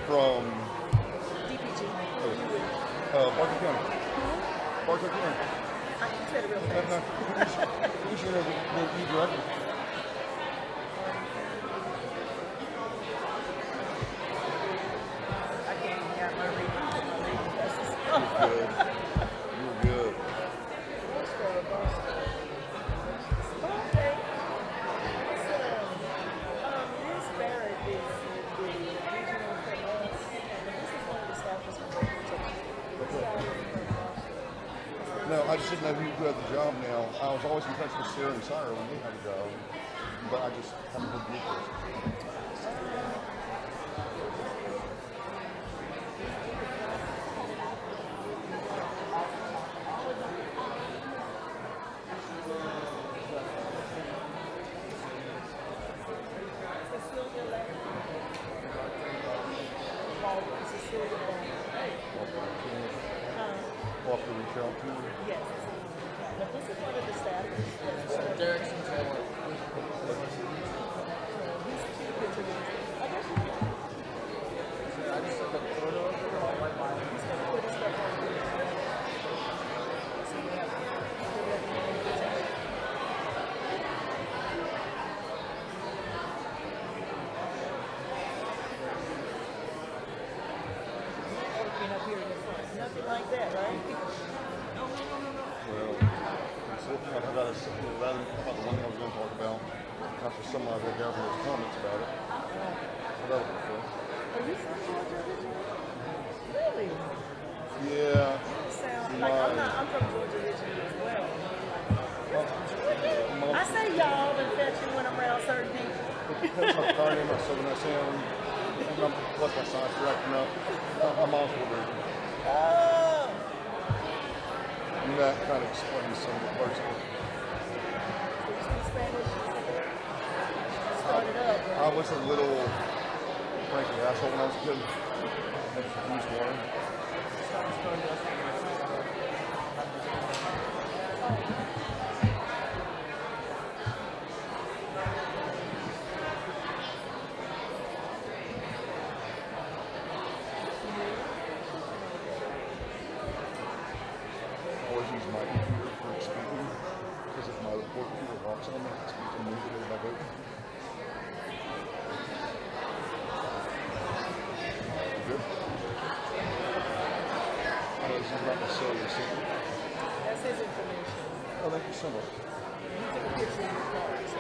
from DPG. Bartow County. Bartow County. You said it real fast. You should have the director. I can't even have my reading glasses. You're good. You're good. Okay. Ms. Barrett is the regional finance, and this is one of the staff that's from No, I just didn't know who had the job now. I was always in touch with Sarah and Sarah when they had a job, but I just haven't heard the off the reach out to me. Yes. But this is one of the staff that's Derek's in Taylor. I just took a photo of it on my mind. He's going to put his stuff on here. So we have working up here in the front. Nothing like that, right? Well, that's it. I forgot about the one I was going to talk about. After some of the governor's comments about it. That was before. Are you from Georgia originally? Really? Yeah. Sounds like I'm from Georgia originally as well. I say y'all and fetch you when I'm around certain people. That's my car name, my southern accent. Plus my science directing up. I'm also original. Oh. And that kind of explains some of the parts of it. You speak Spanish? Started up. I was a little, frankly, asshole when I was a kid. Used water. Always use my computer for speaking because if my report computer locks on me, it's going to move it by vote. Good. This is not necessarily a secret. That's his information. Oh, thank you so much. He took a picture of your car. So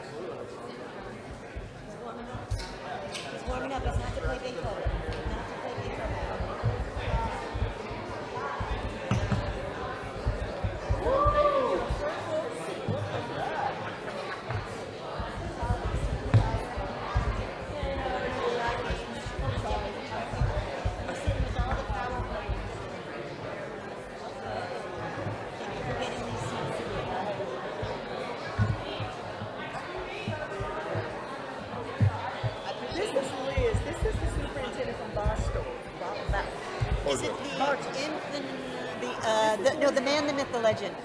Absolutely. He's warming up. He's not to play Beethoven. He's not to play Beethoven. This is Liz. This is the superintendent from Boston. Is it the man, the myth, the legend?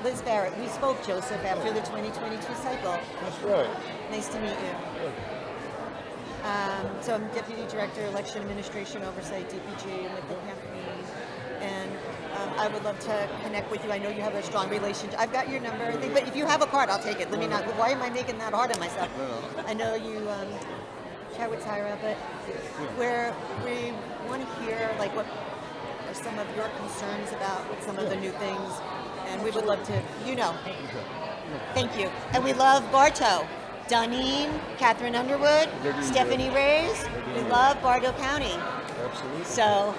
Liz Barrett. We spoke, Joseph, after the 2022 cycle. That's right. Nice to meet you. Good. So I'm Deputy Director, Election Administration Oversight, DPG, with the campaign. And I would love to connect with you. I know you have a strong relationship. I've got your number, I think, but if you have a card, I'll take it. Let me not. Why am I making that hard on myself? No. I know you chat with Tyra, but where we want to hear like what are some of your concerns about some of the new things, and we would love to, Thank you. And we love Bartow, Duneen, Catherine Underwood, They're doing Stephanie good. Reyes. They're doing We good. love Bartow County. Absolutely. So,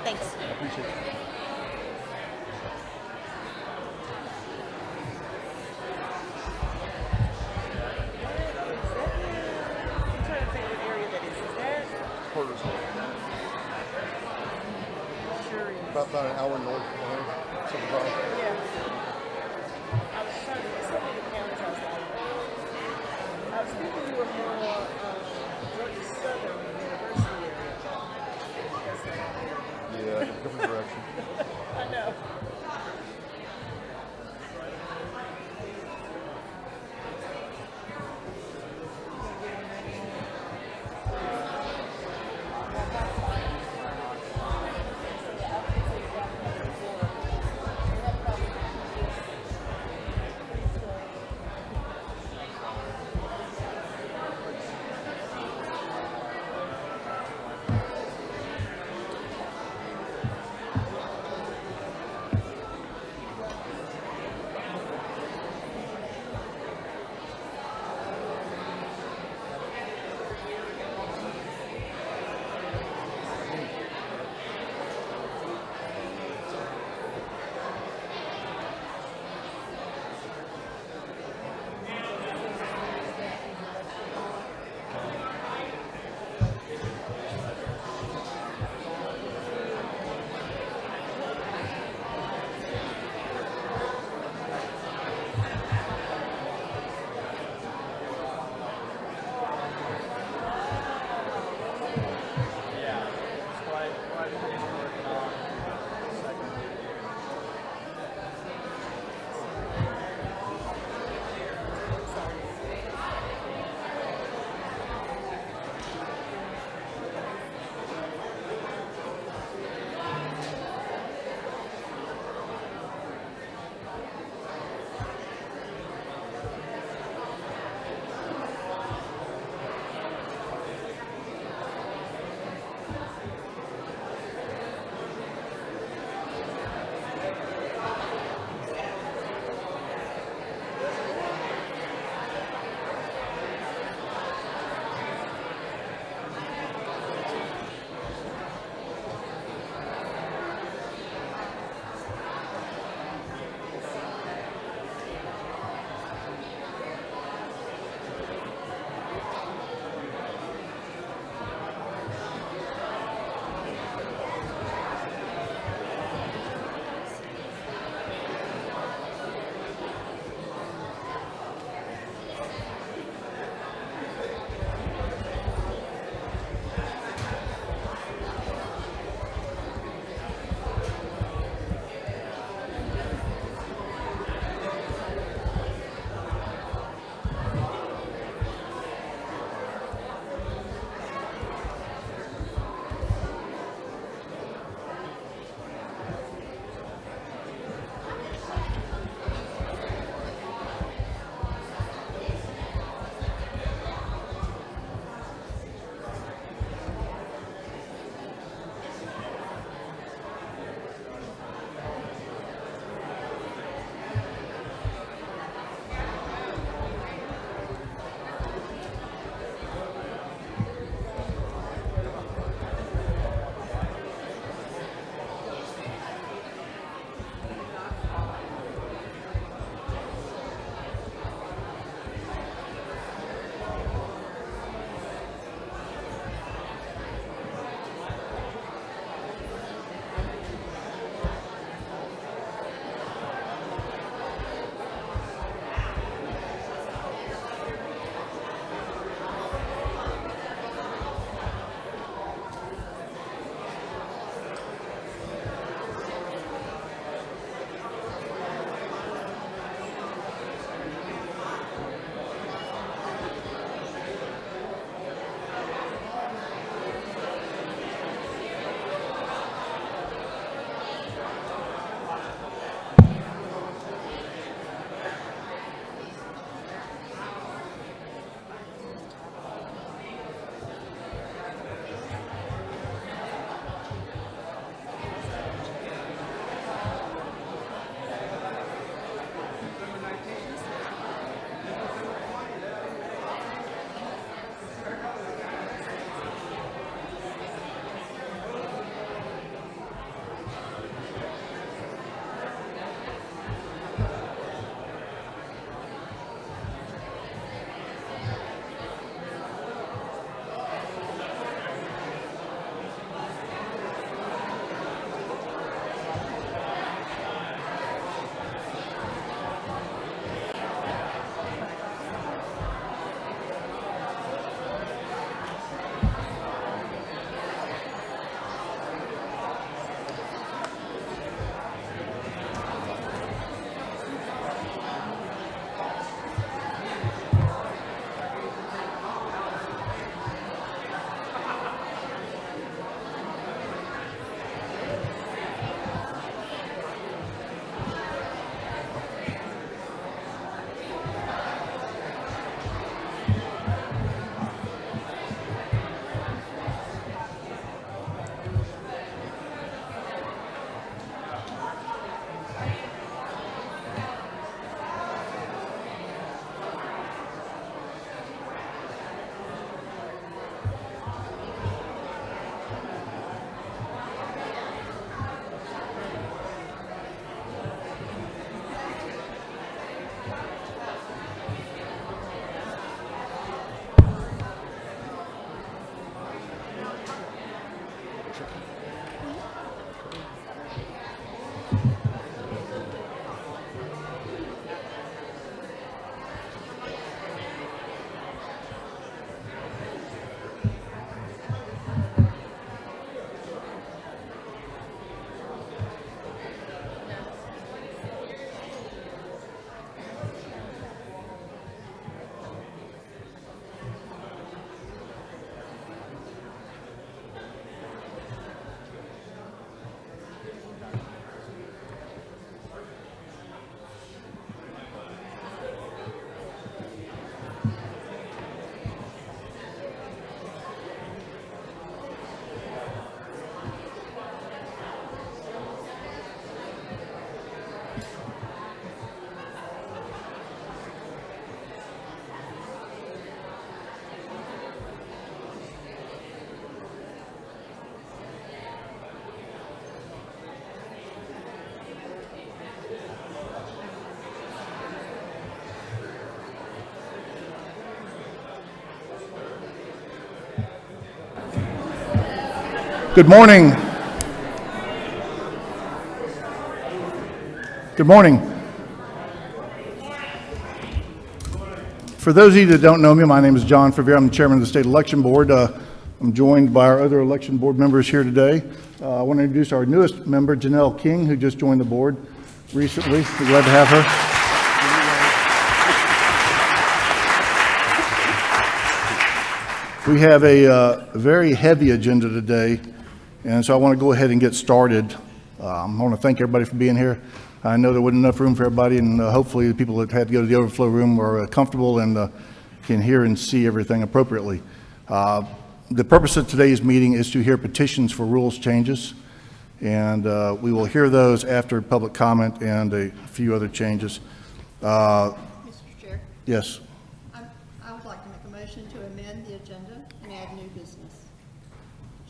thanks. I appreciate it. I'm trying to think what area that is. Is that Porter's sure? about an hour north, I think. 75. Yeah. I was trying to get some of the counties I was like. I was thinking you were more Georgia Southern University area. That's not there. Yeah, different direction. I know. Good morning. Good morning. For those of you that don't know me, my name is John Favre. I'm the chairman of the State Election Board. I'm joined by our other election board members here today. I want to introduce our newest member, Janelle King, who just joined the board recently. We're glad to have her. We have a very heavy agenda today, and so I want to go ahead and get started. I want to thank everybody for being here. I know there wasn't enough room for everybody, and hopefully the people that had to go to the overflow room are comfortable and can hear and see everything appropriately. The purpose of today's meeting is to hear petitions for rules changes, and we will hear those after public comment and a few other changes. Mr. Chair, Yes. I would like to make a motion to amend the agenda and add new business.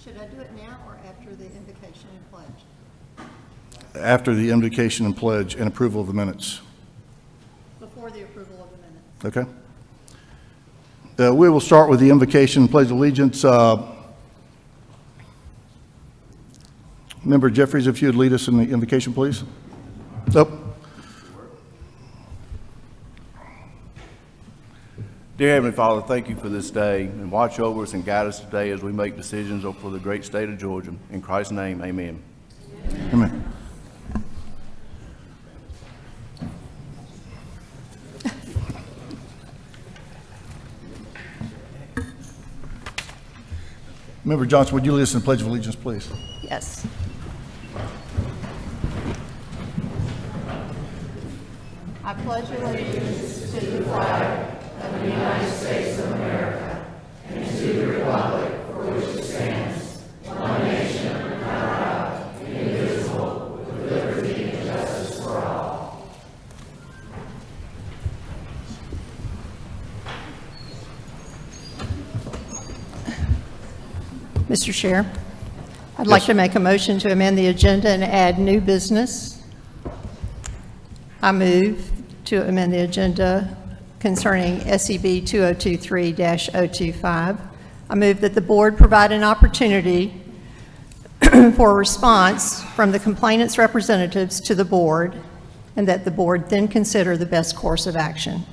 Should I do it now or after the invocation and pledge? After the invocation and pledge and approval of the minutes. Before the approval of the minutes. Okay. We will start with the invocation and pledge of allegiance. Member Jeffries, if you would lead us in the invocation, please. Oh. Dear Heavenly Father, thank you for this day, and watch over us and guide us today as we make decisions for the great state of Georgia. In Christ's name, amen. Amen. Member Johnson, would you lead us in the Pledge of Allegiance, please? Yes. I pledge allegiance to the flag of the United States of America and to the republic for which it stands, one nation, under God, indivisible, with liberty and justice for all. Mr. Chair, I'd like to make a motion to amend the agenda and add new business. I move to amend the agenda concerning SEB 2023-025. I move that the board provide an opportunity for a response from the complainant's representatives to the board, and that the board then consider the best course of action.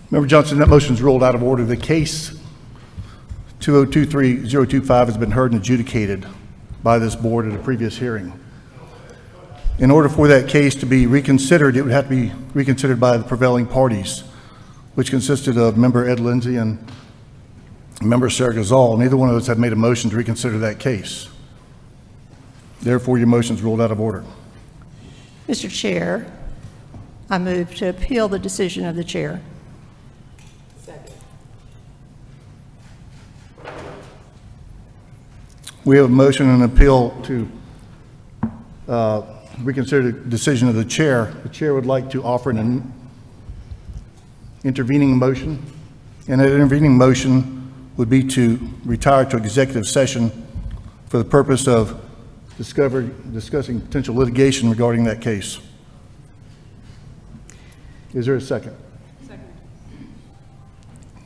Member Johnson, that motion is ruled out of order. The case 2023-025 has been heard and adjudicated by this board at a previous hearing. In order for that case to be reconsidered, it would have to be reconsidered by the prevailing parties, which consisted of Member Ed Lindsay and Member Sarah Gazal. Neither one of us have made a motion to reconsider that case. Therefore, your motion is ruled out of order. Mr. Chair, I move to appeal the decision of the chair. We have a motion and an appeal to reconsider the decision of the chair. The chair would like to offer an intervening motion, and that intervening motion would be to retire to executive session for the purpose of discussing potential litigation regarding that case. Is there a second? Second.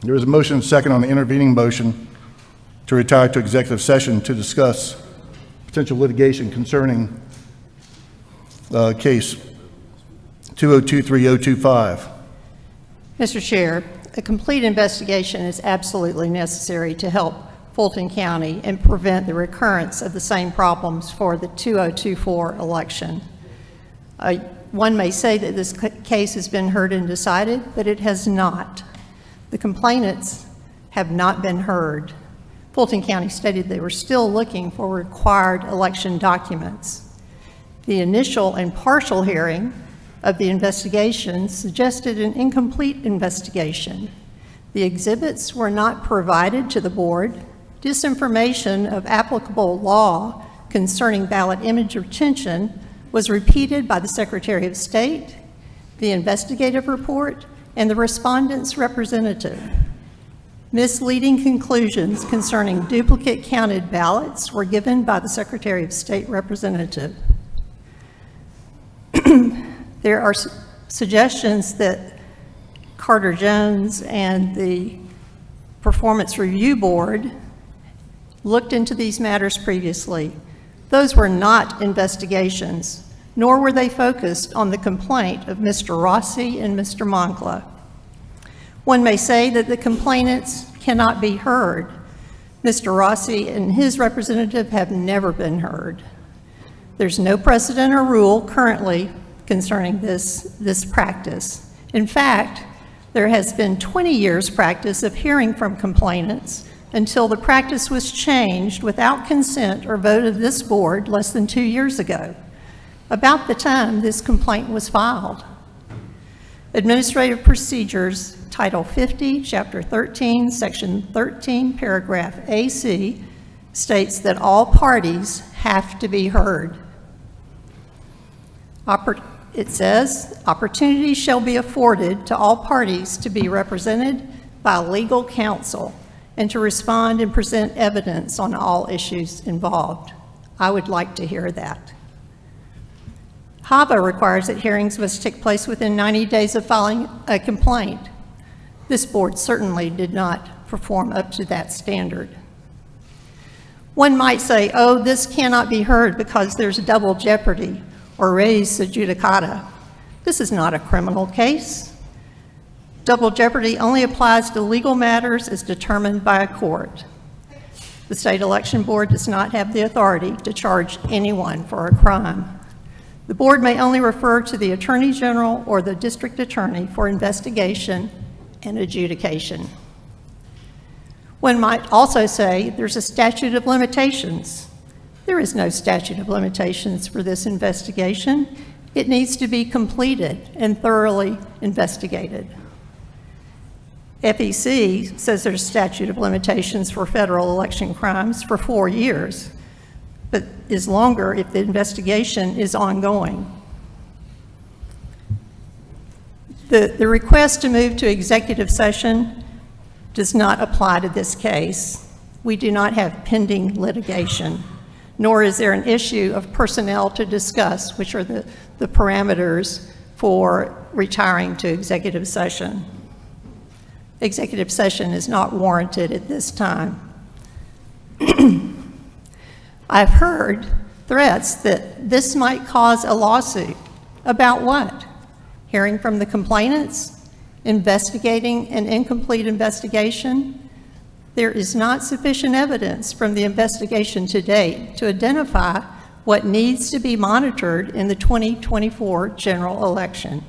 There is a motion and second on the intervening motion to retire to executive session to discuss potential litigation concerning case 2023-025. Mr. Chair, a complete investigation is absolutely necessary to help Fulton County and prevent the recurrence of the same problems for the 2024 election. One may say that this case has been heard and decided, but it has not. The complainants have not been heard. Fulton County stated they were still looking for required election documents. The initial and partial hearing of the investigation suggested an incomplete investigation. The exhibits were not provided to the board. Disinformation of applicable law concerning ballot image retention was repeated by the Secretary of State, the investigative report, and the respondent's representative. Misleading conclusions concerning duplicate counted ballots were given by the Secretary of State representative. There are suggestions that Carter Jones and the Performance Review Board looked into these matters previously. Those were not investigations, nor were they focused on the complaint of Mr. Rossi and Mr. Moncla. One may say that the complainants cannot be heard. Mr. Rossi and his representative have never been heard. There's no precedent or rule currently concerning this practice. In fact, there has been 20 years practice of hearing from complainants until the practice was changed without consent or vote of this board less than 2 years ago, about the time this complaint was filed. Administrative Procedures, Title 50, Chapter 13, Section 13, Paragraph AC, states that all parties have to be heard. It says, opportunity shall be afforded to all parties to be represented by legal counsel and to respond and present evidence on all issues involved. I would like to hear that. HAVA requires that hearings must take place within 90 days of filing a complaint. This board certainly did not perform up to that standard. One might say, oh, this cannot be heard because there's double jeopardy or res judicata. This is not a criminal case. Double jeopardy only applies to legal matters as determined by a court. The state election board does not have the authority to charge anyone for a crime. The board may only refer to the attorney general or the district attorney for investigation and adjudication. One might also say there's a statute of limitations. There is no statute of limitations for this investigation. It needs to be completed and thoroughly investigated. FEC says there's a statute of limitations for federal election crimes for 4 years, but is longer if the investigation is ongoing. The request to move to executive session does not apply to this case. We do not have pending litigation, nor is there an issue of personnel to discuss, which are the parameters for retiring to executive session. Executive session is not warranted at this time. I've heard threats that this might cause a lawsuit. About what? Hearing from the complainants? Investigating an incomplete investigation? There is not sufficient evidence from the investigation to date to identify what needs to be monitored in the 2024 general election.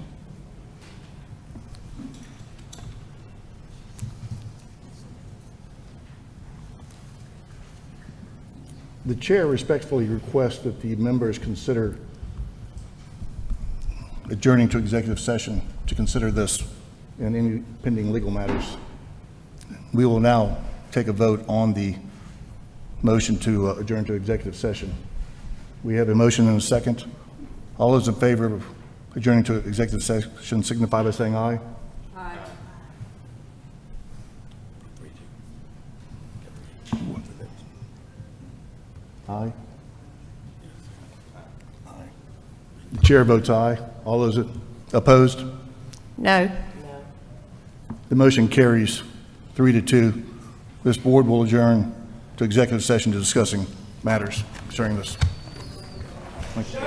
The chair respectfully requests that the members consider adjourning to executive session to consider this and any pending legal matters. We will now take a vote on the motion to adjourn to executive session. We have a motion and a second. All those in favor of adjourning to executive session signify by saying aye. Aye. Aye. The chair votes aye. All those opposed? No. The motion carries 3-2. This board will adjourn to executive session to discussing matters concerning this. Thank you.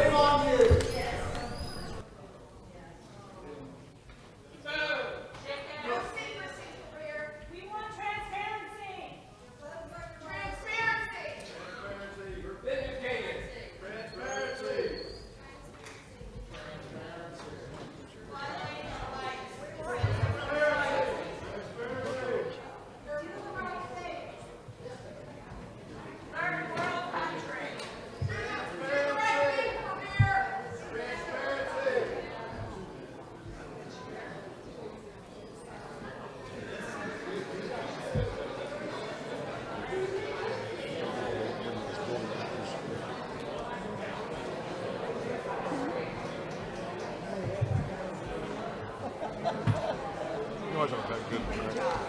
You always have that good one, right?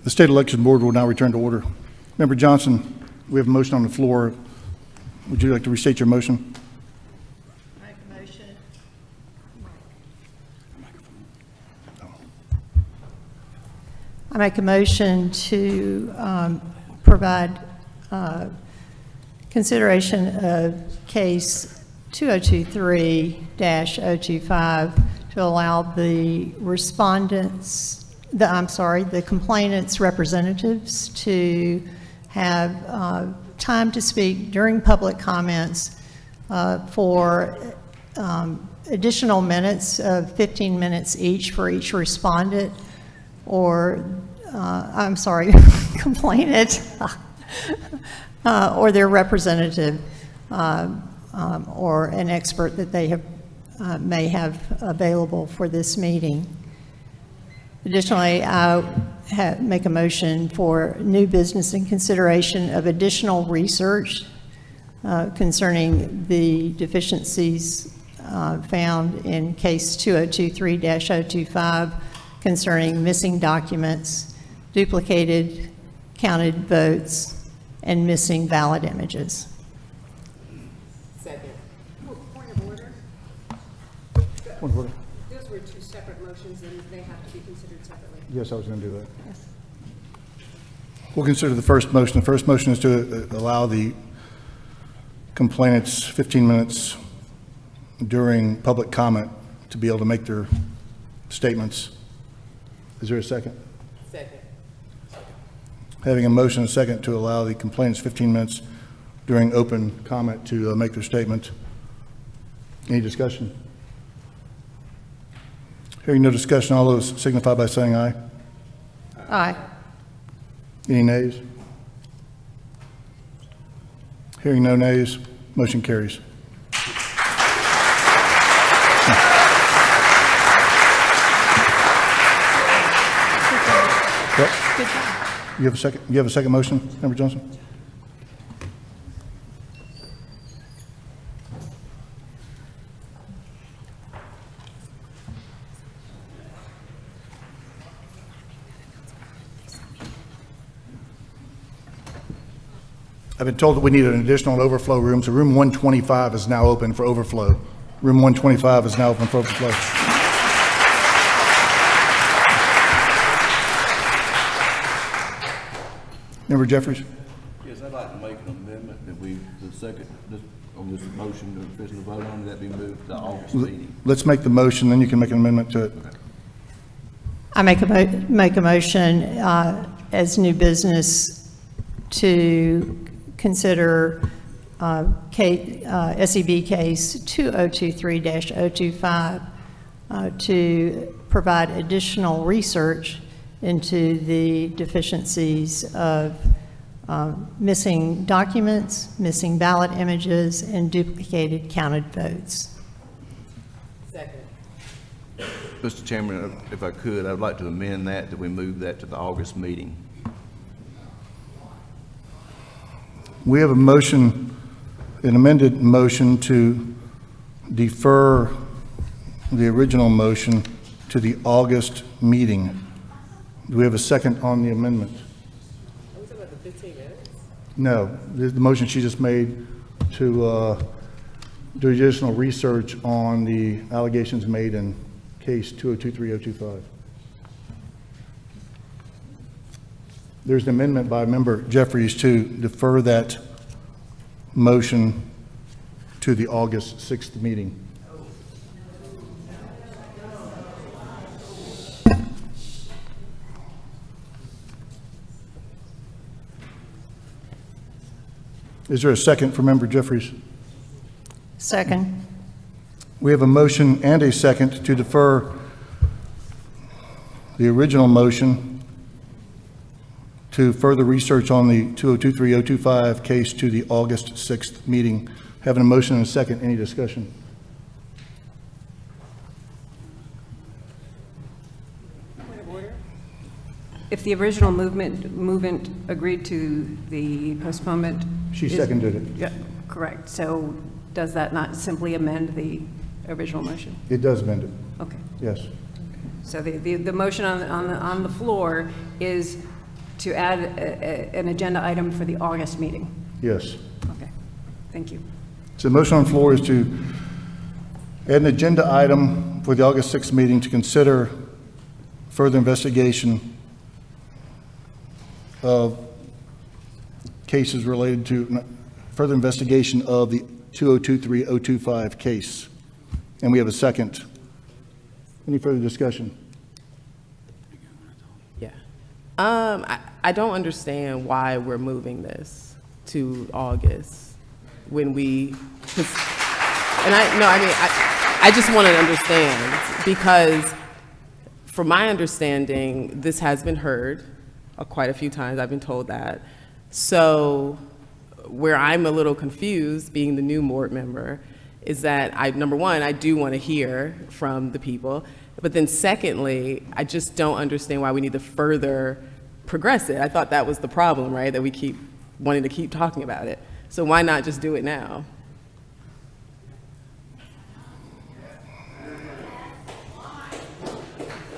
The State Election Board will now return to order. Member Johnson, we have a motion on the floor. Would you like to restate your motion? Make a motion. I make a motion to provide consideration of case 2023-025 to allow the the complainant's representatives to have time to speak during public comments for additional minutes of 15 minutes each for each respondent or, complainant or their representative or an expert that they may have available for this meeting. Additionally, I make a motion for new business in consideration of additional research concerning the deficiencies found in case 2023-025 concerning missing documents, duplicated counted votes, and missing ballot images. Second. Point of order. Point of order. Those were two separate motions and they have to be considered separately. Yes, I was going to do that. We'll consider the first motion. The first motion is to allow the complainants 15 minutes during public comment to be able to make their statements. Is there a second? Second. Having a motion and a second to allow the complainants 15 minutes during open comment to make their statement. Any discussion? Hearing no discussion, all those signify by saying aye. Aye. Any nays? Hearing no nays, motion carries. What? Good job. You have a second? You have a second motion, Member Johnson? I've been told that we need an additional overflow room, so room 125 is now open for overflow. Room 125 is now open for overflow. Member Jeffries? Yes, I'd like to make an amendment that on this motion that we're fixing to vote on, that be moved to the August meeting. Let's make the motion, then you can make an amendment to it. I make a motion as new business to consider SEB case 2023-025 to provide additional research into the deficiencies of missing documents, missing ballot images, and duplicated counted votes. Second. Mr. Chairman, if I could, I'd like to amend that we move that to the August meeting. We have a motion, an amended motion to defer the original motion to the August meeting. Do we have a second on the amendment? Are we talking about the 15 minutes? No, the motion she just made to do additional research on the allegations made in case 2023-025. There's an amendment by Member Jeffries to defer that motion to the August 6th meeting. Is there a second for Member Jeffries? Second. We have a motion and a second to defer the original motion to further research on the 2023-025 case to the August 6th meeting. Having a motion and a second, any discussion? Point of order. If the original movement agreed to the postponement. She seconded it. Yeah, correct. So does that not simply amend the original motion? It does amend it, Okay. yes. So the motion on the floor is to add an agenda item for the August meeting. Yes. Okay, thank you. So the motion on the floor is to add an agenda item for the August 6th meeting to consider further investigation of cases related to, further investigation of the 2023-025 case. And we have a second. Any further discussion? Yeah. I don't understand why we're moving this to August when we, I just want to understand, because from my understanding, this has been heard quite a few times. I've been told that. So where I'm a little confused, being the new board member, is that number one, I do want to hear from the people, but then secondly, I just don't understand why we need to further progress it. I thought that was the problem, right? That we keep wanting to keep talking about it. So why not just do it now?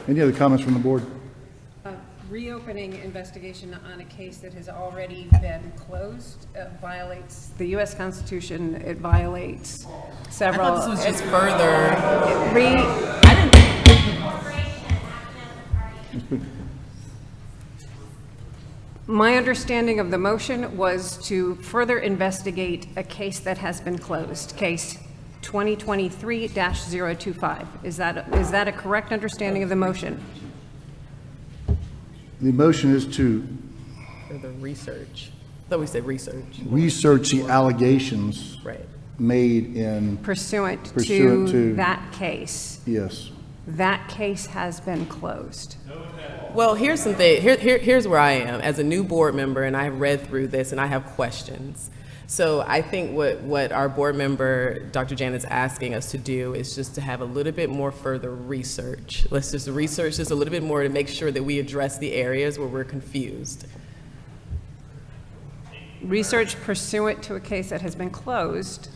Any other comments from the board? Reopening investigation on a case that has already been closed violates the U.S. Constitution. It violates several. I thought this was just further. My understanding of the motion was to further investigate a case that has been closed, case 2023-025. Is that a correct understanding of the motion? The motion is to The research. I thought we said research. research the allegations Right. made in, Pursuant Pursuant to to- that case. yes. That case has been closed. Well, here's something. Here's where I am as a new board member, and I've read through this, and I have questions. So I think what our board member, Dr. Janet's asking us to do is just to have a little bit more further research. Let's just research this a little bit more to make sure that we address the areas where we're confused. Research pursuant to a case that has been closed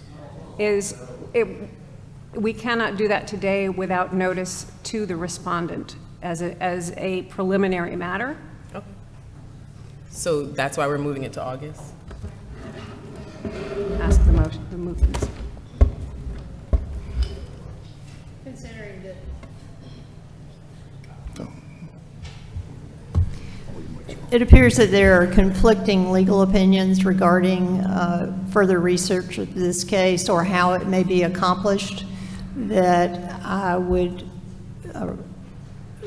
we cannot do that today without notice to the respondent as a preliminary matter. Okay. So that's why we're moving it to August? Ask the motion, the movements. Considering that it appears that there are conflicting legal opinions regarding further research of this case or how it may be accomplished, that I would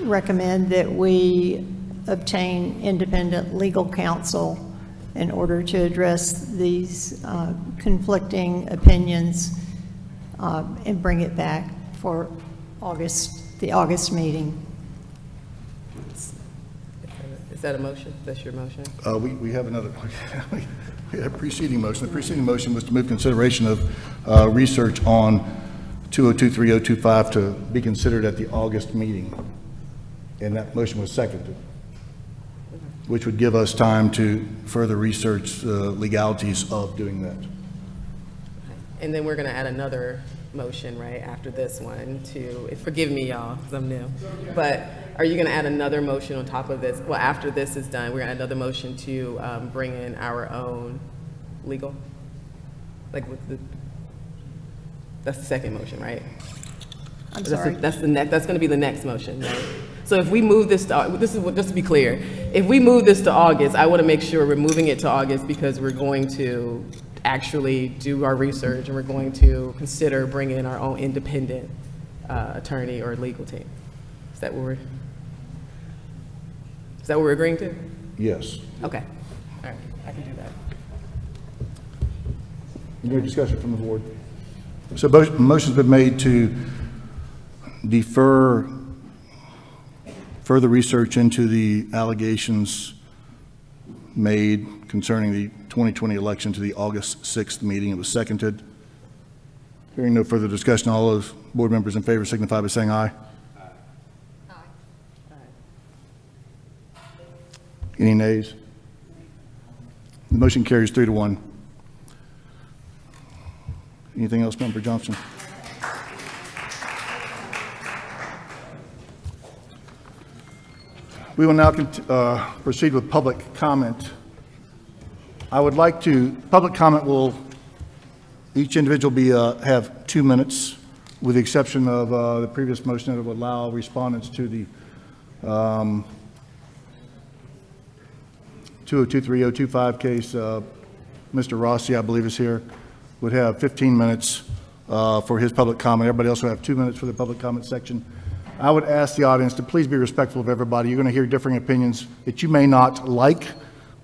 recommend that we obtain independent legal counsel in order to address these conflicting opinions and bring it back for the August meeting. Is that a motion? That's your motion? We have another, we have a preceding motion. The preceding motion was to move consideration of research on 2023-025 to be considered at the August meeting. And that motion was seconded, which would give us time to further research legalities of doing that. And then we're going to add another motion, right, after this one to, forgive me, y'all, because I'm new, but are you going to add another motion on top of this? Well, after this is done, we're going to add another motion to bring in our own legal? Like with that's the second motion, right? I'm sorry. That's going to be the next motion, right? So if we move this to, just to be clear, if we move this to August, I want to make sure we're moving it to August because we're going to actually do our research and we're going to consider bringing in our own independent attorney or legal team. Is that what we're agreeing to? Yes. Okay. All right. I can do that. Any other discussion from the board? So motion's been made to defer further research into the allegations made concerning the 2020 election to the August 6th meeting. It was seconded. Hearing no further discussion, all those board members in favor signify by saying aye. Aye. Any nays? The motion carries 3-1. Anything else, Member Johnson? We will now proceed with public comment. I would like to, public comment will, each individual have 2 minutes, with the exception of the previous motion that would allow respondents to the 2023025 case. Mr. Rossi, I believe, is here, would have 15 minutes for his public comment. Everybody else will have 2 minutes for the public comment section. I would ask the audience to please be respectful of everybody. You're going to hear differing opinions that you may not like.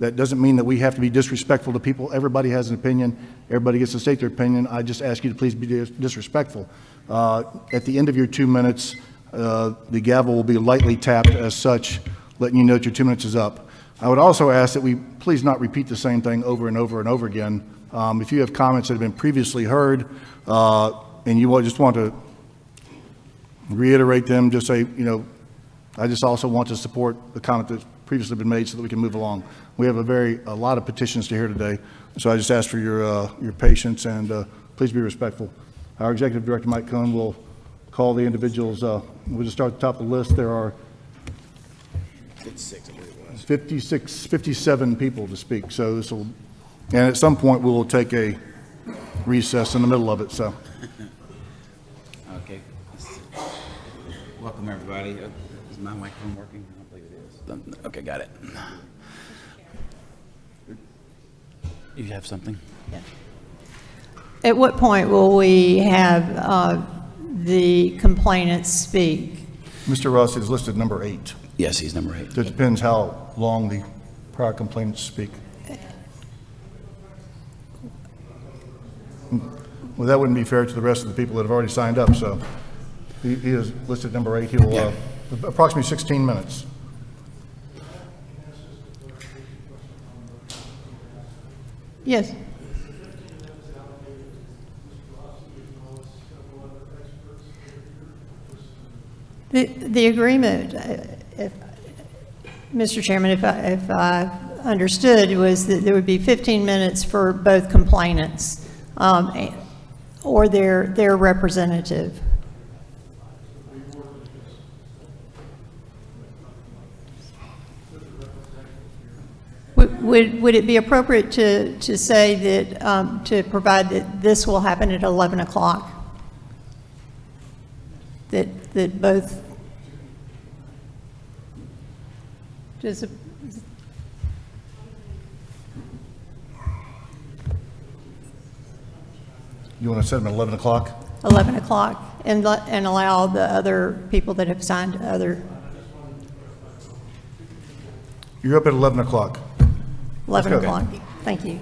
That doesn't mean that we have to be disrespectful to people. Everybody has an opinion. Everybody gets to state their opinion. I just ask you to please be disrespectful. At the end of your 2 minutes, the gavel will be lightly tapped as such, letting you know that your 2 minutes is up. I would also ask that we please not repeat the same thing over and over and over again. If you have comments that have been previously heard and you just want to reiterate them, just say, you know, I just also want to support the comment that's previously been made so that we can move along. We have a lot of petitions to hear today, so I just ask for your patience and please be respectful. Our Executive Director, Mike Cohn, will call the individuals. We'll just start at the top of the list. There are 57 people to speak, so this will, and at some point we will take a recess in the middle of it, so. Okay. Welcome, everybody. Is my microphone working? I don't believe it is. Okay, got it. You have something? Yeah. At what point will we have the complainants speak? Mr. Ross is listed number 8. Yes, he's number 8. So it depends how long the prior complainants speak. Well, that wouldn't be fair to the rest of the people that have already signed up, so he is listed number 8. He will approximately 16 minutes. Yes. The agreement, Mr. Chairman, if I understood, was that there would be 15 minutes for both complainants or their representative. Would it be appropriate to say that, to provide that this will happen at 11 o'clock? That both, does it, You want to set them at 11 o'clock? 11 o'clock, and allow the other people that have signed other. You're up at 11 o'clock. 11 Okay. o'clock, thank you.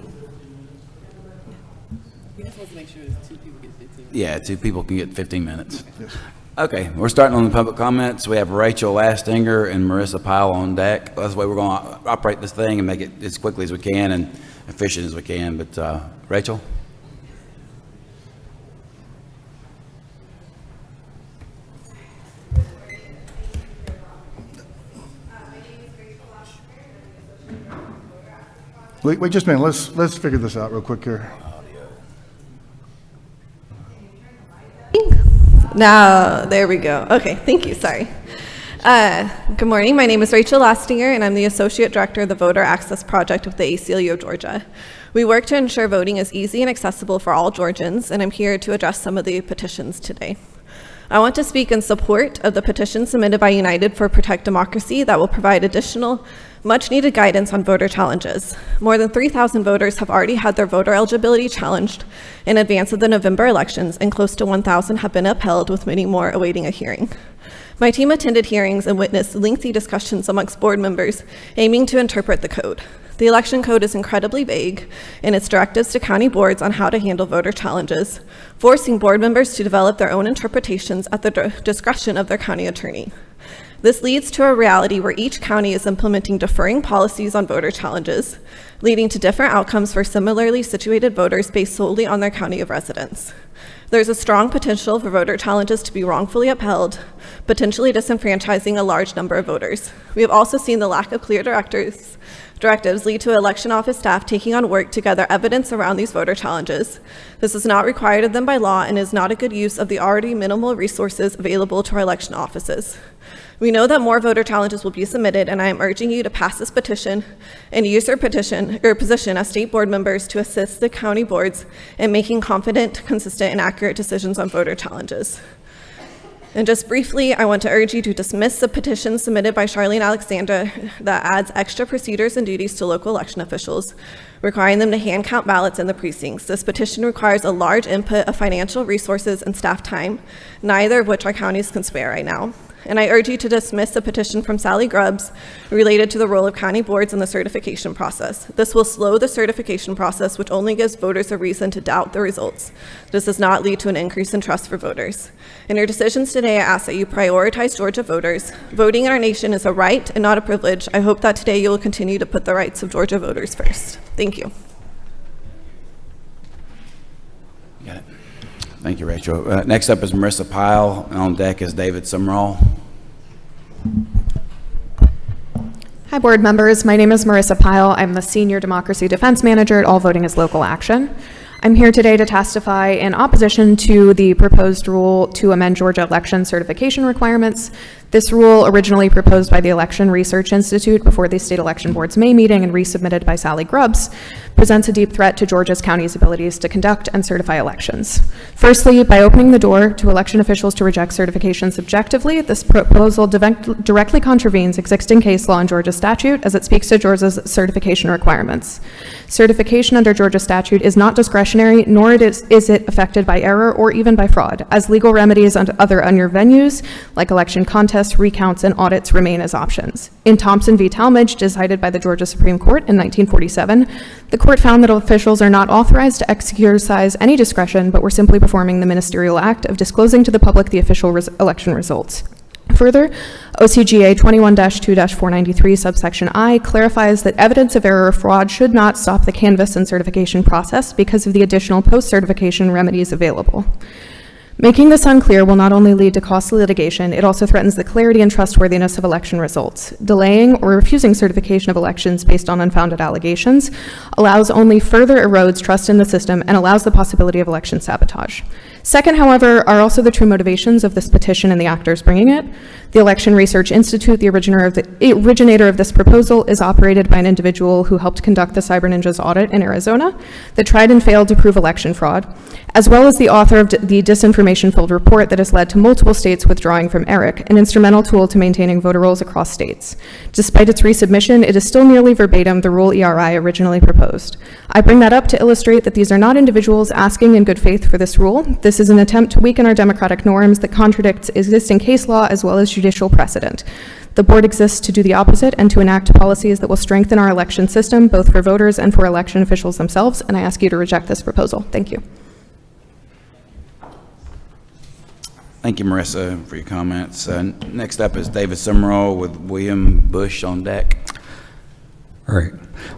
We're supposed to make sure that 2 people get 15 minutes. Yeah, 2 people can get 15 minutes. Yes. Okay, we're starting on the public comments. We have Rachel Lastinger and Marissa Powell on deck. That's the way we're going to operate this thing and make it as quickly as we can and efficient as we can. But Rachel? Wait just a minute. Let's figure this out real quick here. Now, there we go. Okay, thank you, sorry. Good morning, my name is Rachel Lastinger, and I'm the Associate Director of the Voter Access Project with the ACLU of Georgia. We work to ensure voting is easy and accessible for all Georgians, and I'm here to address some of the petitions today. I want to speak in support of the petition submitted by United for Protect Democracy that will provide additional much-needed guidance on voter challenges. More than 3,000 voters have already had their voter eligibility challenged in advance of the November elections, and close to 1,000 have been upheld, with many more awaiting a hearing. My team attended hearings and witnessed lengthy discussions amongst board members aiming to interpret the code. The election code is incredibly vague in its directives to county boards on how to handle voter challenges, forcing board members to develop their own interpretations at the discretion of their county attorney. This leads to a reality where each county is implementing differing policies on voter challenges, leading to different outcomes for similarly situated voters based solely on their county of residence. There's a strong potential for voter challenges to be wrongfully upheld, potentially disenfranchising a large number of voters. We have also seen the lack of clear directives lead to election office staff taking on work to gather evidence around these voter challenges. This is not required of them by law and is not a good use of the already minimal resources available to our election offices. We know that more voter challenges will be submitted, and I am urging you to pass this petition and use your position as state board members to assist the county boards in making confident, consistent, and accurate decisions on voter challenges. And just briefly, I want to urge you to dismiss the petition submitted by Charlene Alexander that adds extra procedures and duties to local election officials, requiring them to hand count ballots in the precincts. This petition requires a large input of financial resources and staff time, neither of which our counties can spare right now. And I urge you to dismiss the petition from Sally Grubbs related to the role of county boards in the certification process. This will slow the certification process, which only gives voters a reason to doubt the results. This does not lead to an increase in trust for voters. In your decisions today, I ask that you prioritize Georgia voters. Voting in our nation is a right and not a privilege. I hope that today you will continue to put the rights of Georgia voters first. Thank you. Got it. Thank you, Rachel. Next up is Marissa Pyle, and on deck is David Sumrall. Hi, board members. My name is Marissa Pyle. I'm the Senior Democracy Defense Manager at All Voting is Local Action. I'm here today to testify in opposition to the proposed rule to amend Georgia election certification requirements. This rule, originally proposed by the Election Research Institute before the State Election Board's May meeting and resubmitted by Sally Grubbs, presents a deep threat to Georgia's county's abilities to conduct and certify elections. Firstly, by opening the door to election officials to reject certification subjectively, this proposal directly contravenes existing case law in Georgia statute as it speaks to Georgia's certification requirements. Certification under Georgia statute is not discretionary, nor is it affected by error or even by fraud, as legal remedies under other venues, like election contests, recounts, and audits remain as options. In Thompson v. Talmadge, decided by the Georgia Supreme Court in 1947, the court found that officials are not authorized to exercise any discretion, but were simply performing the ministerial act of disclosing to the public the official election results. Further, OCGA 21-2-493 subsection I clarifies that evidence of error or fraud should not stop the canvass and certification process because of the additional post-certification remedies available. Making this unclear will not only lead to costly litigation, it also threatens the clarity and trustworthiness of election results. Delaying or refusing certification of elections based on unfounded allegations only further erodes trust in the system and allows the possibility of election sabotage. Second, however, are also the true motivations of this petition and the actors bringing it. The Election Research Institute, the originator of this proposal, is operated by an individual who helped conduct the Cyber Ninjas audit in Arizona that tried and failed to prove election fraud, as well as the author of the disinformation-filled report that has led to multiple states withdrawing from ERIC, an instrumental tool to maintaining voter rolls across states. Despite its resubmission, it is still nearly verbatim the rule ERI originally proposed. I bring that up to illustrate that these are not individuals asking in good faith for this rule. This is an attempt to weaken our democratic norms that contradicts existing case law as well as judicial precedent. The board exists to do the opposite and to enact policies that will strengthen our election system, both for voters and for election officials themselves, and I ask you to reject this proposal. Thank you. Thank you, Marissa, for your comments. Next up is David Sumrall with William Bush on deck. All right.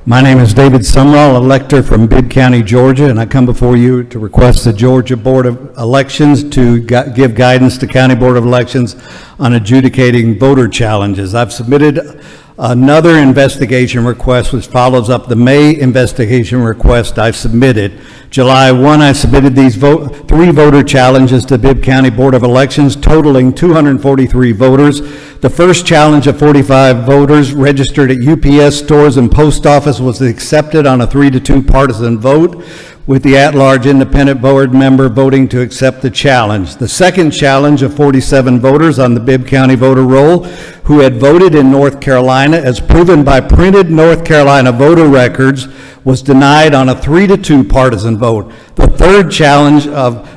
My name is David Sumrall, elector from Bibb County, Georgia, and I come before you to request the Georgia Board of Elections to give guidance to County Board of Elections on adjudicating voter challenges. I've submitted another investigation request which follows up the May investigation request I submitted. July 1, I submitted these three voter challenges to Bibb County Board of Elections, totaling 243 voters. The first challenge of 45 voters registered at UPS stores and post office was accepted on a 3-2 partisan vote, with the at-large independent board member voting to accept the challenge. The second challenge of 47 voters on the Bibb County voter roll who had voted in North Carolina, as proven by printed North Carolina voter records, was denied on a 3-2 partisan vote. The third challenge of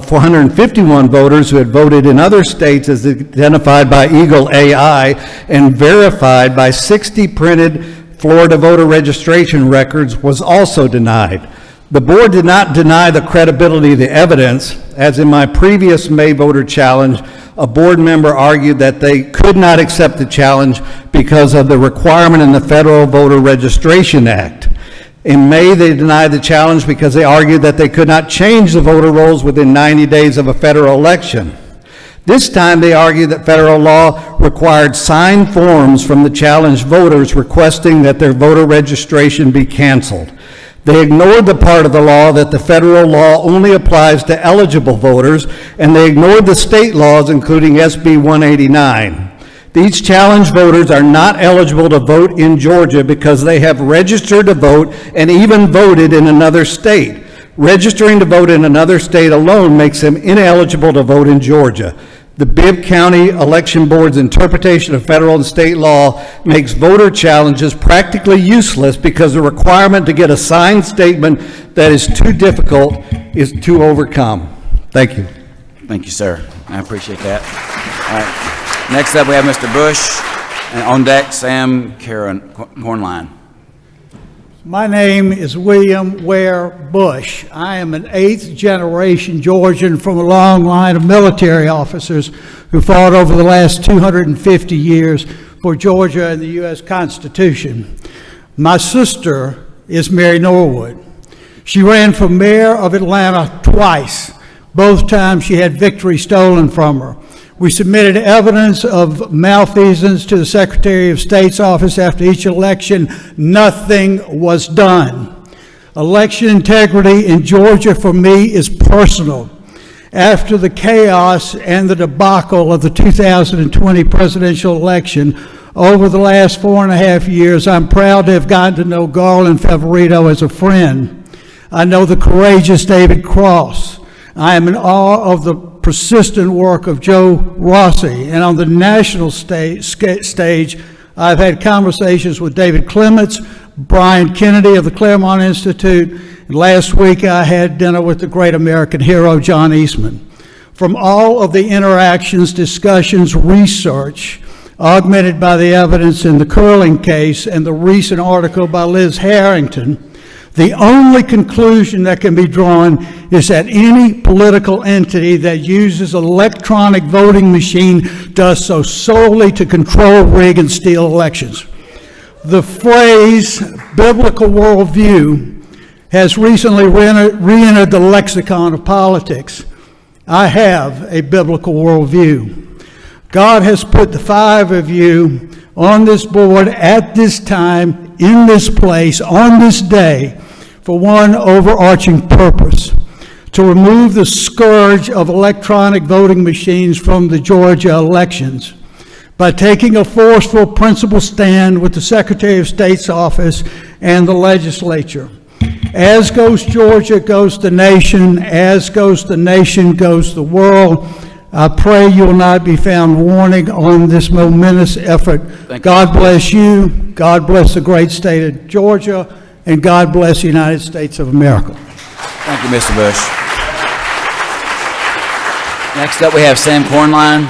451 voters who had voted in other states as identified by Eagle AI and verified by 60 printed Florida voter registration records was also denied. The board did not deny the credibility of the evidence. As in my previous May voter challenge, a board member argued that they could not accept the challenge because of the requirement in the Federal Voter Registration Act. In May, they denied the challenge because they argued that they could not change the voter rolls within 90 days of a federal election. This time, they argued that federal law required signed forms from the challenged voters requesting that their voter registration be canceled. They ignored the part of the law that the federal law only applies to eligible voters, and they ignored the state laws, including SB 189. These challenged voters are not eligible to vote in Georgia because they have registered to vote and even voted in another state. Registering to vote in another state alone makes them ineligible to vote in Georgia. The Bibb County Election Board's interpretation of federal and state law makes voter challenges practically useless because the requirement to get a signed statement that is too difficult is to overcome. Thank you. Thank you, sir. I appreciate that. All right. Next up, we have Mr. Bush, and on deck, Sam Cornline. My name is William Ware Bush. I am an 8th generation Georgian from a long line of military officers who fought over the last 250 years for Georgia and the U.S. Constitution. My sister is Mary Norwood. She ran for mayor of Atlanta twice. Both times she had victory stolen from her. We submitted evidence of malfeasance to the Secretary of State's office after each election. Nothing was done. Election integrity in Georgia for me is personal. After the chaos and the debacle of the 2020 presidential election, over the last 4.5 years, I'm proud to have gotten to know Garland Favorito as a friend. I know the courageous David Cross. I am in awe of the persistent work of Joe Rossi, and on the national stage, I've had conversations with David Clements, Brian Kennedy of the Claremont Institute, and last week I had dinner with the great American hero, John Eastman. From all of the interactions, discussions, research, augmented by the evidence in the Curling case and the recent article by Liz Harrington, the only conclusion that can be drawn is that any political entity that uses an electronic voting machine does so solely to control, rig, and steal elections. The phrase biblical worldview has recently re-entered the lexicon of politics. I have a biblical worldview. God has put the 5 of you on this board at this time, in this place, on this day, for one overarching purpose: to remove the scourge of electronic voting machines from the Georgia elections by taking a forceful principled stand with the Secretary of State's office and the legislature. As goes Georgia, goes the nation. As goes the nation, goes the world. I pray you will not be found wanting on this momentous effort. God bless you. God bless the great state of Georgia. And God bless the United States of America. Thank you, Mr. Bush. Next up, we have Sam Cornline.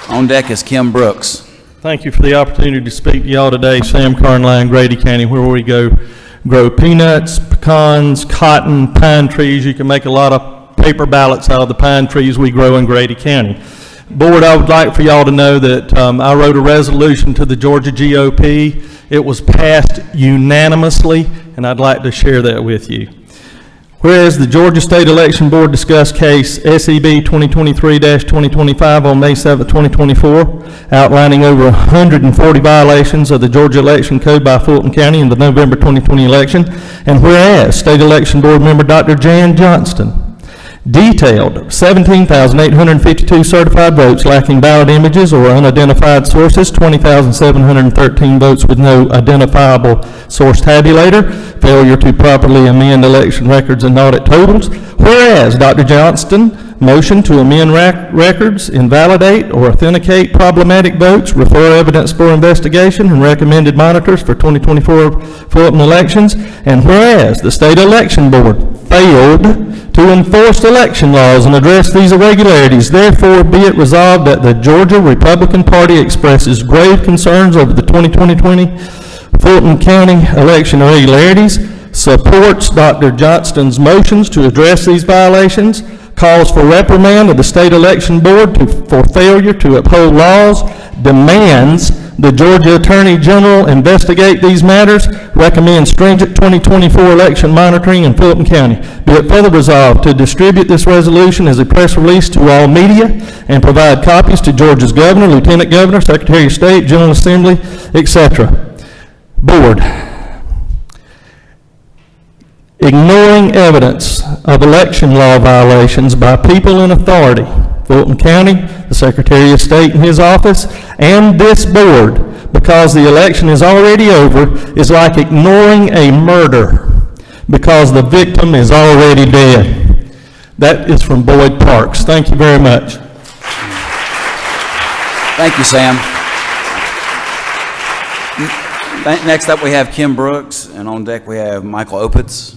On deck is Kim Brooks. Thank you for the opportunity to speak to y'all today. Sam Cornline, Grady County, where we grow peanuts, pecans, cotton, pine trees. You can make a lot of paper ballots out of the pine trees we grow in Grady County. Board, I would like for y'all to know that I wrote a resolution to the Georgia GOP. It was passed unanimously, and I'd like to share that with you. Whereas the Georgia State Election Board discussed case SEB 2023-2025 on May 7, 2024, outlining over 140 violations of the Georgia Election Code by Fulton County in the November 2020 election, and whereas State Election Board member Dr. Jan Johnston detailed 17,852 certified votes lacking ballot images or unidentified sources, 20,713 votes with no identifiable source tabulator, failure to properly amend election records and audit totals. Whereas Dr. Johnston motioned to amend records, invalidate or authenticate problematic votes, refer evidence for investigation, and recommended monitors for 2024 Fulton elections. And whereas the State Election Board failed to enforce election laws and address these irregularities, therefore be it resolved that the Georgia Republican Party expresses grave concerns over the 2020 Fulton County election irregularities, supports Dr. Johnston's motions to address these violations, calls for reprimand of the State Election Board for failure to uphold laws, demands the Georgia Attorney General investigate these matters, recommends stringent 2024 election monitoring in Fulton County. Be it further resolved to distribute this resolution as a press release to all media and provide copies to Georgia's Governor, Lieutenant Governor, Secretary of State, General Assembly, etc. Board, ignoring evidence of election law violations by people in authority Fulton County, the Secretary of State in his office, and this board, because the election is already over, is like ignoring a murder because the victim is already dead. That is from Boyd Parks. Thank you very much. Thank you, Sam. Next up, we have Kim Brooks, and on deck we have Michael Opitz.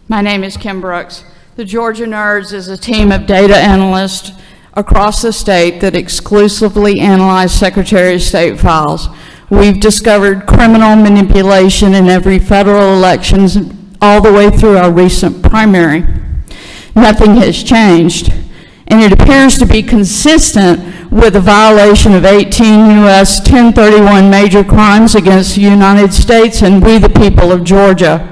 My name is Kim Brooks. The Georgia Nerds is a team of data analysts across the state that exclusively analyze Secretary of State files. We've discovered criminal manipulation in every federal elections all the way through our recent primary. Nothing has changed, and it appears to be consistent with a violation of 18 U.S. 1031 major crimes against the United States and we the people of Georgia.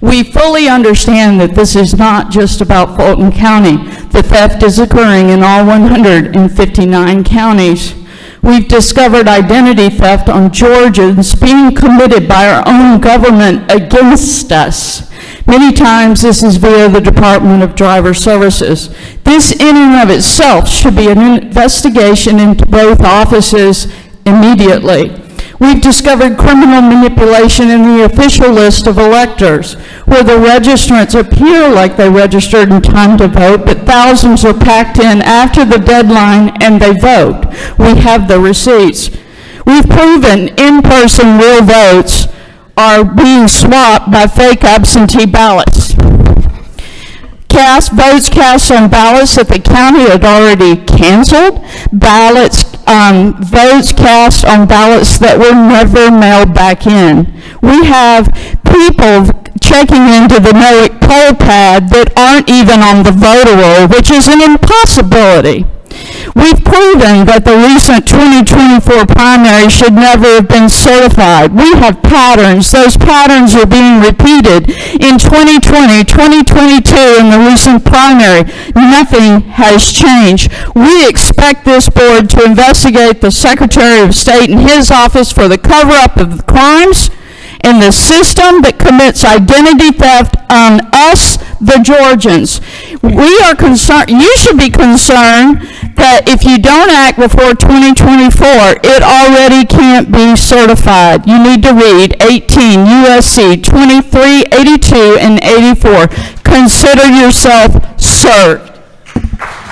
We fully understand that this is not just about Fulton County. The theft is occurring in all 159 counties. We've discovered identity theft on Georgians being committed by our own government against us. Many times this is via the Department of Driver Services. This in and of itself should be an investigation into both offices immediately. We've discovered criminal manipulation in the official list of electors, where the registrants appear like they registered in time to vote, but thousands are packed in after the deadline and they vote. We have the receipts. We've proven in-person real votes are being swapped by fake absentee ballots. Votes cast on ballots that the county had already canceled, votes cast on ballots that were never mailed back in. We have people checking into the NOIC poll pad that aren't even on the voter roll, which is an impossibility. We've proven that the recent 2024 primary should never have been certified. We have patterns. Those patterns are being repeated in 2020, 2022, in the recent primary. Nothing has changed. We expect this board to investigate the Secretary of State and his office for the cover-up of the crimes and the system that commits identity theft on us, the Georgians. We are concerned, you should be concerned that if you don't act before 2024, it already can't be certified. You need to read 18 U.S.C. 23, 82, and 84. Consider yourself served.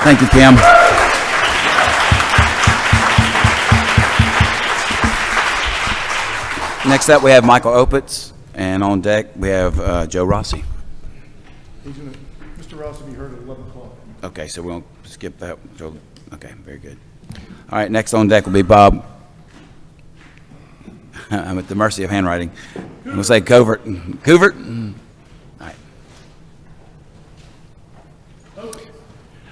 Thank you, Kim. Next up, we have Michael Opitz, and on deck, we have Joe Rossi. Mr. Ross will be heard at 11 o'clock. Okay, so we won't skip that. Joe. Okay, very good. All right, next on deck will be Bob. I'm at the mercy of handwriting. We'll say Covert. Covert? All right.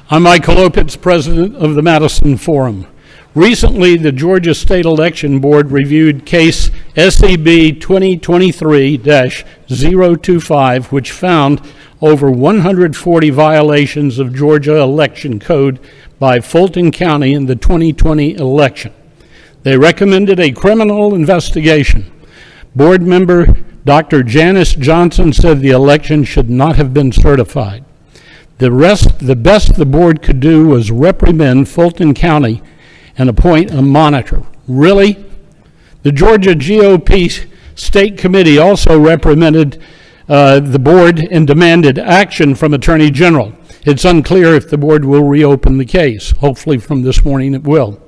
I'm Michael Opitz, president of the Madison Forum. Recently, the Georgia State Election Board reviewed case SEB 2023-025, which found over 140 violations of Georgia election code by Fulton County in the 2020 election. They recommended a criminal investigation. Board member Dr. Janice Johnson said the election should not have been certified. The best the board could do was reprimand Fulton County and appoint a monitor. Really? The Georgia GOP State Committee also reprimanded the board and demanded action from Attorney General. It's unclear if the board will reopen the case. Hopefully from this morning it will.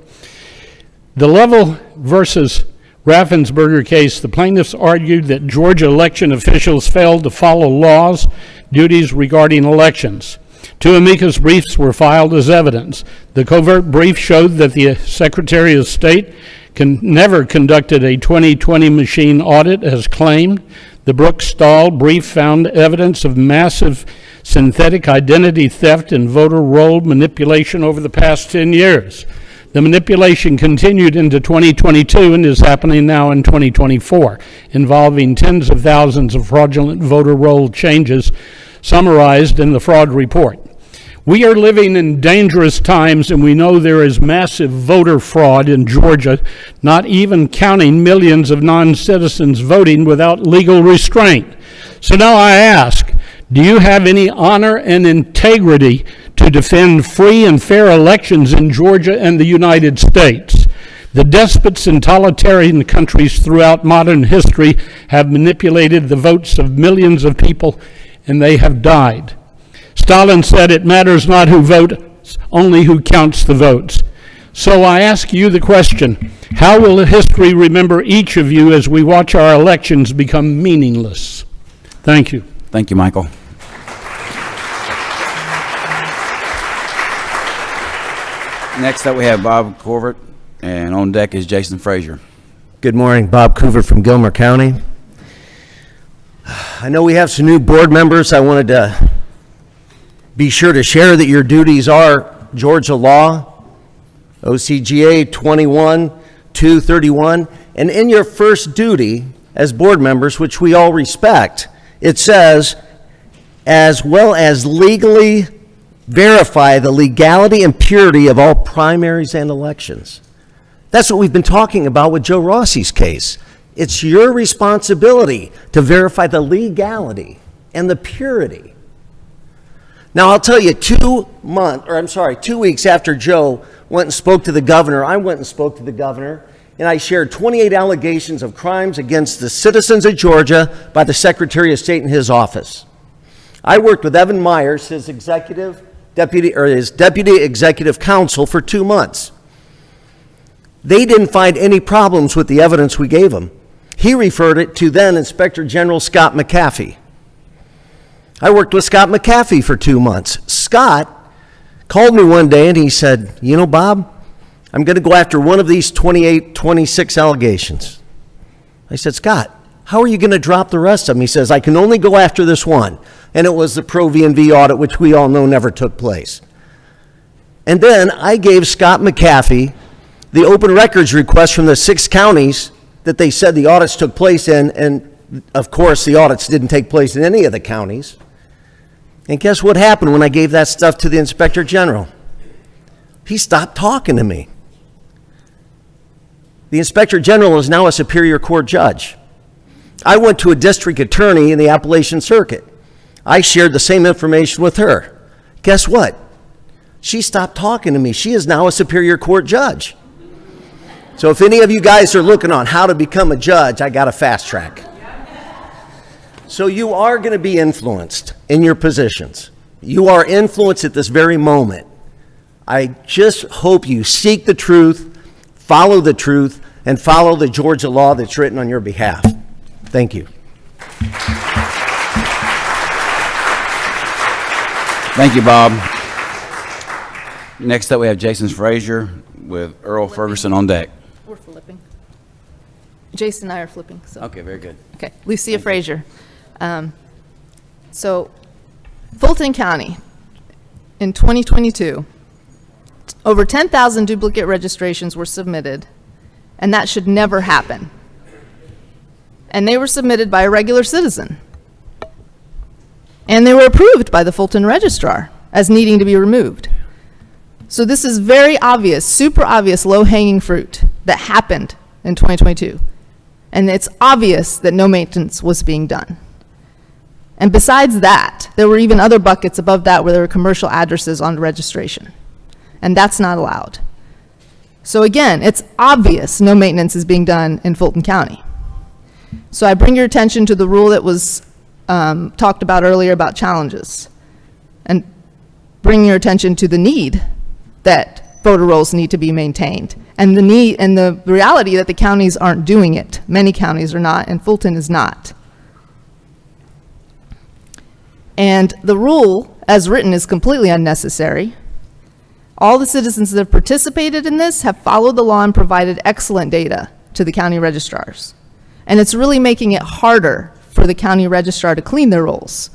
The Lovell versus Raffensperger case, the plaintiffs argued that Georgia election officials failed to follow laws, duties regarding elections. Two amicus briefs were filed as evidence. The covert brief showed that the Secretary of State never conducted a 2020 machine audit as claimed. The Brooks-Stahl brief found evidence of massive synthetic identity theft and voter roll manipulation over the past 10 years. The manipulation continued into 2022 and is happening now in 2024, involving tens of thousands of fraudulent voter roll changes summarized in the fraud report. We are living in dangerous times, and we know there is massive voter fraud in Georgia, not even counting millions of non-citizens voting without legal restraint. So now I ask, do you have any honor and integrity to defend free and fair elections in Georgia and the United States? The despots in totalitarian countries throughout modern history have manipulated the votes of millions of people, and they have died. Stalin said, "It matters not who votes, only who counts the votes." So I ask you the question, how will history remember each of you as we watch our elections become meaningless? Thank you. Thank you, Michael. Next up, we have Bob Corvert, and on deck is Jason Frazier. Good morning, Bob Coover from Gilmer County. I know we have some new board members. I wanted to be sure to share that your duties are Georgia law, OCGA 21-231, and in your first duty as board members, which we all respect, it says, as well as legally verify the legality and purity of all primaries and elections. That's what we've been talking about with Joe Rossi's case. It's your responsibility to verify the legality and the purity. Now, I'll tell you, 2 weeks after Joe went and spoke to the governor, I went and spoke to the governor, and I shared 28 allegations of crimes against the citizens of Georgia by the Secretary of State in his office. I worked with Evan Myers, his deputy executive counsel, for 2 months. They didn't find any problems with the evidence we gave him. He referred it to then Inspector General Scott McAfee. I worked with Scott McAfee for 2 months. Scott called me one day and he said, "You know, Bob, I'm going to go after one of these 26 allegations." I said, "Scott, how are you going to drop the rest of them?" He says, "I can only go after this one." And it was the Pro V&V audit, which we all know never took place. And then I gave Scott McAfee the open records request from the 6 counties that they said the audits took place in, and of course the audits didn't take place in any of the counties. And guess what happened when I gave that stuff to the Inspector General? He stopped talking to me. The Inspector General is now a Superior Court judge. I went to a district attorney in the Appalachian Circuit. I shared the same information with her. Guess what? She stopped talking to me. She is now a Superior Court judge. So if any of you guys are looking on how to become a judge, I got a fast track. So you are going to be influenced in your positions. You are influenced at this very moment. I just hope you seek the truth, follow the truth, and follow the Georgia law that's written on your behalf. Thank you. Thank you, Bob. Next up, we have Jason Frazier with Earl Ferguson on deck. We're flipping. Jason and I are flipping. So. Okay, very good. Okay, Lucia Frazier. So, Fulton County, in 2022, over 10,000 duplicate registrations were submitted, and that should never happen. And they were submitted by a regular citizen. And they were approved by the Fulton Registrar as needing to be removed. So this is very obvious, super obvious, low-hanging fruit that happened in 2022. And it's obvious that no maintenance was being done. And besides that, there were even other buckets above that where there were commercial addresses on registration. And that's not allowed. So again, it's obvious no maintenance is being done in Fulton County. So I bring your attention to the rule that was talked about earlier about challenges, and bring your attention to the need that voter rolls need to be maintained, and the need and the reality that the counties aren't doing it. Many counties are not, and Fulton is not. And the rule, as written, is completely unnecessary. All the citizens that have participated in this have followed the law and provided excellent data to the county registrars. And it's really making it harder for the county registrar to clean their rolls.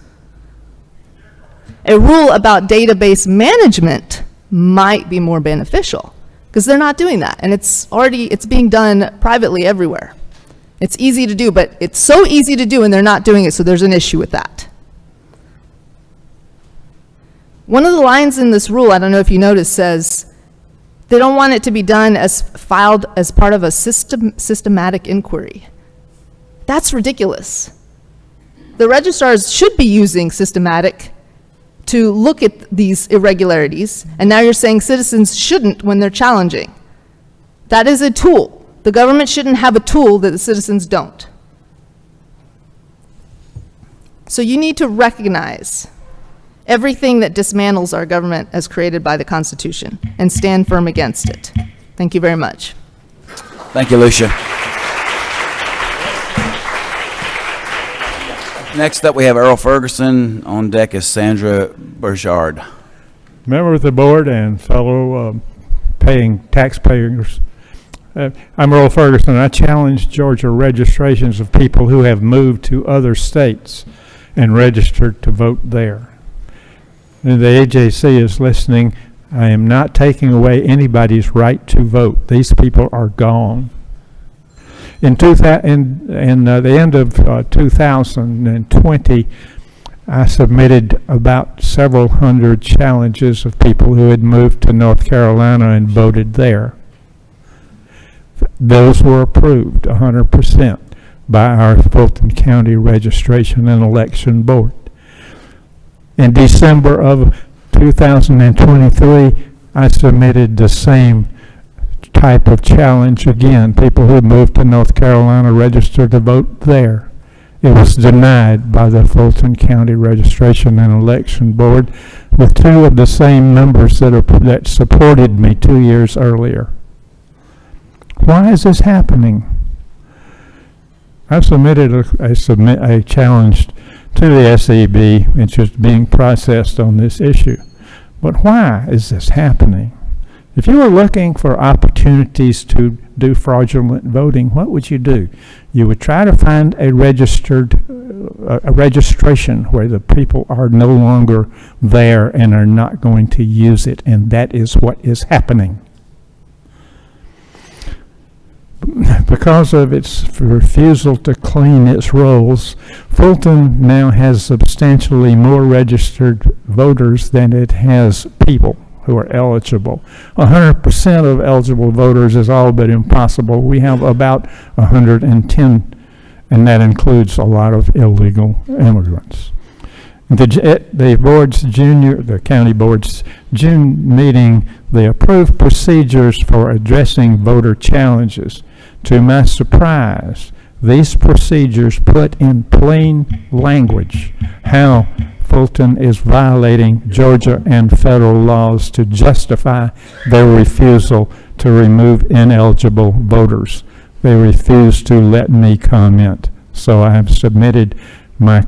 A rule about database management might be more beneficial, because they're not doing that. And it's being done privately everywhere. It's easy to do, but it's so easy to do and they're not doing it, so there's an issue with that. One of the lines in this rule, I don't know if you noticed, says they don't want it to be done as filed as part of a systematic inquiry. That's ridiculous. The registrars should be using systematic to look at these irregularities, and now you're saying citizens shouldn't when they're challenging. That is a tool. The government shouldn't have a tool that the citizens don't. So you need to recognize everything that dismantles our government as created by the Constitution and stand firm against it. Thank you very much. Thank you, Lucia. Next up, we have Earl Ferguson. On deck is Sandra Burchard. Member of the board and fellow paying taxpayers. I'm Earl Ferguson. I challenge Georgia registrations of people who have moved to other states and registered to vote there. And the AJC is listening. I am not taking away anybody's right to vote. These people are gone. In the end of 2020, I submitted about several hundred challenges of people who had moved to North Carolina and voted there. Those were approved 100% by our Fulton County Registration and Election Board. In December of 2023, I submitted the same type of challenge again. People who moved to North Carolina registered to vote there. It was denied by the Fulton County Registration and Election Board with two of the same members that supported me 2 years earlier. Why is this happening? I've submitted a challenge to the SEB, which is being processed on this issue. But why is this happening? If you were looking for opportunities to do fraudulent voting, what would you do? You would try to find a registration where the people are no longer there and are not going to use it, and that is what is happening. Because of its refusal to clean its rolls, Fulton now has substantially more registered voters than it has people who are eligible. 100% of eligible voters is all but impossible. We have about 110, and that includes a lot of illegal immigrants. The county board's June meeting, they approved procedures for addressing voter challenges. To my surprise, these procedures put in plain language how Fulton is violating Georgia and federal laws to justify their refusal to remove ineligible voters. They refuse to let me comment. So I have submitted my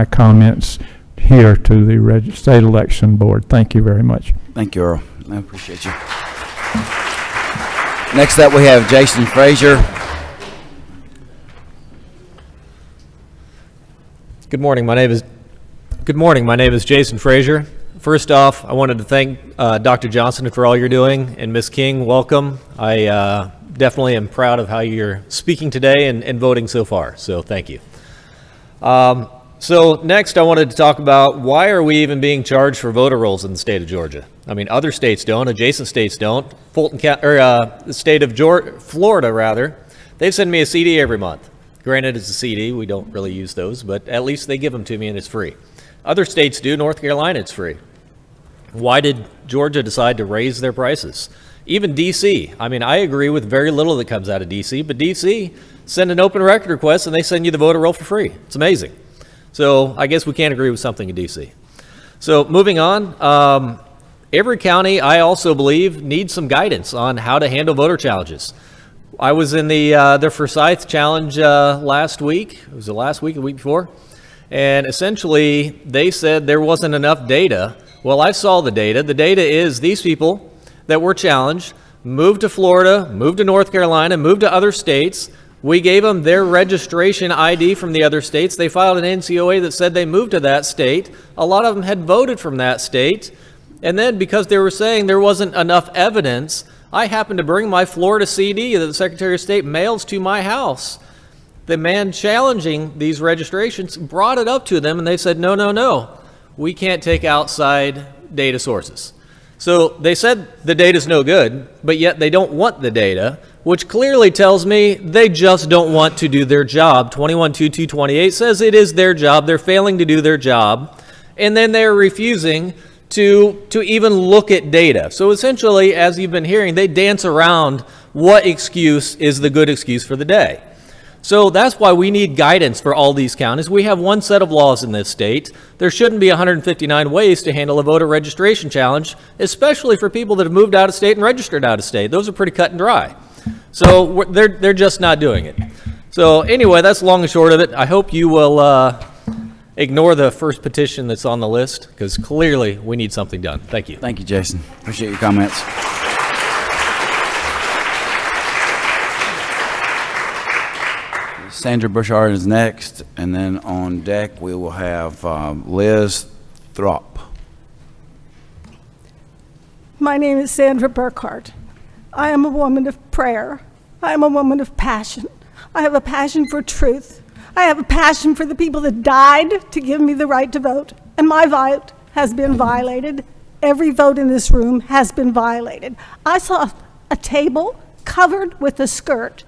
comments here to the State Election Board. Thank you very much. Thank you, Earl. I appreciate you. Next up, we have Jason Frazier. Good morning. My name is Jason Frazier. First off, I wanted to thank Dr. Johnson for all you're doing, and Ms. King, welcome. I definitely am proud of how you're speaking today and voting so far, so thank you. So next, I wanted to talk about why are we even being charged for voter rolls in the state of Georgia? I mean, other states don't, adjacent states don't. Fulton County, or the state of Florida, rather, they send me a CD every month. Granted, it's a CD, we don't really use those, but at least they give them to me and it's free. Other states do. North Carolina, it's free. Why did Georgia decide to raise their prices? Even DC. I mean, I agree with very little that comes out of DC, but DC send an open record request and they send you the voter roll for free. It's amazing. So I guess we can't agree with something in DC. So moving on, every county, I also believe, needs some guidance on how to handle voter challenges. I was in the Forsyth challenge last week. It was the last week, the week before. And essentially, they said there wasn't enough data. Well, I saw the data. The data is these people that were challenged moved to Florida, moved to North Carolina, moved to other states. We gave them their registration ID from the other states. They filed an NCOA that said they moved to that state. A lot of them had voted from that state. And then because they were saying there wasn't enough evidence, I happened to bring my Florida CD that the Secretary of State mails to my house. The man challenging these registrations brought it up to them and they said, no, no, no. we can't take outside data sources. So they said the data's no good, but yet they don't want the data, which clearly tells me they just don't want to do their job. 21.2228 says it is their job. They're failing to do their job, and then they're refusing to even look at data. So essentially, as you've been hearing, they dance around what excuse is the good excuse for the day. So that's why we need guidance for all these counties. We have one set of laws in this state. There shouldn't be 159 ways to handle a voter registration challenge, especially for people that have moved out of state and registered out of state. Those are pretty cut and dry. So they're just not doing it. So anyway, that's long and short of it. I hope you will ignore the first petition that's on the list, because clearly we need something done. Thank you. Thank you, Jason. Appreciate your comments. Sandra Bushard is next, and then on deck we will have Liz Throp. My name is Sandra Burkhart. I am a woman of prayer. I am a woman of passion. I have a passion for truth. I have a passion for the people that died to give me the right to vote, and my vote has been violated. Every vote in this room has been violated. I saw a table covered with a skirt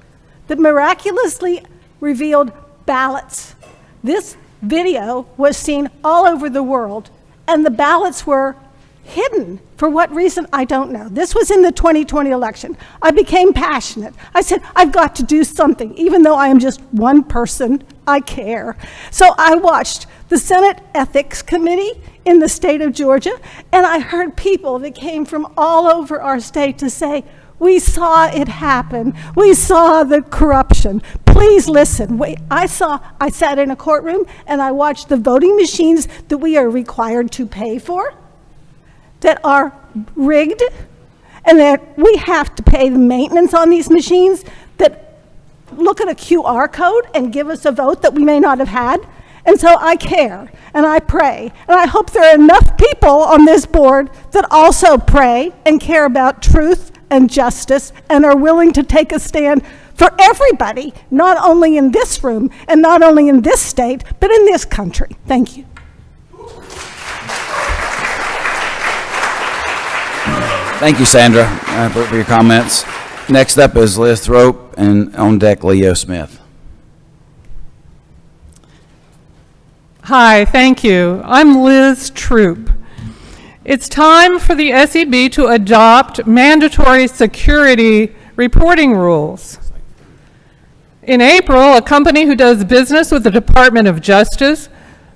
that miraculously revealed ballots. This video was seen all over the world, and the ballots were hidden. For what reason, I don't know. This was in the 2020 election. I became passionate. I said, I've got to do something. Even though I am just one person, I care. So I watched the Senate Ethics Committee in the state of Georgia, and I heard people that came from all over our state to say, we saw it happen. We saw the corruption. Please listen. I sat in a courtroom and I watched the voting machines that we are required to pay for, that are rigged, and that we have to pay the maintenance on these machines, that look at a QR code and give us a vote that we may not have had. And so I care, and I pray, and I hope there are enough people on this board that also pray and care about truth and justice and are willing to take a stand for everybody, not only in this room and not only in this state, but in this country. Thank you. Thank you, Sandra, for your comments. Next up is Liz Thrope, and on deck, Leo Smith. Hi, thank you. I'm Liz Troop. It's time for the SEB to adopt mandatory security reporting rules. In April, a company who does business with the Department of Justice,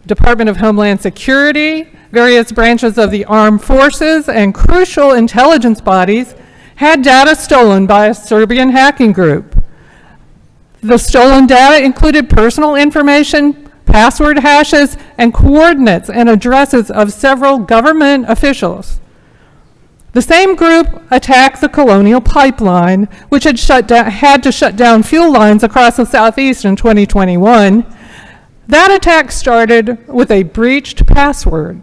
Department of Homeland Security, various branches of the armed forces, and crucial intelligence bodies had data stolen by a Serbian hacking group. The stolen data included personal information, password hashes, and coordinates and addresses of several government officials. The same group attacked the Colonial Pipeline, which had to shut down fuel lines across the Southeast in 2021. That attack started with a breached password.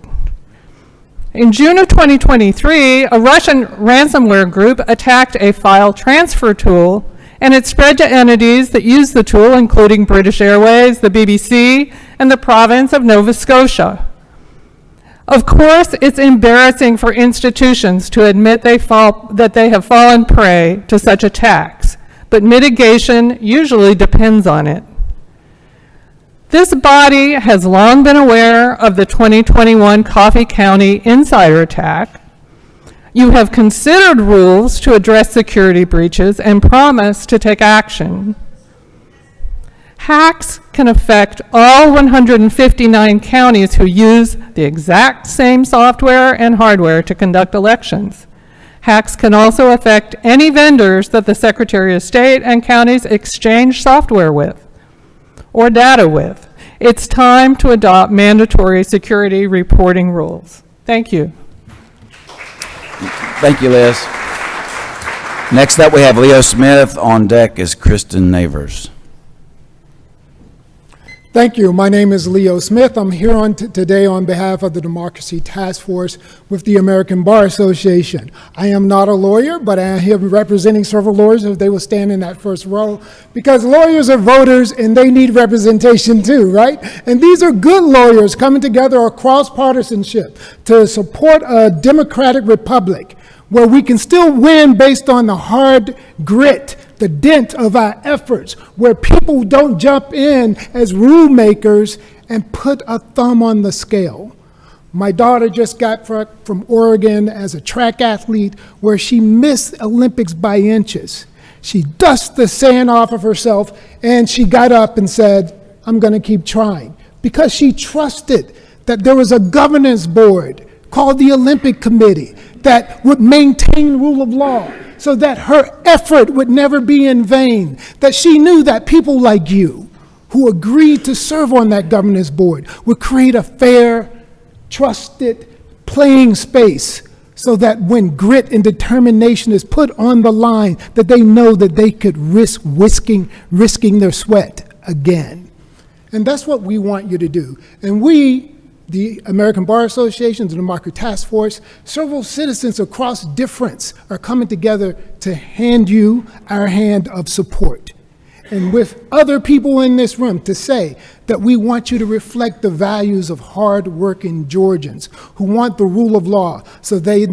In June of 2023, a Russian ransomware group attacked a file transfer tool, and it spread to entities that use the tool, including British Airways, the BBC, and the province of Nova Scotia. Of course, it's embarrassing for institutions to admit that they have fallen prey to such attacks, but mitigation usually depends on it. This body has long been aware of the 2021 Coffee County insider attack. You have considered rules to address security breaches and promised to take action. Hacks can affect all 159 counties who use the exact same software and hardware to conduct elections. Hacks can also affect any vendors that the Secretary of State and counties exchange software with or data with. It's time to adopt mandatory security reporting rules. Thank you. Thank you, Liz. Next up, we have Leo Smith. On deck is Kristen Navers. Thank you. My name is Leo Smith. I'm here today on behalf of the Democracy Task Force with the American Bar Association. I am not a lawyer, but I am representing several lawyers if they will stand in that first row, because lawyers are voters and they need representation too, right? And these are good lawyers coming together across partisanship to support a democratic republic where we can still win based on the hard grit, the dent of our efforts, where people don't jump in as rule makers and put a thumb on the scale. My daughter just got from Oregon as a track athlete where she missed Olympics by inches. She dusted the sand off of herself and she got up and said, I'm going to keep trying, because she trusted that there was a governance board called the Olympic Committee that would maintain rule of law, so that her effort would never be in vain, that she knew that people like you who agreed to serve on that governance board would create a fair, trusted playing space, so that when grit and determination is put on the line, that they know that they could risk risking their sweat again. And that's what we want you to do. And we, the American Bar Association, the Democracy Task Force, several citizens across difference are coming together to hand you our hand of support. And with other people in this room to say that we want you to reflect the values of hard-working Georgians who want the rule of law, so they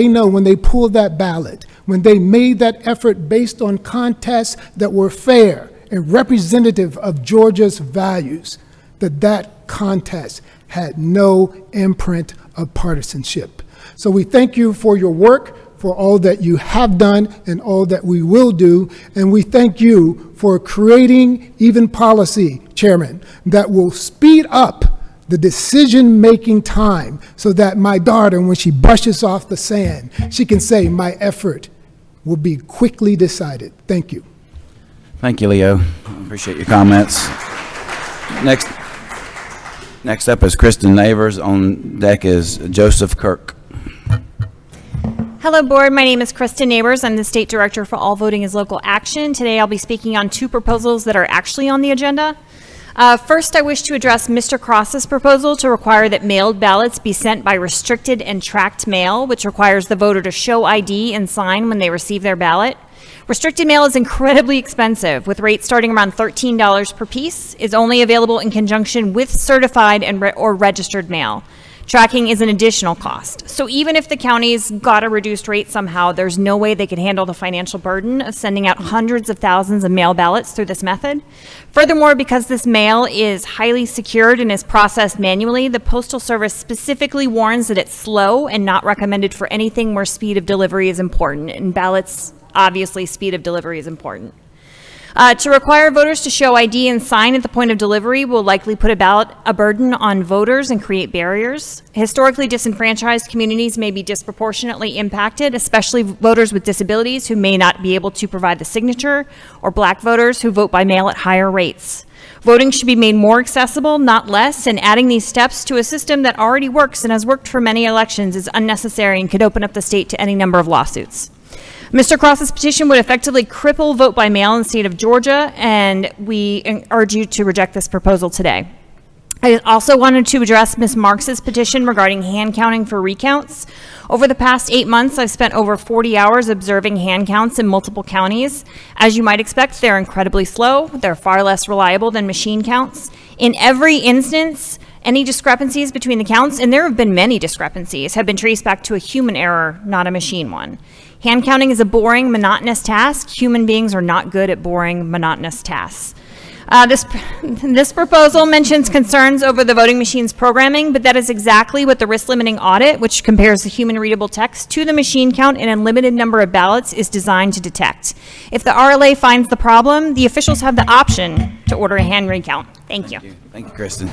know when they pull that ballot, when they made that effort based on contests that were fair and representative of Georgia's values, that contest had no imprint of partisanship. So we thank you for your work, for all that you have done and all that we will do, and we thank you for creating even policy, Chairman, that will speed up the decision-making time so that my daughter, when she brushes off the sand, she can say, my effort will be quickly decided. Thank you. Thank you, Leo. I appreciate your comments. Next up is Kristen Neighbors. On deck is Joseph Kirk. Hello, Board. My name is Kristen Neighbors. I'm the State Director for All Voting is Local Action. Today I'll be speaking on two proposals that are actually on the agenda. First, I wish to address Mr. Cross's proposal to require that mailed ballots be sent by restricted and tracked mail, which requires the voter to show ID and sign when they receive their ballot. Restricted mail is incredibly expensive, with rates starting around $13 per piece, is only available in conjunction with certified or registered mail. Tracking is an additional cost. So even if the county's got a reduced rate somehow, there's no way they could handle the financial burden of sending out hundreds of thousands of mail ballots through this method. Furthermore, because this mail is highly secured and is processed manually, the Postal Service specifically warns that it's slow and not recommended for anything where speed of delivery is important. And ballots, obviously, speed of delivery is important. To require voters to show ID and sign at the point of delivery will likely put a burden on voters and create barriers. Historically disenfranchised communities may be disproportionately impacted, especially voters with disabilities who may not be able to provide the signature, or Black voters who vote by mail at higher rates. Voting should be made more accessible, not less, and adding these steps to a system that already works and has worked for many elections is unnecessary and could open up the state to any number of lawsuits. Mr. Cross's petition would effectively cripple vote by mail in the state of Georgia, and we urge you to reject this proposal today. I also wanted to address Ms. Marks's petition regarding hand counting for recounts. Over the past 8 months, I've spent over 40 hours observing hand counts in multiple counties. As you might expect, they're incredibly slow. They're far less reliable than machine counts. In every instance, any discrepancies between the counts, and there have been many discrepancies, have been traced back to a human error, not a machine one. Hand counting is a boring, monotonous task. Human beings are not good at boring, monotonous tasks. This proposal mentions concerns over the voting machine's programming, but that is exactly what the risk-limiting audit, which compares the human-readable text to the machine count in a limited number of ballots, is designed to detect. If the RLA finds the problem, the officials have the option to order a hand recount. Thank you. Thank you, Kristen.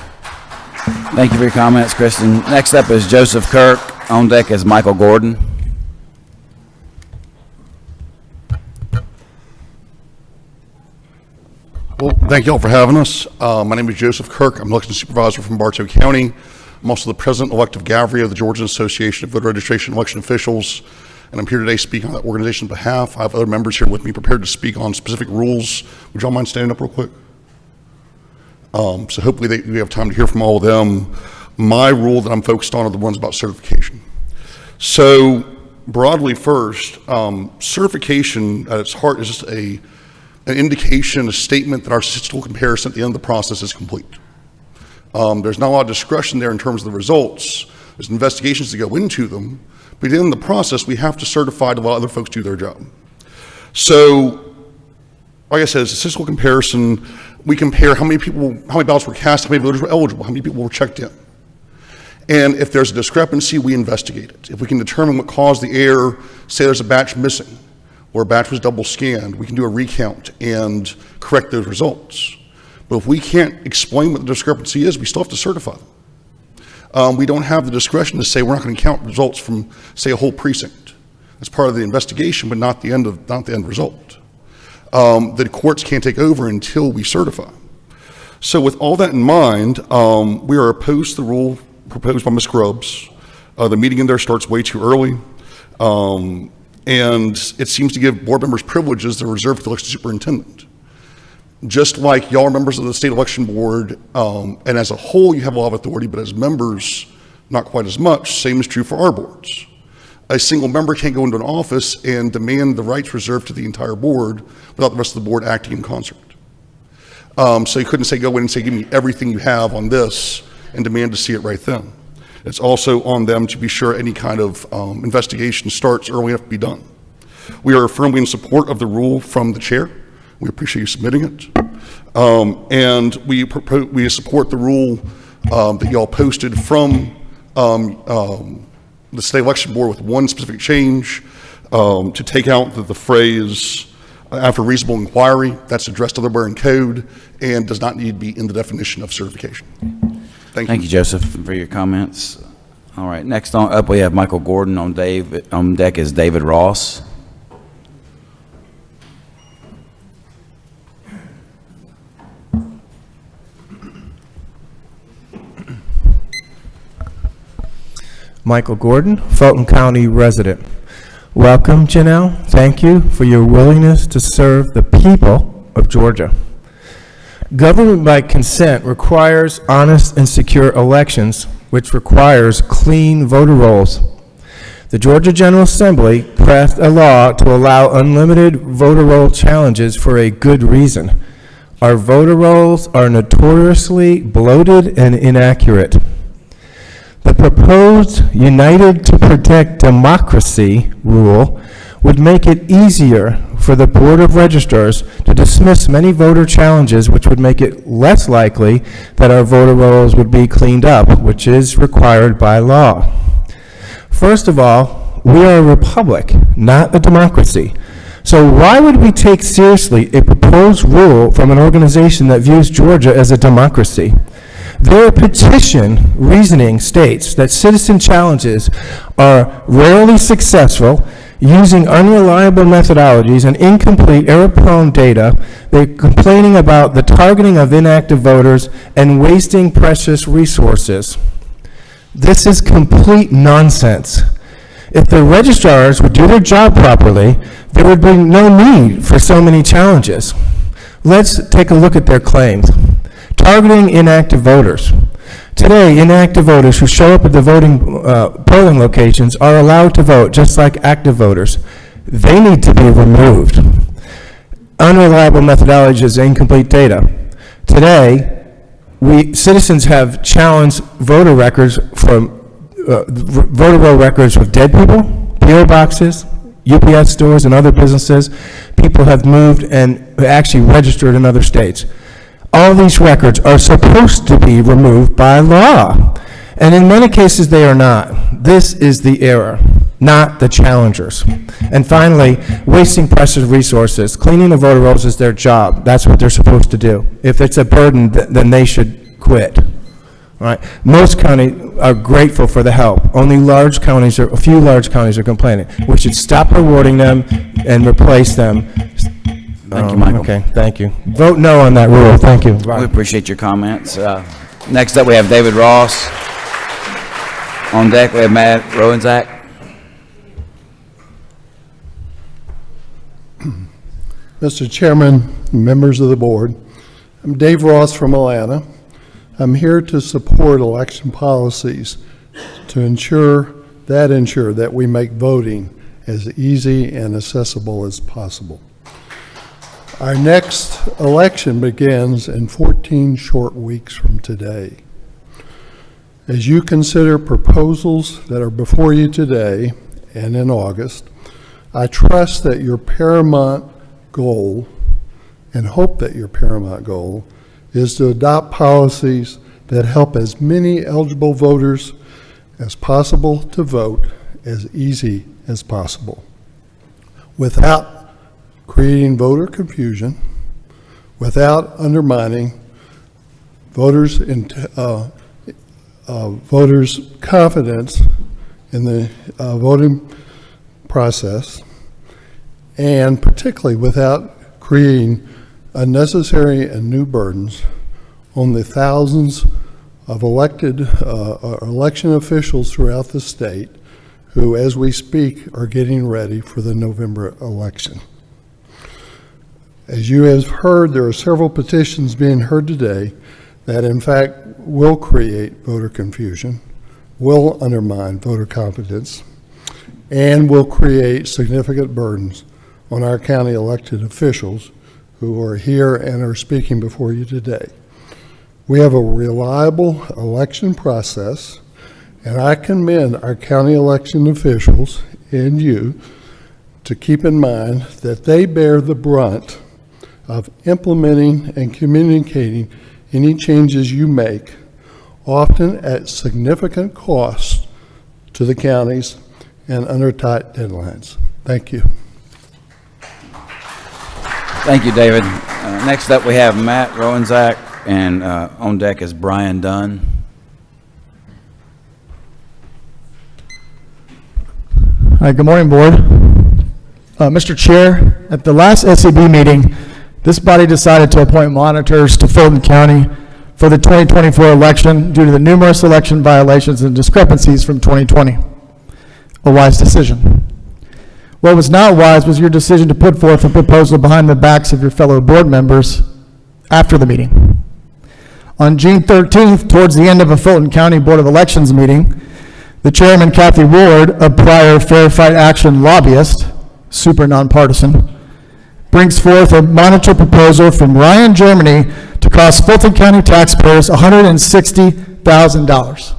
Thank you for your comments, Kristen. Next up is Joseph Kirk. On deck is Michael Gordon. Well, thank you all for having us. My name is Joseph Kirk. I'm election supervisor from Bartow County. I'm also the president-elect of GAVRI of the Georgia Association of Voter Registration and Election Officials, and I'm here today speaking on that organization's behalf. I have other members here with me prepared to speak on specific rules. Would y'all mind standing up real quick? So hopefully we have time to hear from all of them. My rule that I'm focused on are the ones about certification. So broadly first, certification at its heart is just an indication, a statement that our statistical comparison at the end of the process is complete. There's not a lot of discretion there in terms of the results. There's investigations to go into them, but at the end of the process, we have to certify to let other folks do their job. So, like I said, it's a statistical comparison. We compare how many ballots were cast, how many voters were eligible, how many people were checked in. And if there's a discrepancy, we investigate it. If we can determine what caused the error, say there's a batch missing, or a batch was double scanned, we can do a recount and correct those results. But if we can't explain what the discrepancy is, we still have to certify them. We don't have the discretion to say we're not going to count results from, say, a whole precinct. That's part of the investigation, but not the end result. The courts can't take over until we certify. So with all that in mind, we are opposed to the rule proposed by Ms. Grubbs. The meeting in there starts way too early. And it seems to give board members privileges that are reserved for the election superintendent. Just like y'all are members of the state election board, and as a whole you have a lot of authority, but as members, not quite as much. Same is true for our boards. A single member can't go into an office and demand the rights reserved to the entire board without the rest of the board acting in concert. So you couldn't say, go in and say, give me everything you have on this and demand to see it right then. It's also on them to be sure any kind of investigation starts early enough to be done. We are firmly in support of the rule from the chair. We appreciate you submitting it. And we support the rule that y'all posted from the state election board with one specific change to take out the phrase after reasonable inquiry. That's addressed elsewhere in code and does not need to be in the definition of certification. Thank you, Joseph, for your comments. All right, next up we have Michael Gordon. On deck is David Ross. Michael Gordon, Fulton County resident. Welcome, Janelle. Thank you for your willingness to serve the people of Georgia. Government by consent requires honest and secure elections, which requires clean voter rolls. The Georgia General Assembly passed a law to allow unlimited voter roll challenges for a good reason. Our voter rolls are notoriously bloated and inaccurate. The proposed United to Protect Democracy rule would make it easier for the Board of Registrars to dismiss many voter challenges, which would make it less likely that our voter rolls would be cleaned up, which is required by law. First of all, we are a republic, not a democracy. So why would we take seriously a proposed rule from an organization that views Georgia as a democracy? Their petition reasoning states that citizen challenges are rarely successful, using unreliable methodologies and incomplete, error-prone data. They're complaining about the targeting of inactive voters and wasting precious resources. This is complete nonsense. If the registrars would do their job properly, there would be no need for so many challenges. Let's take a look at their claims. Targeting inactive voters. Today, inactive voters who show up at the polling locations are allowed to vote just like active voters. They need to be removed. Unreliable methodologies and incomplete data. Today, citizens have challenged voter records from voter roll records with dead people, PO boxes, UPS stores, and other businesses. People have moved and actually registered in other states. All these records are supposed to be removed by law, and in many cases they are not. This is the error, not the challengers. And finally, wasting precious resources. Cleaning the voter rolls is their job. That's what they're supposed to do. If it's a burden, then they should quit. Right? Most counties are grateful for the help. Only a few large counties are complaining. We should stop rewarding them and replace them. Thank you, Michael. Okay, thank you. Vote no on that rule. Thank you. We appreciate your comments. Next up, we have David Ross. On deck, we have Matt Rowenzak. Mr. Chairman, members of the board, I'm Dave Ross from Atlanta. I'm here to support election policies to ensure that we make voting as easy and accessible as possible. Our next election begins in 14 short weeks from today. As you consider proposals that are before you today and in August, I trust that your paramount goal and hope that your paramount goal is to adopt policies that help as many eligible voters as possible to vote as easy as possible, without creating voter confusion, without undermining voters' confidence in the voting process, and particularly without creating unnecessary and new burdens on the thousands of elected election officials throughout the state who, as we speak, are getting ready for the November election. As you have heard, there are several petitions being heard today that in fact will create voter confusion, will undermine voter confidence, and will create significant burdens on our county elected officials who are here and are speaking before you today. We have a reliable election process, and I commend our county election officials and you to keep in mind that they bear the brunt of implementing and communicating any changes you make, often at significant cost to the counties and under tight deadlines. Thank you. Thank you, David. Next up, we have Matt Rowenzak, and on deck is Brian Dunn. Hi, good morning, Board. Mr. Chair, at the last SEB meeting, this body decided to appoint monitors to Fulton County for the 2024 election due to the numerous election violations and discrepancies from 2020. A wise decision. What was not wise was your decision to put forth a proposal behind the backs of your fellow board members after the meeting. On June 13th, towards the end of a Fulton County Board of Elections meeting, the chairman, Kathy Ward, a prior Fair Fight Action lobbyist, super nonpartisan, brings forth a monitor proposal from Ryan, Germany, to cost Fulton County taxpayers $160,000.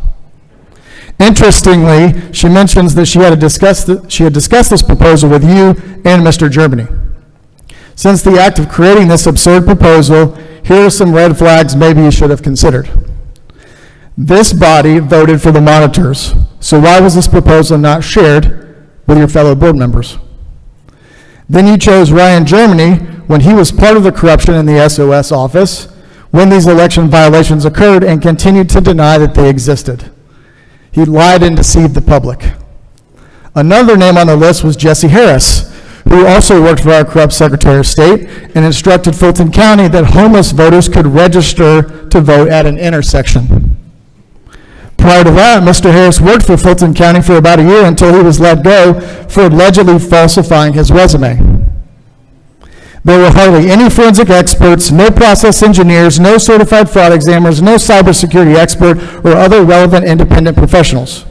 Interestingly, she mentions that she had discussed this proposal with you and Mr. Germany. Since the act of creating this absurd proposal, here are some red flags maybe you should have considered. This body voted for the monitors, so why was this proposal not shared with your fellow board members? Then you chose Ryan, Germany, when he was part of the corruption in the SOS office, when these election violations occurred, and continued to deny that they existed. He lied and deceived the public. Another name on the list was Jesse Harris, who also worked for our corrupt Secretary of State and instructed Fulton County that homeless voters could register to vote at an intersection. Prior to that, Mr. Harris worked for Fulton County for about a year until he was let go for allegedly falsifying his resume. There were hardly any forensic experts, no process engineers, no certified fraud examiners, no cybersecurity expert, or other relevant independent professionals.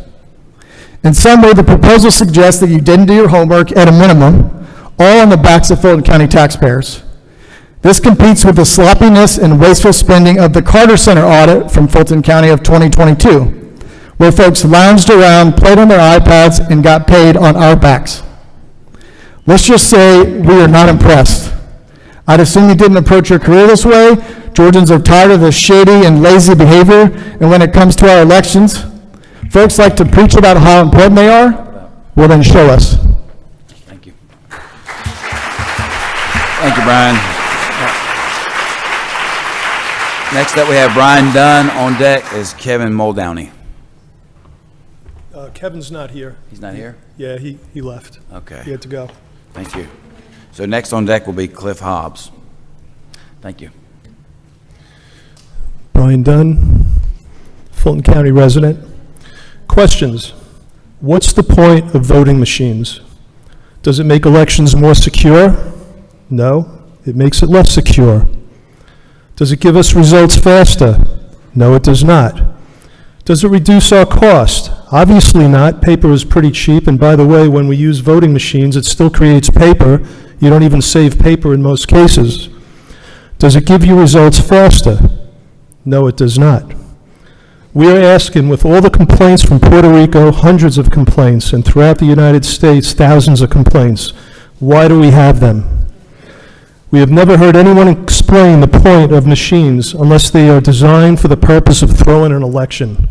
In some way, the proposal suggests that you didn't do your homework at a minimum, all on the backs of Fulton County taxpayers. This competes with the sloppiness and wasteful spending of the Carter Center audit from Fulton County of 2022, where folks lounged around, played on their iPads, and got paid on our backs. Let's just say we are not impressed. I'd assume you didn't approach your career this way. Georgians are tired of this shady and lazy behavior, and when it comes to our elections, folks like to preach about how important they are. Well, then show us. Thank you. Thank you, Brian. Next up, we have Brian Dunn. On deck is Kevin Muldowney. Kevin's not here. He's not here? Yeah, he left. Okay. He had to go. Thank you. So next on deck will be Cliff Hobbs. Thank you. Brian Dunn, Fulton County resident. Questions. What's the point of voting machines? Does it make elections more secure? No, it makes it less secure. Does it give us results faster? No, it does not. Does it reduce our cost? Obviously not. Paper is pretty cheap, and by the way, when we use voting machines, it still creates paper. You don't even save paper in most cases. Does it give you results faster? No, it does not. We are asking, with all the complaints from Puerto Rico, hundreds of complaints, and throughout the United States, thousands of complaints, why do we have them? We have never heard anyone explain the point of machines unless they are designed for the purpose of throwing an election.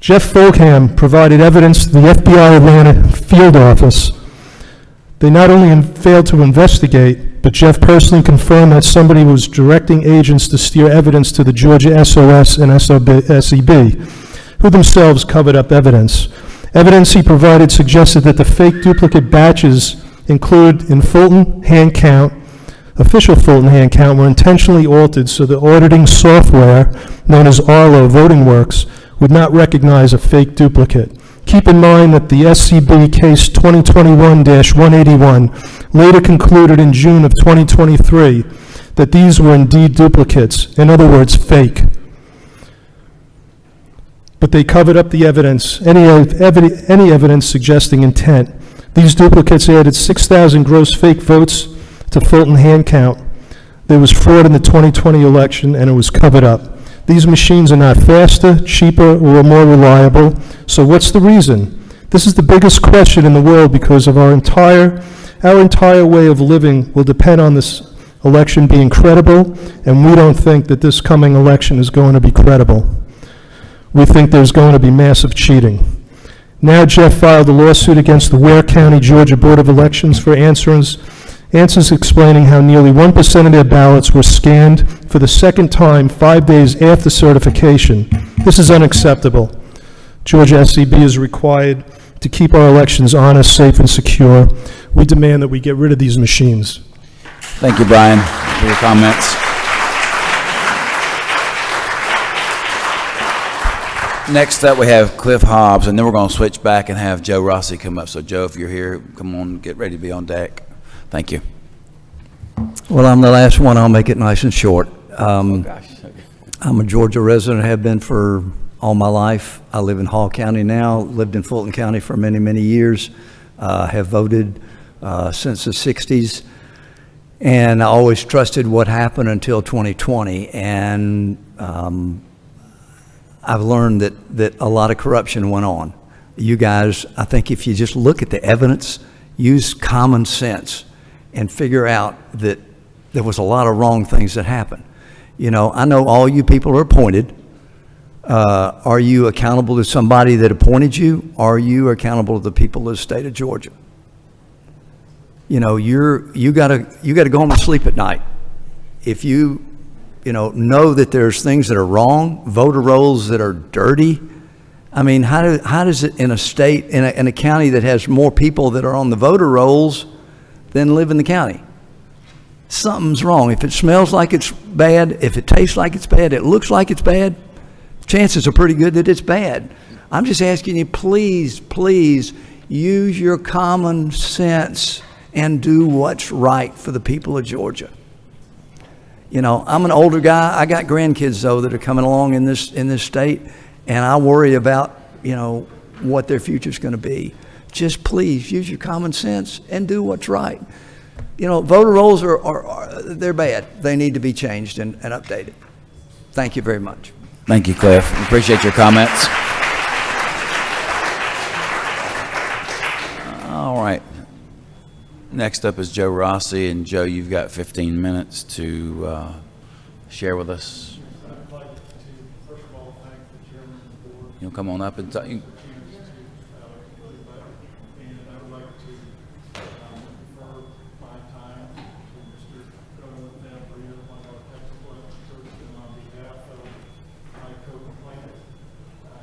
Jeff Folkham provided evidence to the FBI Atlanta field office. They not only failed to investigate, but Jeff personally confirmed that somebody was directing agents to steer evidence to the Georgia SOS and SEB, who themselves covered up evidence. Evidence he provided suggested that the fake duplicate batches included in Fulton hand count, official Fulton hand count, were intentionally altered so the auditing software, known as Arlo Voting Works, would not recognize a fake duplicate. Keep in mind that the SCB case 2021-181 later concluded in June of 2023 that these were indeed duplicates, in other words, fake. But they covered up the evidence, any evidence suggesting intent. These duplicates added 6,000 gross fake votes to Fulton hand count. There was fraud in the 2020 election, and it was covered up. These machines are not faster, cheaper, or more reliable. So what's the reason? This is the biggest question in the world because of our entire way of living will depend on this election being credible, and we don't think that this coming election is going to be credible. We think there's going to be massive cheating. Now Jeff filed a lawsuit against the Ware County, Georgia Board of Elections for answers explaining how nearly 1% of their ballots were scanned for the second time 5 days after certification. This is unacceptable. Georgia SCB is required to keep our elections honest, safe, and secure. We demand that we get rid of these machines. Thank you, Brian, for your comments. Next up, we have Cliff Hobbs, and then we're going to switch back and have Joe Rossi come up. So, Joe, if you're here, come on, get ready to be on deck. Thank you. Well, I'm the last one. I'll make it nice and short. I'm a Georgia resident, have been for all my life. I live in Hall County now, lived in Fulton County for many, many years, have voted since the 60s, and I always trusted what happened until 2020, and I've learned that a lot of corruption went on. You guys, I think if you just look at the evidence, use common sense, and figure out that there was a lot of wrong things that happened. You know, I know all you people are appointed. Are you accountable to somebody that appointed you? Are you accountable to the people of the state of Georgia? You know, you gotta go home and sleep at night. If you know that there's things that are wrong, voter rolls that are dirty. I mean, how does it in a state, in a county that has more people that are on the voter rolls than live in the county? Something's wrong. If it smells like it's bad, if it tastes like it's bad, it looks like it's bad, chances are pretty good that it's bad. I'm just asking you, please, please use your common sense and do what's right for the people of Georgia. You know, I'm an older guy. I got grandkids, though, that are coming along in this state, and I worry about, what their future's going to be. Just please use your common sense and do what's right. Voter rolls they're bad. They need to be changed and updated. Thank you very much. Thank you, Cliff. Appreciate your comments. All right. Next up is Joe Rossi, and Joe, you've got 15 minutes to share with us. I'd like to, first of all, thank the chairman of the board. You'll come on up and talk. And I would like to refer my time to Mr. Fabrino, one of our technical experts, and on behalf of my co-complainant,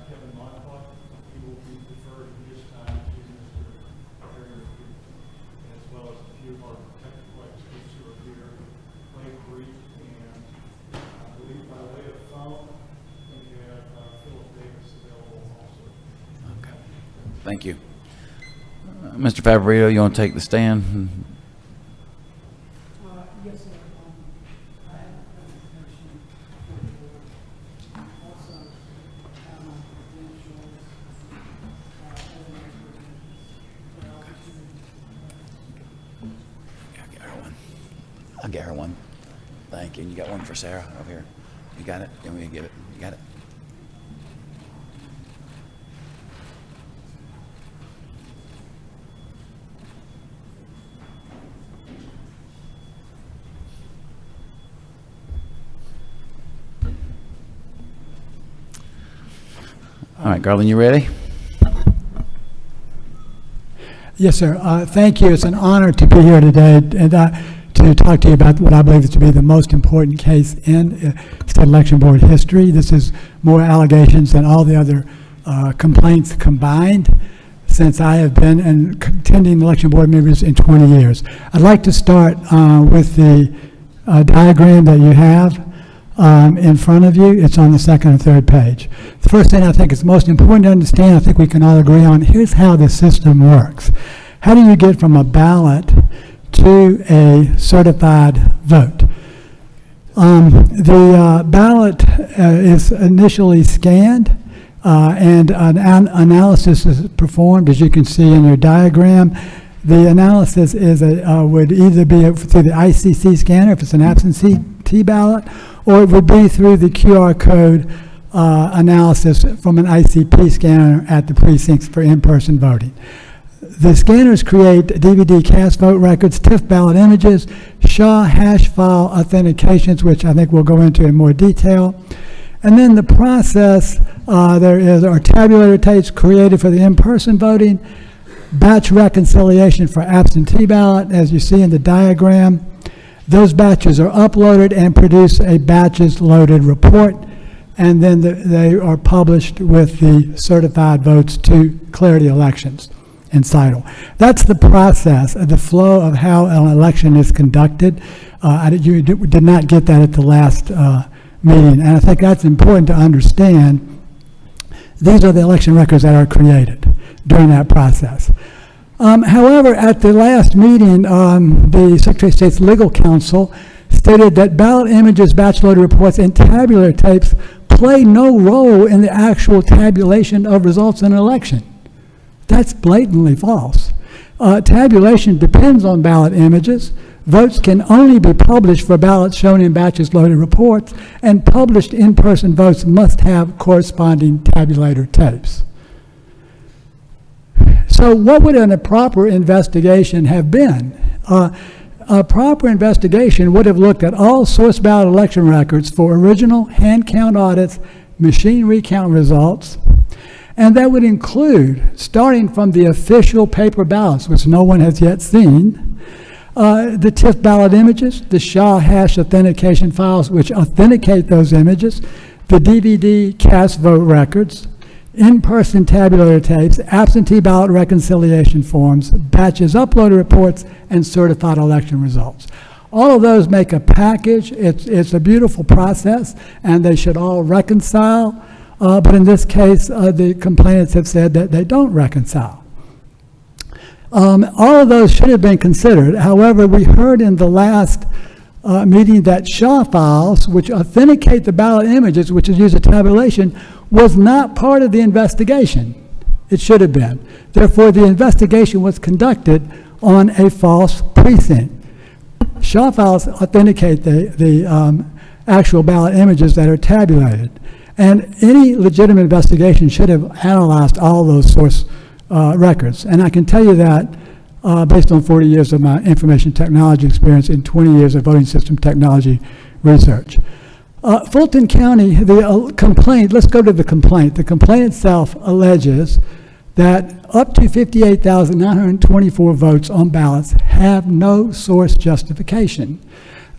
Kevin Montauk, he will be deferring his time to Mr. Perry, as well as a few of our technical experts who are here. Wayne Brief, and I believe by way of phone, we have Philip Davis available also. Okay. Thank you. Mr. Fabrino, you want to take the stand? Yes, sir. I'll get her one. Thank you. And you got one for Sarah over here. You got it? You want me to give it? You got it? All right, Garland, you ready? Yes, sir. Thank you. It's an honor to be here today and to talk to you about what I believe is to be the most important case in state election board history. This is more allegations than all the other complaints combined since I have been attending election board members in 20 years. I'd like to start with the diagram that you have in front of you. It's on the second and third page. The first thing I think is most important to understand, I think we can all agree on, here's how the system works. How do you get from a ballot to a certified vote? The ballot is initially scanned and an analysis is performed, as you can see in your diagram. The analysis is would either be through the ICC scanner if it's an absentee ballot, or it would be through the QR code analysis from an ICP scanner at the precincts for in-person voting. The scanners create DVD cast vote records, TIFF ballot images, SHA hash file authentications, which I think we'll go into in more detail. And then the process, there are tabulator tapes created for the in-person voting, batch reconciliation for absentee ballot, as you see in the diagram. Those batches are uploaded and produce a batches loaded report, and then they are published with the certified votes to Clarity Elections in CITL. That's the process, the flow of how an election is conducted. You did not get that at the last meeting, and I think that's important to understand. These are the election records that are created during that process. However, at the last meeting, the Secretary of State's legal counsel stated that ballot images, batch loaded reports, and tabular tapes play no role in the actual tabulation of results in an election. That's blatantly false. Tabulation depends on ballot images. Votes can only be published for ballots shown in batches loaded reports, and published in-person votes must have corresponding tabulator tapes. So what would a proper investigation have been? A proper investigation would have looked at all source ballot election records for original hand count audits, machine recount results, and that would include, starting from the official paper ballots, which no one has yet seen, the TIFF ballot images, the SHA hash authentication files, which authenticate those images, the DVD cast vote records, in-person tabular tapes, absentee ballot reconciliation forms, batches uploaded reports, and certified election results. All of those make a package. It's a beautiful process, and they should all reconcile. But in this case, the complainants have said that they don't reconcile. All of those should have been considered. However, we heard in the last meeting that SHA files, which authenticate the ballot images, which is used for tabulation, was not part of the investigation. It should have been. Therefore, the investigation was conducted on a false precinct. SHA files authenticate the actual ballot images that are tabulated. And any legitimate investigation should have analyzed all those source records. And I can tell you that based on 40 years of my information technology experience and 20 years of voting system technology research. Fulton County, the complaint, let's go to the complaint. The complaint itself alleges that up to 58,924 votes on ballots have no source justification.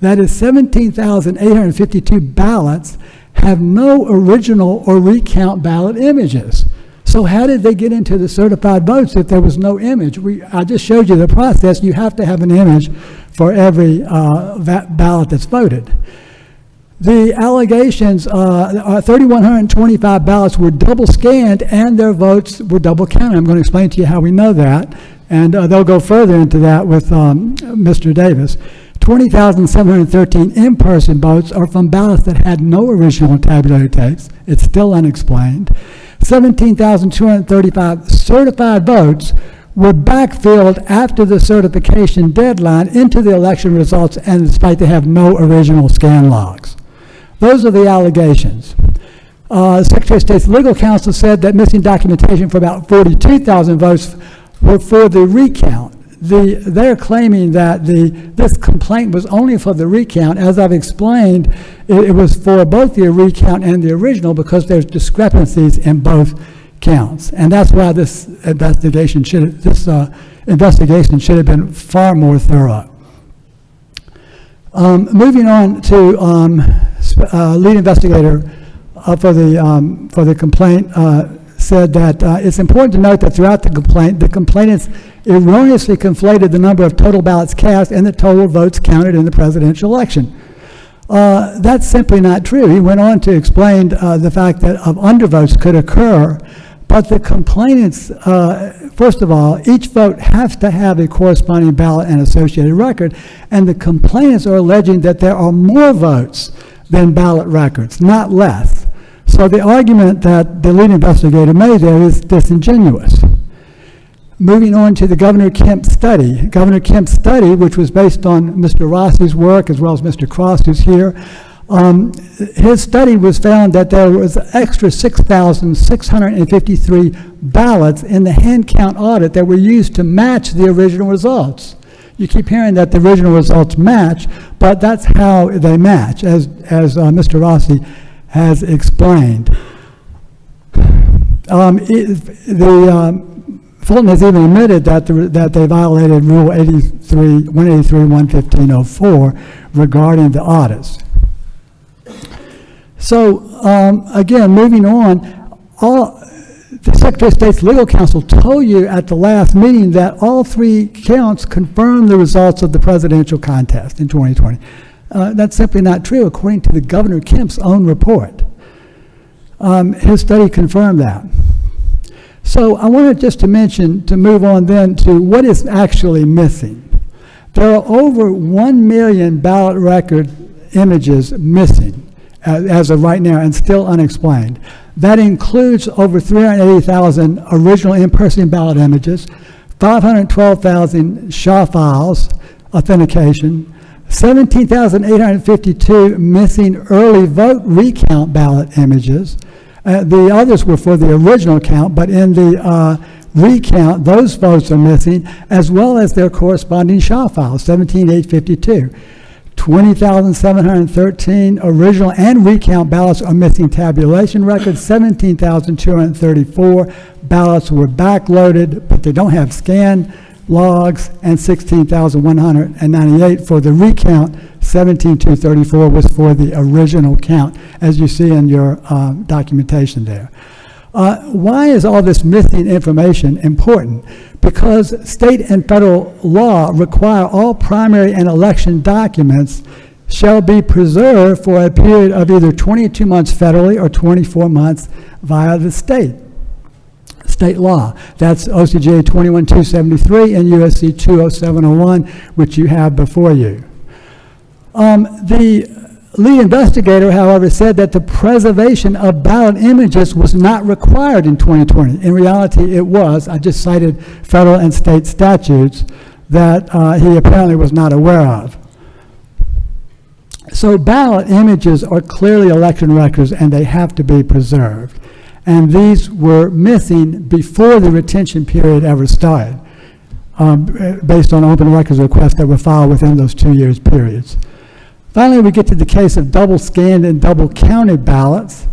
That is 17,852 ballots have no original or recount ballot images. So how did they get into the certified votes if there was no image? I just showed you the process. You have to have an image for every ballot that's voted. The allegations, 3,125 ballots were double scanned and their votes were double counted. I'm going to explain to you how we know that, and they'll go further into that with Mr. Davis. 20,713 in-person votes are from ballots that had no original tabulated tapes. It's still unexplained. 17,235 certified votes were backfilled after the certification deadline into the election results, and despite they have no original scan logs. Those are the allegations. Secretary of State's legal counsel said that missing documentation for about 42,000 votes were for the recount. They're claiming that this complaint was only for the recount. As I've explained, it was for both the recount and the original because there's discrepancies in both counts. And that's why this investigation should have been far more thorough. Moving on to lead investigator for the complaint said that it's important to note that throughout the complainants erroneously conflated the number of total ballots cast and the total votes counted in the presidential election. That's simply not true. He went on to explain the fact that undervotes could occur, but the complainants, first of all, each vote has to have a corresponding ballot and associated record, and the complainants are alleging that there are more votes than ballot records, not less. So the argument that the lead investigator made there is disingenuous. Moving on to the Governor Kemp study. Governor Kemp's study, which was based on Mr. Rossi's work as well as Mr. Cross, who's here, his study was found that there was extra 6,653 ballots in the hand count audit that were used to match the original results. You keep hearing that the original results match, but that's how they match, as Mr. Rossi has explained. Fulton has even admitted that they violated Rule 183.115.04 regarding the audits. So again, moving on, the Secretary of State's legal counsel told you at the last meeting that all three counts confirmed the results of the presidential contest in 2020. That's simply not true, according to the Governor Kemp's own report. His study confirmed that. So I wanted just to mention, to move on then to what is actually missing. There are over 1 million ballot record images missing as of right now and still unexplained. That includes over 380,000 original in-person ballot images, 512,000 SHA files, authentication, 17,852 missing early vote recount ballot images. The others were for the original count, but in the recount, those votes are missing, as well as their corresponding SHA files, 17,852. 20,713 original and recount ballots are missing tabulation records. 17,234 ballots were backloaded, but they don't have scan logs, and 16,198 for the recount. 17,234 was for the original count, as you see in your documentation there. Why is all this missing information important? Because state and federal law require all primary and election documents shall be preserved for a period of either 22 months federally or 24 months via the state law. That's OCGA 21-273 and USC 20701, which you have before you. The lead investigator, however, said that the preservation of ballot images was not required in 2020. In reality, it was. I just cited federal and state statutes that he apparently was not aware of. So ballot images are clearly election records, and they have to be preserved. And these were missing before the retention period ever started, based on open records requests that were filed within those 2 years periods. Finally, we get to the case of double scanned and double counted ballots.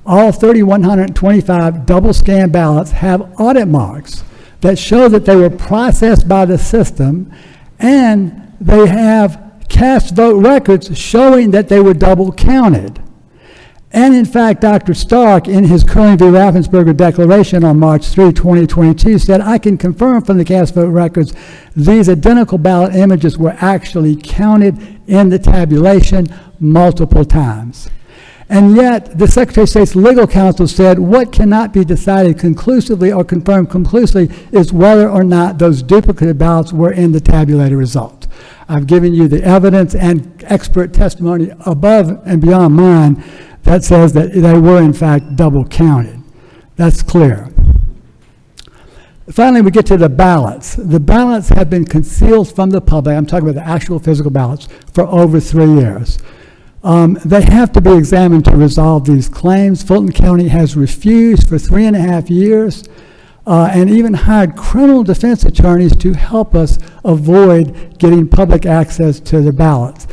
All 3,125 double scanned ballots have audit marks that show that they were processed by the system, and they have cast vote records showing that they were double counted. And in fact, Dr. Stark, in his Curling v. Raffensperger declaration on March 3, 2022, said, "I can confirm from the cast vote records these identical ballot images were actually counted in the tabulation multiple times." And yet, the Secretary of State's legal counsel said what cannot be decided conclusively or confirmed conclusively is whether or not those duplicate ballots were in the tabulated result. I've given you the evidence and expert testimony above and beyond mine that says that they were in fact double counted. That's clear. Finally, we get to the ballots. The ballots have been concealed from the public. I'm talking about the actual physical ballots for over 3 years. They have to be examined to resolve these claims. Fulton County has refused for 3.5 years and even hired criminal defense attorneys to help us avoid getting public access to the ballots.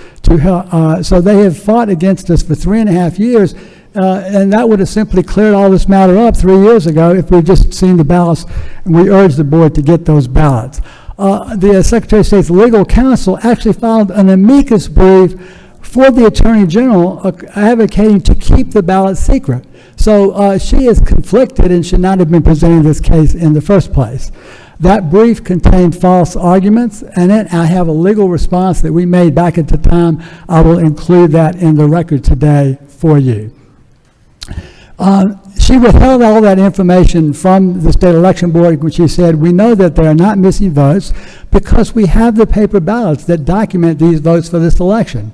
So they have fought against us for 3.5 years, and that would have simply cleared all this matter up 3 years ago if we'd just seen the ballots, and we urged the board to get those ballots. The Secretary of State's legal counsel actually filed an amicus brief for the Attorney General advocating to keep the ballot secret. So she is conflicted and should not have been presenting this case in the first place. That brief contained false arguments, and I have a legal response that we made back at the time. I will include that in the record today for you. She withheld all that information from the State Election Board when she said, we know that there are not missing votes because we have the paper ballots that document these votes for this election.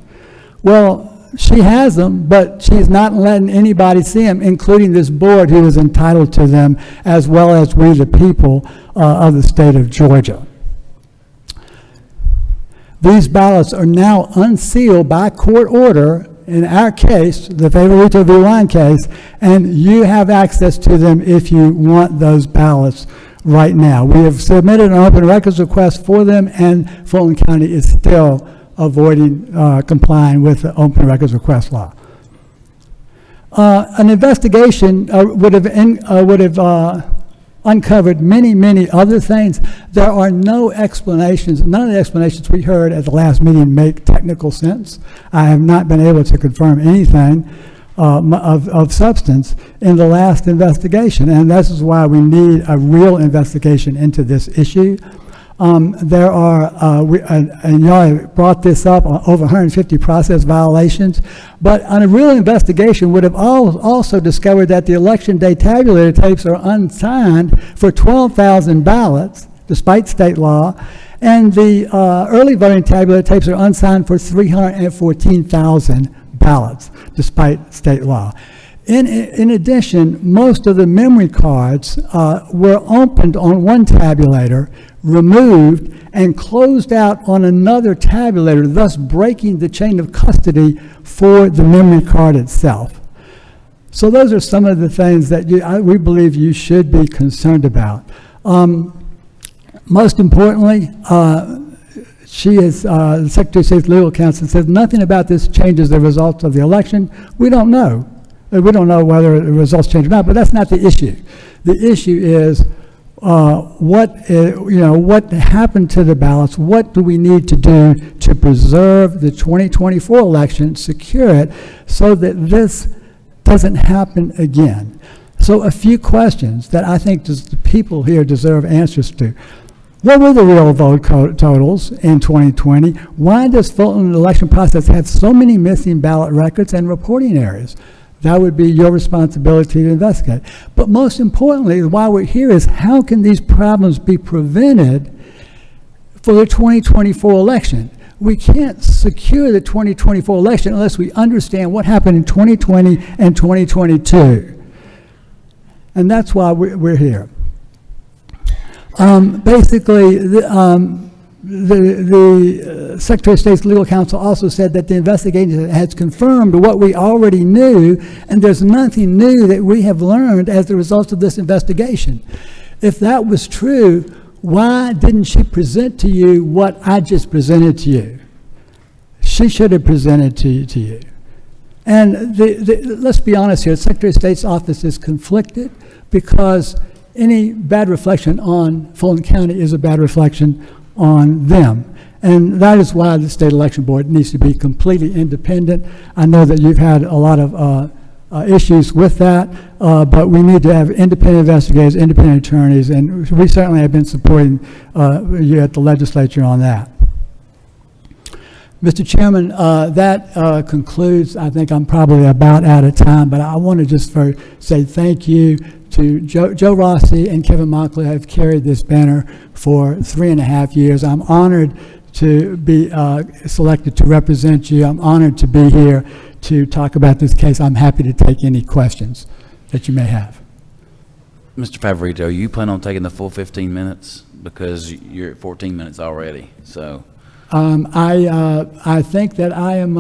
Well, she has them, but she's not letting anybody see them, including this board who is entitled to them, as well as we, the people of the state of Georgia. These ballots are now unsealed by court order in our case, the Favorito v. Wine case, and you have access to them if you want those ballots right now. We have submitted an open records request for them, and Fulton County is still avoiding complying with the open records request law. An investigation would have uncovered many other things. There are no explanations. None of the explanations we heard at the last meeting make technical sense. I have not been able to confirm anything of substance in the last investigation, and this is why we need a real investigation into this issue. There are, and y'all brought this up, over 150 process violations, but on a real investigation would have also discovered that the election day tabulator tapes are unsigned for 12,000 ballots, despite state law, and the early voting tabulator tapes are unsigned for 314,000 ballots, despite state law. In addition, most of the memory cards were opened on one tabulator, removed, and closed out on another tabulator, thus breaking the chain of custody for the memory card itself. So those are some of the things that we believe you should be concerned about. Most importantly, the Secretary of State's legal counsel says nothing about this changes the results of the election. We don't know. We don't know whether the results change or not, but that's not the issue. The issue is what happened to the ballots? What do we need to do to preserve the 2024 election, secure it, so that this doesn't happen again? So a few questions that I think the people here deserve answers to. What were the real vote totals in 2020? Why does Fulton election process have so many missing ballot records and reporting areas? That would be your responsibility to investigate. But most importantly, why we're here is how can these problems be prevented for the 2024 election? We can't secure the 2024 election unless we understand what happened in 2020 and 2022. And that's why we're here. Basically, the Secretary of State's legal counsel also said that the investigation has confirmed what we already knew, and there's nothing new that we have learned as a result of this investigation. If that was true, why didn't she present to you what I just presented to you? She should have presented to you. And let's be honest here, the Secretary of State's office is conflicted because any bad reflection on Fulton County is a bad reflection on them. And that is why the State Election Board needs to be completely independent. I know that you've had a lot of issues with that, but we need to have independent investigators, independent attorneys, and we certainly have been supporting you at the legislature on that. Mr. Chairman, that concludes. I think I'm probably about out of time, but I want to just say thank you to Joe Rossi and Kevin Moncler, who have carried this banner for 3.5 years. I'm honored to be selected to represent you. I'm honored to be here to talk about this case. I'm happy to take any questions that you may have. Mr. Favorito, you plan on taking the full 15 minutes? Because you're at 14 minutes already, so. I think that I am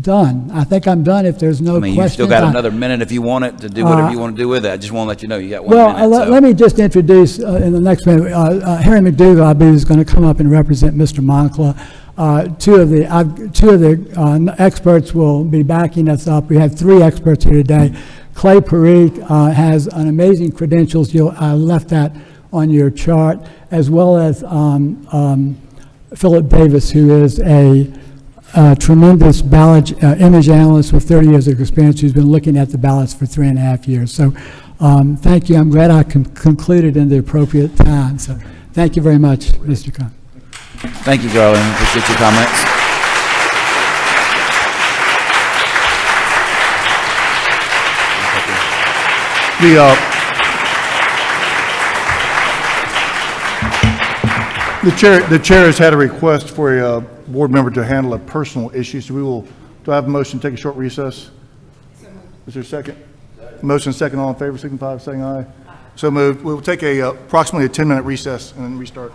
done. I think I'm done if there's no I mean, questions. you've still got another minute if you want it to do whatever you want to do with it. I just want to let you know you got 1 Well, minute. so. let me just introduce in the next minute, Harry McDougall, I believe, is going to come up and represent Mr. Moncla. Two of the experts will be backing us up. We have 3 experts here today. Clay Parikh has an amazing credentials. I left that on your chart, as well as Philip Davis, who is a tremendous ballot image analyst with 30 years of experience, who's been looking at the ballots for 3.5 years. So thank you. I'm glad I concluded in the appropriate time. So thank you very much, Mr. Khan. Thank you, Garland. Appreciate your comments. The chair has had a request for a board member to handle a personal issue, so do I have a motion to take a short recess? Is there a second? Motion second, all in favor, signify by saying aye. So moved. We'll take approximately a 10-minute recess and then restart.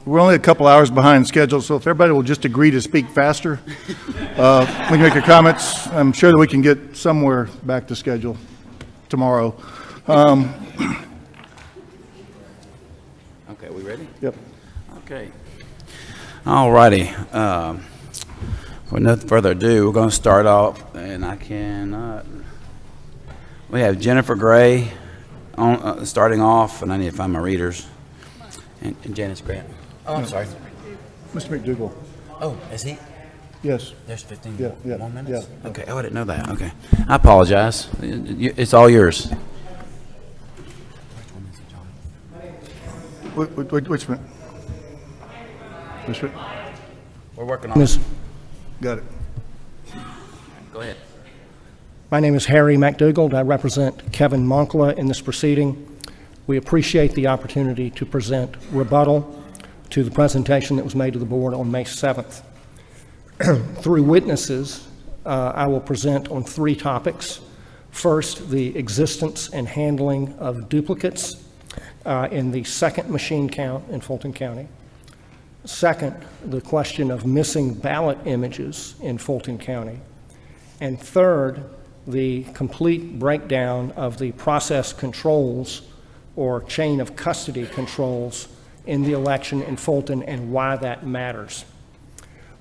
we're only a couple hours behind schedule, so if everybody will just agree to speak faster, we can make your comments. I'm sure that we can get somewhere back to schedule tomorrow. Okay, we ready? Yep. Okay. All righty. With nothing further ado, we're going to start off, and I cannot. We have Jennifer Gray on, starting off, and I need to find my readers. And Janice Grant. Oh, I'm sorry. Mr. McDougall. Oh, is he? Yes. There's 15 Yeah, more minutes? yeah. Okay. Oh, I didn't know that. Okay. I apologize. It's all yours. Which one? Which one? We're working on it. Got it. Go ahead. My name is Harry McDougall. I represent Kevin Moncla in this proceeding. We appreciate the opportunity to present rebuttal to the presentation that was made to the board on May 7th. Through witnesses, I will present on 3 topics. First, the existence and handling of duplicates in the second machine count in Fulton County. Second, the question of missing ballot images in Fulton County. And third, the complete breakdown of the process controls or chain of custody controls in the election in Fulton and why that matters.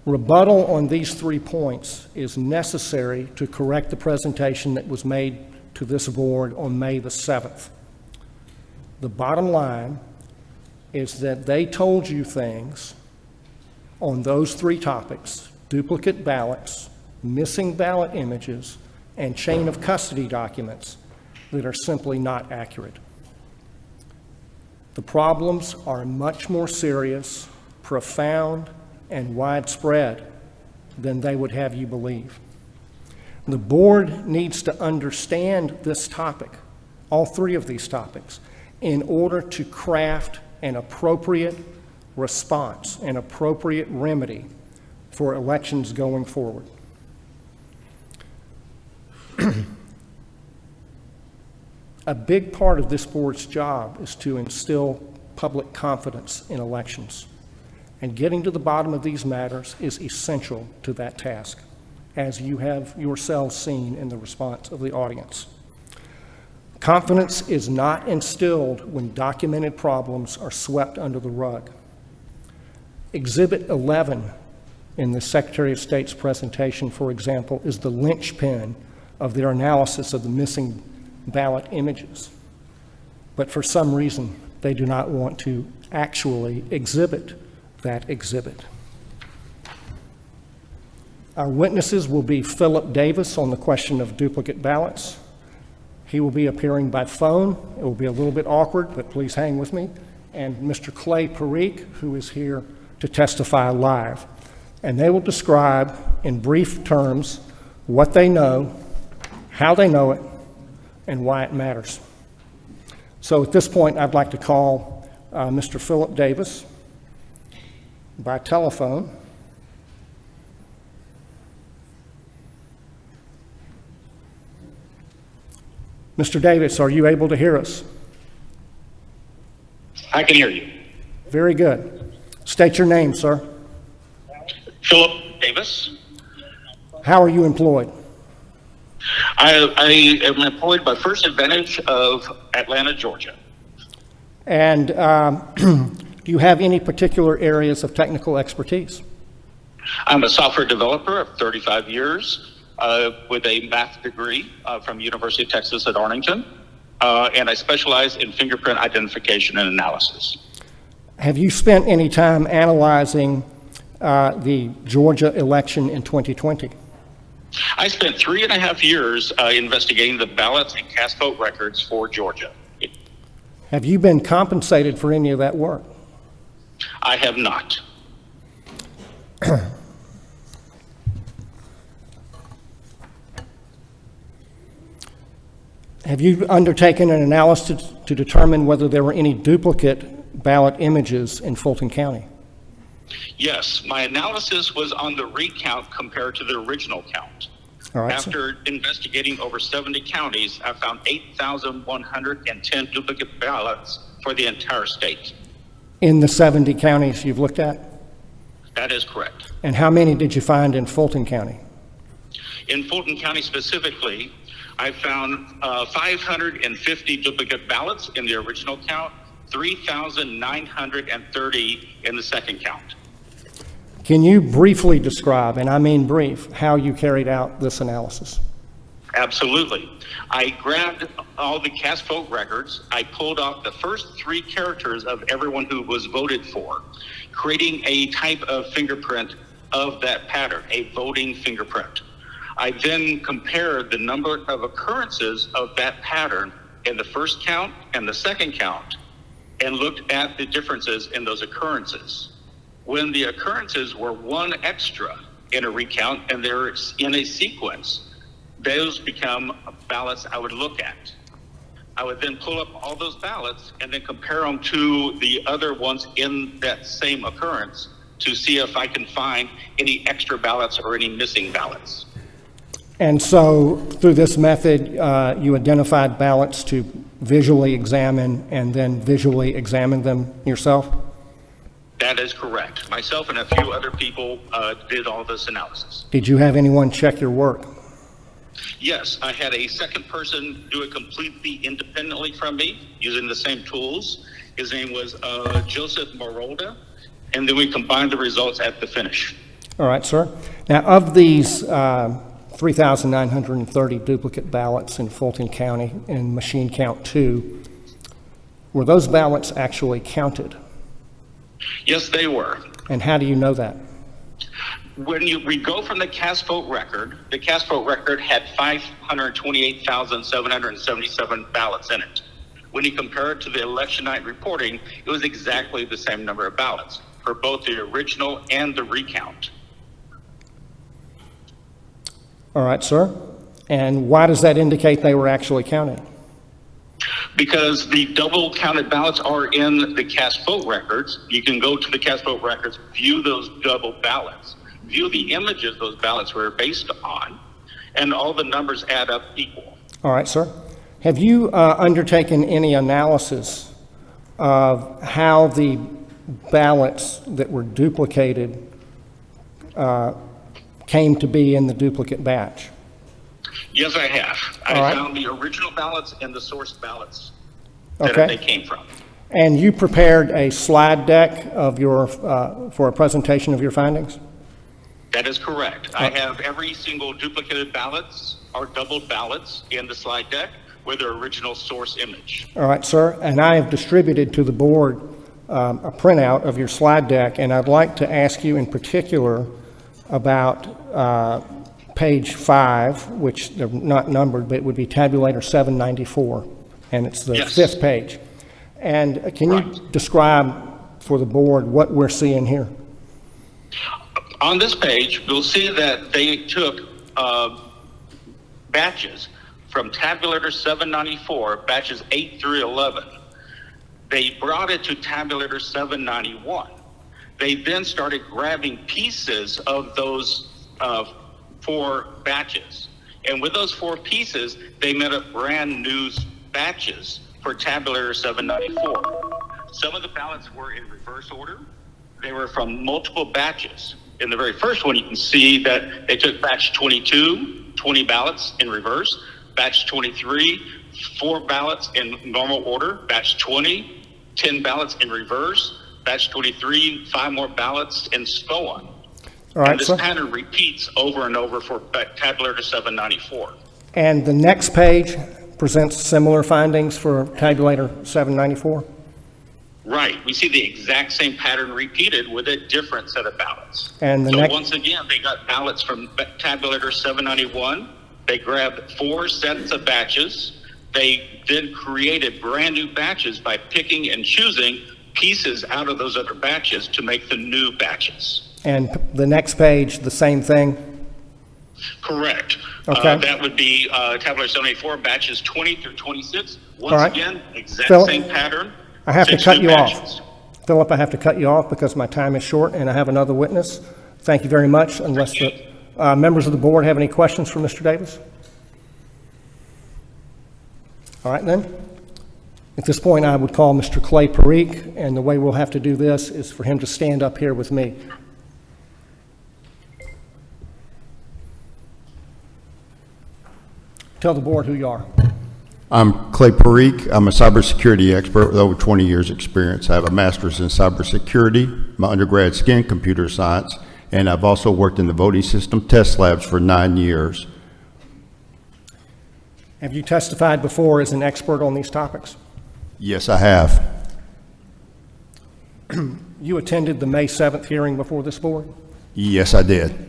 Rebuttal on these 3 points is necessary to correct the presentation that was made to this board on May the 7th. The bottom line is that they told you things on those 3 topics: duplicate ballots, missing ballot images, and chain of custody documents that are simply not accurate. The problems are much more serious, profound, and widespread than they would have you believe. The board needs to understand this topic, all 3 of these topics, in order to craft an appropriate response, an appropriate remedy for elections going forward. A big part of this board's job is to instill public confidence in elections, and getting to the bottom of these matters is essential to that task, as you have yourselves seen in the response of the audience. Confidence is not instilled when documented problems are swept under the rug. Exhibit 11 in the Secretary of State's presentation, for example, is the linchpin of their analysis of the missing ballot images. But for some reason, they do not want to actually exhibit that exhibit. Our witnesses will be Philip Davis on the question of duplicate ballots. He will be appearing by phone. It will be a little bit awkward, but please hang with me. And Mr. Clay Parikh, who is here to testify live. And they will describe in brief terms what they know, how they know it, and why it matters. So at this point, I'd like to call Mr. Philip Davis by telephone. Mr. Davis, are you able to hear us? I can hear you. Very good. State your name, sir. Philip Davis. How are you employed? I am employed by First Advantage of Atlanta, Georgia. And do you have any particular areas of technical expertise? I'm a software developer of 35 years with a math degree from University of Texas at Arlington, and I specialize in fingerprint identification and analysis. Have you spent any time analyzing the Georgia election in 2020? I spent 3.5 years investigating the ballots and cast vote records for Georgia. Have you been compensated for any of that work? I have not. Have you undertaken an analysis to determine whether there were any duplicate ballot images in Fulton County? Yes, my analysis was on the recount compared to the original count. All right, After investigating over 70 counties, I found 8,110 duplicate ballots for the entire state. in the 70 counties you've looked at? That is correct. And how many did you find in Fulton County? In Fulton County specifically, I found 550 duplicate ballots in the original count, 3,930 in the second count. Can you briefly describe, and I mean brief, how you carried out this analysis? Absolutely. I grabbed all the cast vote records. I pulled off the first 3 characters of everyone who was voted for, creating a type of fingerprint of that pattern, a voting fingerprint. I then compared the number of occurrences of that pattern in the first count and the second count and looked at the differences in those occurrences. When the occurrences were 1 extra in a recount and they're in a sequence, those become ballots I would look at. I would then pull up all those ballots and then compare them to the other ones in that same occurrence to see if I can find any extra ballots or any missing ballots. And so through this method, you identified ballots to visually examine and then visually examine them yourself? That is correct. Myself and a few other people did all this analysis. Did you have anyone check your work? Yes, I had a second person do it completely independently from me using the same tools. His name was Joseph Marolda, and then we combined the results at the finish. All right, sir. Now, of these 3,930 duplicate ballots in Fulton County in machine count 2, were those ballots actually counted? Yes, they were. And how do you know that? When we go from the cast vote record, the cast vote record had 528,777 ballots in it. When you compare it to the election night reporting, it was exactly the same number of ballots for both the original and the recount. All right, sir. And why does that indicate they were actually counted? Because the double counted ballots are in the cast vote records. You can go to the cast vote records, view those double ballots, view the images those ballots were based on, and all the numbers add up equal. All right, sir. Have you undertaken any analysis of how the ballots that were duplicated came to be in the duplicate batch? Yes, I have. I found the original ballots and the source ballots that Okay. they came from. And you prepared a slide deck of your for a presentation of your findings? That is correct. I have every single duplicated ballots or doubled ballots in the slide deck with their original source image. All right, sir. And I have distributed to the board a printout of your slide deck, and I'd like to ask you in particular about page 5, which they're not numbered, but it would be tabulator 794, and it's the Yes. 5th page. And can you describe for the board what we're seeing here? On this page, you'll see that they took batches from tabulator 794, batches 8 through 11. They brought it to tabulator 791. They then started grabbing pieces of those 4 batches. And with those 4 pieces, they made up brand new batches for tabulator 794. Some of the ballots were in reverse order. They were from multiple batches. In the very first one, you can see that they took batch 22, 20 ballots in reverse, batch 23, 4 ballots in normal order, batch 20, 10 ballots in reverse, batch 23, 5 more ballots, and so on. All right, and this sir. pattern repeats over and over for tabulator 794. And the next page presents similar findings for tabulator 794? Right. We see the exact same pattern repeated with a different set of ballots. And the So next, once again, they got ballots from tabulator 791. They grabbed 4 sets of batches. They then created brand new batches by picking and choosing pieces out of those other batches to make the new batches. and the next page, the same thing? Correct. Okay. That would be tabulator 784, batches 20 through 26. Once All right. again, exact Philip, same pattern. I have to 6 cut new you batches. off. Philip, I have to cut you off because my time is short and I have another witness. Thank you very much. Unless the members of the board have any questions for Mr. Davis? All right, then. At this point, I would call Mr. Clay Parikh, and the way we'll have to do this is for him to stand up here with me. Tell the board who you are. I'm Clay Parikh. I'm a cybersecurity expert with over 20 years experience. I have a master's in cybersecurity, my undergrad's in computer science, and I've also worked in the voting system test labs for 9 years. Have you testified before as an expert on these topics? Yes, I have. You attended the May 7th hearing before this board? Yes, I did.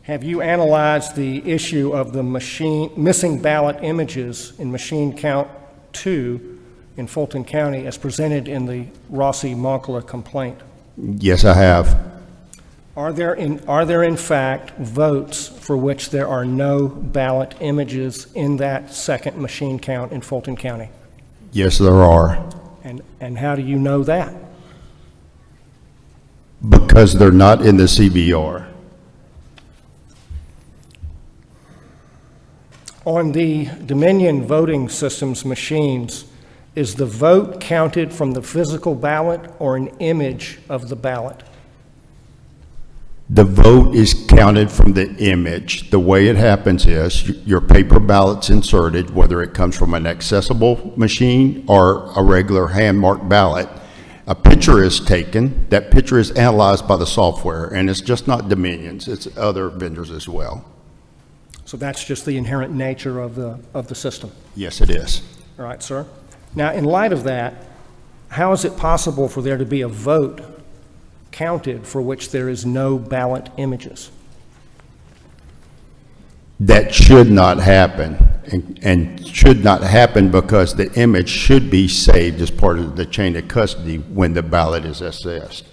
Have you analyzed the issue of the missing ballot images in machine count 2 in Fulton County as presented in the Rossi-Moncala complaint? Yes, I have. Are there in fact votes for which there are no ballot images in that second machine count in Fulton County? Yes, there are. And how do you know that? Because they're not in the CBR. On the Dominion voting systems machines, is the vote counted from the physical ballot or an image of the ballot? The vote is counted from the image. The way it happens is your paper ballot's inserted, whether it comes from an accessible machine or a regular hand-marked ballot. A picture is taken. That picture is analyzed by the software, and it's just not Dominion's, it's other vendors as well. So that's just the inherent nature of the system? Yes, it is. All right, sir. Now, in light of that, how is it possible for there to be a vote counted for which there is no ballot images? That should not happen, and should not happen because the image should be saved as part of the chain of custody when the ballot is assessed.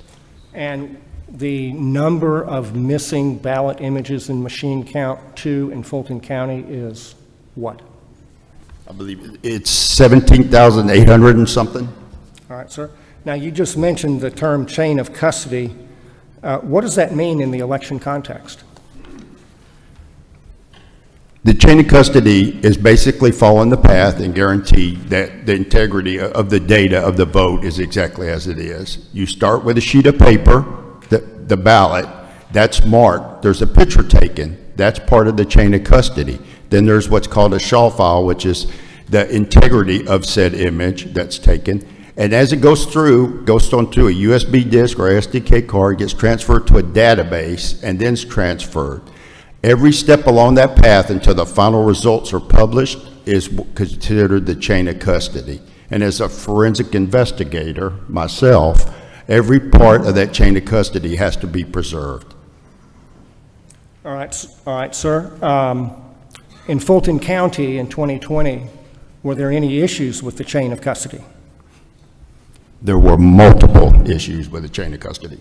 And the number of missing ballot images in machine count 2 in Fulton County is what? I believe it's 17,800 and something. All right, sir. Now, you just mentioned the term chain of custody. What does that mean in the election context? The chain of custody is basically following the path and guarantee that the integrity of the data of the vote is exactly as it is. You start with a sheet of paper, the ballot, that's marked. There's a picture taken. That's part of the chain of custody. Then there's what's called a SHA file, which is the integrity of said image that's taken. And as it goes onto a USB disk or SDK card, gets transferred to a database, and then it's transferred. Every step along that path until the final results are published is considered the chain of custody. And as a forensic investigator myself, every part of that chain of custody has to be preserved. All right, sir. In Fulton County in 2020, were there any issues with the chain of custody? There were multiple issues with the chain of custody.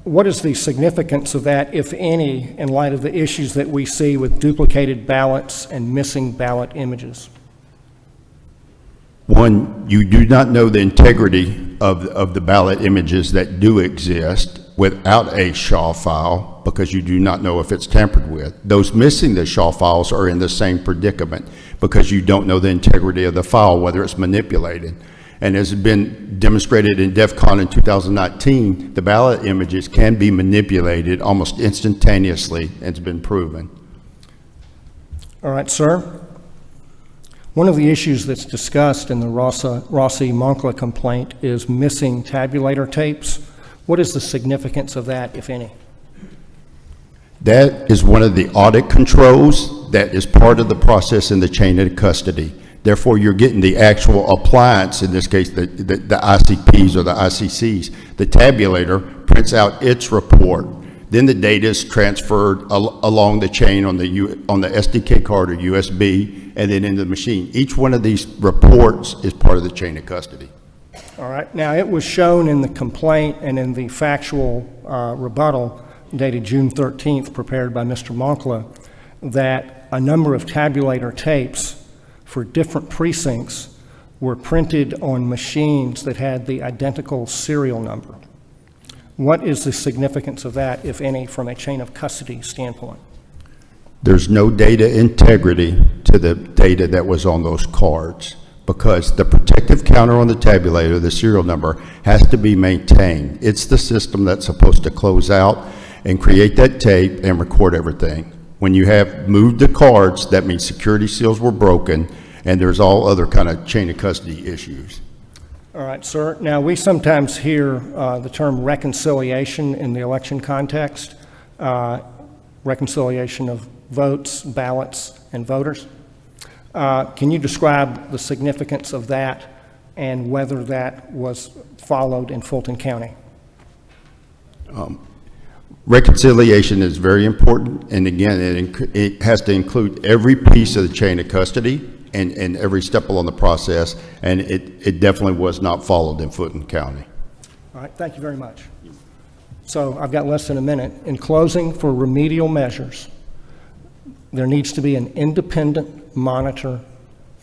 What is the significance of that, if any, in light of the issues that we see with duplicated ballots and missing ballot images? One, you do not know the integrity of the ballot images that do exist without a SHA file because you do not know if it's tampered with. Those missing the SHA files are in the same predicament because you don't know the integrity of the file, whether it's manipulated. And as has been demonstrated in DEF CON in 2019, the ballot images can be manipulated almost instantaneously, and it's been proven. All right, sir. One of the issues that's discussed in the Rossi-Moncala complaint is missing tabulator tapes. What is the significance of that, if any? That is one of the audit controls that is part of the process in the chain of custody. Therefore, you're getting the actual appliance, in this case, the ICPs or the ICCs. The tabulator prints out its report. Then the data is transferred along the chain on the SDK card or USB, and then into the machine. Each one of these reports is part of the chain of custody. All right. Now, it was shown in the complaint and in the factual rebuttal dated June 13th, prepared by Mr. Moncala, that a number of tabulator tapes for different precincts were printed on machines that had the identical serial number. What is the significance of that, if any, from a chain of custody standpoint? There's no data integrity to the data that was on those cards. because the protective counter on the tabulator, the serial number, has to be maintained. It's the system that's supposed to close out and create that tape and record everything. When you have moved the cards, that means security seals were broken, and there's all other kind of chain of custody issues. All right, sir. Now, we sometimes hear the term reconciliation in the election context, reconciliation of votes, ballots, and voters. Can you describe the significance of that and whether that was followed in Fulton County? Reconciliation is very important, and again, it has to include every piece of the chain of custody and every step along the process, and it definitely was not followed in Fulton County. All right, thank you very much. So I've got less than a minute. In closing, for remedial measures, there needs to be an independent monitor,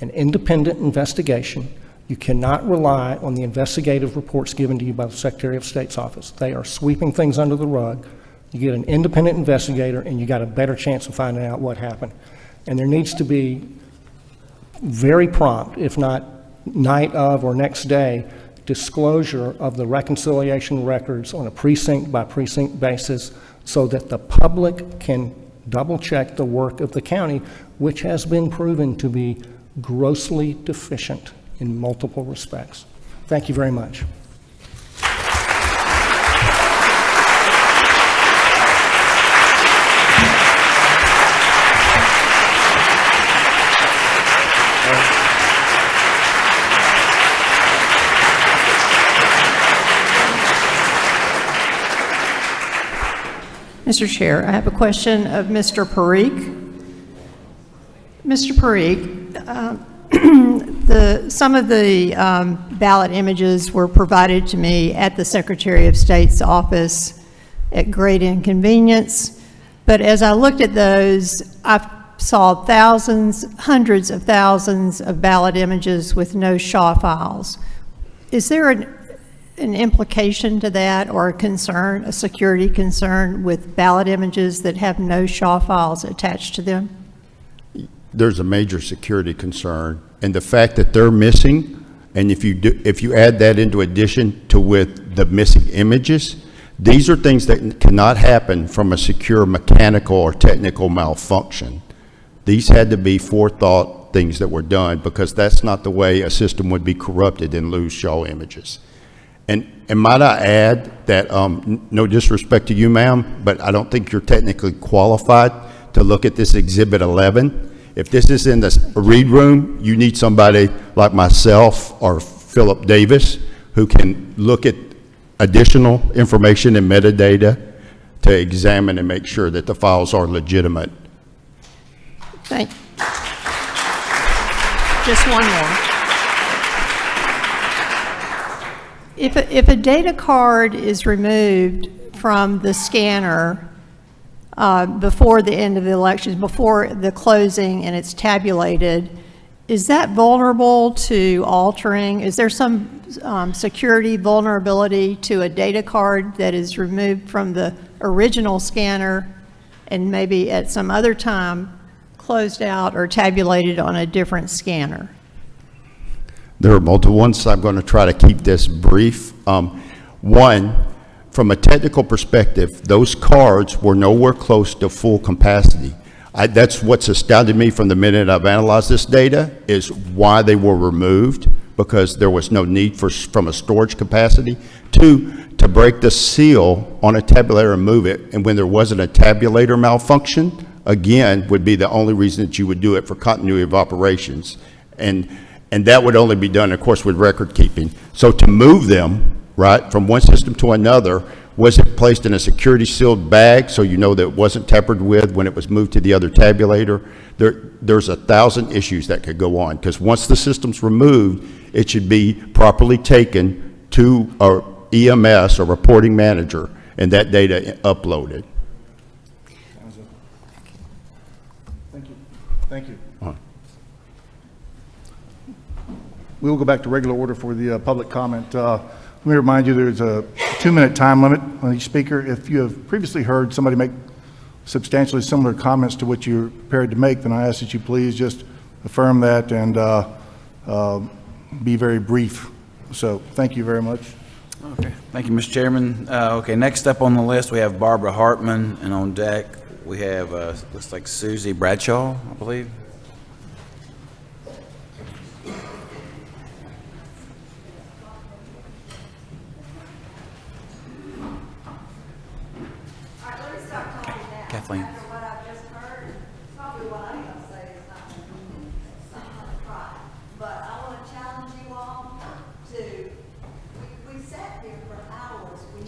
an independent investigation. You cannot rely on the investigative reports given to you by the Secretary of State's office. They are sweeping things under the rug. You get an independent investigator, and you got a better chance of finding out what happened. And there needs to be very prompt, if not night of or next day, disclosure of the reconciliation records on a precinct by precinct basis so that the public can double check the work of the county, which has been proven to be grossly deficient in multiple respects. Thank you very much. Mr. Chair, I have a question of Mr. Parikh. Mr. Parikh, some of the ballot images were provided to me at the Secretary of State's office at great inconvenience, but as I looked at those, I saw thousands, hundreds of thousands of ballot images with no SHA files. Is there an implication to that, or a concern, a security concern with ballot images that have no SHA files attached to them? There's a major security concern, and the fact that they're missing, and if you add that into addition to with the missing images, these are things that cannot happen from a secure mechanical or technical malfunction. These had to be forethought things that were done, because that's not the way a system would be corrupted and lose SHA images. And might I add that, no disrespect to you, ma'am, but I don't think you're technically qualified to look at this Exhibit 11. If this is in the read room, you need somebody like myself or Philip Davis who can look at additional information and metadata to examine and make sure that the files are legitimate. Thank you. Just one more. If a data card is removed from the scanner before the end of the elections, before the closing, and it's tabulated, is that vulnerable to altering? Is there some security vulnerability to a data card that is removed from the original scanner and maybe at some other time closed out or tabulated on a different scanner? There are multiple ones, so I'm going to try to keep this brief. One, from a technical perspective, those cards were nowhere close to full capacity. That's what's astounded me from the minute I've analyzed this data, is why they were removed, because there was no need from a storage capacity. Two, to break the seal on a tabulator and move it, and when there wasn't a tabulator malfunction, again, would be the only reason that you would do it for continuity of operations. And that would only be done, of course, with record keeping. So to move them, right, from one system to another, was it placed in a security sealed bag so you know that it wasn't tampered with when it was moved to the other tabulator? There's 1,000 issues that could go on, because once the system's removed, it should be properly taken to our EMS or reporting manager and that data uploaded. Thank you. Thank you. We will go back to regular order for the public comment. Let me remind you there's a 2-minute time limit on each speaker. If you have previously heard somebody make substantially similar comments to what you're prepared to make, then I ask that you please just affirm that and be very brief. So thank you very much. Okay, thank you, Mr. Chairman. Okay, next up on the list, we have Barbara Hartman, and on deck, we have, looks like Susie Bradshaw, I believe. Kathleen.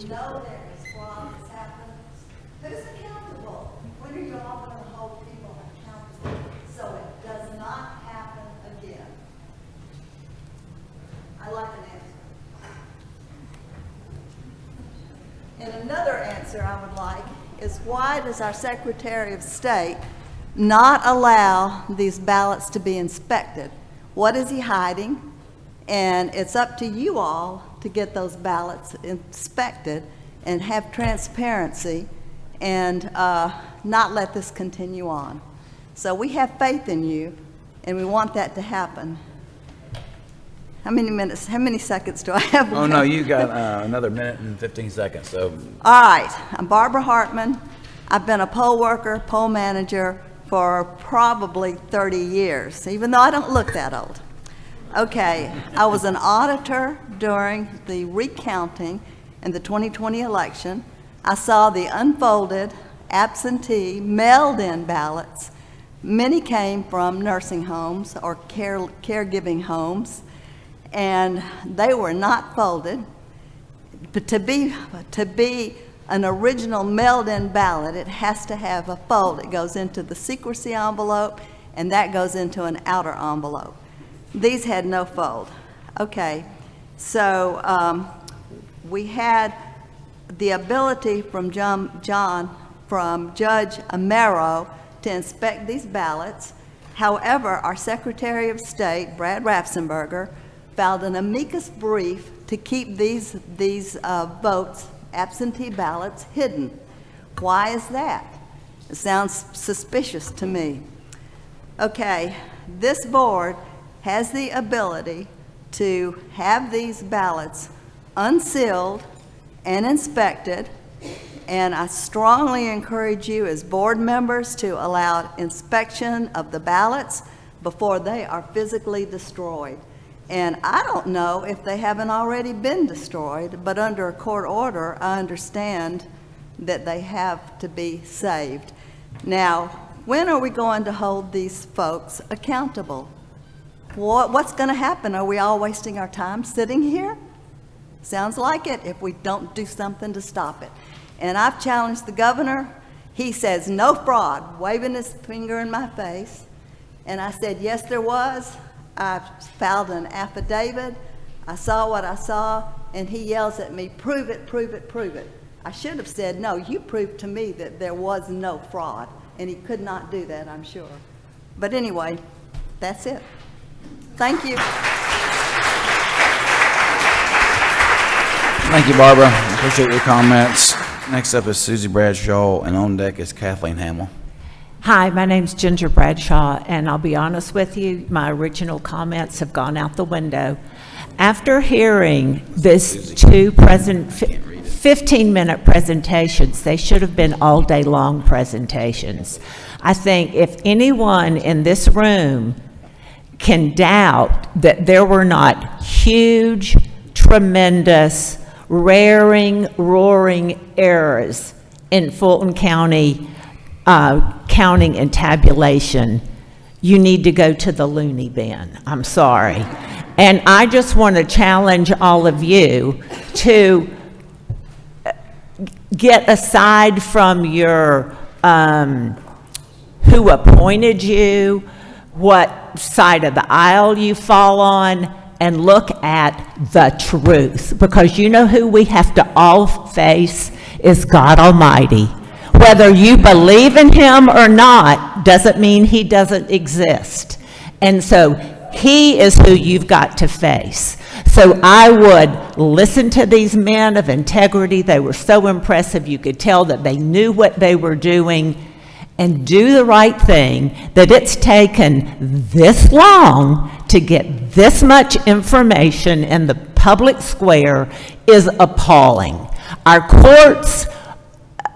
Know there is fraud that's happened. Who's accountable? When are you all going to hold people accountable so it does not happen again? I like an answer. And another answer I would like is, why does our Secretary of State not allow these ballots to be inspected? What is he hiding? And it's up to you all to get those ballots inspected and have transparency and not let this continue on. So we have faith in you, and we want that to happen. How many seconds do I have? Oh, no, you got another minute and 15 seconds, so. All right, I'm Barbara Hartman. I've been a poll worker, poll manager for probably 30 years, even though I don't look that old. Okay, I was an auditor during the recounting in the 2020 election. I saw the unfolded, absentee, mailed-in ballots. Many came from nursing homes or caregiving homes, and they were not folded. But to be an original mailed-in ballot, it has to have a fold. It goes into the secrecy envelope, and that goes into an outer envelope. These had no fold. Okay, so we had the ability from Judge Amero to inspect these ballots. However, our Secretary of State, Brad Raffensperger, filed an amicus brief to keep these votes, absentee ballots, hidden. Why is that? It sounds suspicious to me. Okay, this board has the ability to have these ballots unsealed and inspected, and I strongly encourage you as board members to allow inspection of the ballots before they are physically destroyed. And I don't know if they haven't already been destroyed, but under a court order, I understand that they have to be saved. Now, when are we going to hold these folks accountable? What's going to happen? Are we all wasting our time sitting here? Sounds like it, if we don't do something to stop it. And I've challenged the governor. He says no fraud, waving his finger in my face. And I said, yes, there was. I filed an affidavit. I saw what I saw, and he yells at me, prove it, prove it, prove it. I should have said, no, you proved to me that there was no fraud. And he could not do that, I'm sure. But anyway, that's it. Thank you. Thank you, Barbara. Appreciate your comments. Next up is Susie Bradshaw, and on deck is Kathleen Hamill. Hi, my name's Ginger Bradshaw, and I'll be honest with you, my original comments have gone out the window. After hearing this 15-minute presentations, they should have been all-day long presentations. I think if anyone in this room can doubt that there were not huge, tremendous, roaring errors in Fulton County counting and tabulation, you need to go to the loony bin. I'm sorry. And I just want to challenge all of you to get aside from your who appointed you, what side of the aisle you fall on, and look at the truth. Because you know who we have to all face is God Almighty. Whether you believe in him or not doesn't mean he doesn't exist. And so he is who you've got to face. So I would listen to these men of integrity. They were so impressive. You could tell that they knew what they were doing. and do the right thing, that it's taken this long to get this much information in the public square is appalling. Our courts,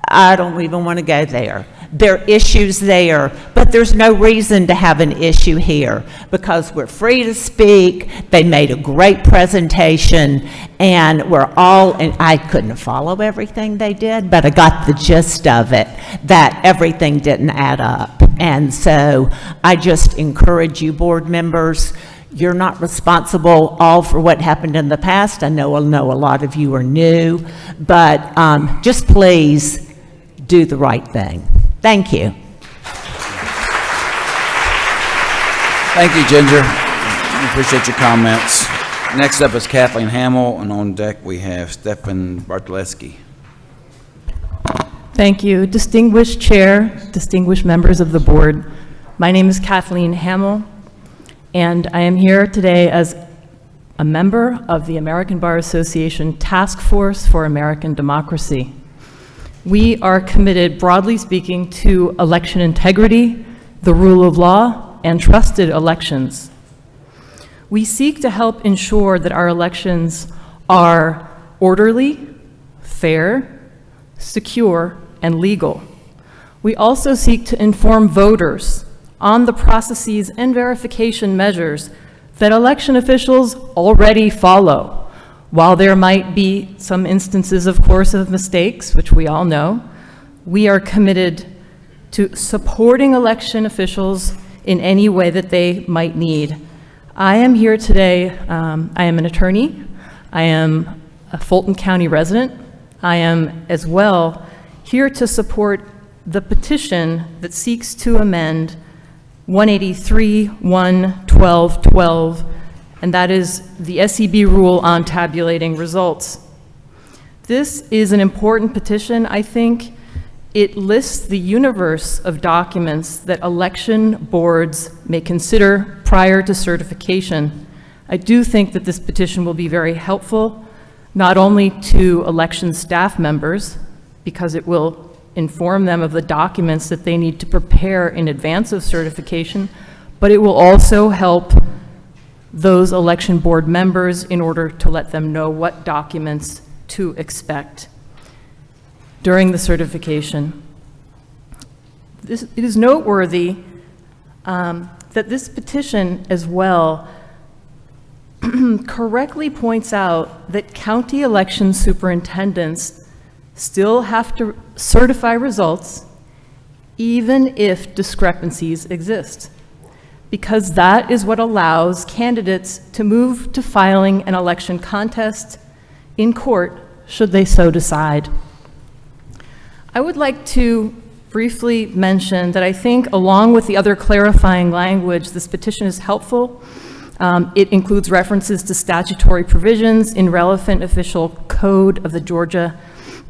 I don't even want to go there. There are issues there, but there's no reason to have an issue here because we're free to speak. They made a great presentation, and we're all, and I couldn't follow everything they did, but I got the gist of it, that everything didn't add up. And so I just encourage you, board members, you're not responsible all for what happened in the past. I know a lot of you are new, but just please do the right thing. Thank you. Thank you, Ginger. We appreciate your comments. Next up is Kathleen Hamill, and on deck we have Stefan Bartleski. Thank you. Distinguished Chair, distinguished members of the board, my name is Kathleen Hamill, and I am here today as a member of the American Bar Association Task Force for American Democracy. We are committed, broadly speaking, to election integrity, the rule of law, and trusted elections. We seek to help ensure that our elections are orderly, fair, secure, and legal. We also seek to inform voters on the processes and verification measures that election officials already follow. While there might be some instances, of course, of mistakes, which we all know, we are committed to supporting election officials in any way that they might need. I am here today, I am an attorney, I am a Fulton County resident, I am as well here to support the petition that seeks to amend 183-1-12-12, and that is the SEB rule on tabulating results. This is an important petition. I think it lists the universe of documents that election boards may consider prior to certification. I do think that this petition will be very helpful, not only to election staff members, because it will inform them of the documents that they need to prepare in advance of certification, but it will also help those election board members in order to let them know what documents to expect during the certification. It is noteworthy that this petition as well correctly points out that county election superintendents still have to certify results even if discrepancies exist, because that is what allows candidates to move to filing an election contest in court should they so decide. I would like to briefly mention that I think along with the other clarifying language, this petition is helpful. It includes references to statutory provisions in relevant official code of the Georgia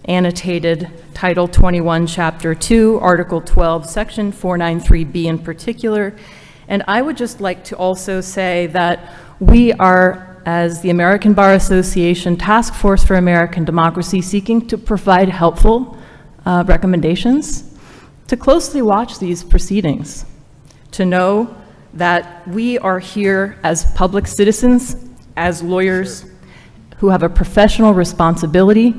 annotated Title 21, Chapter 2, Article 12, Section 493B in particular. And I would just like to also say that we are, as the American Bar Association Task Force for American Democracy, seeking to provide helpful recommendations to closely watch these proceedings, to know that we are here as public citizens, as lawyers who have a professional responsibility,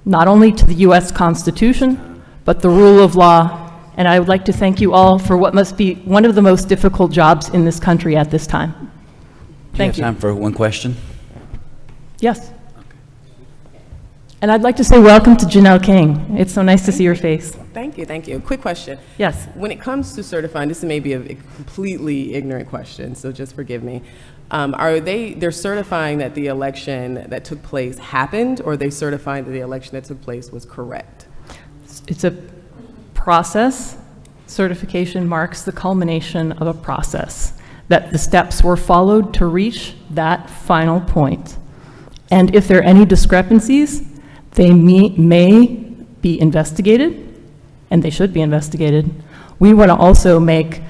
not only to the U.S. Constitution, but the rule of law. And I would like to thank you all for what must be one of the most difficult jobs in this country at this time. Thank you. Time for one question? Yes. And I'd like to say welcome to Janelle King. It's so nice to see your face. Thank you, thank you. Quick question. Yes. When it comes to certifying, this may be a completely ignorant question, so just forgive me. They're certifying that the election that took place happened, or are they certifying that the election that took place was correct? It's a process. Certification marks the culmination of a process, that the steps were followed to reach that final point. And if there are any discrepancies, they may be investigated, and they should be investigated. We want to also make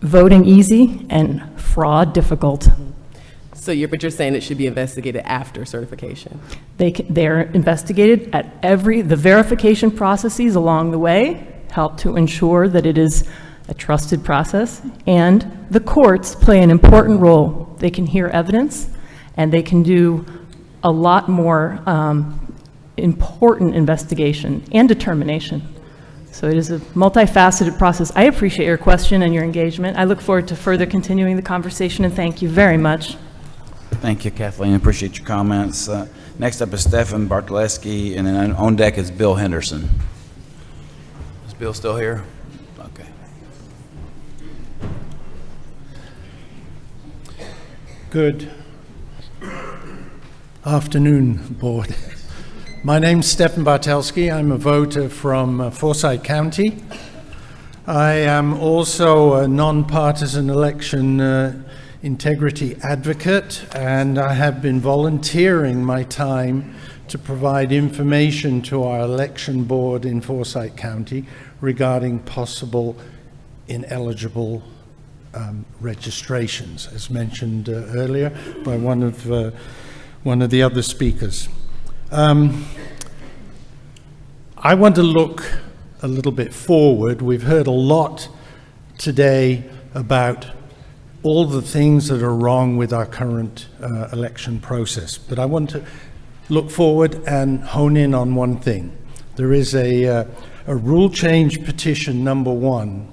voting easy and fraud difficult. So you're saying it should be investigated after certification? They're investigated at the verification processes along the way help to ensure that it is a trusted process, and the courts play an important role. They can hear evidence, and they can do a lot more important investigation and determination. So it is a multifaceted process. I appreciate your question and your engagement. I look forward to further continuing the conversation, and thank you very much. Thank you, Kathleen. Appreciate your comments. Next up is Stefan Bartleski, and then on deck is Bill Henderson. Is Bill still here? Okay. Good afternoon, Board. My name's Stefan Bartelski. I'm a voter from Forsyth County. I am also a nonpartisan election integrity advocate, and I have been volunteering my time to provide information to our election board in Forsyth County regarding possible ineligible registrations, as mentioned earlier by one of the other speakers. I want to look a little bit forward. We've heard a lot today about all the things that are wrong with our current election process, but I want to look forward and hone in on one thing. There is a rule change petition number 1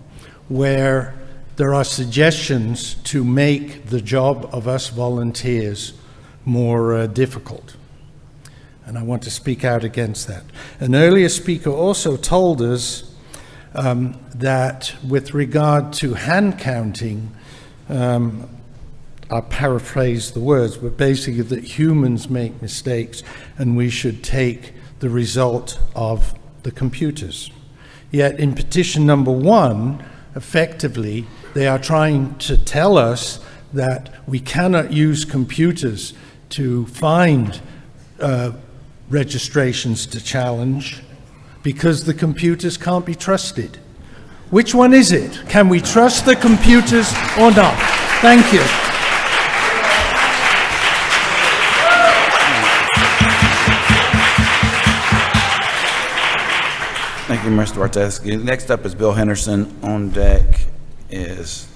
where there are suggestions to make the job of us volunteers more difficult. And I want to speak out against that. An earlier speaker also told us that with regard to hand counting, I'll paraphrase the words, but basically that humans make mistakes and we should take the result of the computers. Yet in petition number 1, effectively, they are trying to tell us that we cannot use computers to find registrations to challenge because the computers can't be trusted. Which one is it? Can we trust the computers or not? Thank you. Thank you, Mr. Barteski. Next up is Bill Henderson. On deck is,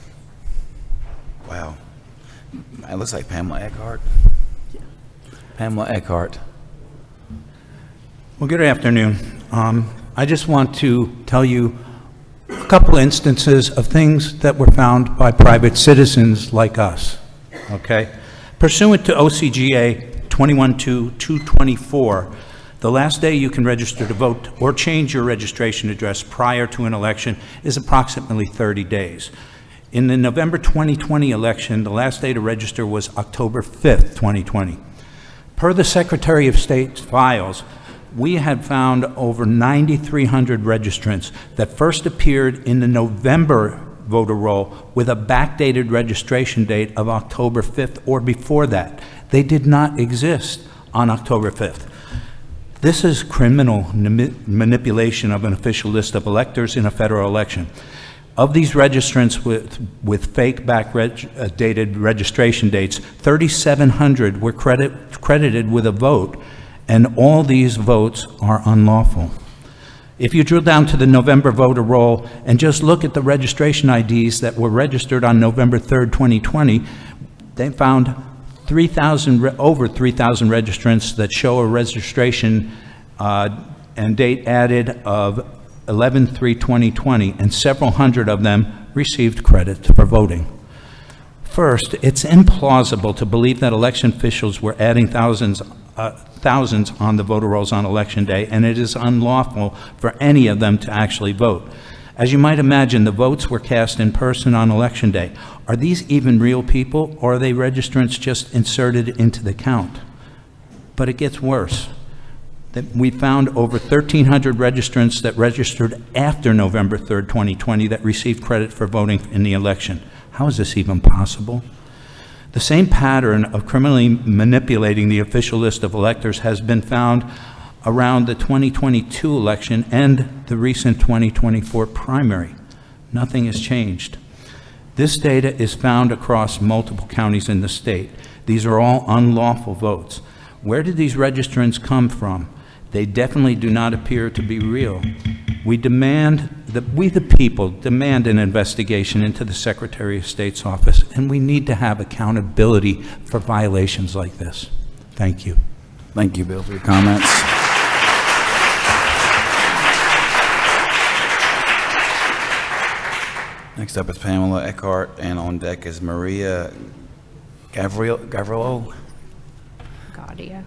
wow, it looks like Pamela Eckhart. Pamela Eckhart. Well, good afternoon. I just want to tell you a couple instances of things that were found by private citizens like us, okay? Pursuant to OCGA 21-224, the last day you can register to vote or change your registration address prior to an election is approximately 30 days. In the November 2020 election, the last day to register was October 5th, 2020. Per the Secretary of State's files, we had found over 9,300 registrants that first appeared in the November voter roll with a backdated registration date of October 5th or before that. They did not exist on October 5th. This is criminal manipulation of an official list of electors in a federal election. Of these registrants with fake backdated registration dates, 3,700 were credited with a vote, and all these votes are unlawful. If you drill down to the November voter roll and just look at the registration IDs that were registered on November 3rd, 2020, they found over 3,000 registrants that show a registration and date added of 11/3/2020, and several hundred of them received credit for voting. First, it's implausible to believe that election officials were adding thousands on the voter rolls on election day, and it is unlawful for any of them to actually vote. As you might imagine, the votes were cast in person on election day. Are these even real people, or are they registrants just inserted into the count? But it gets worse. We found over 1,300 registrants that registered after November 3rd, 2020 that received credit for voting in the election. How is this even possible? The same pattern of criminally manipulating the official list of electors has been found around the 2022 election and the recent 2024 primary. Nothing has changed. This data is found across multiple counties in the state. These are all unlawful votes. Where did these registrants come from? They definitely do not appear to be real. We demand We, the people, demand an investigation into the Secretary of State's office, and we need to have accountability for violations like this. Thank you. Thank you, Bill, for your comments. Next up is Pamela Eckhart, and on deck is Maria Gavrilo. Gaudio.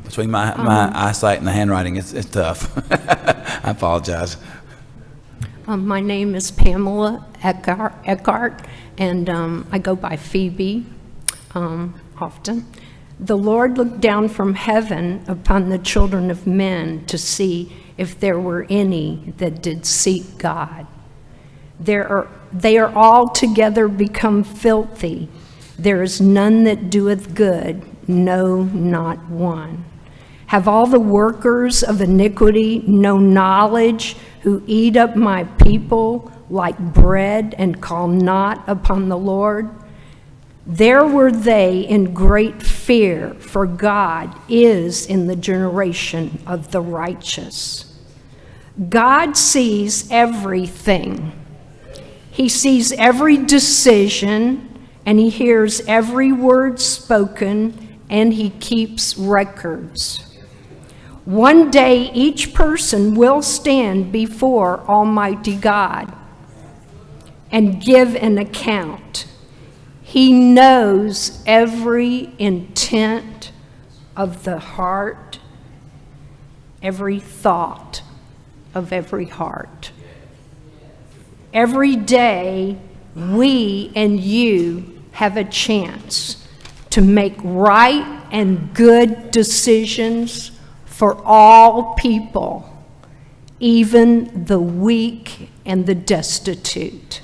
Between my eyesight and the handwriting, it's tough. I apologize. My name is Pamela Eckhart, and I go by Phoebe often. The Lord looked down from heaven upon the children of men to see if there were any that did seek God. They are all together become filthy. There is none that doeth good, no, not one. Have all the workers of iniquity no knowledge, who eat up my people like bread and call not upon the Lord? There were they in great fear, for God is in the generation of the righteous. God sees everything. He sees every decision, and he hears every word spoken, and he keeps records. One day each person will stand before Almighty God and give an account. He knows every intent of the heart, every thought of every heart. Every day, we and you have a chance to make right and good decisions for all people, even the weak and the destitute.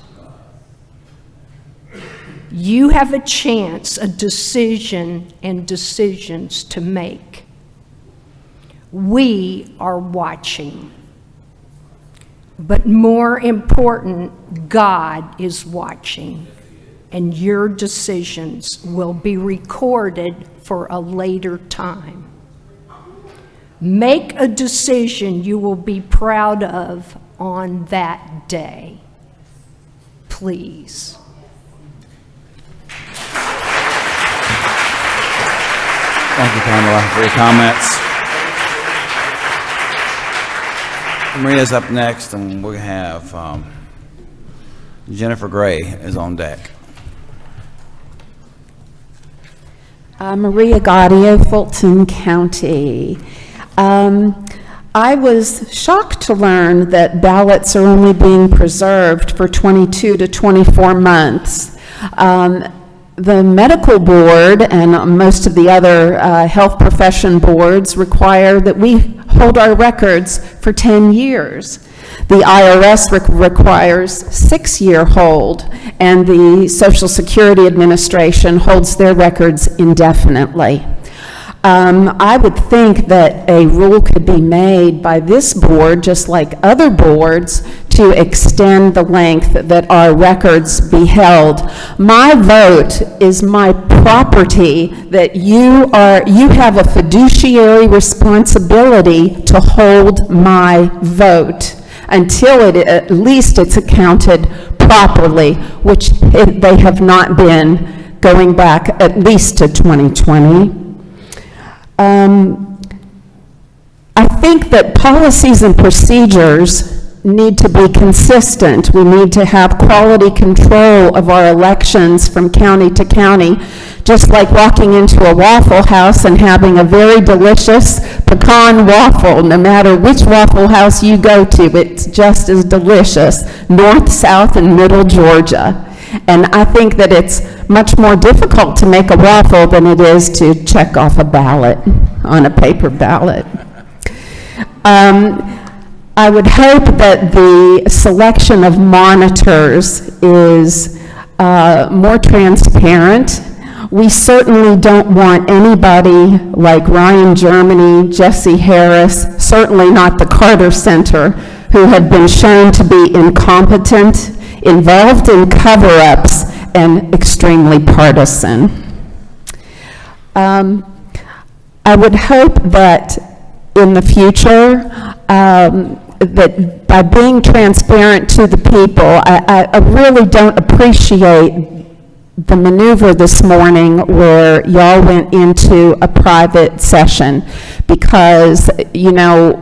You have a chance, a decision, and decisions to make. We are watching. But more important, God is watching, and your decisions will be recorded for a later time. Make a decision you will be proud of on that day. Please. Thank you, Pamela, for your comments. Maria's up next, and we have Jennifer Gray is on deck. Maria Gaudio, Fulton County. I was shocked to learn that ballots are only being preserved for 22 to 24 months. The medical board and most of the other health profession boards require that we hold our records for 10 years. The IRS requires 6-year hold, and the Social Security Administration holds their records indefinitely. I would think that a rule could be made by this board, just like other boards, to extend the length that our records be held. My vote is my property that you have a fiduciary responsibility to hold my vote until at least it's accounted properly, which they have not been going back at least to 2020. I think that policies and procedures need to be consistent. We need to have quality control of our elections from county to county, just like walking into a Waffle House and having a very delicious pecan waffle. No matter which Waffle House you go to, it's just as delicious, north, south, and middle Georgia. And I think that it's much more difficult to make a waffle than it is to check off a ballot on a paper ballot. I would hope that the selection of monitors is more transparent. We certainly don't want anybody like Ryan Germany, Jesse Harris, certainly not the Carter Center, who have been shown to be incompetent, involved in cover-ups, and extremely partisan. I would hope that in the future, that by being transparent to the people, I really don't appreciate the maneuver this morning where y'all went into a private session, because, you know,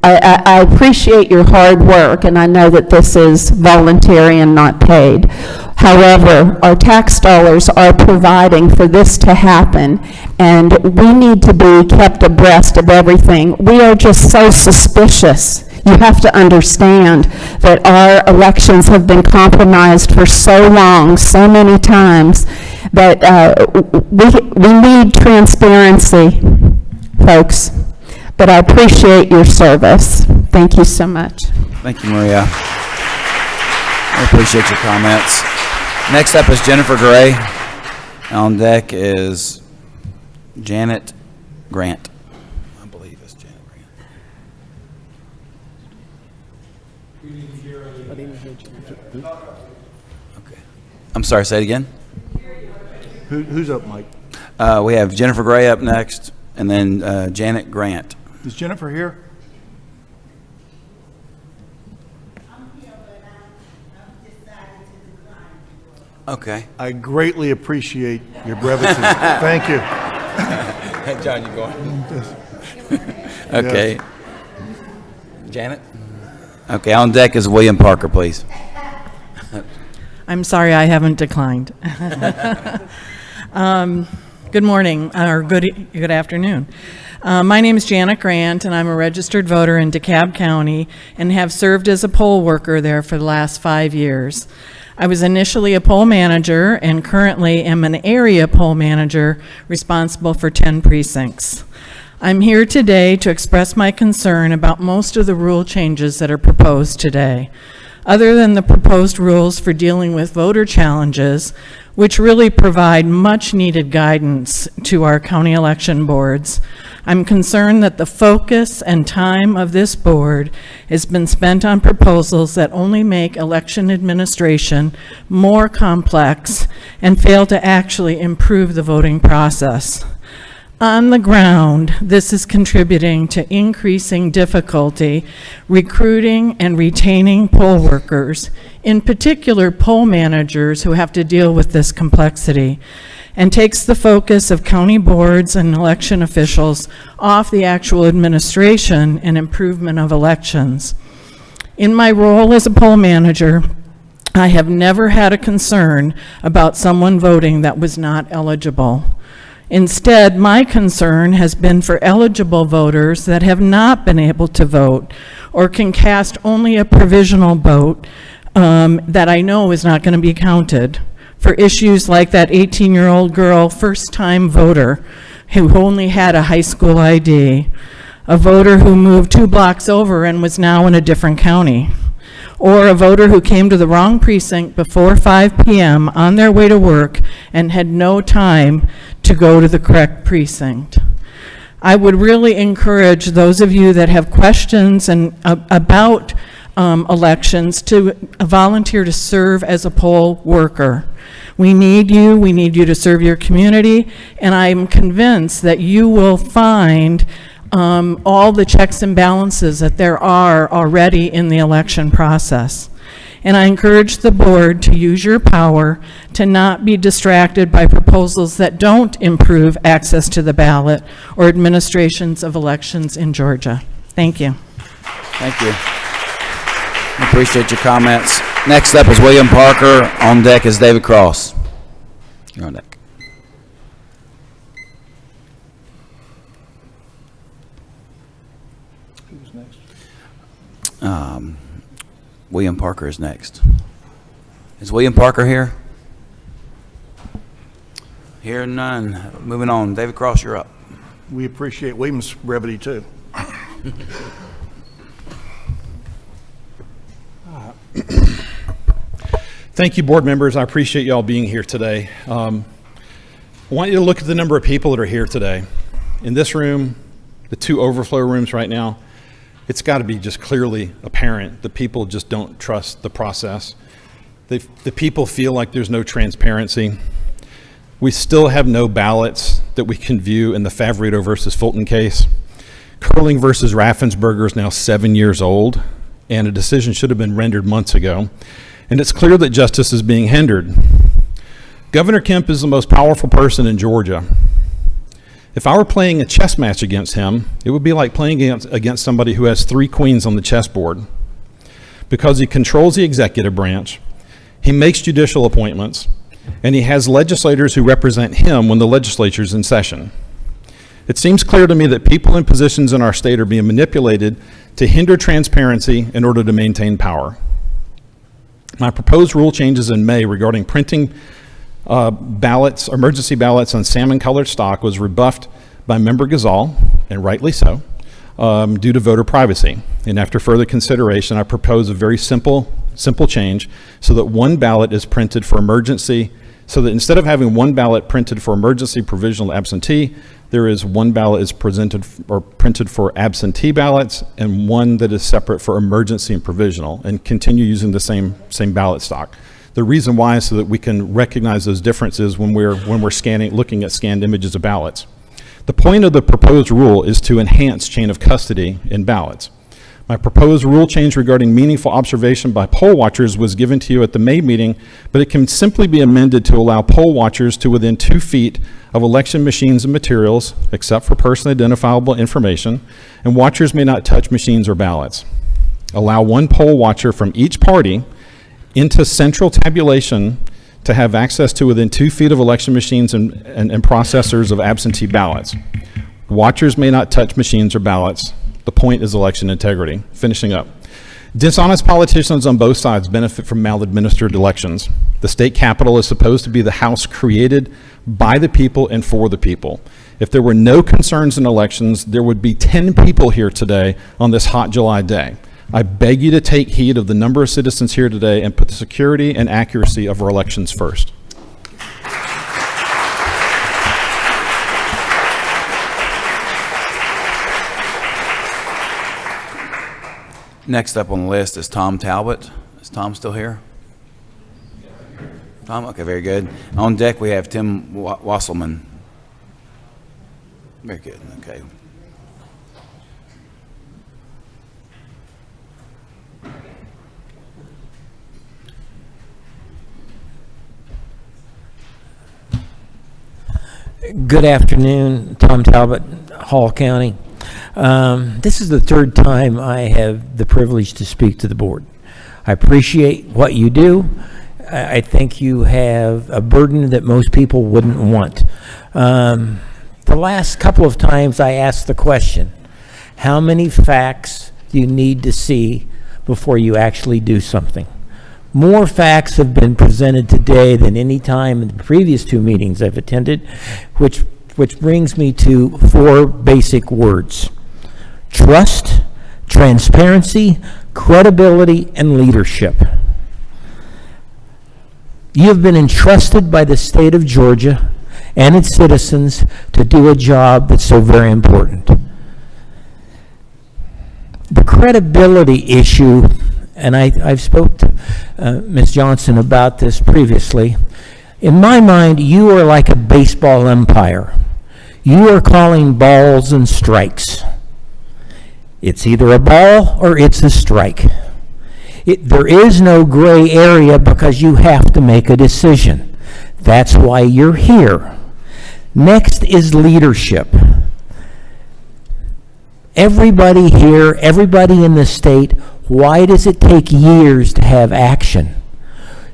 I appreciate your hard work, and I know that this is voluntary and not paid. However, our tax dollars are providing for this to happen, and we need to be kept abreast of everything. We are just so suspicious. You have to understand that our elections have been compromised for so long, so many times, that we need transparency, folks. But I appreciate your service. Thank you so much. Thank you, Maria. I appreciate your comments. Next up is Jennifer Gray. On deck is Janet Grant. I believe it's Janet Grant. Okay. I'm sorry, say it again. Who's up, Mike? We have Jennifer Gray up next, and then Janet Grant. Is Jennifer here? Okay. I greatly appreciate your brevity. Thank you. Hey, John, you going? Okay. Yes. Janet? Okay, on deck is William Parker, please. I'm sorry I haven't declined. Good morning, or good afternoon. My name is Janet Grant, and I'm a registered voter in DeKalb County and have served as a poll worker there for the last 5 years. I was initially a poll manager and currently am an area poll manager responsible for 10 precincts. I'm here today to express my concern about most of the rule changes that are proposed today. Other than the proposed rules for dealing with voter challenges, which really provide much needed guidance to our county election boards, I'm concerned that the focus and time of this board has been spent on proposals that only make election administration more complex and fail to actually improve the voting process. On the ground, this is contributing to increasing difficulty recruiting and retaining poll workers, in particular poll managers who have to deal with this complexity, and takes the focus of county boards and election officials off the actual administration and improvement of elections. In my role as a poll manager, I have never had a concern about someone voting that was not eligible. Instead, my concern has been for eligible voters that have not been able to vote or can cast only a provisional vote that I know is not going to be counted, for issues like that 18-year-old girl, first-time voter, who only had a high school ID, a voter who moved 2 blocks over and was now in a different county, or a voter who came to the wrong precinct before 5 p.m. on their way to work and had no time to go to the correct precinct. I would really encourage those of you that have questions about elections to volunteer to serve as a poll worker. We need you to serve your community, and I'm convinced that you will find all the checks and balances that there are already in the election process. And I encourage the board to use your power to not be distracted by proposals that don't improve access to the ballot or administrations of elections in Georgia. Thank you. Thank you. I appreciate your comments. Next up is William Parker. On deck is David Cross. You're on deck. Who's next? William Parker is next. Is William Parker here? Here none. Moving on. David Cross, you're up. We appreciate William's brevity, too. Thank you, board members. I appreciate y'all being here today. I want you to look at the number of people that are here today. In this room, the 2 overflow rooms right now, it's got to be just clearly apparent that people just don't trust the process. The people feel like there's no transparency. We still have no ballots that we can view in the Favorito versus Fulton case. Curling versus Raffensperger is now 7 years old, and a decision should have been rendered months ago. And it's clear that justice is being hindered. Governor Kemp is the most powerful person in Georgia. If I were playing a chess match against him, it would be like playing against somebody who has 3 queens on the chessboard. Because he controls the executive branch, he makes judicial appointments, and he has legislators who represent him when the legislature is in session. It seems clear to me that people in positions in our state are being manipulated to hinder transparency in order to maintain power. My proposed rule changes in May regarding printing ballots, emergency ballots on salmon-colored stock was rebuffed by Member Gazal, and rightly so, due to voter privacy. And after further consideration, I propose a very simple change so that one ballot is printed for emergency, so that instead of having one ballot printed for emergency, provisional, absentee, there is one ballot is presented or printed for absentee ballots and one that is separate for emergency and provisional, and continue using the same ballot stock. The reason why is so that we can recognize those differences when we're looking at scanned images of ballots. The point of the proposed rule is to enhance chain of custody in ballots. My proposed rule change regarding meaningful observation by poll watchers was given to you at the May meeting, but it can simply be amended to allow poll watchers to within 2 feet of election machines and materials, except for personally identifiable information, and watchers may not touch machines or ballots. Allow one poll watcher from each party into central tabulation to have access to within 2 feet of election machines and processors of absentee ballots. Watchers may not touch machines or ballots. The point is election integrity. Finishing up. Dishonest politicians on both sides benefit from maladministered elections. The state capitol is supposed to be the house created by the people and for the people. If there were no concerns in elections, there would be 10 people here today on this hot July day. I beg you to take heed of the number of citizens here today and put the security and accuracy of our elections first. Next up on the list is Tom Talbot. Is Tom still here? Tom, okay, very good. On deck we have Tim Wasselman. Very good, okay. Good afternoon, Tom Talbot, Hall County. This is the third time I have the privilege to speak to the board. I appreciate what you do. I think you have a burden that most people wouldn't want. The last couple of times I asked the question, how many facts do you need to see before you actually do something? More facts have been presented today than any time in the previous 2 meetings I've attended, which brings me to 4 basic words: trust, transparency, credibility, and leadership. You have been entrusted by the state of Georgia and its citizens to do a job that's so very important. The credibility issue, and I've spoke to Ms. Johnson about this previously. In my mind, you are like a baseball umpire. You are calling balls and strikes. It's either a ball or it's a strike. There is no gray area because you have to make a decision. That's why you're here. Next is leadership. Everybody here, everybody in the state, why does it take years to have action?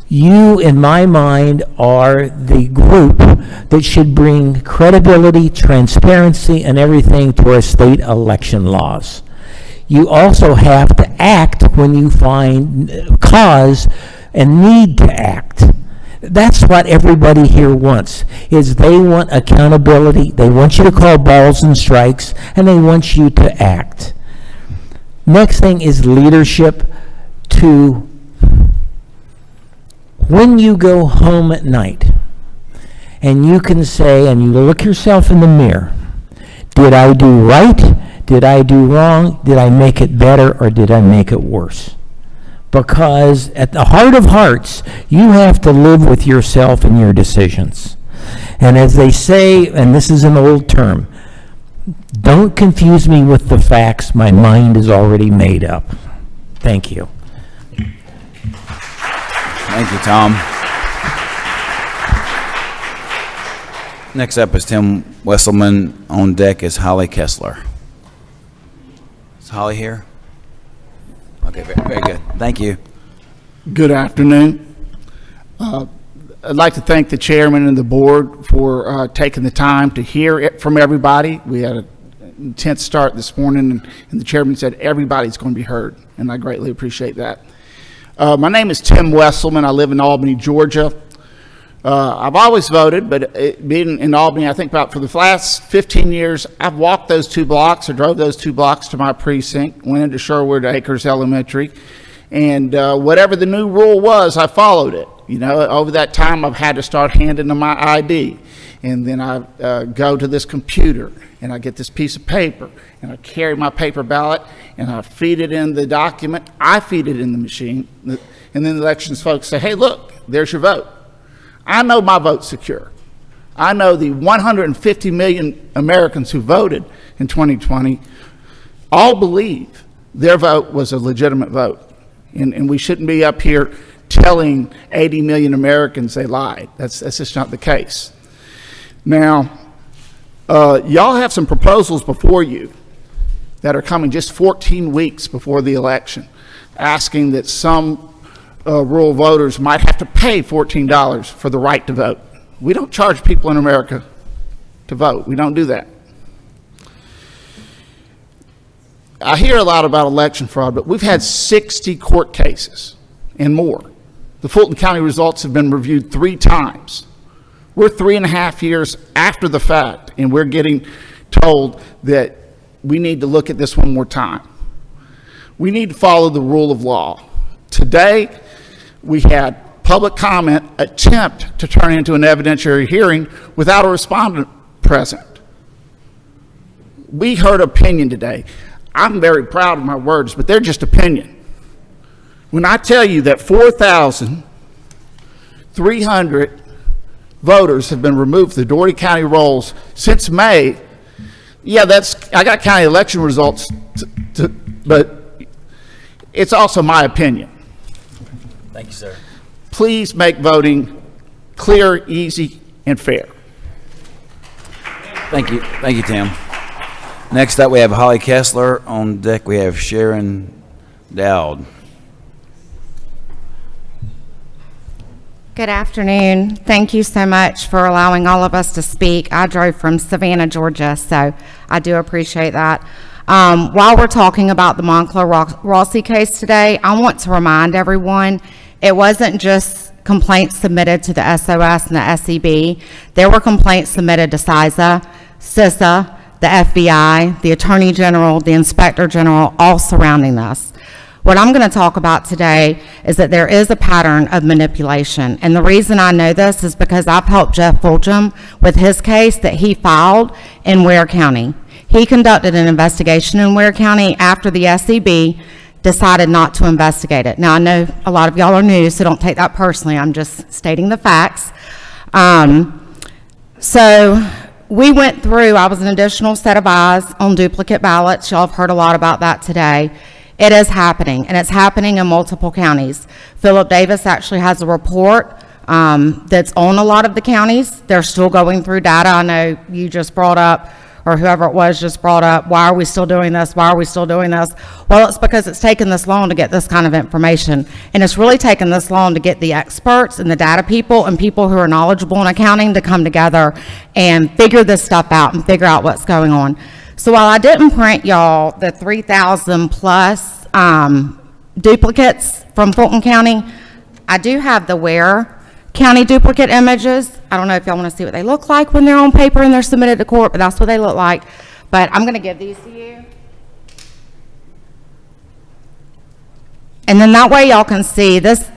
You, in my mind, are the group that should bring credibility, transparency, and everything to our state election laws. You also have to act when you find cause and need to act. That's what everybody here wants, is they want accountability, they want you to call balls and strikes, and they want you to act. Next thing is leadership. To when you go home at night and you can say, and you look yourself in the mirror, did I do right? Did I do wrong? Did I make it better or did I make it worse? Because at the heart of hearts, you have to live with yourself and your decisions. And as they say, and this is an old term, Don't confuse me with the facts. My mind is already made up. Thank you. Thank you, Tom. Next up is Tim Wesselman. On deck is Holly Kessler. Is Holly here? Okay, very good. Thank you. Good afternoon. I'd like to thank the chairman and the board for taking the time to hear it from everybody. We had an intense start this morning, and the chairman said everybody's going to be heard, and I greatly appreciate that. My name is Tim Wesselman. I live in Albany, Georgia. I've always voted, but being in Albany, I think about for the last 15 years, I've walked those 2 blocks or drove those 2 blocks to my precinct, went into Sherwood Acres Elementary, and whatever the new rule was, I followed it. You know, over that time, I've had to start handing them my ID, and then I go to this computer, and I get this piece of paper, and I carry my paper ballot, and I feed it in the document. I feed it in the machine, and then the elections folks say, hey, look, there's your vote. I know my vote's secure. I know the 150 million Americans who voted in 2020 all believe their vote was a legitimate vote. And we shouldn't be up here telling 80 million Americans they lied. That's just not the case. Now, y'all have some proposals before you that are coming just 14 weeks before the election, asking that some rural voters might have to pay $14 for the right to vote. We don't charge people in America to vote. We don't do that. I hear a lot about election fraud, but we've had 60 court cases and more. The Fulton County results have been reviewed 3 times. We're 3.5 years after the fact, and we're getting told that we need to look at this one more time. We need to follow the rule of law. Today, we had public comment attempt to turn into an evidentiary hearing without a respondent present. We heard opinion today. I'm very proud of my words, but they're just opinion. When I tell you that 4,300 voters have been removed from the Dougherty County rolls since May, yeah, I got county election results, but it's also my opinion. Thank you, sir. Please make voting clear, easy, and fair. Thank you. Thank you, Tim. Next up, we have Holly Kessler. On deck, we have Sharon Dowd. Good afternoon. Thank you so much for allowing all of us to speak. I drove from Savannah, Georgia, so I do appreciate that. While we're talking about the Moncler-Rossi case today, I want to remind everyone it wasn't just complaints submitted to the SOS and the SEB. There were complaints submitted to CISA, CISA, the FBI, the Attorney General, the Inspector General, all surrounding this. What I'm going to talk about today is that there is a pattern of manipulation. And the reason I know this is because I've helped Jeff Fulgham with his case that he filed in Ware County. He conducted an investigation in Ware County after the SEB decided not to investigate it. Now, I know a lot of y'all are new, so don't take that personally. I'm just stating the facts. So we went through, I was an additional set of eyes on duplicate ballots. Y'all have heard a lot about that today. It is happening, and it's happening in multiple counties. Philip Davis actually has a report that's on a lot of the counties. They're still going through data. I know you just brought up, or whoever it was just brought up, why are we still doing this? Why are we still doing this? Well, it's because it's taken this long to get this kind of information. And it's really taken this long to get the experts and the data people and people who are knowledgeable in accounting to come together and figure this stuff out and figure out what's going on. So while I didn't print y'all the 3,000 plus duplicates from Fulton County, I do have the Ware County duplicate images. I don't know if y'all want to see what they look like when they're on paper and they're submitted to court, but that's what they look like. But I'm going to give these to you. And then that way y'all can see this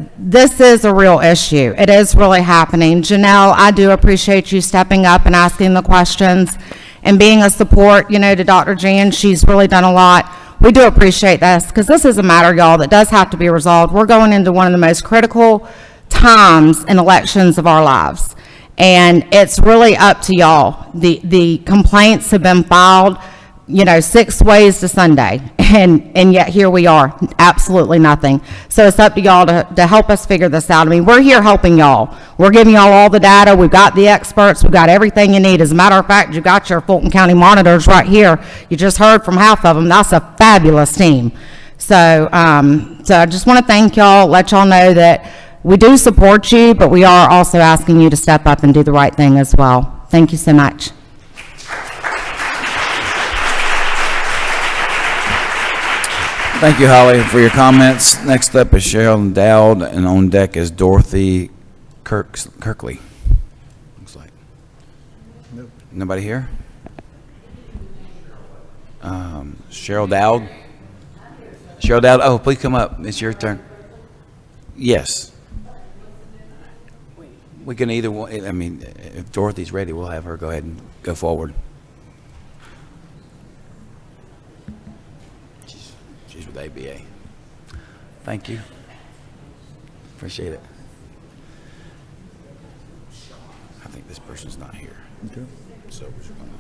is a real issue. It is really happening. Janelle, I do appreciate you stepping up and asking the questions and being a support, you know, to Dr. Jan. She's really done a lot. We do appreciate this because this is a matter, y'all, that does have to be resolved. We're going into one of the most critical times in elections of our lives. And it's really up to y'all. The complaints have been filed 6 ways to Sunday, and yet here we are, absolutely nothing. So it's up to y'all to help us figure this out. I mean, we're here helping y'all. We're giving y'all all the data. We've got the experts. We've got everything you need. As a matter of fact, you got your Fulton County monitors right here. You just heard from half of them. That's a fabulous team. So I just want to thank y'all, let y'all know that we do support you, but we are also asking you to step up and do the right thing as well. Thank you so much. Thank you, Holly, for your comments. Next up is Cheryl Dowd, and on deck is Dorothy Kirkley. Looks like. Nope. Nobody here? Cheryl Dowd? Cheryl Dowd, oh, please come up. It's your turn. Yes. We can either one, I mean, if Dorothy's ready, we'll have her go ahead and go forward. She's with ABA. Thank you. Appreciate it. I think this person's not here. Okay. So we're just gonna.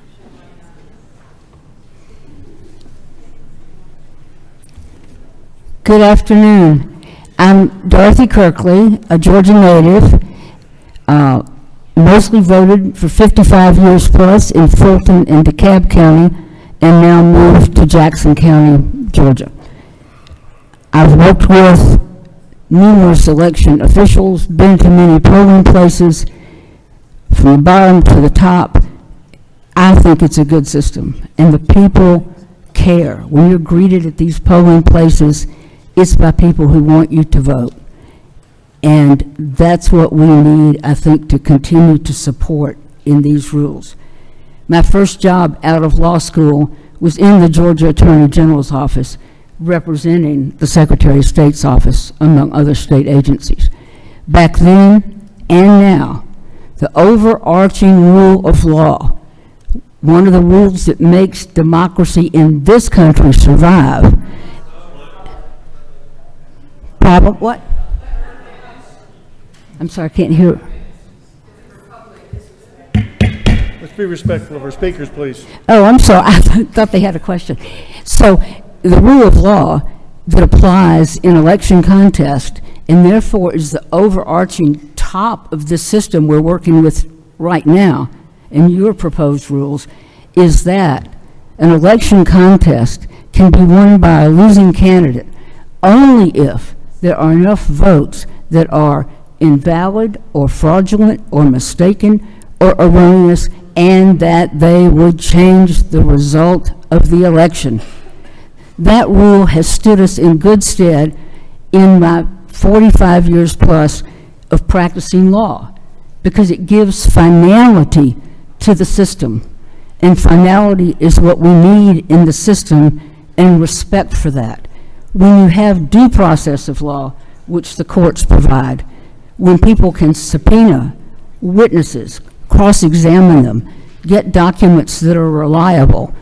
Good afternoon. I'm Dorothy Kirkley, a Georgia native, mostly voted for 55 years plus in Fulton and DeKalb County, and now moved to Jackson County, Georgia. I've worked with numerous election officials, been to many polling places, from the bottom to the top. I think it's a good system, and the people care. When you're greeted at these polling places, it's by people who want you to vote. And that's what we need, I think, to continue to support in these rules. My first job out of law school was in the Georgia Attorney General's office, representing the Secretary of State's office, among other state agencies. Back then and now, the overarching rule of law, one of the rules that makes democracy in this country survive. What? I'm sorry, I can't hear. Let's be respectful of our speakers, please. Oh, I'm sorry. I thought they had a question. So the rule of law that applies in election contest, and therefore is the overarching top of the system we're working with right now, and your proposed rules, is that an election contest can be won by a losing candidate only if there are enough votes that are invalid or fraudulent or mistaken or erroneous, and that they would change the result of the election. That rule has stood us in good stead in my 45 years plus of practicing law, because it gives finality to the system. And finality is what we need in the system, and respect for that. When you have due process of law, which the courts provide, when people can subpoena witnesses, cross-examine them, get documents that are reliable,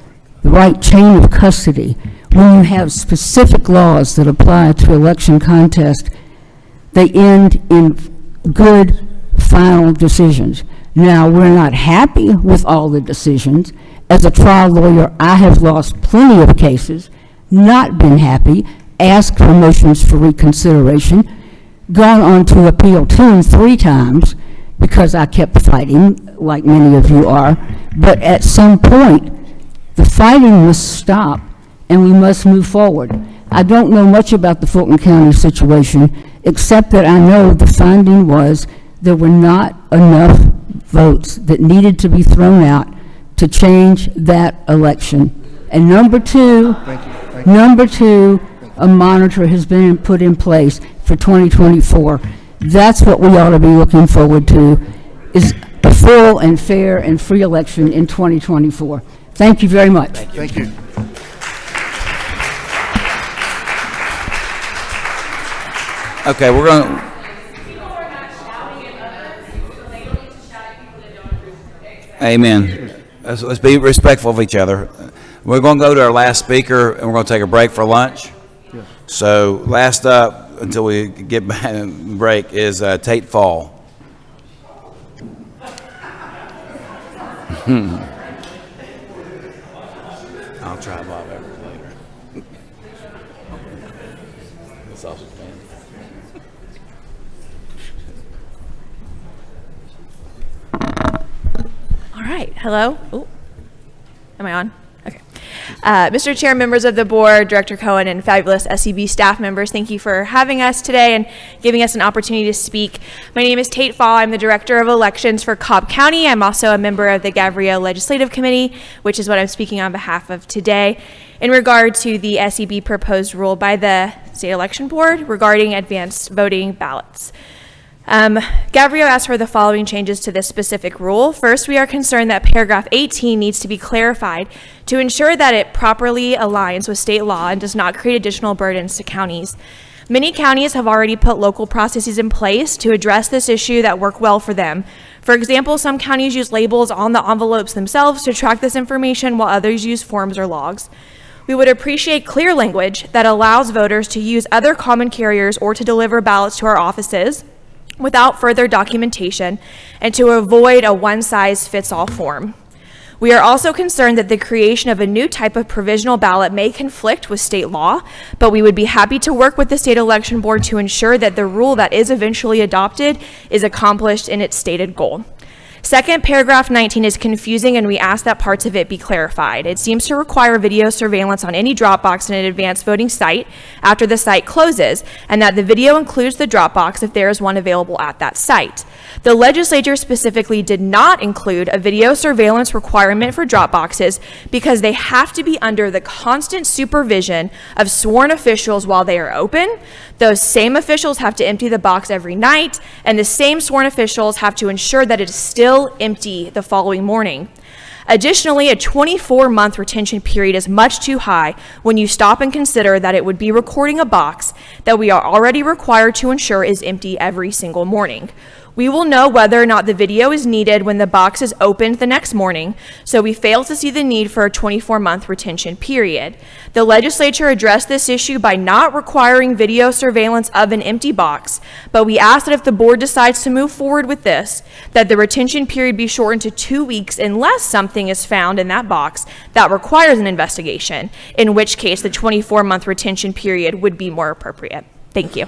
the right chain of custody, when you have specific laws that apply to election contest, they end in good final decisions. Now, we're not happy with all the decisions. As a trial lawyer, I have lost plenty of cases, not been happy, asked for motions for reconsideration, gone on to appeal 2 and 3 times because I kept fighting, like many of you are. But at some point, the fighting must stop and we must move forward. I don't know much about the Fulton County situation, except that I know the finding was there were not enough votes that needed to be thrown out to change that election. And number two, a monitor has been put in place for 2024. That's what we ought to be looking forward to, is a full and fair and free election in 2024. Thank you very much. Thank you. Okay, we're going to. Amen. Let's be respectful of each other. We're going to go to our last speaker, and we're going to take a break for lunch. Yes. So last up, until we get back and break, is Tate Fall. All I'll try Bob Evans later. The sausage man. All right. Hello. Ooh. Am I on? Okay. Mr. Chair, members of the board, Director Cohen, and fabulous SEB staff members, thank you for having us today and giving us an opportunity to speak. My name is Tate Fall. I'm the Director of Elections for Cobb County. I'm also a member of the Gabrielle Legislative Committee, which is what I'm speaking on behalf of today, in regard to the SEB proposed rule by the State Election Board regarding advanced voting ballots. Gabrielle asked for the following changes to this specific rule. First, we are concerned that paragraph 18 needs to be clarified to ensure that it properly aligns with state law and does not create additional burdens to counties. Many counties have already put local processes in place to address this issue that work well for them. For example, some counties use labels on the envelopes themselves to track this information, while others use forms or logs. We would appreciate clear language that allows voters to use other common carriers or to deliver ballots to our offices without further documentation, and to avoid a one-size-fits-all form. We are also concerned that the creation of a new type of provisional ballot may conflict with state law, but we would be happy to work with the State Election Board to ensure that the rule that is eventually adopted is accomplished in its stated goal. Second, paragraph 19 is confusing, and we ask that parts of it be clarified. It seems to require video surveillance on any drop box in an advanced voting site after the site closes, and that the video includes the drop box if there is one available at that site. The legislature specifically did not include a video surveillance requirement for drop boxes because they have to be under the constant supervision of sworn officials while they are open. Those same officials have to empty the box every night, and the same sworn officials have to ensure that it is still empty the following morning. Additionally, a 24-month retention period is much too high when you stop and consider that it would be recording a box that we are already required to ensure is empty every single morning. We will know whether or not the video is needed when the box is opened the next morning, so we fail to see the need for a 24-month retention period. The legislature addressed this issue by not requiring video surveillance of an empty box, but we ask that if the board decides to move forward with this, that the retention period be shortened to 2 weeks unless something is found in that box that requires an investigation, in which case the 24-month retention period would be more appropriate. Thank you.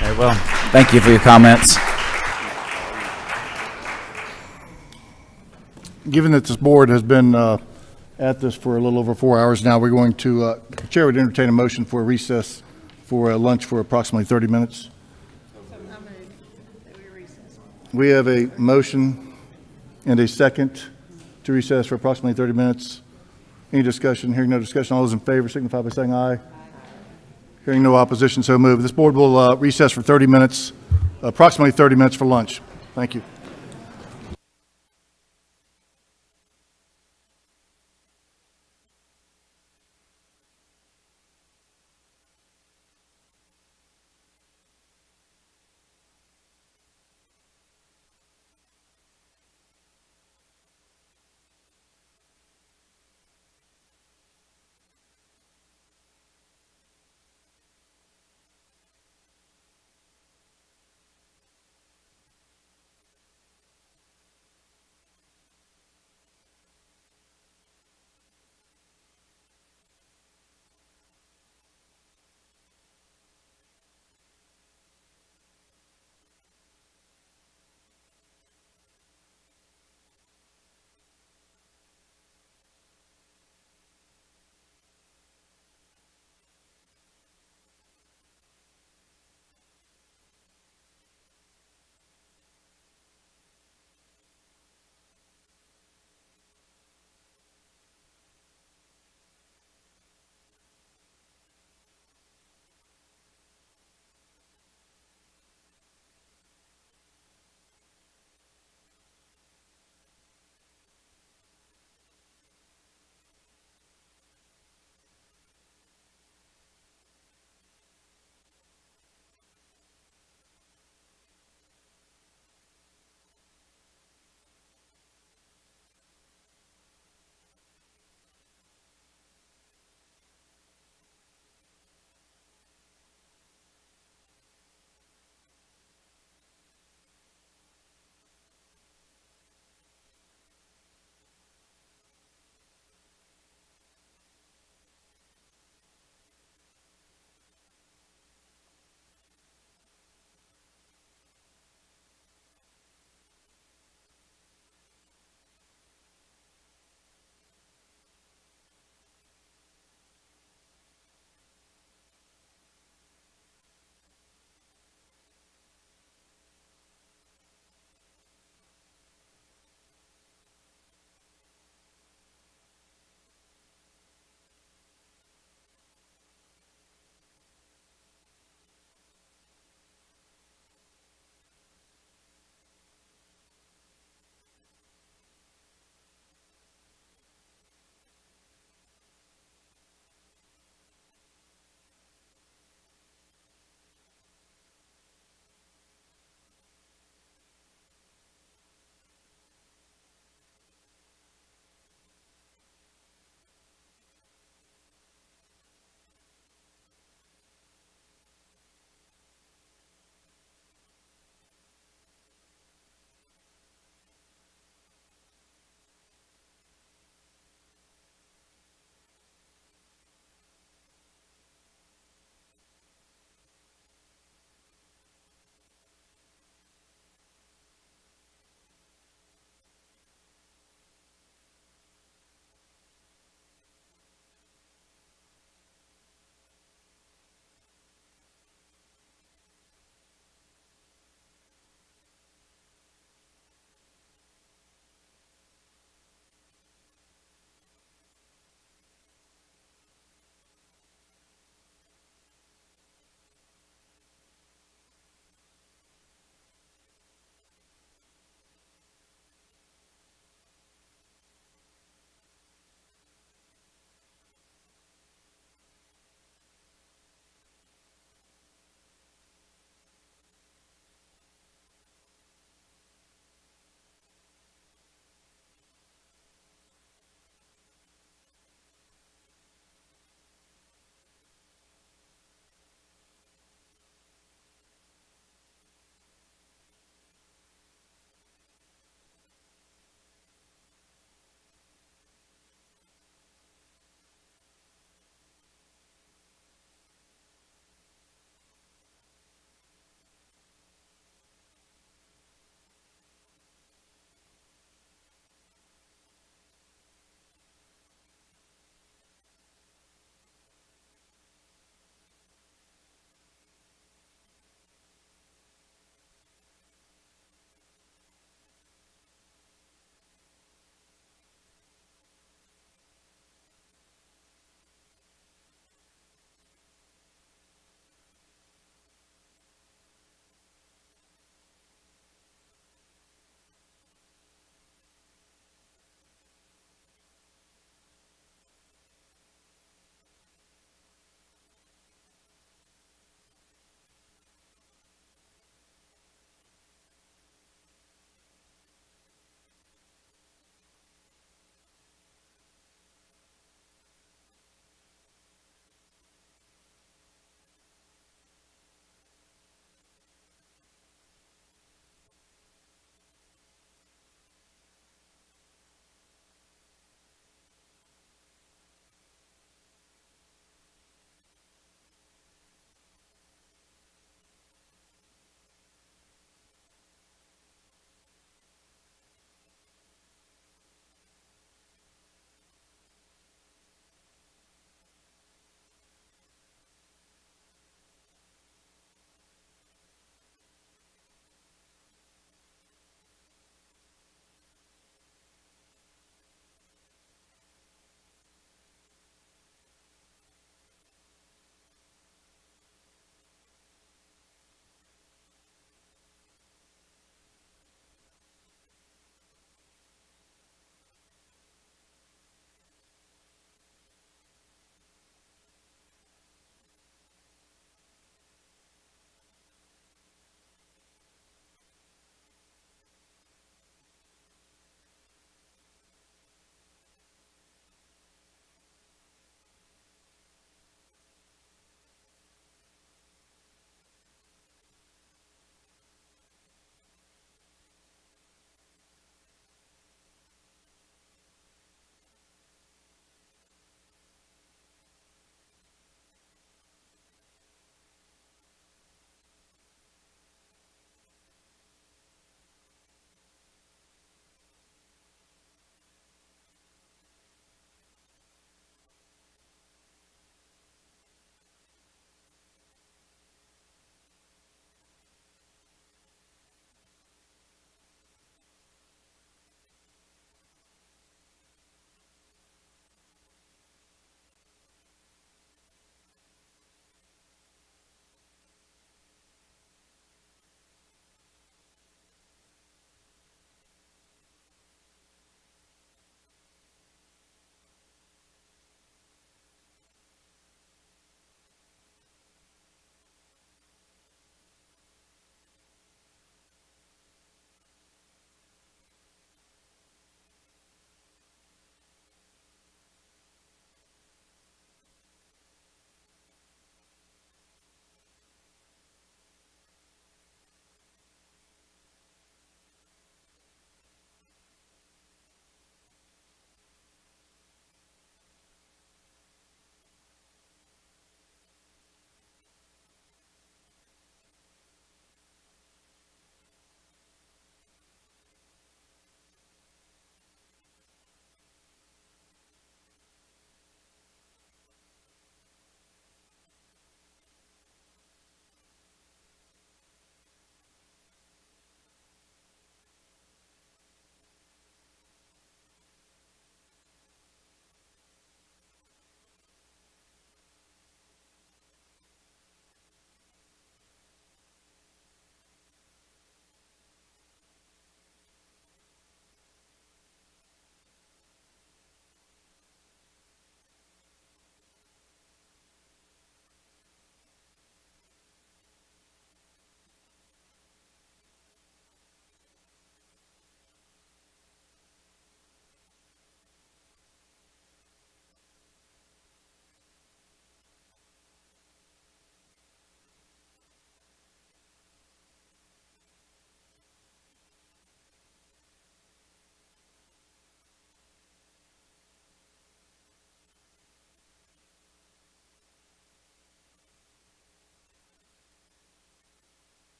Very well. Thank you for your comments. Given that this board has been at this for a little over 4 hours now, we're going to, the chair would entertain a motion for a recess for lunch for approximately 30 minutes. We have a motion and a second to recess for approximately 30 minutes. Any discussion? Hearing no discussion, all those in favor signify by saying aye. Hearing no opposition, so moved. This board will recess for 30 minutes, approximately 30 minutes for lunch. Thank you.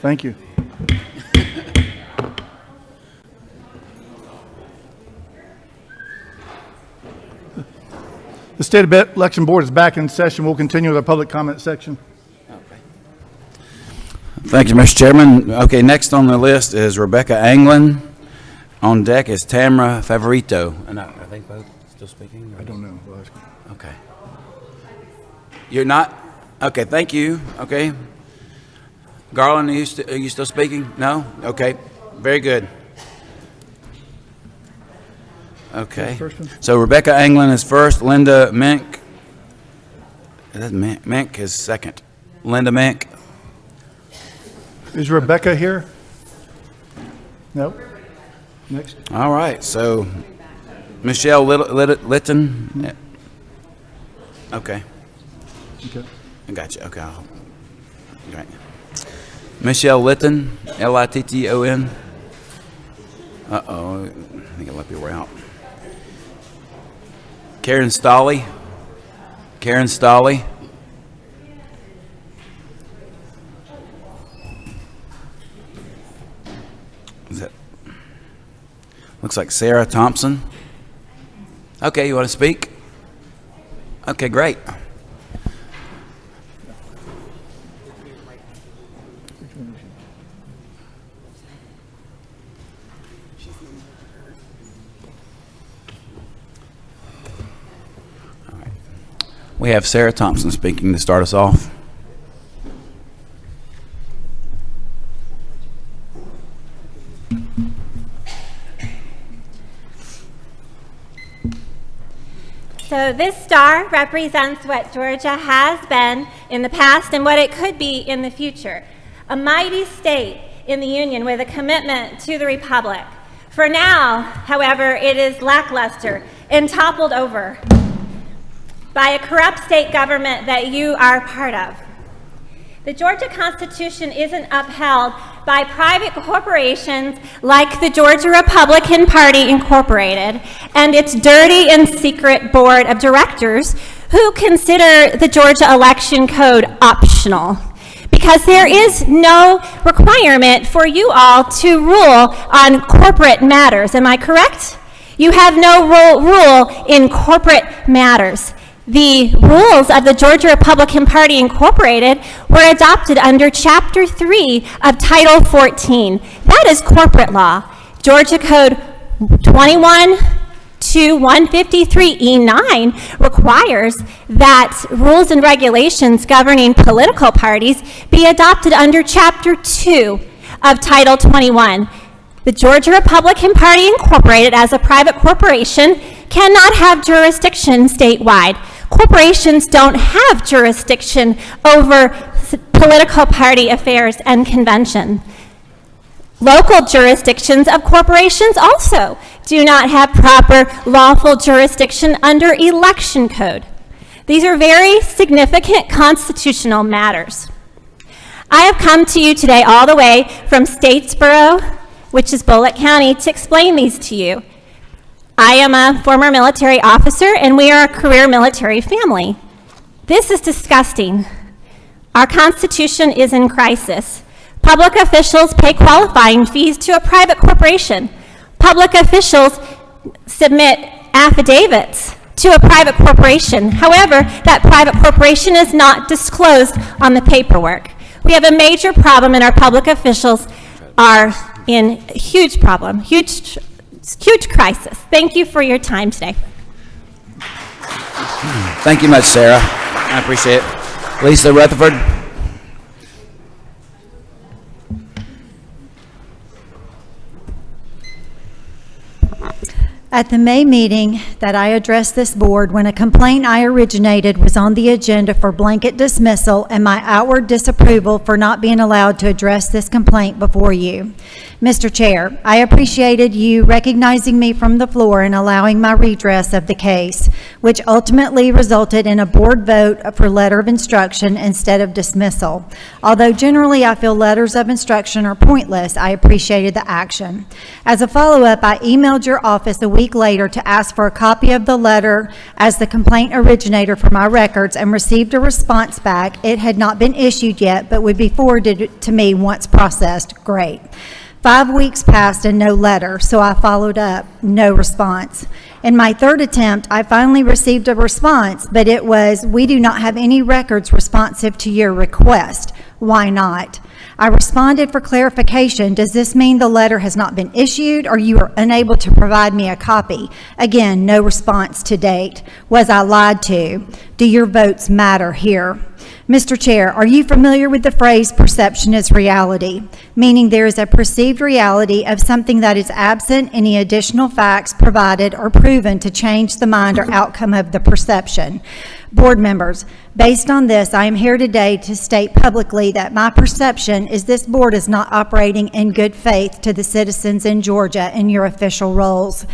Thank you. The State Election Board is back in session. We'll continue with our public comment section. Thank you, Mr. Chairman. Okay, next on the list is Rebecca Anglin. On deck is Tamara Favorito. And are they both still speaking? I don't know. Okay. You're not? Okay, thank you. Okay. Garland, are you still speaking? No? Okay, very good. Okay. So Rebecca Anglin is first. Linda Mink. Mink is second. Linda Mink. Is Rebecca here? No? Next. All right, so Michelle Litton. Okay. Okay. I got you. Okay. Right. Michelle Litton, Litton. Uh-oh, I think I left your way out. Karen Stolley. Karen Stolley. Is that? Looks like Sarah Thompson. Okay, you want to speak? Okay, great. We have Sarah Thompson speaking to start us off. So this star represents what Georgia has been in the past and what it could be in the future. A mighty state in the Union with a commitment to the Republic. For now, however, it is lackluster and toppled over by a corrupt state government that you are part of. The Georgia Constitution isn't upheld by private corporations like the Georgia Republican Party Incorporated and its dirty and secret board of directors who consider the Georgia Election Code optional, because there is no requirement for you all to rule on corporate matters. Am I correct? You have no rule in corporate matters. The rules of the Georgia Republican Party Incorporated were adopted under Chapter 3 of Title 14. That is corporate law. Georgia Code 21-153E9 requires that rules and regulations governing political parties be adopted under Chapter 2 of Title 21. The Georgia Republican Party Incorporated, as a private corporation, cannot have jurisdiction statewide. Corporations don't have jurisdiction over political party affairs and convention. Local jurisdictions of corporations also do not have proper lawful jurisdiction under election code. These are very significant constitutional matters. I have come to you today all the way from Statesboro, which is Ballot County, to explain these to you. I am a former military officer, and we are a career military family. This is disgusting. Our Constitution is in crisis. Public officials pay qualifying fees to a private corporation. Public officials submit affidavits to a private corporation. However, that private corporation is not disclosed on the paperwork. We have a major problem, and our public officials are in a huge problem, huge crisis. Thank you for your time today. Thank you much, Sarah. I appreciate it. Lisa Rutherford. At the May meeting that I addressed this board, when a complaint I originated was on the agenda for blanket dismissal and my outward disapproval for not being allowed to address this complaint before you. Mr. Chair, I appreciated you recognizing me from the floor and allowing my redress of the case, which ultimately resulted in a board vote for letter of instruction instead of dismissal. Although generally I feel letters of instruction are pointless, I appreciated the action. As a follow-up, I emailed your office a week later to ask for a copy of the letter as the complaint originator for my records and received a response back. It had not been issued yet, but would be forwarded to me once processed. Great. 5 weeks passed and no letter, so I followed up. No response. In my third attempt, I finally received a response, but it was, "We do not have any records responsive to your request. Why not?" I responded for clarification. Does this mean the letter has not been issued or you are unable to provide me a copy? Again, no response to date. Was I lied to? Do your votes matter here? Mr. Chair, are you familiar with the phrase perception is reality? Meaning there is a perceived reality of something that is absent any additional facts provided or proven to change the mind or outcome of the perception. Board members, based on this, I am here today to state publicly that my perception is this board is not operating in good faith to the citizens in Georgia in your official roles.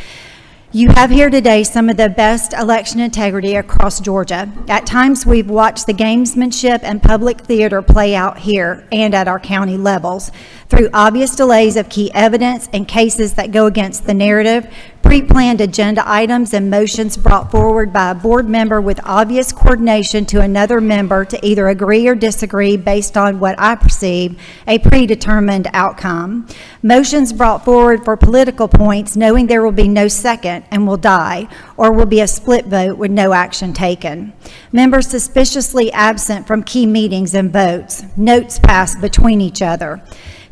You have here today some of the best election integrity across Georgia. At times, we've watched the gamesmanship and public theater play out here and at our county levels through obvious delays of key evidence and cases that go against the narrative, pre-planned agenda items and motions brought forward by a board member with obvious coordination to another member to either agree or disagree based on what I perceive a predetermined outcome. Motions brought forward for political points knowing there will be no second and will die, or will be a split vote with no action taken. Members suspiciously absent from key meetings and votes. Notes passed between each other.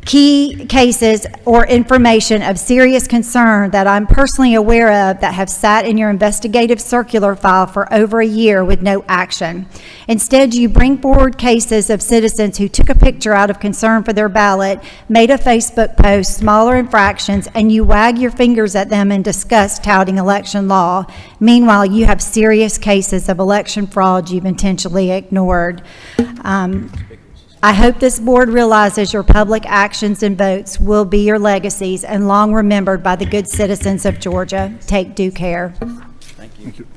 Key cases or information of serious concern that I'm personally aware of that have sat in your investigative circular file for over a year with no action. Instead, you bring forward cases of citizens who took a picture out of concern for their ballot, made a Facebook post, smaller infractions, and you wag your fingers at them in disgust touting election law. Meanwhile, you have serious cases of election fraud you've intentionally ignored. I hope this board realizes your public actions and votes will be your legacies and long remembered by the good citizens of Georgia. Take due care. Thank you. Thank you.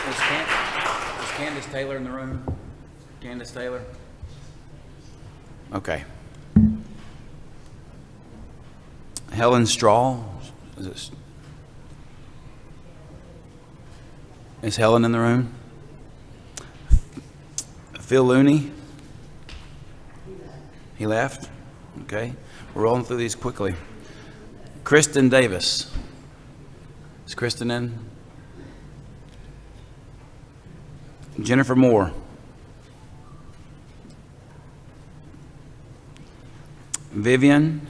Is Candace Taylor in the room? Candace Taylor? Okay. Helen Straw? Is Helen in the room? Phil Looney? He left? Okay. We're rolling through these quickly. Kristen Davis. Is Kristen in? Jennifer Moore. Vivian?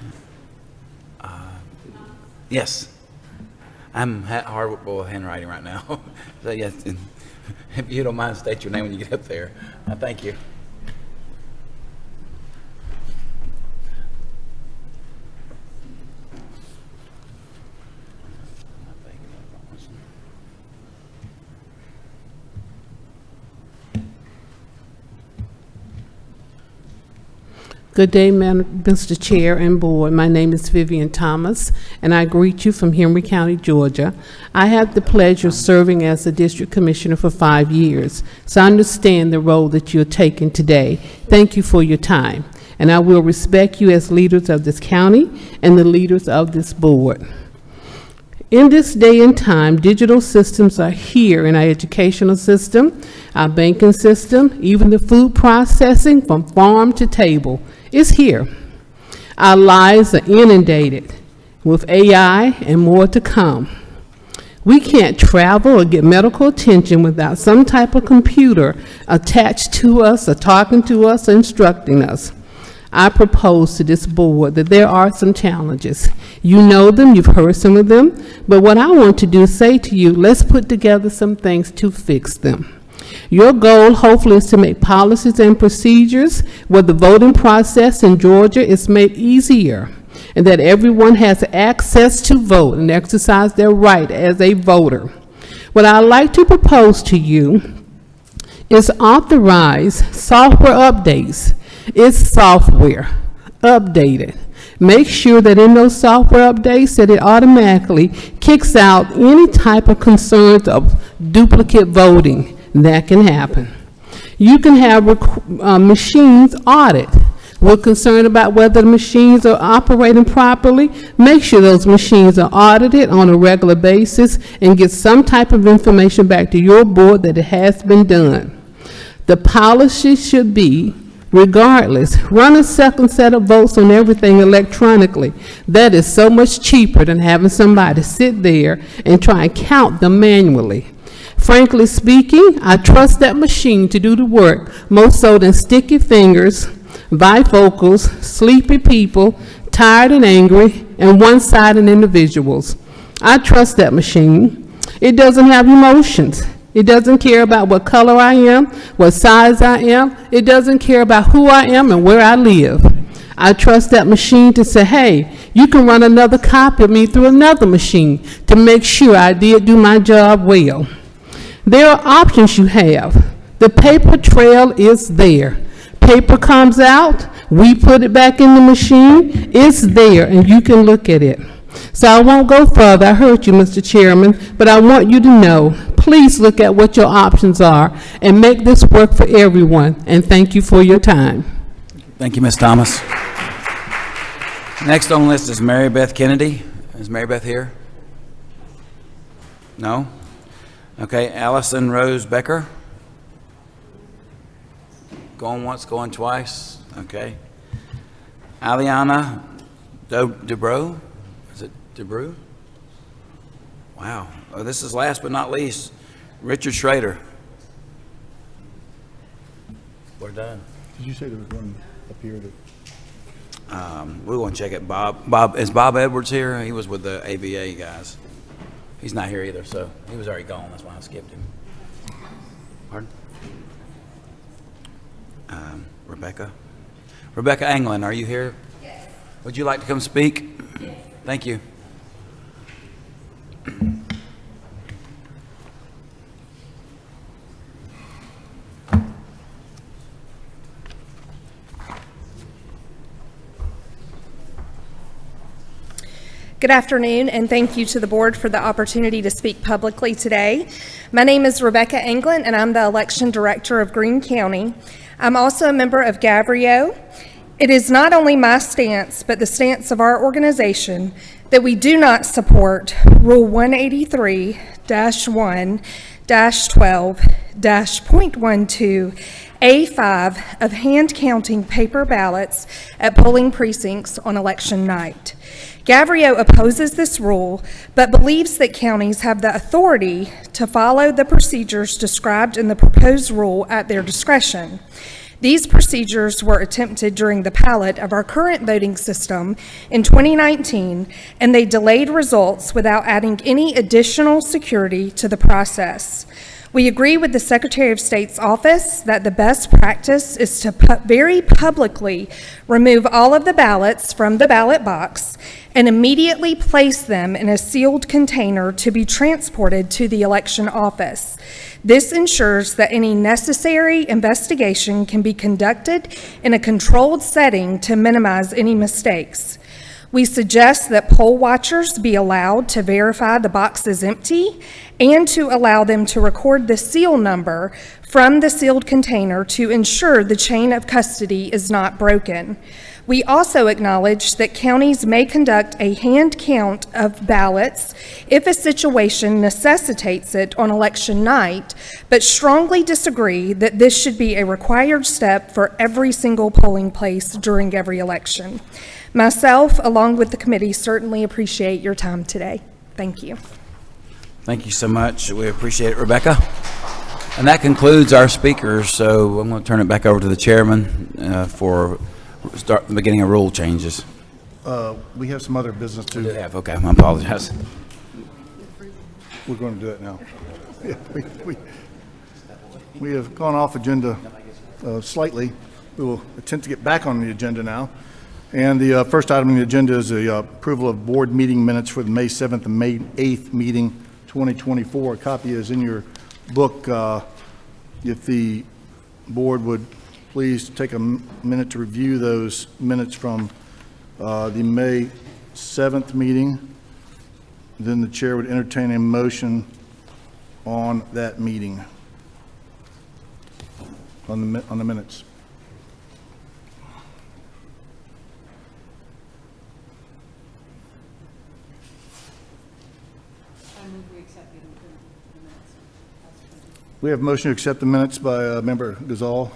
Yes. I'm horrible with handwriting right now. So yes, if you don't mind, state your name when you get up there. Thank you. Good day, Mr. Chair and Board. My name is Vivian Thomas, and I greet you from Henry County, Georgia. I have the pleasure of serving as a District Commissioner for 5 years, so I understand the role that you're taking today. Thank you for your time, and I will respect you as leaders of this county and the leaders of this board. In this day and time, digital systems are here in our educational system, our banking system, even the food processing from farm to table is here. Our lives are inundated with AI and more to come. We can't travel or get medical attention without some type of computer attached to us or talking to us or instructing us. I propose to this board that there are some challenges. You know them, you've heard some of them, but what I want to do is say to you, let's put together some things to fix them. Your goal, hopefully, is to make policies and procedures where the voting process in Georgia is made easier and that everyone has access to vote and exercise their right as a voter. What I'd like to propose to you It's authorized software updates. It's software updated. Make sure that in those software updates that it automatically kicks out any type of concerns of duplicate voting that can happen. You can have machines audit. We're concerned about whether the machines are operating properly. Make sure those machines are audited on a regular basis and get some type of information back to your board that it has been done. The policy should be, regardless, run a second set of votes on everything electronically. That is so much cheaper than having somebody sit there and try and count them manually. Frankly speaking, I trust that machine to do the work more so than sticky fingers, bifocals, sleepy people, tired and angry, and one-sided individuals. I trust that machine. It doesn't have emotions. It doesn't care about what color I am, what size I am. It doesn't care about who I am and where I live. I trust that machine to say, hey, you can run another copy of me through another machine to make sure I did do my job well. There are options you have. The paper trail is there. Paper comes out, we put it back in the machine, it's there, and you can look at it. So I won't go further. I heard you, Mr. Chairman, but I want you to know, please look at what your options are and make this work for everyone, and thank you for your time. Thank you, Ms. Thomas. Next on the list is Mary Beth Kennedy. Is Mary Beth here? No? Okay, Allison Rose Becker. Going once, going twice. Okay. Aliana DeBro. Is it DeBrew? Wow. Oh, this is last but not least, Richard Schrader. We're done. Did you say there was one up here that? We want to check it. Bob, is Bob Edwards here? He was with the ABA guys. He's not here either, so he was already gone. That's why I skipped him. Pardon? Rebecca Anglin, are you here? Yes. Would you like to come speak? Yes. Thank you. Good afternoon, and thank you to the board for the opportunity to speak publicly today. My name is Rebecca Anglin, and I'm the election director of Greene County. I'm also a member of Gavrio. It is not only my stance, but the stance of our organization that we do not support Rule 183-1-12-.12A5 of hand counting paper ballots at polling precincts on election night. Gavrio opposes this rule, but believes that counties have the authority to follow the procedures described in the proposed rule at their discretion. These procedures were attempted during the pilot of our current voting system in 2019, and they delayed results without adding any additional security to the process. We agree with the Secretary of State's office that the best practice is to very publicly remove all of the ballots from the ballot box and immediately place them in a sealed container to be transported to the election office. This ensures that any necessary investigation can be conducted in a controlled setting to minimize any mistakes. We suggest that poll watchers be allowed to verify the box is empty and to allow them to record the seal number from the sealed container to ensure the chain of custody is not broken. We also acknowledge that counties may conduct a hand count of ballots if a situation necessitates it on election night, but strongly disagree that this should be a required step for every single polling place during every election. Myself, along with the committee, certainly appreciate your time today. Thank you. Thank you so much. We appreciate it, Rebecca. And that concludes our speakers, so I'm going to turn it back over to the chairman for the beginning of rule changes. We have some other business to. We do have, okay, I apologize. We're going to do it now. Yeah, we have gone off agenda slightly. We will attempt to get back on the agenda now. And the first item on the agenda is the approval of board meeting minutes for the May 7th and May 8th meeting 2024. A copy is in your book. if the board would please take a minute to review those minutes from the May 7th meeting, then the chair would entertain a motion on that meeting, on the minutes. We have a motion to accept the minutes by Member Gazal.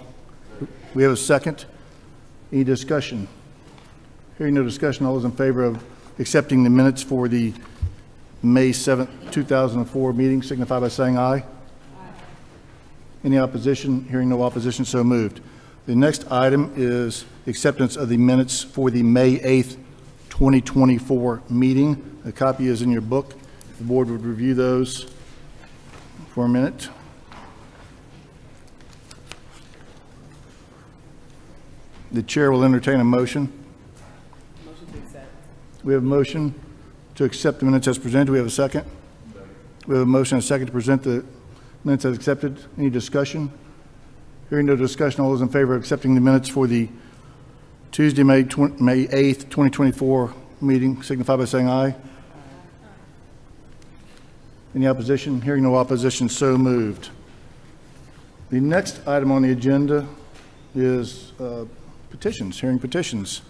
We have a second. Any discussion? Hearing no discussion, all those in favor of accepting the minutes for the May 7th, 2004 meeting signify by saying aye. Aye. Any opposition? Hearing no opposition, so moved. The next item is acceptance of the minutes for the May 8th, 2024 meeting. A copy is in your book. The board would review those for a minute. The chair will entertain a motion. Motion to accept. We have a motion to accept the minutes as presented. Do we have a second? We have a motion and a second to present the minutes as accepted. Any discussion? Hearing no discussion, all those in favor of accepting the minutes for the Tuesday, May 8th, 2024 meeting signify by saying aye. Any opposition? Hearing no opposition, so moved. The next item on the agenda is petitions, hearing petitions.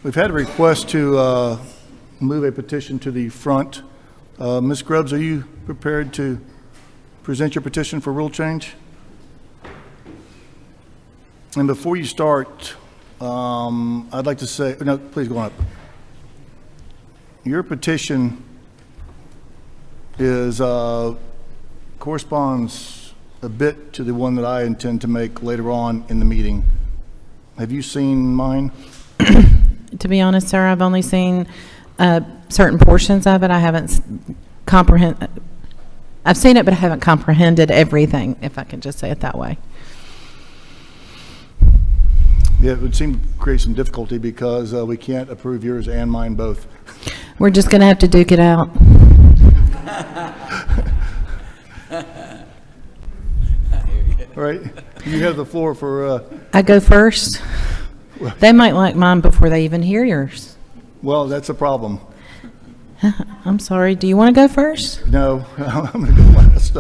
We've had a request to move a petition to the front. Ms. Grubbs, are you prepared to present your petition for rule change? And before you start, I'd like to say, no, please go on up. Your petition is corresponds a bit to the one that I intend to make later on in the meeting. Have you seen mine? To be honest, sir, I've only seen certain portions of it. I haven't I've seen it, but I haven't comprehended everything, if I can just say it that way. Yeah, it would seem to create some difficulty because we can't approve yours and mine both. We're just going to have to duke it out. All right, you have the floor for... I go first? They might like mine before they even hear yours. Well, that's a problem. I'm sorry. Do you want to go first? No, I'm going to go last.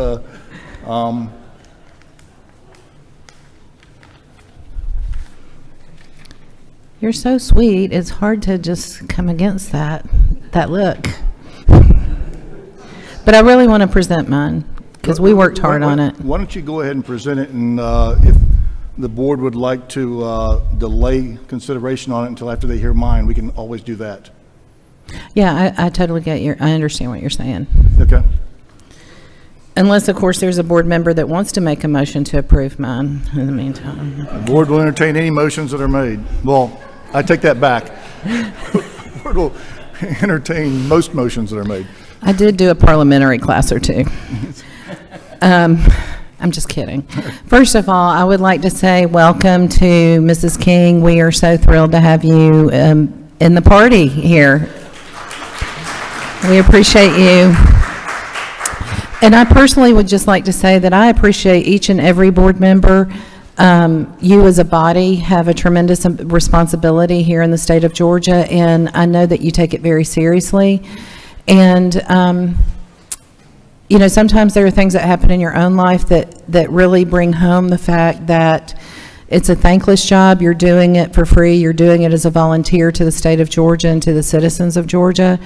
You're so sweet. It's hard to just come against that look. But I really want to present mine because we worked hard on it. Why don't you go ahead and present it, and if the board would like to delay consideration on it until after they hear mine, we can always do that. Yeah, I totally get I understand what you're saying. Okay. Unless, of course, there's a board member that wants to make a motion to approve mine in the meantime. The board will entertain any motions that are made. Well, I take that back. The board will entertain most motions that are made. I did do a parliamentary class or two. I'm just kidding. First of all, I would like to say welcome to Mrs. King. We are so thrilled to have you in the party here. We appreciate you. And I personally would just like to say that I appreciate each and every board member. You as a body have a tremendous responsibility here in the state of Georgia, and I know that you take it very seriously. And, you know, sometimes there are things that happen in your own life that really bring home the fact that it's a thankless job. You're doing it for free. You're doing it as a volunteer to the state of Georgia and to the citizens of Georgia.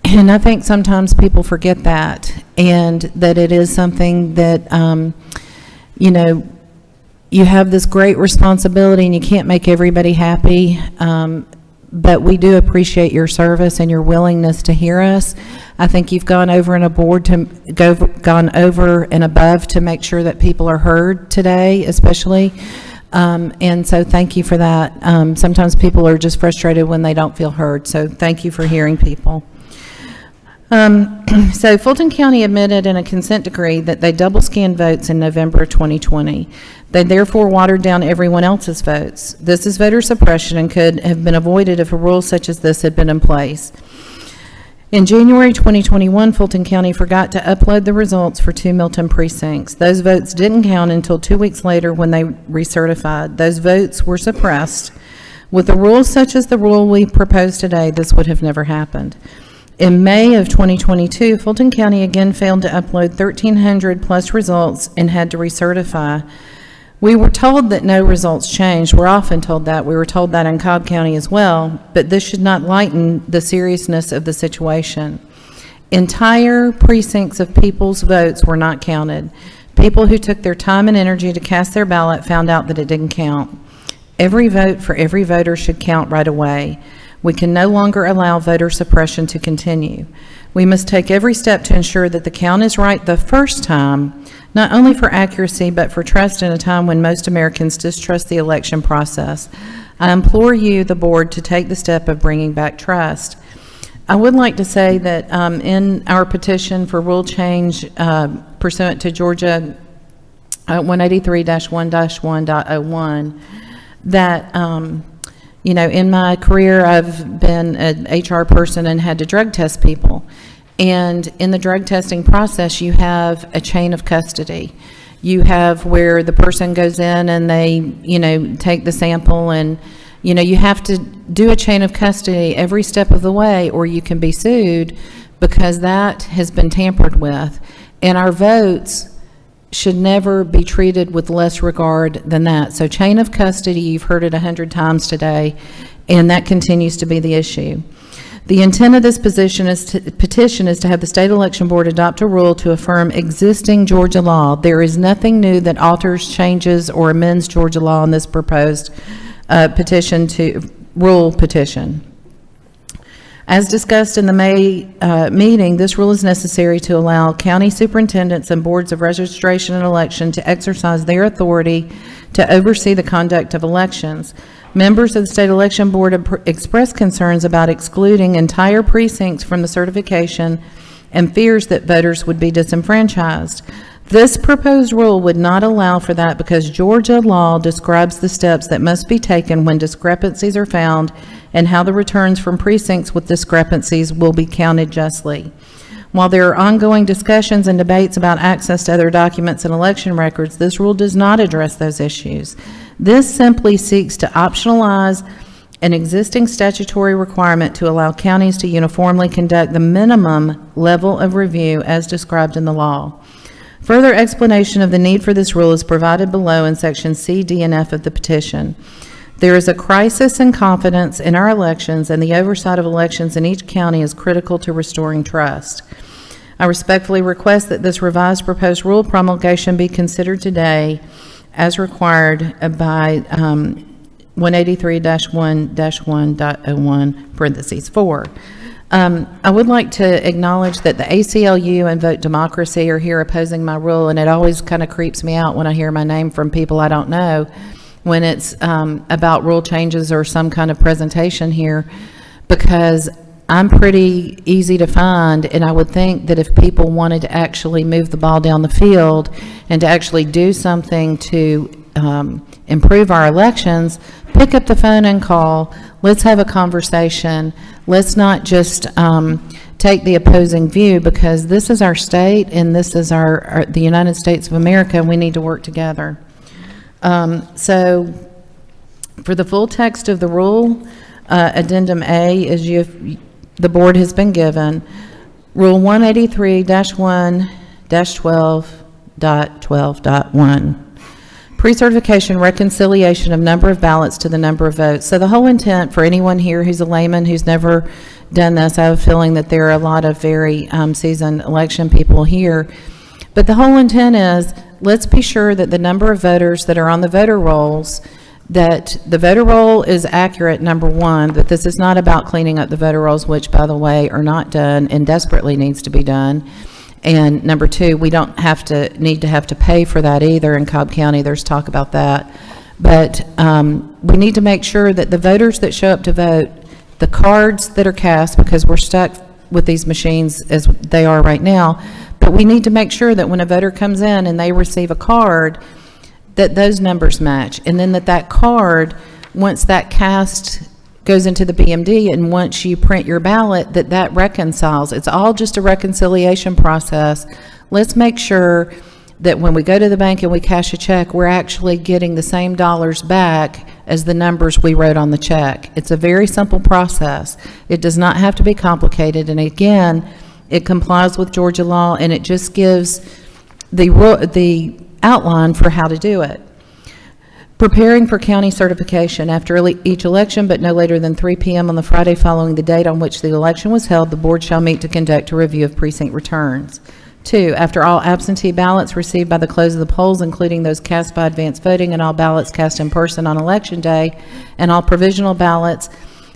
And I think sometimes people forget that, and that it is something that, you know, you have this great responsibility and you can't make everybody happy, but we do appreciate your service and your willingness to hear us. I think you've gone over and above to make sure that people are heard today, especially. And so thank you for that. Sometimes people are just frustrated when they don't feel heard, so thank you for hearing people. So Fulton County admitted in a consent decree that they double scanned votes in November 2020. They therefore watered down everyone else's votes. This is voter suppression and could have been avoided if a rule such as this had been in place. In January 2021, Fulton County forgot to upload the results for 2 Milton precincts. Those votes didn't count until 2 weeks later when they recertified. Those votes were suppressed. With the rules such as the rule we propose today, this would have never happened. In May of 2022, Fulton County again failed to upload 1,300 plus results and had to recertify. We were told that no results changed. We're often told that. We were told that in Cobb County as well, but this should not lighten the seriousness of the situation. Entire precincts of people's votes were not counted. People who took their time and energy to cast their ballot found out that it didn't count. Every vote for every voter should count right away. We can no longer allow voter suppression to continue. We must take every step to ensure that the count is right the first time, not only for accuracy, but for trust in a time when most Americans distrust the election process. I implore you, the board, to take the step of bringing back trust. I would like to say that in our petition for rule change pursuant to Georgia 183-1-1.01, that you know, in my career, I've been an HR person and had to drug test people. And in the drug testing process, you have a chain of custody. You have where the person goes in and they, you know, take the sample, and, you know, you have to do a chain of custody every step of the way, or you can be sued because that has been tampered with. And our votes should never be treated with less regard than that. So chain of custody, you've heard it 100 times today, and that continues to be the issue. The intent of this petition is to have the state election board adopt a rule to affirm existing Georgia law. There is nothing new that alters, changes, or amends Georgia law in this proposed rule petition. As discussed in the May meeting, this rule is necessary to allow county superintendents and boards of registration and election to exercise their authority to oversee the conduct of elections. Members of the State Election Board have expressed concerns about excluding entire precincts from the certification and fears that voters would be disenfranchised. This proposed rule would not allow for that because Georgia law describes the steps that must be taken when discrepancies are found and how the returns from precincts with discrepancies will be counted justly. While there are ongoing discussions and debates about access to other documents and election records, this rule does not address those issues. This simply seeks to optionalize an existing statutory requirement to allow counties to uniformly conduct the minimum level of review as described in the law. Further explanation of the need for this rule is provided below in section C, D, and F of the petition. There is a crisis in confidence in our elections, and the oversight of elections in each county is critical to restoring trust. I respectfully request that this revised proposed rule promulgation be considered today as required by 183-1-1.01 parentheses 4. I would like to acknowledge that the ACLU and Vote Democracy are here opposing my rule, and it always kind of creeps me out when I hear my name from people I don't know when it's about rule changes or some kind of presentation here, because I'm pretty easy to find, and I would think that if people wanted to actually move the ball down the field and to actually do something to improve our elections, pick up the phone and call. Let's have a conversation. Let's not just take the opposing view, because this is our state and this is the United States of America, and we need to work together. So for the full text of the rule, Addendum A is the board has been given. Rule 183-1-12.12.1. Pre-certification reconciliation of number of ballots to the number of votes. So the whole intent for anyone here who's a layman who's never done this, I have a feeling that there are a lot of very seasoned election people here, but the whole intent is, let's be sure that the number of voters that are on the voter rolls, that the voter roll is accurate, number one, that this is not about cleaning up the voter rolls, which, by the way, are not done and desperately needs to be done. And number two, we don't need to have to pay for that either. In Cobb County, there's talk about that. But we need to make sure that the voters that show up to vote, the cards that are cast, because we're stuck with these machines as they are right now, but we need to make sure that when a voter comes in and they receive a card, that those numbers match, and then that card, once that cast goes into the BMD, and once you print your ballot, that reconciles. It's all just a reconciliation process. Let's make sure that when we go to the bank and we cash a check, we're actually getting the same dollars back as the numbers we wrote on the check. It's a very simple process. It does not have to be complicated, and again, it complies with Georgia law, and it just gives the outline for how to do it. Preparing for county certification. After each election, but no later than 3 p.m. on the Friday following the date on which the election was held, the board shall meet to conduct a review of precinct returns. 2, after all absentee ballots received by the close of the polls, including those cast by advance voting and all ballots cast in person on election day, and all provisional ballots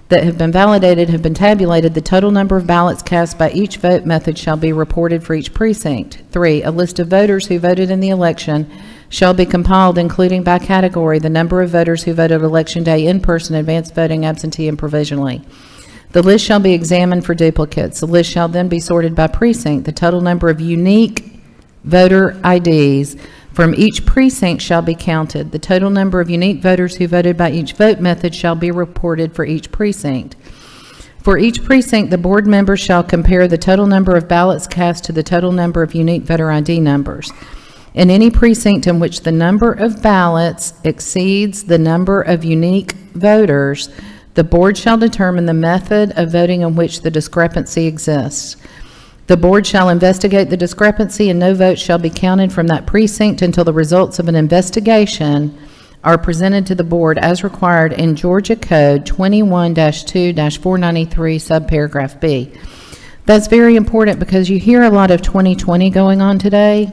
that have been validated have been tabulated, the total number of ballots cast by each vote method shall be reported for each precinct. 3, a list of voters who voted in the election shall be compiled, including by category the number of voters who voted election day in person, advance voting, absentee, and provisionally. The list shall be examined for duplicates. The list shall then be sorted by precinct. The total number of unique voter IDs from each precinct shall be counted. The total number of unique voters who voted by each vote method shall be reported for each precinct. For each precinct, the board members shall compare the total number of ballots cast to the total number of unique voter ID numbers. In any precinct in which the number of ballots exceeds the number of unique voters, the board shall determine the method of voting in which the discrepancy exists. The board shall investigate the discrepancy, and no vote shall be counted from that precinct until the results of an investigation are presented to the board as required in Georgia Code 21-2-493, subparagraph B. That's very important because you hear a lot of 2020 going on today.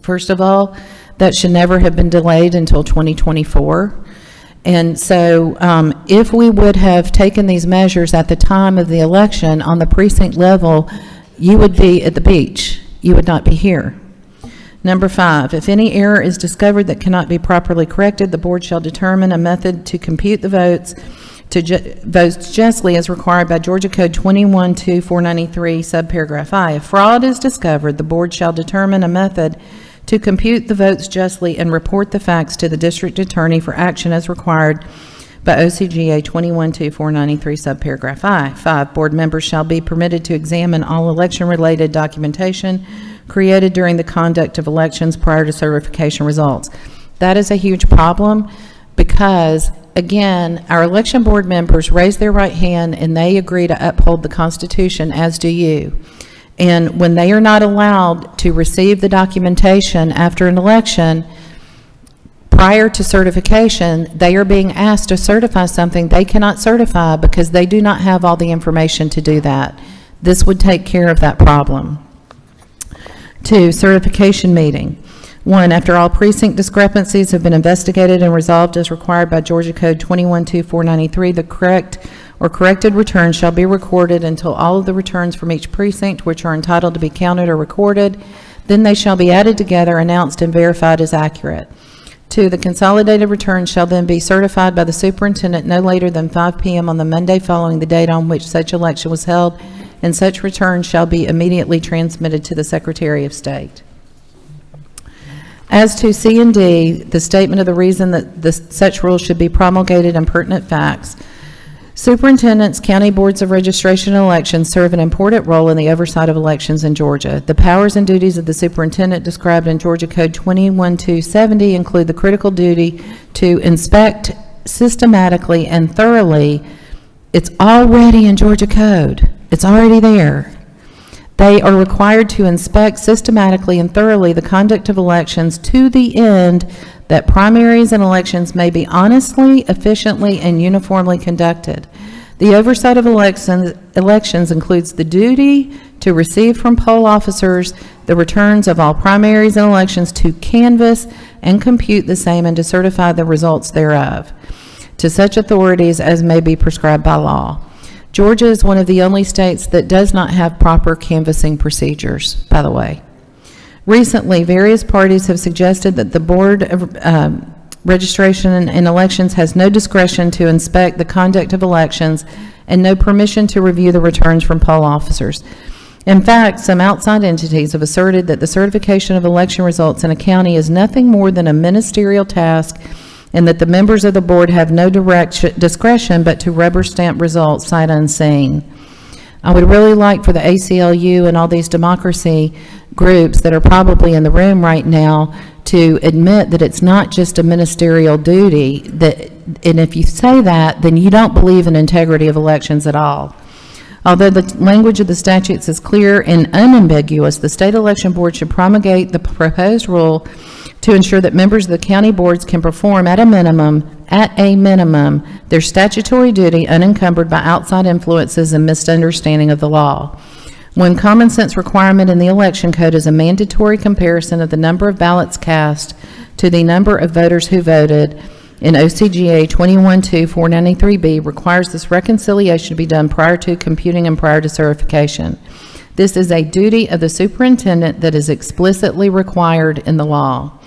First of all, that should never have been delayed until 2024. And so if we would have taken these measures at the time of the election on the precinct level, you would be at the beach. You would not be here. Number 5, if any error is discovered that cannot be properly corrected, the board shall determine a method to compute the votes justly as required by Georgia Code 21-2-493, subparagraph I. If fraud is discovered, the board shall determine a method to compute the votes justly and report the facts to the district attorney for action as required by OCGA 21-2-493, subparagraph I. 5, board members shall be permitted to examine all election-related documentation created during the conduct of elections prior to certification results. That is a huge problem because, again, our election board members raise their right hand and they agree to uphold the Constitution, as do you. And when they are not allowed to receive the documentation after an election prior to certification, they are being asked to certify something they cannot certify because they do not have all the information to do that. This would take care of that problem. 2, certification meeting. 1, after all precinct discrepancies have been investigated and resolved as required by Georgia Code 21-2-493, the correct or corrected returns shall be recorded until all of the returns from each precinct which are entitled to be counted are recorded. Then they shall be added together, announced, and verified as accurate. 2, the consolidated returns shall then be certified by the superintendent no later than 5 p.m. on the Monday following the date on which such election was held, and such returns shall be immediately transmitted to the Secretary of State. As to C and D, the statement of the reason that such rules should be promulgated and pertinent facts. Superintendents, county boards of registration and elections serve an important role in the oversight of elections in Georgia. The powers and duties of the superintendent described in Georgia Code 21-270 include the critical duty to inspect systematically and thoroughly. It's already in Georgia Code. It's already there. They are required to inspect systematically and thoroughly the conduct of elections to the end that primaries and elections may be honestly, efficiently, and uniformly conducted. The oversight of elections includes the duty to receive from poll officers the returns of all primaries and elections, to canvass and compute the same, and to certify the results thereof to such authorities as may be prescribed by law. Georgia is one of the only states that does not have proper canvassing procedures, by the way. Recently, various parties have suggested that the Board of Registration and Elections has no discretion to inspect the conduct of elections and no permission to review the returns from poll officers. In fact, some outside entities have asserted that the certification of election results in a county is nothing more than a ministerial task and that the members of the board have no direct discretion but to rubber stamp results sight unseen. I would really like for the ACLU and all these democracy groups that are probably in the room right now to admit that it's not just a ministerial duty, and if you say that, then you don't believe in integrity of elections at all. Although the language of the statutes is clear and unambiguous, the state election board should promulgate the proposed rule to ensure that members of the county boards can perform at a minimum, their statutory duty unencumbered by outside influences and misunderstanding of the law. One common sense requirement in the election code is a mandatory comparison of the number of ballots cast to the number of voters who voted. In OCGA 21-493B requires this reconciliation to be done prior to computing and prior to certification. This is a duty of the superintendent that is explicitly required in the law.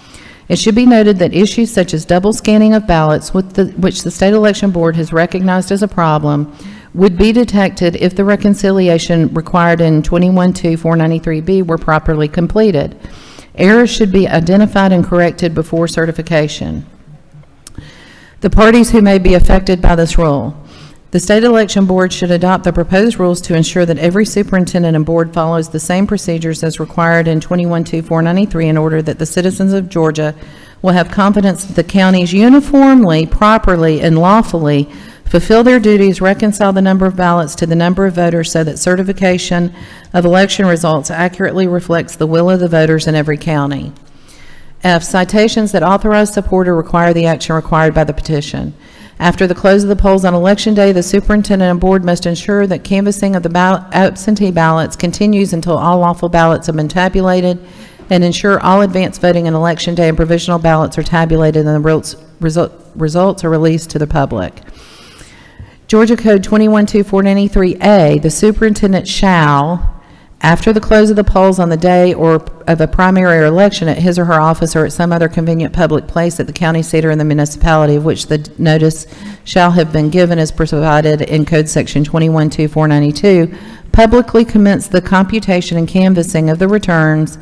It should be noted that issues such as double scanning of ballots, which the state election board has recognized as a problem, would be detected if the reconciliation required in 21-493B were properly completed. Errors should be identified and corrected before certification. The parties who may be affected by this rule. The state election board should adopt the proposed rules to ensure that every superintendent and board follows the same procedures as required in 21-493 in order that the citizens of Georgia will have confidence that the counties uniformly, properly, and lawfully fulfill their duties, reconcile the number of ballots to the number of voters so that certification of election results accurately reflects the will of the voters in every county. F, citations that authorize, support, or require the action required by the petition. After the close of the polls on Election Day, the superintendent and board must ensure that canvassing of the absentee ballots continues until all lawful ballots have been tabulated, and ensure all advance voting on Election Day and provisional ballots are tabulated and the results are released to the public. Georgia Code 21-493A, the superintendent shall, after the close of the polls on the day of a primary or election at his or her office or at some other convenient public place at the county seat or in the municipality of which the notice shall have been given as provided in Code Section 21-492, publicly commence the computation and canvassing of the returns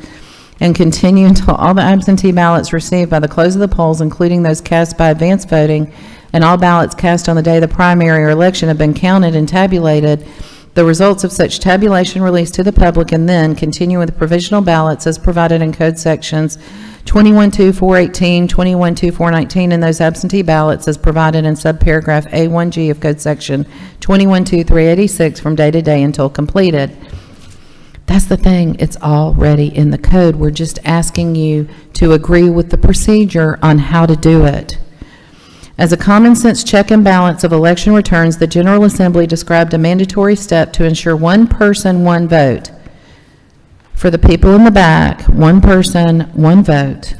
and continue until all the absentee ballots received by the close of the polls, including those cast by advance voting, and all ballots cast on the day of the primary or election have been counted and tabulated, the results of such tabulation released to the public, and then continue with the provisional ballots as provided in Code Sections 21-418, 21-419, and those absentee ballots as provided in subparagraph A1G of Code Section 21-386 from day to day until completed. That's the thing. It's already in the code. We're just asking you to agree with the procedure on how to do it. As a common sense check and balance of election returns, the General Assembly described a mandatory step to ensure one person, one vote. For the people in the back, one person, one vote.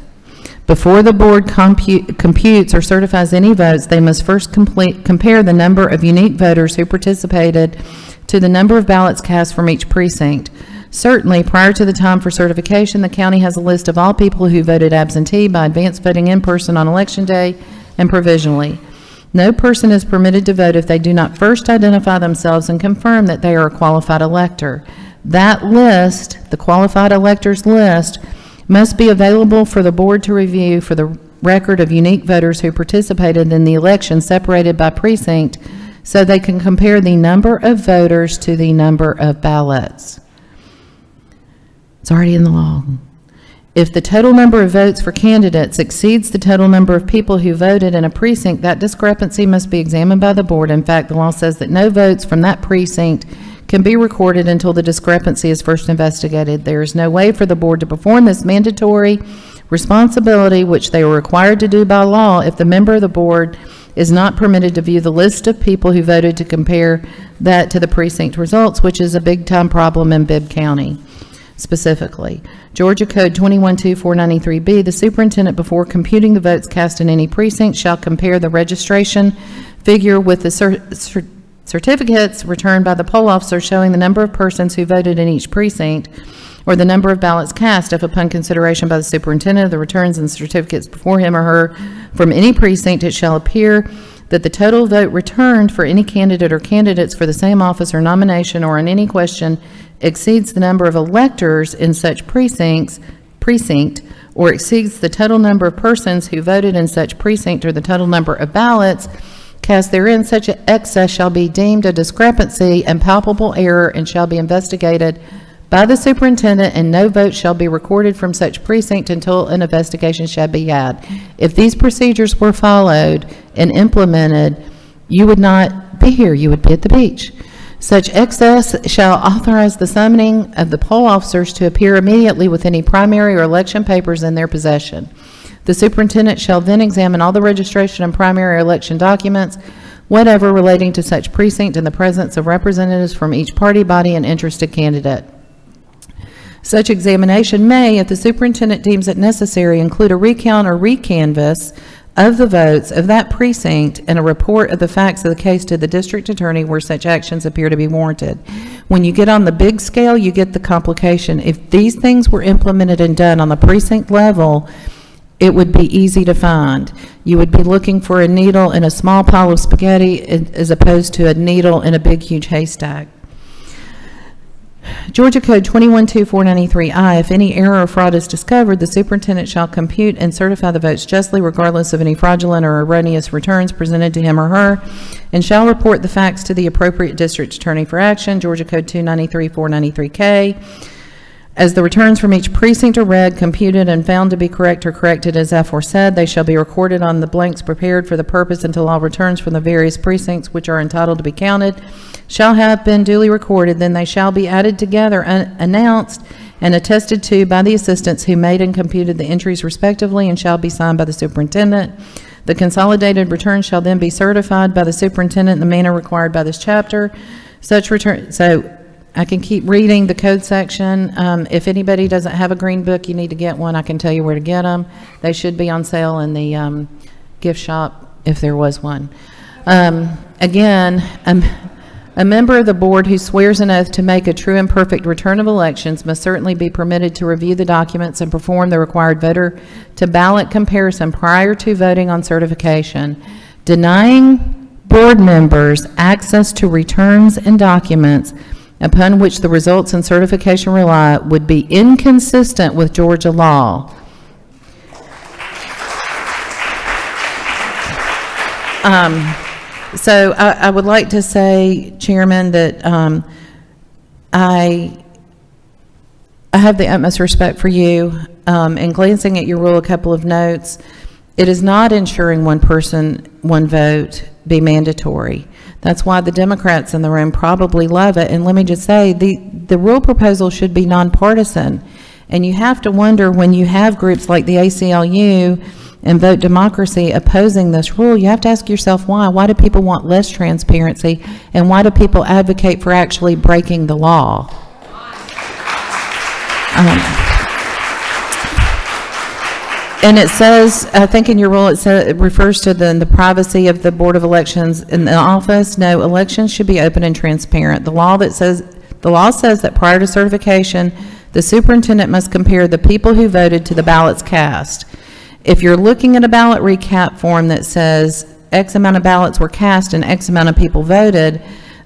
Before the board computes or certifies any votes, they must first compare the number of unique voters who participated to the number of ballots cast from each precinct. Certainly, prior to the time for certification, the county has a list of all people who voted absentee, by advance voting in person on Election Day, and provisionally. No person is permitted to vote if they do not first identify themselves and confirm that they are a qualified elector. That list, the qualified electors list, must be available for the board to review for the record of unique voters who participated in the election separated by precinct, so they can compare the number of voters to the number of ballots. It's already in the law. If the total number of votes for candidates exceeds the total number of people who voted in a precinct, that discrepancy must be examined by the board. In fact, the law says that no votes from that precinct can be recorded until the discrepancy is first investigated. There is no way for the board to perform this mandatory responsibility, which they are required to do by law, if the member of the board is not permitted to view the list of people who voted to compare that to the precinct results, which is a big-time problem in Bibb County. Specifically, Georgia Code 21-493B, the superintendent, before computing the votes cast in any precinct, shall compare the registration figure with the certificates returned by the poll officer showing the number of persons who voted in each precinct, or the number of ballots cast, if upon consideration by the superintendent of the returns and certificates before him or her from any precinct, it shall appear that the total vote returned for any candidate or candidates for the same office or nomination or on any question exceeds the number of electors in such precincts precinct or exceeds the total number of persons who voted in such precinct or the total number of ballots cast therein, such an excess shall be deemed a discrepancy and palpable error and shall be investigated by the superintendent, and no vote shall be recorded from such precinct until an investigation shall be had. If these procedures were followed and implemented, you would not be here, you would be at the beach. Such excess shall authorize the summoning of the poll officers to appear immediately with any primary or election papers in their possession. The superintendent shall then examine all the registration and primary election documents, whatever relating to such precinct, in the presence of representatives from each party, body, and interested candidate. Such examination may, if the superintendent deems it necessary, include a recount or recanvass of the votes of that precinct and a report of the facts of the case to the district attorney where such actions appear to be warranted. When you get on the big scale, you get the complication. If these things were implemented and done on the precinct level, it would be easy to find. You would be looking for a needle in a small pile of spaghetti as opposed to a needle in a big, huge haystack. Georgia Code 212493I, if any error or fraud is discovered, the superintendent shall compute and certify the votes justly regardless of any fraudulent or erroneous returns presented to him or her, and shall report the facts to the appropriate district attorney for action. Georgia Code 293493K. As the returns from each precinct are read, computed, and found to be correct or corrected as aforesaid, they shall be recorded on the blanks prepared for the purpose until all returns from the various precincts which are entitled to be counted shall have been duly recorded. Then they shall be added together, announced, and attested to by the assistants who made and computed the entries respectively, and shall be signed by the superintendent. The consolidated returns shall then be certified by the superintendent in the manner required by this chapter. Such return, so I can keep reading the code section. If anybody doesn't have a green book, you need to get one. I can tell you where to get them. They should be on sale in the gift shop if there was one. Again, a member of the board who swears an oath to make a true and perfect return of elections must certainly be permitted to review the documents and perform the required voter to ballot comparison prior to voting on certification. Denying board members access to returns and documents upon which the results and certification rely would be inconsistent with Georgia law. So I would like to say, Chairman, that I have the utmost respect for you. And glancing at your rule, a couple of notes. It is not ensuring one person, one vote be mandatory. That's why the Democrats in the room probably love it. And let me just say, the rule proposal should be nonpartisan. And you have to wonder, when you have groups like the ACLU and Vote Democracy opposing this rule, you have to ask yourself why. Why do people want less transparency? And why do people advocate for actually breaking the law? And it says, I think in your rule, it refers to the privacy of the Board of Elections in the office. No, elections should be open and transparent. The law says that prior to certification, the superintendent must compare the people who voted to the ballots cast. If you're looking at a ballot recap form that says X amount of ballots were cast and X amount of people voted,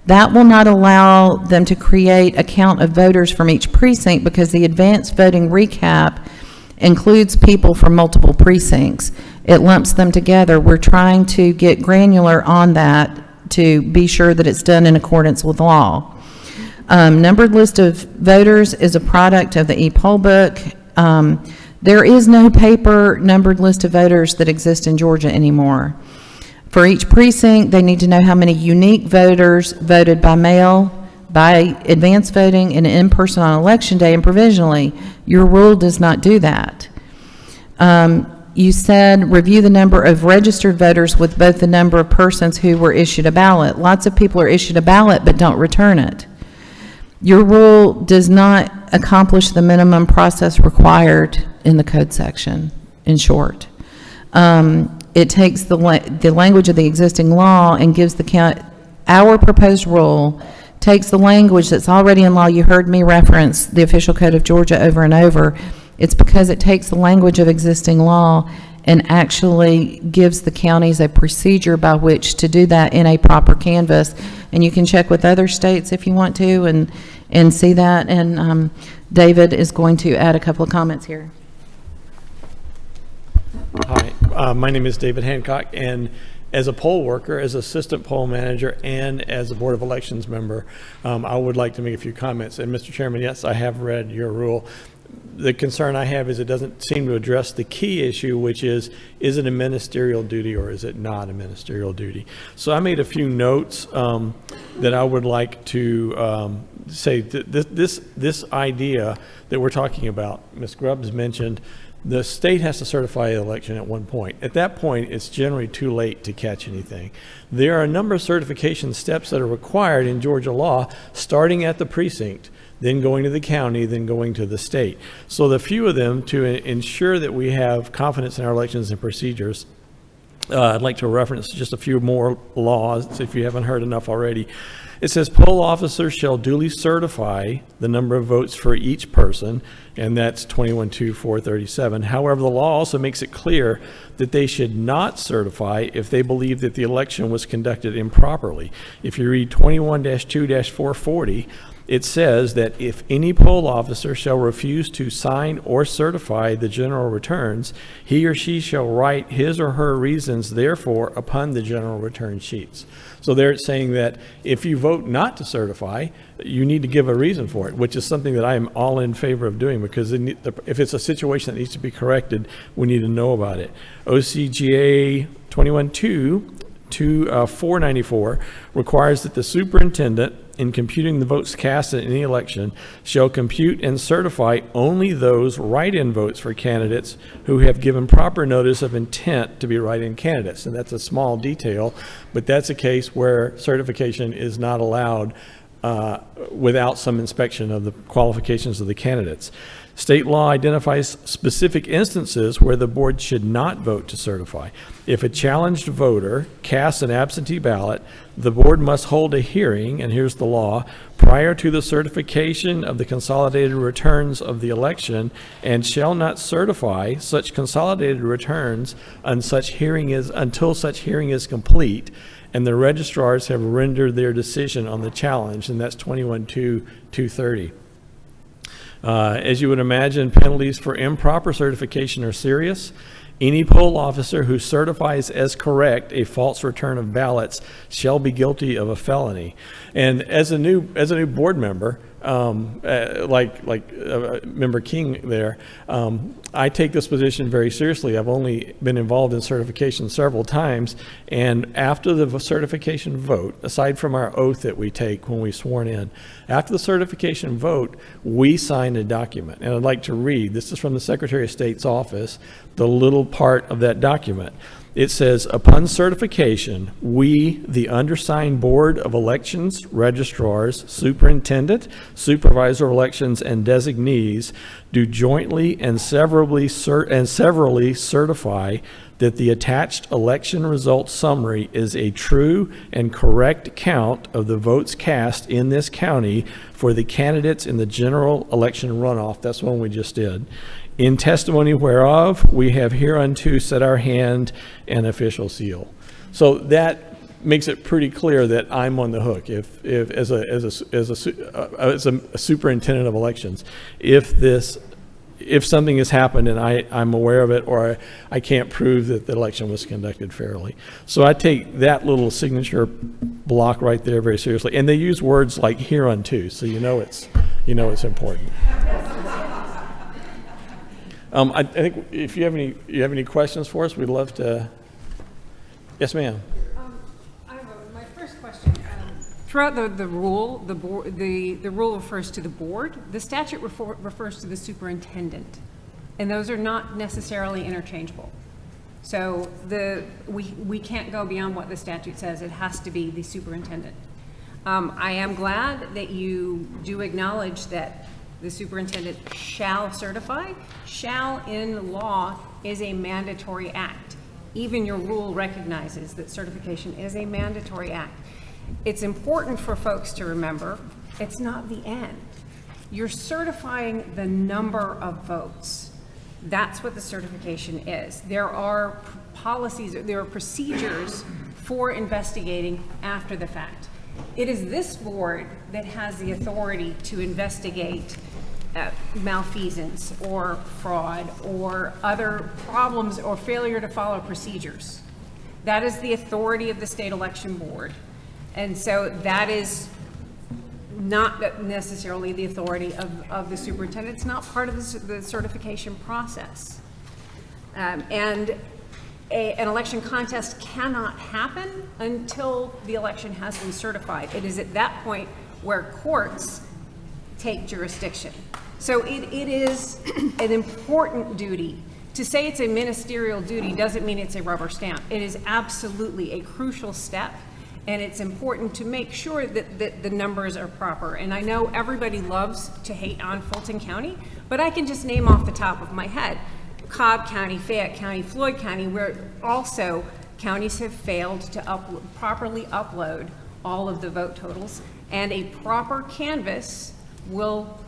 that will not allow them to create a count of voters from each precinct, because the advanced voting recap includes people from multiple precincts. It lumps them together. We're trying to get granular on that to be sure that it's done in accordance with law. Numbered list of voters is a product of the e-poll book. There is no paper numbered list of voters that exist in Georgia anymore. For each precinct, they need to know how many unique voters voted by mail, by advance voting, and in person on election day, and provisionally. Your rule does not do that. You said review the number of registered voters with both the number of persons who were issued a ballot. Lots of people are issued a ballot but don't return it. Your rule does not accomplish the minimum process required in the code section, in short. It takes the language of the existing law and gives the county, our proposed rule takes the language that's already in law. You heard me reference the official code of Georgia over and over. It's because it takes the language of existing law and actually gives the counties a procedure by which to do that in a proper canvas. And you can check with other states if you want to and see that. And David is going to add a couple of comments here. Hi, my name is David Hancock, and as a poll worker, as assistant poll manager, and as a Board of Elections member, I would like to make a few comments. And Mr. Chairman, yes, I have read your rule. The concern I have is it doesn't seem to address the key issue, which is it a ministerial duty or is it not a ministerial duty? So I made a few notes that I would like to say. This idea that we're talking about, Ms. Grubbs mentioned, the state has to certify the election at one point. At that point, it's generally too late to catch anything. There are a number of certification steps that are required in Georgia law, starting at the precinct, then going to the county, then going to the state. So the few of them, to ensure that we have confidence in our elections and procedures, I'd like to reference just a few more laws, if you haven't heard enough already. It says poll officers shall duly certify the number of votes for each person, and that's 21-2-437. However, the law also makes it clear that they should not certify if they believe that the election was conducted improperly. If you read 21-2-440, it says that if any poll officer shall refuse to sign or certify the general returns, he or she shall write his or her reasons therefor upon the general return sheets. So there it's saying that if you vote not to certify, you need to give a reason for it, which is something that I am all in favor of doing, because if it's a situation that needs to be corrected, we need to know about it. OCGA 21-2-494 requires that the superintendent, in computing the votes cast in any election, shall compute and certify only those write-in votes for candidates who have given proper notice of intent to be write-in candidates. And that's a small detail, but that's a case where certification is not allowed without some inspection of the qualifications of the candidates. State law identifies specific instances where the board should not vote to certify. If a challenged voter casts an absentee ballot, the board must hold a hearing, and here's the law, prior to the certification of the consolidated returns of the election, and shall not certify such consolidated returns until such hearing is complete, and the registrars have rendered their decision on the challenge, and that's 21-2-230. As you would imagine, penalties for improper certification are serious. Any poll officer who certifies as correct a false return of ballots shall be guilty of a felony. And as a new board member, Member King there, I take this position very seriously. I've only been involved in certification several times, and after the certification vote, aside from our oath that we take when we sworn in, after the certification vote, we sign a document. And I'd like to read, this is from the Secretary of State's office, the little part of that document. It says, upon certification, we, the undersigned Board of Elections, registrars, superintendent, supervisor of elections, and designees, do jointly and severally certify that the attached election results summary is a true and correct count of the votes cast in this county for the candidates in the general election runoff. That's one we just did. In testimony whereof, we have hereunto set our hand and official seal. So that makes it pretty clear that I'm on the hook. If as a superintendent of elections, if something has happened and I'm aware of it, or I can't prove that the election was conducted fairly. So I take that little signature block right there very seriously. And they use words like hereunto, so you know it's important. I think if you have any questions for us, we'd love to. Yes, ma'am. My first question. Throughout the rule, the rule refers to the board. The statute refers to the superintendent, and those are not necessarily interchangeable. So we can't go beyond what the statute says. It has to be the superintendent. I am glad that you do acknowledge that the superintendent shall certify. Shall in law is a mandatory act. Even your rule recognizes that certification is a mandatory act. It's important for folks to remember, it's not the end. You're certifying the number of votes. That's what the certification is. There are policies, there are procedures for investigating after the fact. It is this board that has the authority to investigate malfeasance or fraud or other problems or failure to follow procedures. That is the authority of the state election board. And so that is not necessarily the authority of the superintendent. It's not part of the certification process. And an election contest cannot happen until the election has been certified. It is at that point where courts take jurisdiction. So it is an important duty. To say it's a ministerial duty doesn't mean it's a rubber stamp. It is absolutely a crucial step, and it's important to make sure that the numbers are proper. And I know everybody loves to hate on Fulton County, but I can just name off the top of my head Cobb County, Fayette County, Floyd County, where also counties have failed to properly upload all of the vote totals, and a proper canvass will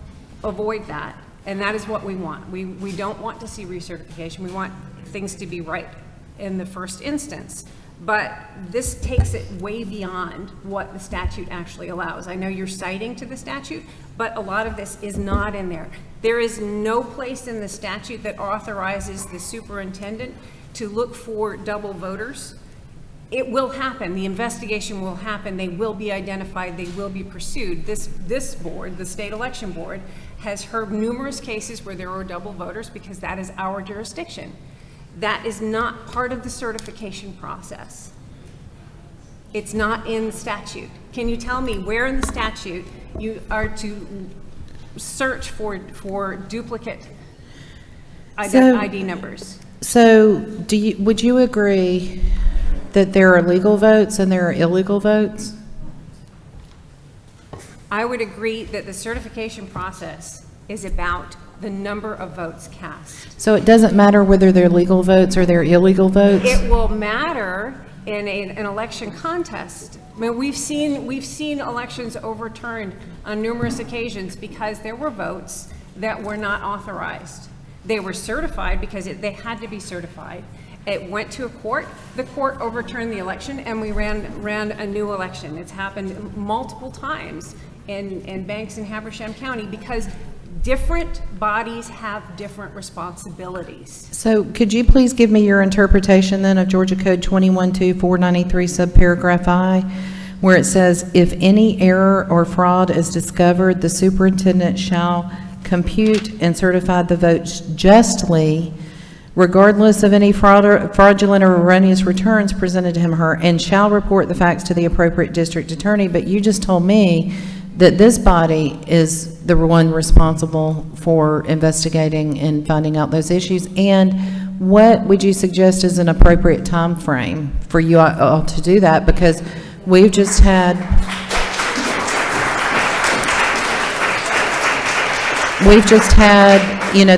avoid that. And that is what we want. We don't want to see recertification. We want things to be right in the first instance. But this takes it way beyond what the statute actually allows. I know you're citing to the statute, but a lot of this is not in there. There is no place in the statute that authorizes the superintendent to look for double voters. It will happen. The investigation will happen. They will be identified. They will be pursued. This board, the state election board, has heard numerous cases where there were double voters because that is our jurisdiction. That is not part of the certification process. It's not in the statute. Can you tell me where in the statute you are to search for duplicate ID numbers? So would you agree that there are legal votes and there are illegal votes? I would agree that the certification process is about the number of votes cast. So it doesn't matter whether they're legal votes or they're illegal votes? It will matter in an election contest. I mean, we've seen elections overturned on numerous occasions because there were votes that were not authorized. They were certified because they had to be certified. It went to a court. The court overturned the election, and we ran a new election. It's happened multiple times in Banks and Habersham County because different bodies have different responsibilities. So could you please give me your interpretation then of Georgia Code 21-493 subparagraph I, where it says, if any error or fraud is discovered, the superintendent shall compute and certify the votes justly, regardless of any fraudulent or erroneous returns presented to him or her, and shall report the facts to the appropriate district attorney. But you just told me that this body is the one responsible for investigating and finding out those issues. And what would you suggest is an appropriate time frame for you all to do that? Because we've just had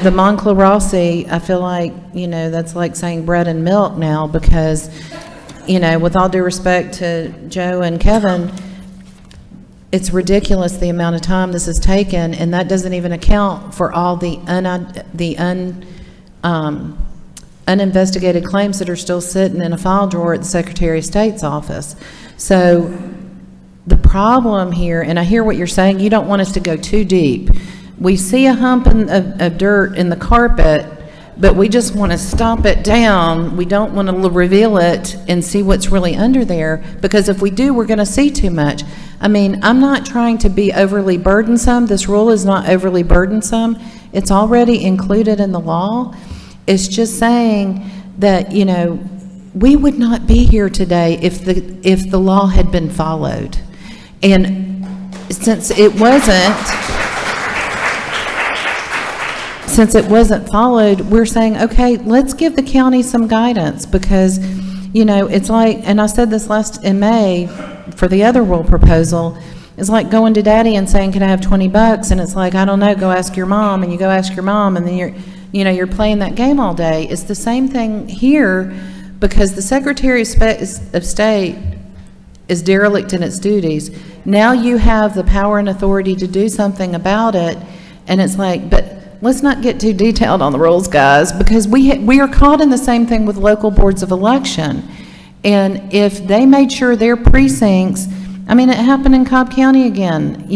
the Moncla Rossi. I feel like, that's like saying bread and milk now because, with all due respect to Joe and Kevin, it's ridiculous the amount of time this has taken, and that doesn't even account for all the uninvestigated claims that are still sitting in a file drawer at the Secretary of State's office. So the problem here, and I hear what you're saying, you don't want us to go too deep. We see a hump of dirt in the carpet, but we just want to stomp it down. We don't want to reveal it and see what's really under there, because if we do, we're going to see too much. I mean, I'm not trying to be overly burdensome. This rule is not overly burdensome. It's already included in the law. It's just saying that, we would not be here today if the law had been followed. And since it wasn't followed, we're saying, okay, let's give the county some guidance, because, it's like, and I said this in May for the other rule proposal, it's like going to daddy and saying, can I have $20? And it's like, I don't know, go ask your mom, and you go ask your mom, and then you're playing that game all day. It's the same thing here, because the Secretary of State is derelict in its duties. Now you have the power and authority to do something about it, and it's like, but let's not get too detailed on the rules, guys, because we are caught in the same thing with local boards of election. And if they made sure their precincts, I mean, it happened in Cobb County again,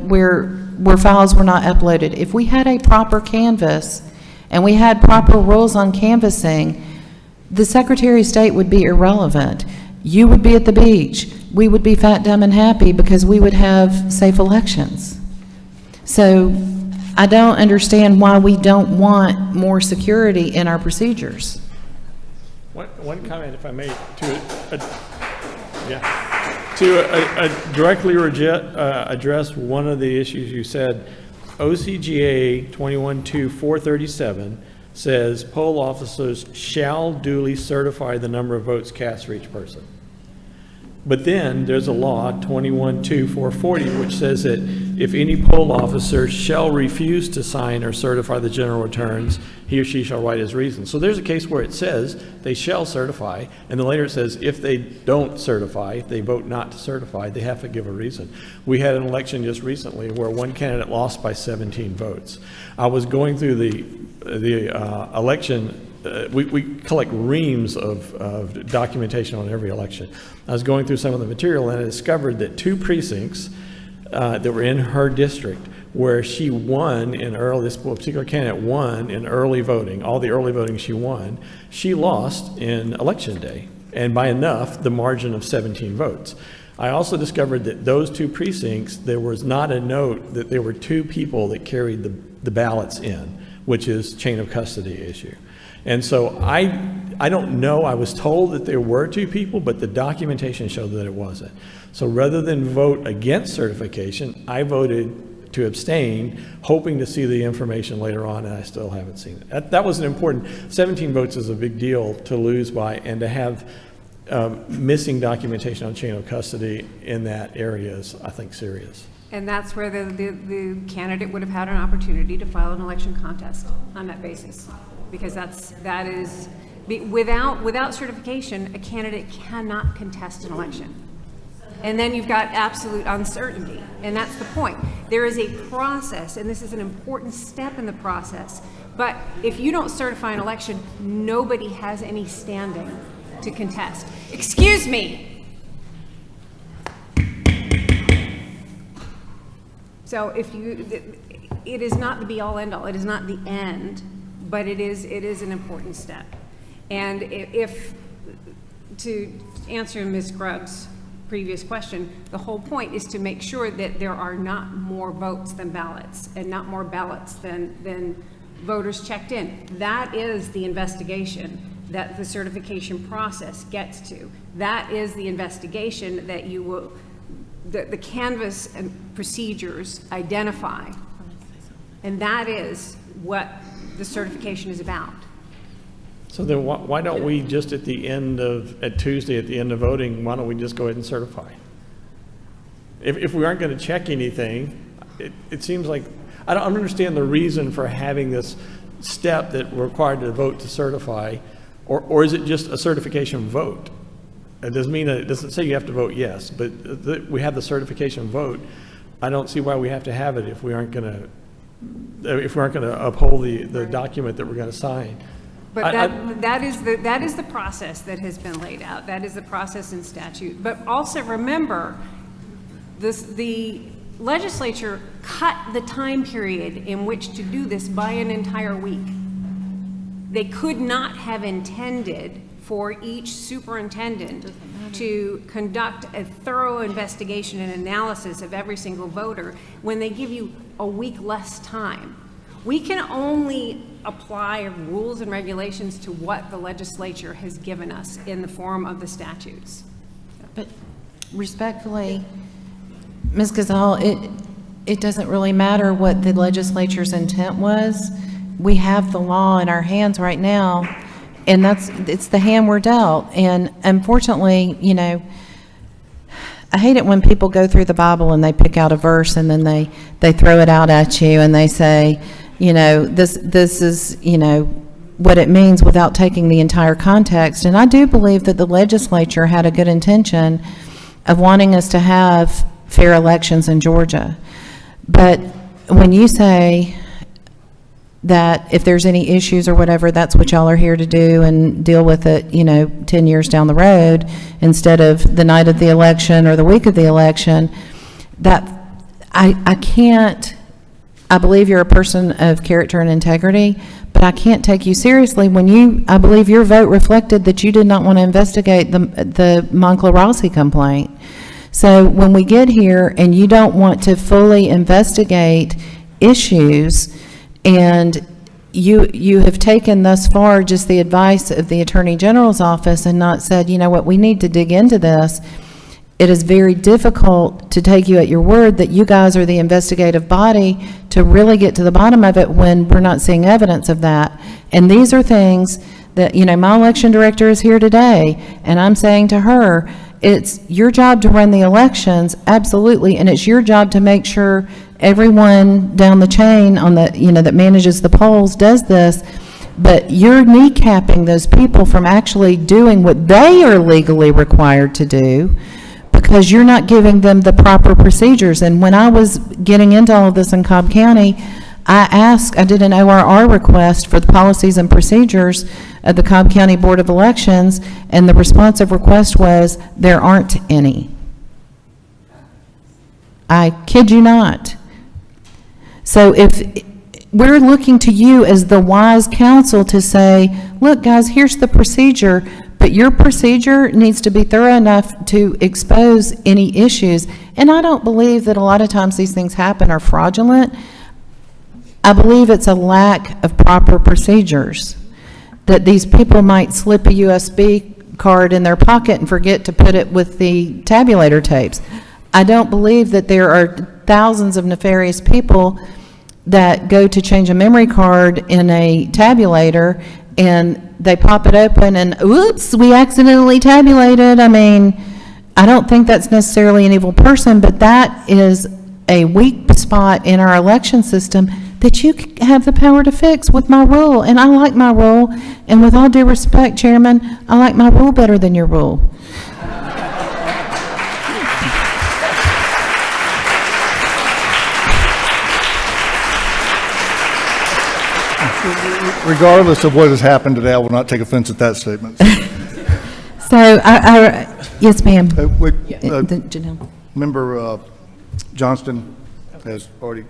where where files were not uploaded. If we had a proper canvas and we had proper rules on canvassing, the Secretary of State would be irrelevant. You would be at the beach. We would be fat, dumb, and happy because we would have safe elections. So I don't understand why we don't want more security in our procedures. One comment, if I may, to directly address one of the issues you said. OCGA 21-437 says poll officers shall duly certify the number of votes cast for each person. But then there's a law, 21-440, which says that if any poll officer shall refuse to sign or certify the general returns, he or she shall write his reason. So there's a case where it says they shall certify, and then later it says if they don't certify, if they vote not to certify, they have to give a reason. We had an election just recently where one candidate lost by 17 votes. I was going through the election. We collect reams of documentation on every election. I was going through some of the material and I discovered that 2 precincts that were in her district where she won in early, this particular candidate won in early voting, all the early voting she won, she lost in election day, and by enough, the margin of 17 votes. I also discovered that those 2 precincts, there was not a note that there were 2 people that carried the ballots in, which is chain of custody issue. And so I don't know, I was told that there were 2 people, but the documentation showed that it wasn't. So rather than vote against certification, I voted to abstain, hoping to see the information later on, and I still haven't seen it. That was an important, 17 votes is a big deal to lose by, and to have missing documentation on chain of custody in that area is, I think, serious. And that's where the candidate would have had an opportunity to file an election contest on that basis. Because without certification, a candidate cannot contest an election. And then you've got absolute uncertainty, and that's the point. There is a process, and this is an important step in the process, but if you don't certify an election, nobody has any standing to contest. Excuse me! So it is not the be-all, end-all, it is not the end, but it is an important step. And to answer Ms. Grubb's previous question, the whole point is to make sure that there are not more votes than ballots, and not more ballots than voters checked in. That is the investigation that the certification process gets to. That is the investigation that you will, the canvas and procedures identify. And that is what the certification is about. So then why don't we just at Tuesday, at the end of voting, why don't we just go ahead and certify? If we aren't going to check anything, it seems like, I don't understand the reason for having this step that we're required to vote to certify, or is it just a certification vote? It doesn't mean that, it doesn't say you have to vote yes, but we have the certification vote. I don't see why we have to have it if we aren't going to uphold the document that we're going to sign. But that is the process that has been laid out. That is the process in statute. But also remember, the legislature cut the time period in which to do this by an entire week. They could not have intended for each superintendent to conduct a thorough investigation and analysis of every single voter when they give you a week less time. We can only apply rules and regulations to what the legislature has given us in the form of the statutes. But respectfully, Ms. Gazal, it doesn't really matter what the legislature's intent was. We have the law in our hands right now, and it's the hand we're dealt. And unfortunately, you know, I hate it when people go through the Bible and they pick out a verse and then they throw it out at you and they say, you know, this is, you know, what it means without taking the entire context. And I do believe that the legislature had a good intention of wanting us to have fair elections in Georgia. But when you say that if there's any issues or whatever, that's what y'all are here to do and deal with it, you know, 10 years down the road instead of the night of the election or the week of the election, that I can't I believe you're a person of character and integrity, but I can't take you seriously when I believe your vote reflected that you did not want to investigate the Moncla Rossi complaint. So when we get here and you don't want to fully investigate issues, and you have taken thus far just the advice of the Attorney General's office and not said, you know what, we need to dig into this, it is very difficult to take you at your word that you guys are the investigative body to really get to the bottom of it when we're not seeing evidence of that. And these are things that, my election director is here today, and I'm saying to her, it's your job to run the elections, absolutely, and it's your job to make sure everyone down the chain on the, that manages the polls does this, but you're kneecapping those people from actually doing what they are legally required to do because you're not giving them the proper procedures. And when I was getting into all of this in Cobb County, I did an ORR request for the policies and procedures of the Cobb County Board of Elections, and the responsive request was, there aren't any. I kid you not. So if we're looking to you as the wise counsel to say, look guys, here's the procedure, but your procedure needs to be thorough enough to expose any issues. And I don't believe that a lot of times these things happen are fraudulent. I believe it's a lack of proper procedures, that these people might slip a USB card in their pocket and forget to put it with the tabulator tapes. I don't believe that there are thousands of nefarious people that go to change a memory card in a tabulator and they pop it open and, oops, we accidentally tabulated. I mean, I don't think that's necessarily an evil person, but that is a weak spot in our election system that you have the power to fix with my rule. And I like my rule. And with all due respect, Chairman, I like my rule better than your rule. Regardless of what has happened today, I will not take offense at that statement. So, yes, ma'am. Janelle. Member Johnston has already.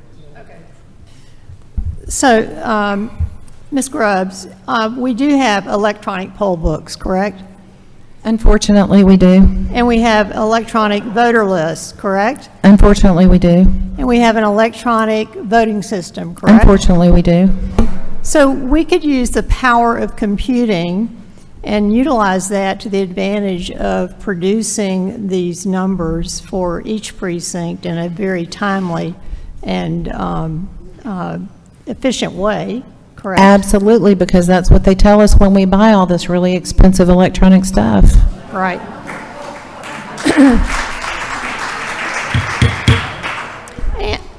So, Ms. Grubbs, we do have electronic poll books, correct? Unfortunately, we do. And we have electronic voter lists, correct? Unfortunately, we do. And we have an electronic voting system, correct? Unfortunately, we do. So we could use the power of computing and utilize that to the advantage of producing these numbers for each precinct in a very timely and efficient way, correct? Absolutely, because that's what they tell us when we buy all this really expensive electronic stuff. Right.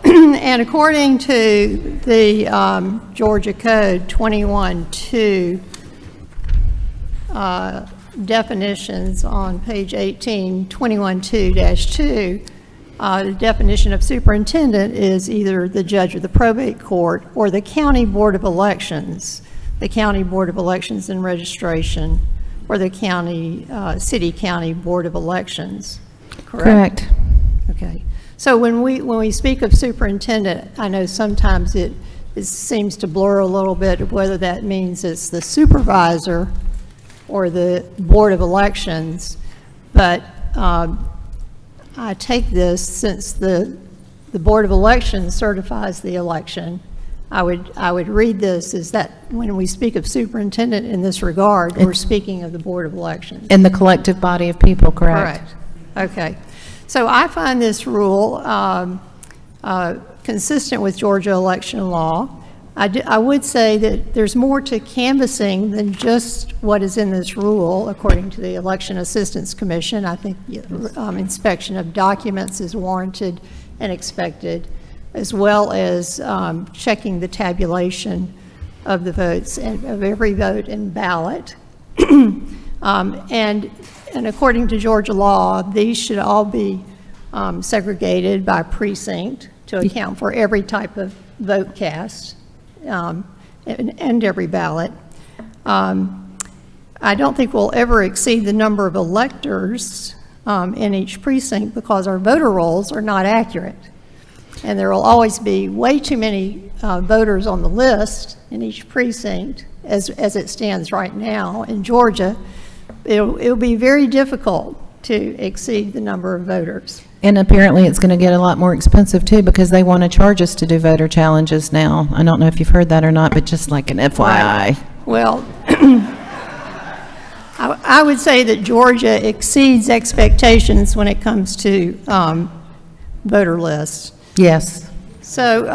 And according to the Georgia Code 21-2 definitions on page 18, 21-2-2, the definition of superintendent is either the judge of the probate court or the county board of elections, the county board of elections and registration, or the county, city-county board of elections, correct? Correct. Okay. So when we speak of superintendent, I know sometimes it seems to blur a little bit of whether that means it's the supervisor or the board of elections, but I take this since the board of elections certifies the election. I would read this as that when we speak of superintendent in this regard, we're speaking of the board of elections. In the collective body of people, correct? Correct. Okay. So I find this rule consistent with Georgia election law. I would say that there's more to canvassing than just what is in this rule, according to the Election Assistance Commission. I think inspection of documents is warranted and expected, as well as checking the tabulation of the votes and of every vote and ballot. And according to Georgia law, these should all be segregated by precinct to account for every type of vote cast and every ballot. I don't think we'll ever exceed the number of electors in each precinct because our voter rolls are not accurate. and there will always be way too many voters on the list in each precinct as it stands right now in Georgia, it'll be very difficult to exceed the number of voters. And apparently it's going to get a lot more expensive too, because they want to charge us to do voter challenges now. I don't know if you've heard that or not, but just like an FYI. Well, I would say that Georgia exceeds expectations when it comes to voter lists. Yes. So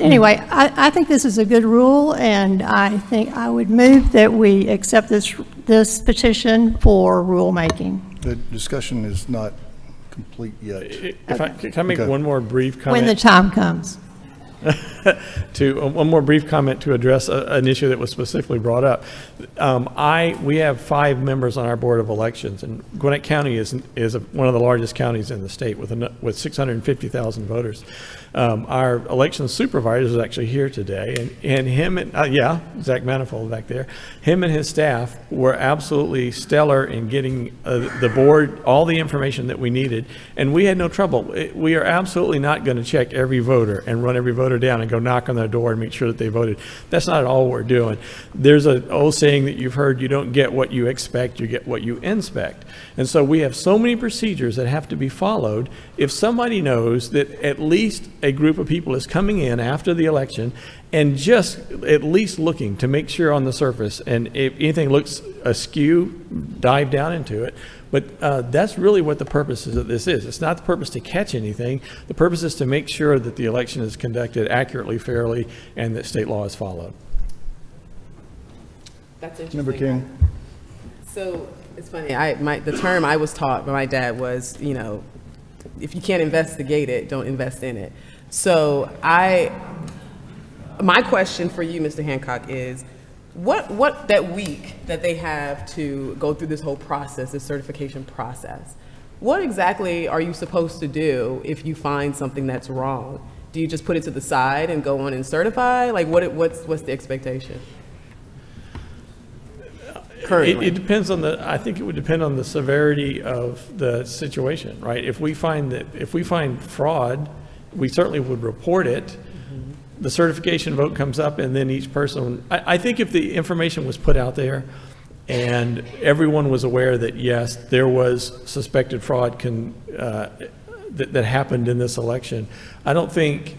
anyway, I think this is a good rule, and I think I would move that we accept this petition for rulemaking. The discussion is not complete yet. Can I make one more brief comment? When the time comes. One more brief comment to address an issue that was specifically brought up. We have 5 members on our Board of Elections, and Gwinnett County is one of the largest counties in the state with 650,000 voters. Our election supervisor is actually here today, and him and Zach Manifold back there, him and his staff were absolutely stellar in getting the board all the information that we needed, and we had no trouble. We are absolutely not going to check every voter and run every voter down and go knock on their door and make sure that they voted. That's not at all what we're doing. There's an old saying that you've heard: you don't get what you expect, you get what you inspect. And so we have so many procedures that have to be followed. If somebody knows that at least a group of people is coming in after the election and just at least looking to make sure on the surface, and if anything looks askew, dive down into it. But that's really what the purpose of this is. It's not the purpose to catch anything. The purpose is to make sure that the election is conducted accurately, fairly, and that state law is followed. That's interesting. Member King. So it's funny. The term I was taught by my dad was, if you can't investigate it, don't invest in it. So my question for you, Mr. Hancock, is what that week that they have to go through this whole process, this certification process, what exactly are you supposed to do if you find something that's wrong? Do you just put it to the side and go on and certify? Like what's the expectation? Currently. It depends on I think it would depend on the severity of the situation, right? If we find fraud, we certainly would report it. Mm-hmm. The certification vote comes up, and then each person, I think if the information was put out there and everyone was aware that yes, there was suspected fraud that happened in this election, I don't think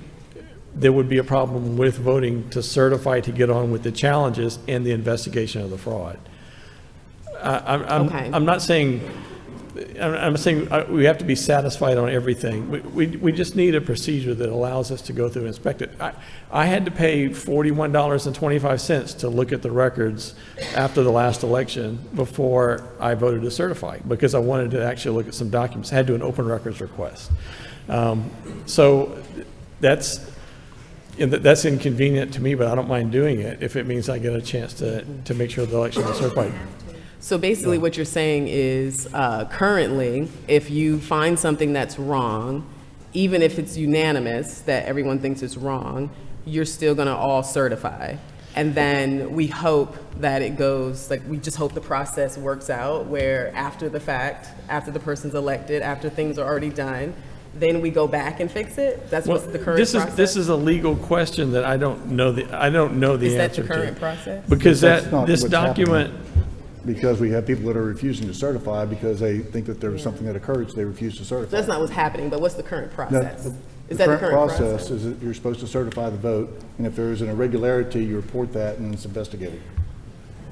there would be a problem with voting to certify to get on with the challenges and the investigation of the fraud. I'm not saying, I'm saying we have to be satisfied on everything. We just need a procedure that allows us to go through and inspect it. I had to pay $41.25 to look at the records after the last election before I voted to certify, because I wanted to actually look at some documents. I had to do an open records request. So that's inconvenient to me, but I don't mind doing it if it means I get a chance to make sure the election is certified. So basically what you're saying is currently, if you find something that's wrong, even if it's unanimous that everyone thinks it's wrong, you're still going to all certify. And then we hope that it goes, like we just hope the process works out where after the fact, after the person's elected, after things are already done, then we go back and fix it? That's what's the current process? This is a legal question that I don't know the answer to. Is that your current process? Because That's not this what's document... happening. Because we have people that are refusing to certify because they think that there was something that occurred, so they refuse to certify. That's not what's happening, but what's the current process? The current process is that you're supposed to certify the vote, and if there is an irregularity, you report that and it's investigated.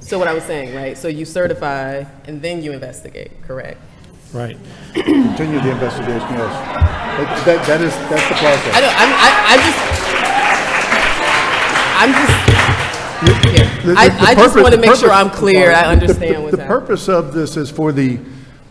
So what I was saying, right? So you certify and then you investigate, correct? Right. Continue the investigation, yes. That's the process. I just want to make sure I'm clear. I understand what's happening. The purpose of this is for the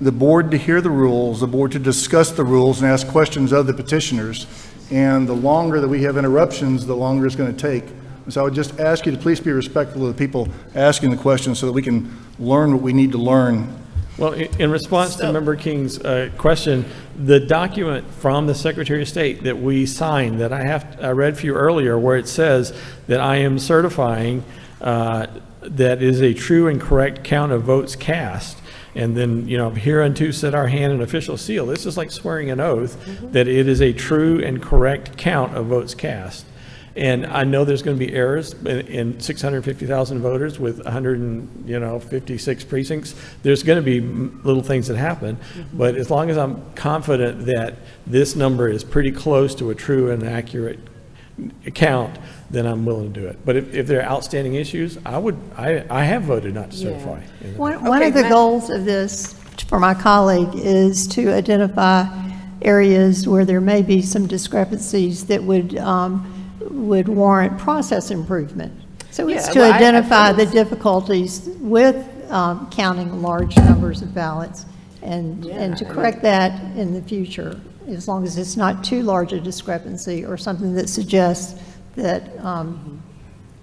board to hear the rules, the board to discuss the rules and ask questions of the petitioners. And the longer that we have interruptions, the longer it's going to take. So I would just ask you to please be respectful of the people asking the questions so that we can learn what we need to learn. Well, in response to Member King's question, the document from the Secretary of State that we signed, that I read for you earlier, where it says that I am certifying that is a true and correct count of votes cast, And then, hereunto set our hand and official seal. This is like swearing an oath that it is a true and correct count of votes cast. And I know there's going to be errors in 650,000 voters with 156 precincts. There's going to be little things that happen, but as long as I'm confident that this number is pretty close to a true and accurate count, then I'm willing to do it. But if there are outstanding issues, I have voted not to certify. One of the goals of this for my colleague is to identify areas where there may be some discrepancies that would warrant process improvement. So it's to identify the difficulties with counting large numbers of ballots and to correct that in the future, as long as it's not too large a discrepancy or something that suggests that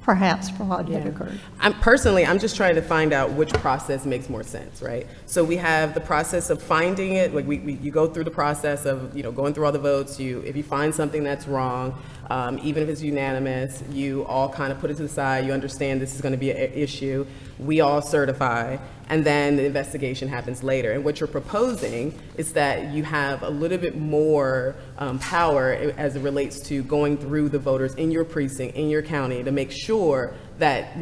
perhaps fraud had occurred. I'm just trying to find out which process makes more sense, right? So we have the process of finding it, like you go through the process of, going through all the votes, if you find something that's wrong, even if it's unanimous, you all kind of put it to the side, you understand this is going to be an issue, we all certify, and then the investigation happens later. And what you're proposing is that you have a little bit more power as it relates to going through the voters in your precinct, in your county, to make sure that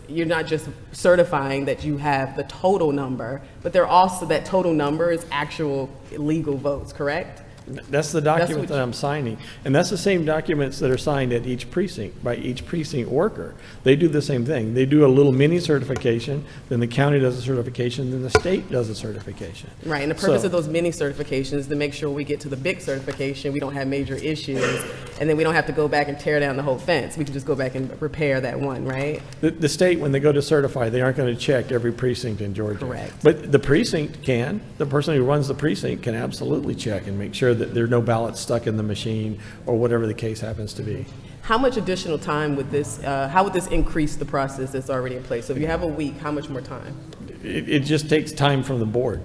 you're not just certifying that you have the total number, but they're also that total number is actual legal votes, correct? That's the document that I'm signing. And that's the same documents that are signed at each precinct by each precinct worker. They do the same thing. They do a little mini certification, then the county does a certification, then the state does a certification. Right, and the purpose of those mini certifications is to make sure we get to the big certification, we don't have major issues, and then we don't have to go back and tear down the whole fence. We can just go back and repair that one, right? The state, when they go to certify, they aren't going to check every precinct in Georgia. Correct. But the precinct can. The person who runs the precinct can absolutely check and make sure that there are no ballots stuck in the machine or whatever the case happens to be. How much additional time would this, how would this increase the process that's already in place? So if you have a week, how much more time? It just takes time from the board.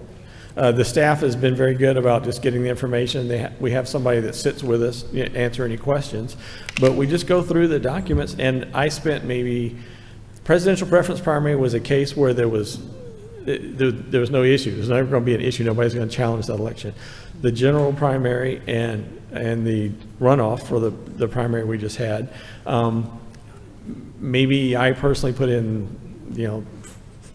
The staff has been very good about just getting the information. We have somebody that sits with us, answer any questions, but we just go through the documents. And I spent presidential preference primary was a case where there was no issue. There's never going to be an issue. Nobody's going to challenge that election. The general primary and the runoff for the primary we just had, maybe I personally put in,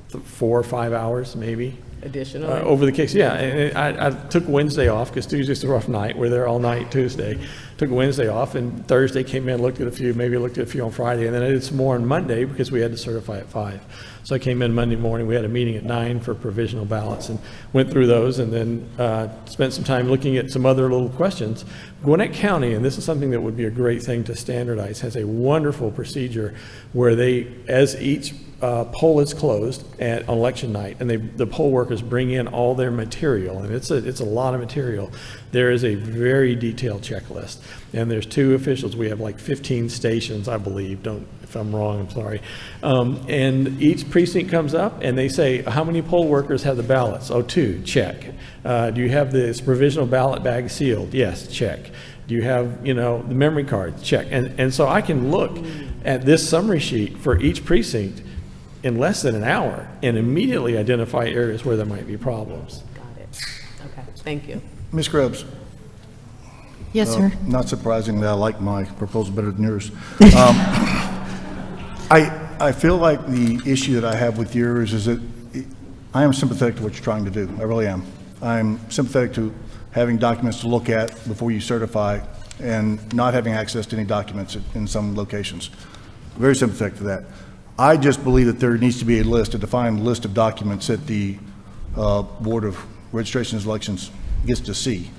4 or 5 hours, maybe. Additional? Over the case, yeah. And I took Wednesday off because Tuesday's a rough night. We're there all night Tuesday. Took Wednesday off, and Thursday came in, looked at a few, maybe looked at a few on Friday, and then I did some more on Monday because we had to certify at 5. So I came in Monday morning. We had a meeting at 9 for provisional ballots and went through those, and then spent some time looking at some other little questions. Gwinnett County, and this is something that would be a great thing to standardize, has a wonderful procedure where as each poll is closed on election night, and the poll workers bring in all their material, and it's a lot of material. There is a very detailed checklist, and there's 2 officials. We have like 15 stations, I believe. If I'm wrong, I'm sorry. And each precinct comes up, and they say, how many poll workers have the ballots? Oh, 2, check. Do you have this provisional ballot bag sealed? Yes, check. Do you have, the memory cards? Check. And so I can look at this summary sheet for each precinct in less than an hour and immediately identify areas where there might be problems. Got it. Okay, thank you. Ms. Krebs. Yes, sir. Not surprisingly, I like my proposal better than yours. I feel like the issue that I have with yours is that I am sympathetic to what you're trying to do. I really am. I'm sympathetic to having documents to look at before you certify and not having access to any documents in some locations. Very sympathetic to that. I just believe that there needs to be a defined list of documents that the Board of Registration and Elections gets to see.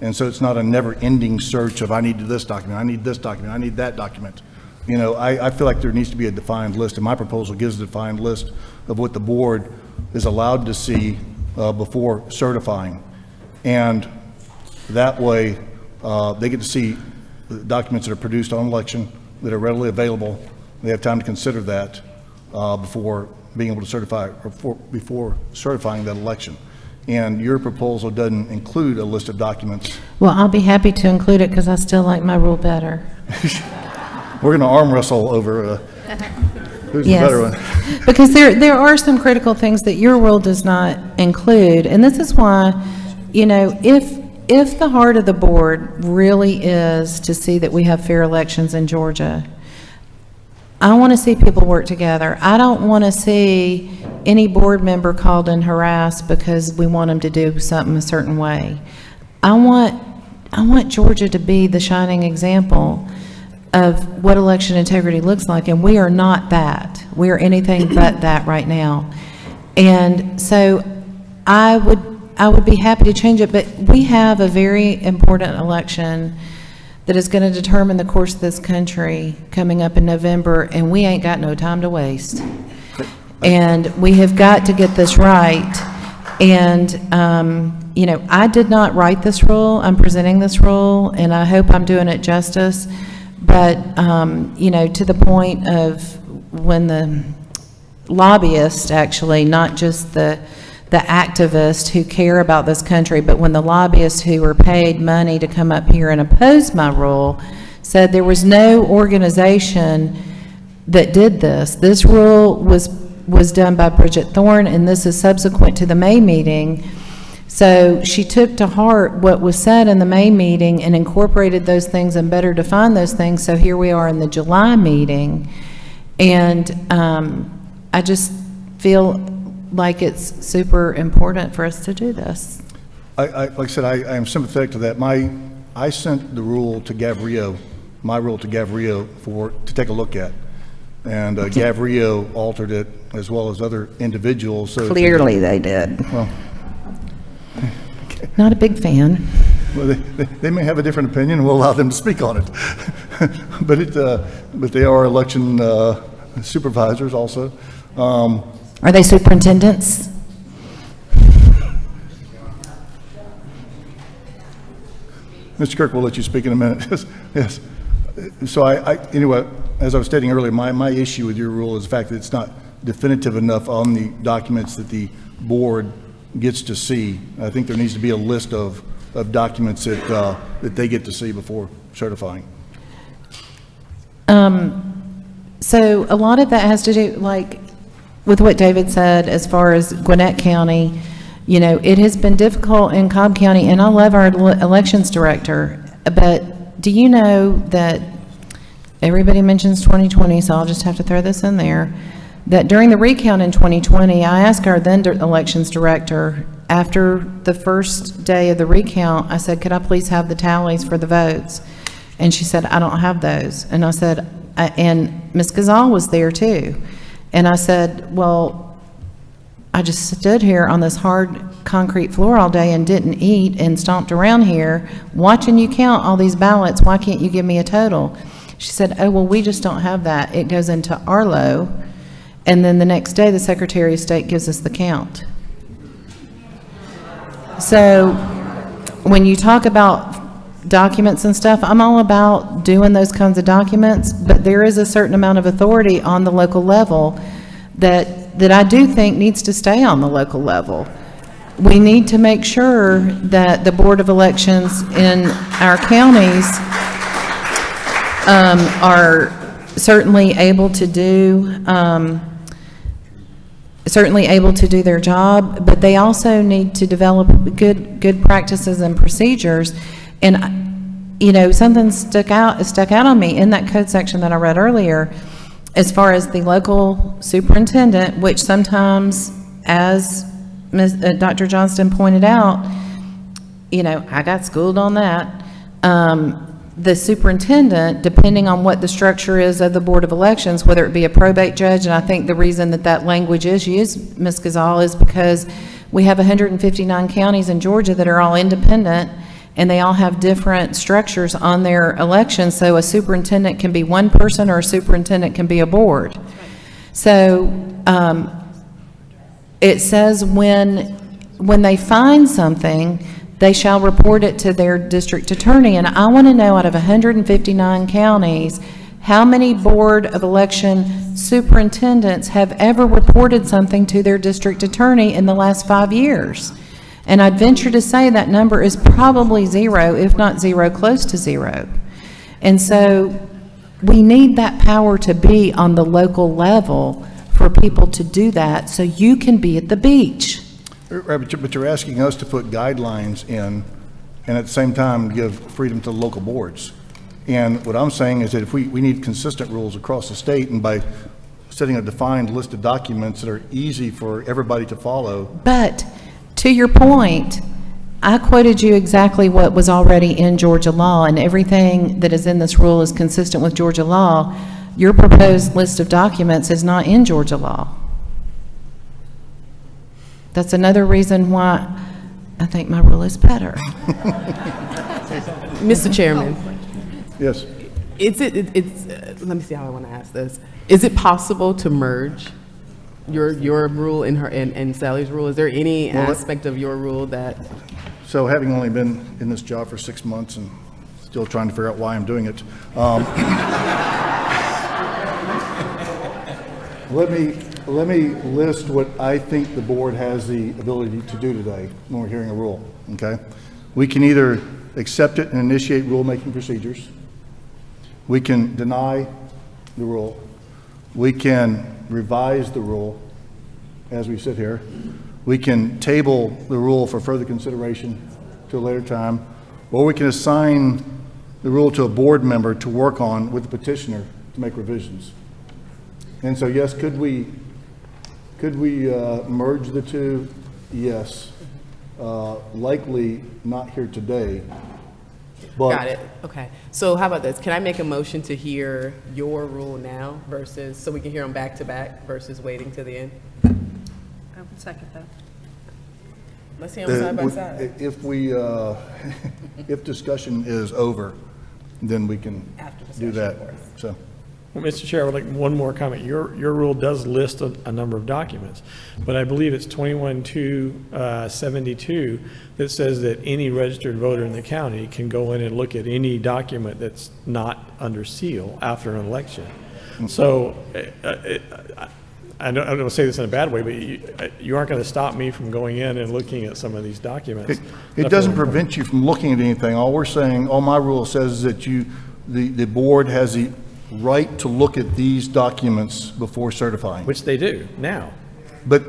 And so it's not a never-ending search of I need this document, I need this document, I need that document. I feel like there needs to be a defined list, and my proposal gives a defined list of what the board is allowed to see before certifying. And that way, they get to see the documents that are produced on election that are readily available. They have time to consider that before being able to certify, or before certifying that election. And your proposal doesn't include a list of documents. Well, I'll be happy to include it because I still like my rule better. We're going to arm wrestle over Who's the better one? Because there are some critical things that your rule does not include, and this is why, if the heart of the board really is to see that we have fair elections in Georgia, I want to see people work together. I don't want to see any board member called and harassed because we want them to do something a certain way. I want Georgia to be the shining example of what election integrity looks like, and we are not that. We are anything but that right now. And so I would be happy to change it, but we have a very important election that is going to determine the course of this country coming up in November, and we ain't got no time to waste. And we have got to get this right. And, I did not write this rule. I'm presenting this rule, and I hope I'm doing it justice. But, to the point of when the lobbyists, actually, not just the activists who care about this country, but when the lobbyists who were paid money to come up here and oppose my rule said there was no organization that did this. This rule was done by Bridget Thorne, and this is subsequent to the May meeting. So she took to heart what was said in the May meeting and incorporated those things and better defined those things. So here we are in the July meeting, and I just feel like it's super important for us to do this. Like I said, I am sympathetic to that. I sent the rule to Gavrillo, my rule to Gavrillo to take a look at. And Gavrillo altered it as well as other individuals. So Clearly they did. Well, not a big fan. Well, they may have a different opinion, and we'll allow them to speak on it. But they are election supervisors also. Are they superintendents? Mr. Kirk, we'll let you speak in a minute. Yes. So anyway, as I was stating earlier, my issue with your rule is the fact that it's not definitive enough on the documents that the board gets to see. I think there needs to be a list of documents that they get to see before certifying. So a lot of that has to do, like, with what David said, as far as Gwinnett County, it has been difficult in Cobb County, and I love our elections director, but do you know that everybody mentions 2020, so I'll just have to throw this in there, that during the recount in 2020, I asked our then elections director, after the first day of the recount, I said, could I please have the tallies for the votes? And she said, I don't have those. And I said, and Ms. Gazal was there too. And I said, well, I just stood here on this hard concrete floor all day and didn't eat and stomped around here watching you count all these ballots. Why can't you give me a total? She said, oh, well, we just don't have that. It goes into Arlo, and then the next day the Secretary of State gives us the count. So when you talk about documents and stuff, I'm all about doing those kinds of documents, but there is a certain amount of authority on the local level that I do think needs to stay on the local level. We need to make sure that the Board of Elections in our counties are certainly able to do their job, but they also need to develop good practices and procedures. And something stuck out on me in that code section that I read earlier, as far as the local superintendent, which sometimes, as Dr. Johnston pointed out, I got schooled on that. The superintendent, depending on what the structure is of the Board of Elections, whether it be a probate judge, and I think the reason that language is used, Ms. Gazal, is because we have 159 counties in Georgia that are all independent, and they all have different structures on their elections, so a superintendent can be one person or a superintendent can be a board. So it says when they find something, they shall report it to their district attorney, and I want to know, out of 159 counties, how many Board of Election superintendents have ever reported something to their district attorney in the last 5 years? And I'd venture to say that number is probably zero, if not zero, close to zero. And so We need that power to be on the local level for people to do that, so you can be at the beach. Right, but you're asking us to put guidelines in and at the same time give freedom to the local boards. And what I'm saying is that if we need consistent rules across the state, and by setting a defined list of documents that are easy for everybody to follow. But to your point, I quoted you exactly what was already in Georgia law, and everything that is in this rule is consistent with Georgia law. Your proposed list of documents is not in Georgia law. That's another reason why I think my rule is better. Mr. Chairman. Yes. Let me see how I want to ask this. Is it possible to merge your rule and Sally's rule? Is there any aspect of your rule that? So having only been in this job for 6 months and still trying to figure out why I'm doing it, let me list what I think the board has the ability to do today when we're hearing a rule, okay? We can either accept it and initiate rulemaking procedures. We can deny the rule. We can revise the rule as we sit here. We can table the rule for further consideration to a later time, or we can assign the rule to a board member to work on with the petitioner to make revisions. And so, yes, could we merge the two? Yes. Likely not here today. But got it. Okay. So how about this? Can I make a motion to hear your rule now versus, so we can hear them back to back versus waiting to the end? I would second that. Let's hear them side by side. If we, if discussion is over, then we can do that. So. Well, Mr. Chair, I would like one more comment. Your rule does list a number of documents, but I believe it's 21-272 that says that any registered voter in the county can go in and look at any document that's not under seal after an election. So I don't say this in a bad way, but you aren't going to stop me from going in and looking at some of these documents. It doesn't prevent you from looking at anything. All we're saying, all my rule says is that the board has the right to look at these documents before certifying. Which they do now. But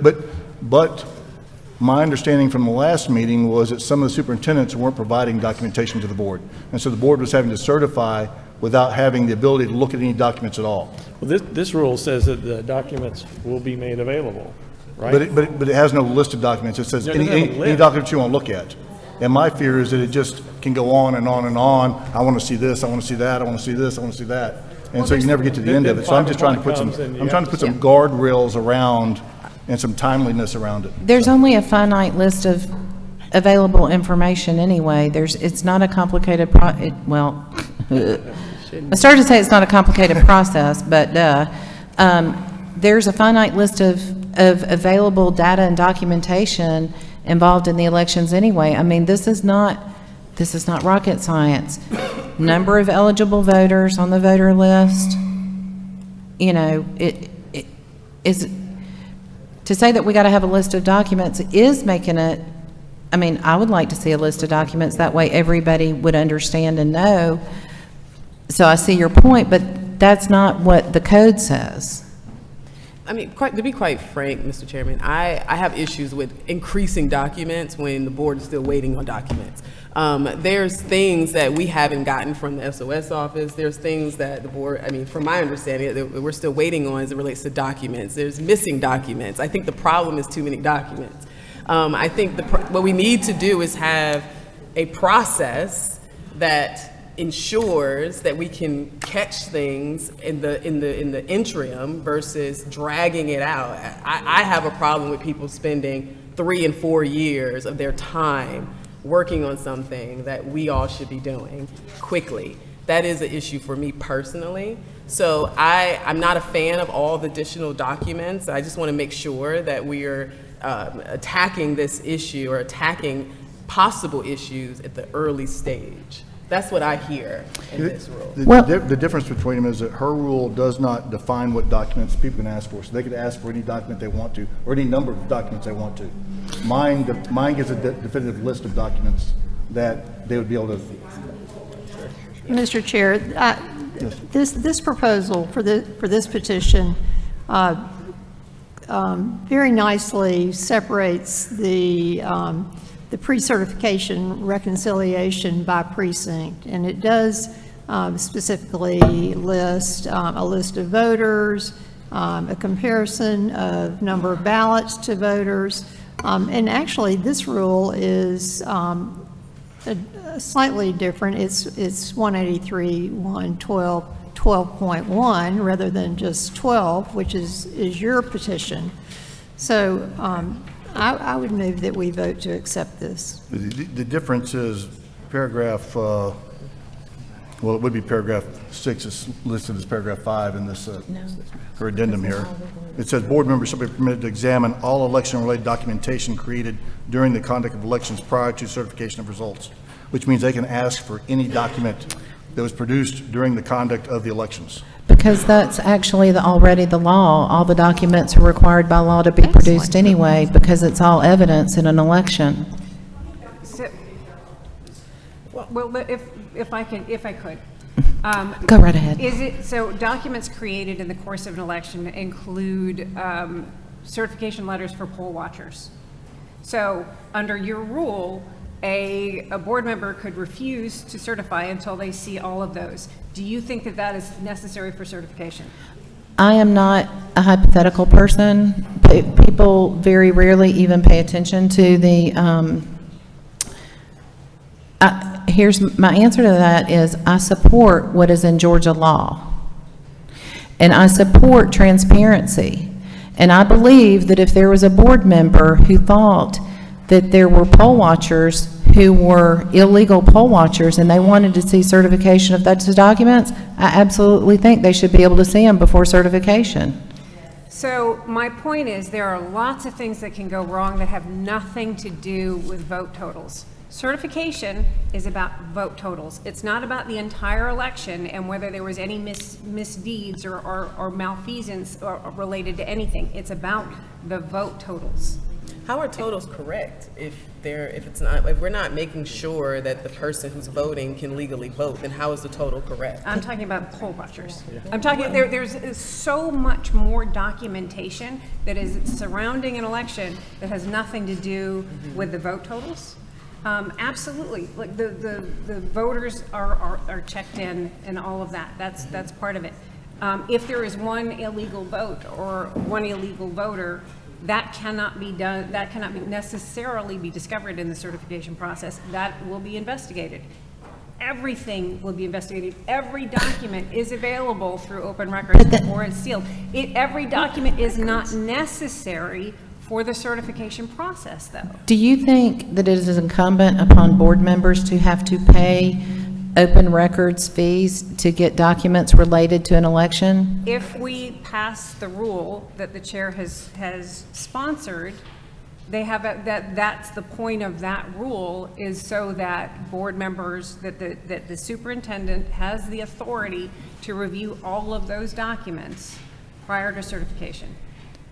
my understanding from the last meeting was that some of the superintendents weren't providing documentation to the board. And so the board was having to certify without having the ability to look at any documents at all. Well, this rule says that the documents will be made available, right? But it has no list of documents. It says any document you want to look at. And my fear is that it just can go on and on and on. I want to see this, I want to see that, I want to see this, I want to see that. And so you never get to the end of it. So I'm just trying to put some guardrails around and some timeliness around it. There's only a finite list of available information anyway. It's not a complicated I started to say it's not a complicated process, but there's a finite list of available data and documentation involved in the elections anyway. I mean, this is not rocket science. Number of eligible voters on the voter list, you know, it is, to say that we got to have a list of documents is making it, I mean, I would like to see a list of documents, that way everybody would understand and know. So I see your point, but that's not what the code says. I mean, to be quite frank, Mr. Chairman, I have issues with increasing documents when the board is still waiting on documents. There's things that we haven't gotten from the SOS office. There's things that the board, I mean, from my understanding, that we're still waiting on as it relates to documents. There's missing documents. I think the problem is too many documents. I think what we need to do is have a process that ensures that we can catch things in the interim versus dragging it out. I have a problem with people spending 3 and 4 years of their time working on something that we all should be doing quickly. That is an issue for me personally. So I'm not a fan of all the additional documents. I just want to make sure that we are attacking this issue or attacking possible issues at the early stage. That's what I hear in this rule. The difference between them is that her rule does not define what documents people can ask for. So they could ask for any document they want to, or any number of documents they want to. Mine gives a definitive list of documents that they would be able to. Mr. Chair, this proposal for this petition very nicely separates the pre-certification reconciliation by precinct, and it does specifically list a list of voters, a comparison of number of ballots to voters, and actually this rule is slightly different. It's 183.112.12.1 rather than just 12, which is your petition. So I would move that we vote to accept this. The difference is paragraph, well, it would be paragraph 6 is listed as paragraph 5 in this or addendum here. It says board members shall be permitted to examine all election-related documentation created during the conduct of elections prior to certification of results, which means they can ask for any document that was produced during the conduct of the elections. Because that's actually already the law. All the documents are required by law to be produced anyway, because it's all evidence in an election. So, well, if I could. Go right ahead. Is it, so documents created in the course of an election include certification letters for poll watchers. So under your rule, a board member could refuse to certify until they see all of those. Do you think that that is necessary for certification? I am not a hypothetical person. People very rarely even pay attention to the, here's my answer to that is I support what is in Georgia law. And I support transparency. And I believe that if there was a board member who thought that there were poll watchers who were illegal poll watchers and they wanted to see certification of those documents, I absolutely think they should be able to see them before certification. So my point is there are lots of things that can go wrong that have nothing to do with vote totals. Certification is about vote totals. It's not about the entire election and whether there was any misdeeds or malfeasance related to anything. It's about the vote totals. How are totals correct if we're not making sure that the person who's voting can legally vote, then how is the total correct? I'm talking about poll watchers. I'm talking, there's so much more documentation that is surrounding an election that has nothing to do with the vote totals. Absolutely, like the voters are checked in and all of that. That's part of it. If there is one illegal vote or one illegal voter, that cannot be done. That cannot be necessarily be discovered in the certification process. That will be investigated. Everything will be investigated. Every document is available through open records or it's sealed. Every document is not necessary for the certification process, though. Do you think that it is incumbent upon board members to have to pay open records fees to get documents related to an election? If we pass the rule that the chair has sponsored, they have that's the point of that rule, is so that board members, that the superintendent has the authority to review all of those documents prior to certification.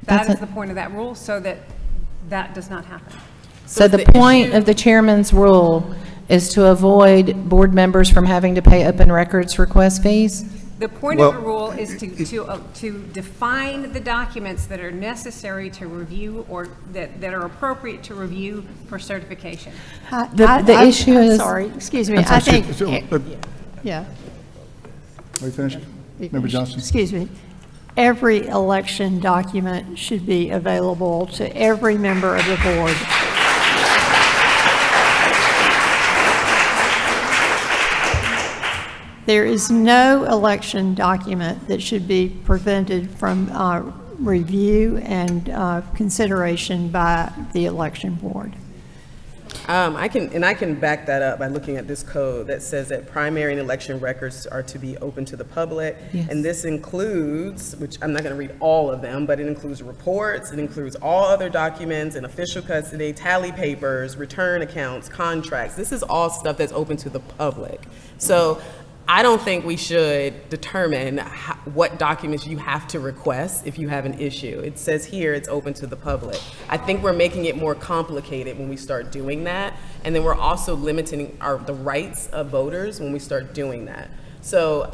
That is the point of that rule, so that does not happen. So the point of the chairman's rule is to avoid board members from having to pay open records request fees? The point of the rule is to define the documents that are necessary to review or that are appropriate to review for certification. The issue is... Sorry, excuse me. I think, yeah. Are you finished? Member Johnson? Excuse me. Every election document should be available to every member of the board. There is no election document that should be prevented from review and consideration by the election board. I can back that up by looking at this code that says that primary and election records are to be open to the public. Yes. And this includes, which I'm not going to read all of them, but it includes reports, it includes all other documents and official custody, tally papers, return accounts, contracts. This is all stuff that's open to the public. So I don't think we should determine what documents you have to request if you have an issue. It says here it's open to the public. I think we're making it more complicated when we start doing that, and then we're also limiting the rights of voters when we start doing that. So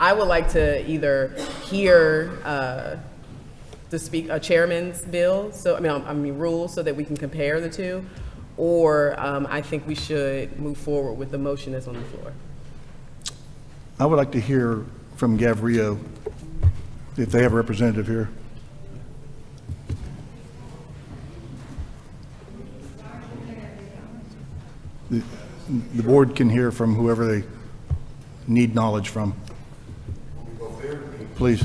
I would like to either hear a chairman's bill, so I mean rules, so that we can compare the two, or I think we should move forward with the motion that's on the floor. I would like to hear from Gavrio, if they have a representative here. The board can hear from whoever they need knowledge from. Please.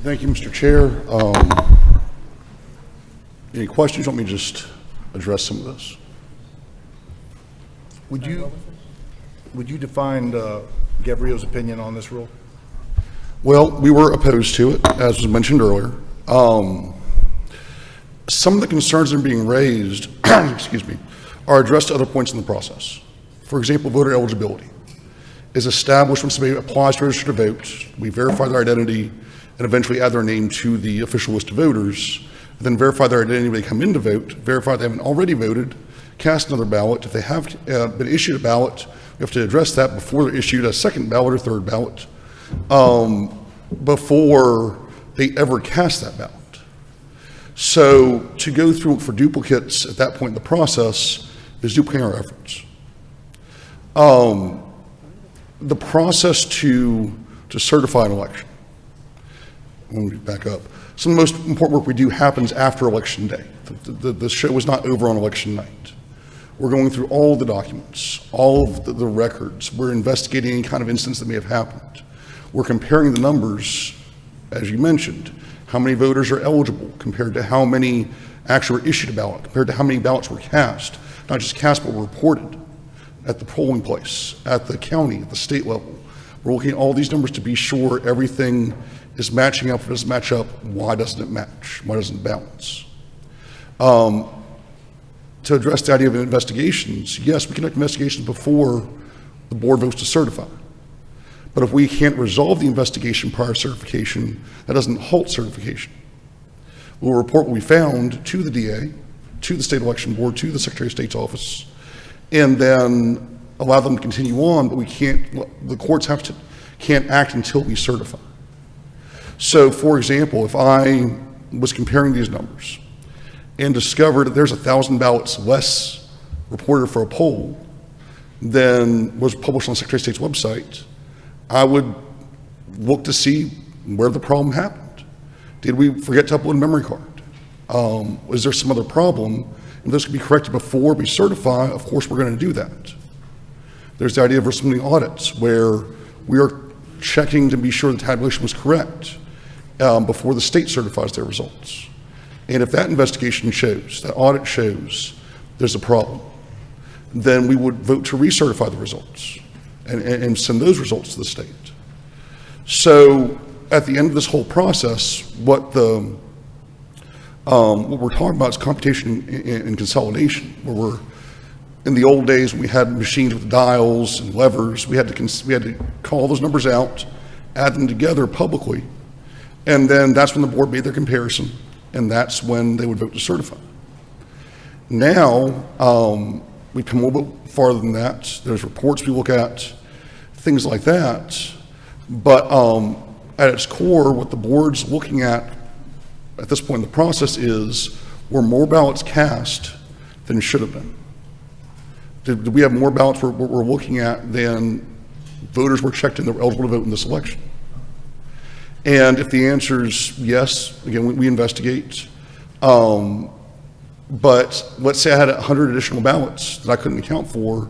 Thank you, Mr. Chair. Any questions? You want me to just address some of this? Would you define Gavrio's opinion on this rule? Well, we were opposed to it, as was mentioned earlier. Some of the concerns that are being raised, excuse me, are addressed at other points in the process. For example, voter eligibility is established when somebody applies to register to vote. We verify their identity and eventually add their name to the official list of voters, then verify their identity when they come in to vote, verify they haven't already voted, cast another ballot. If they have been issued a ballot, we have to address that before they're issued a second ballot or third ballot, before they ever cast that ballot. So to go through for duplicates at that point in the process is duplicating our efforts. The process to certify an election, let me back up. Some of the most important work we do happens after election day. The show is not over on election night. We're going through all the documents, all of the records. We're investigating any kind of instance that may have happened. We're comparing the numbers, as you mentioned, how many voters are eligible compared to how many actually were issued a ballot, compared to how many ballots were cast, not just cast, but were reported at the polling place, at the county, at the state level. We're looking at all these numbers to be sure everything is matching up. If it doesn't match up, why doesn't it match? Why doesn't it balance? To address the idea of investigations, yes, we conduct investigations before the board votes to certify. But if we can't resolve the investigation prior to certification, that doesn't halt certification. We'll report what we found to the DA, to the state election board, to the Secretary of State's office, and then allow them to continue on, but we can't, the courts can't act until we certify. So, for example, if I was comparing these numbers and discovered that there's 1,000 ballots less reported for a poll than was published on the Secretary of State's website, I would look to see where the problem happened. Did we forget to upload a memory card? Was there some other problem? And this could be corrected before we certify. Of course, we're going to do that. There's the idea of submitting audits where we are checking to be sure the tabulation was correct before the state certifies their results. And if that investigation shows, that audit shows there's a problem, then we would vote to recertify the results and send those results to the state. So at the end of this whole process, what we're talking about is computation and consolidation, where we're, in the old days when we had machines with dials and levers, we had to call those numbers out, add them together publicly, and then that's when the board made their comparison, and that's when they would vote to certify. Now, we come a little bit farther than that. There's reports we look at, things like that, but at its core, what the board's looking at this point in the process is, were more ballots cast than should have been? Did we have more ballots we're looking at than voters were checked in that were eligible to vote in this election? And if the answer is yes, again, we investigate. But let's say I had 100 additional ballots that I couldn't account for,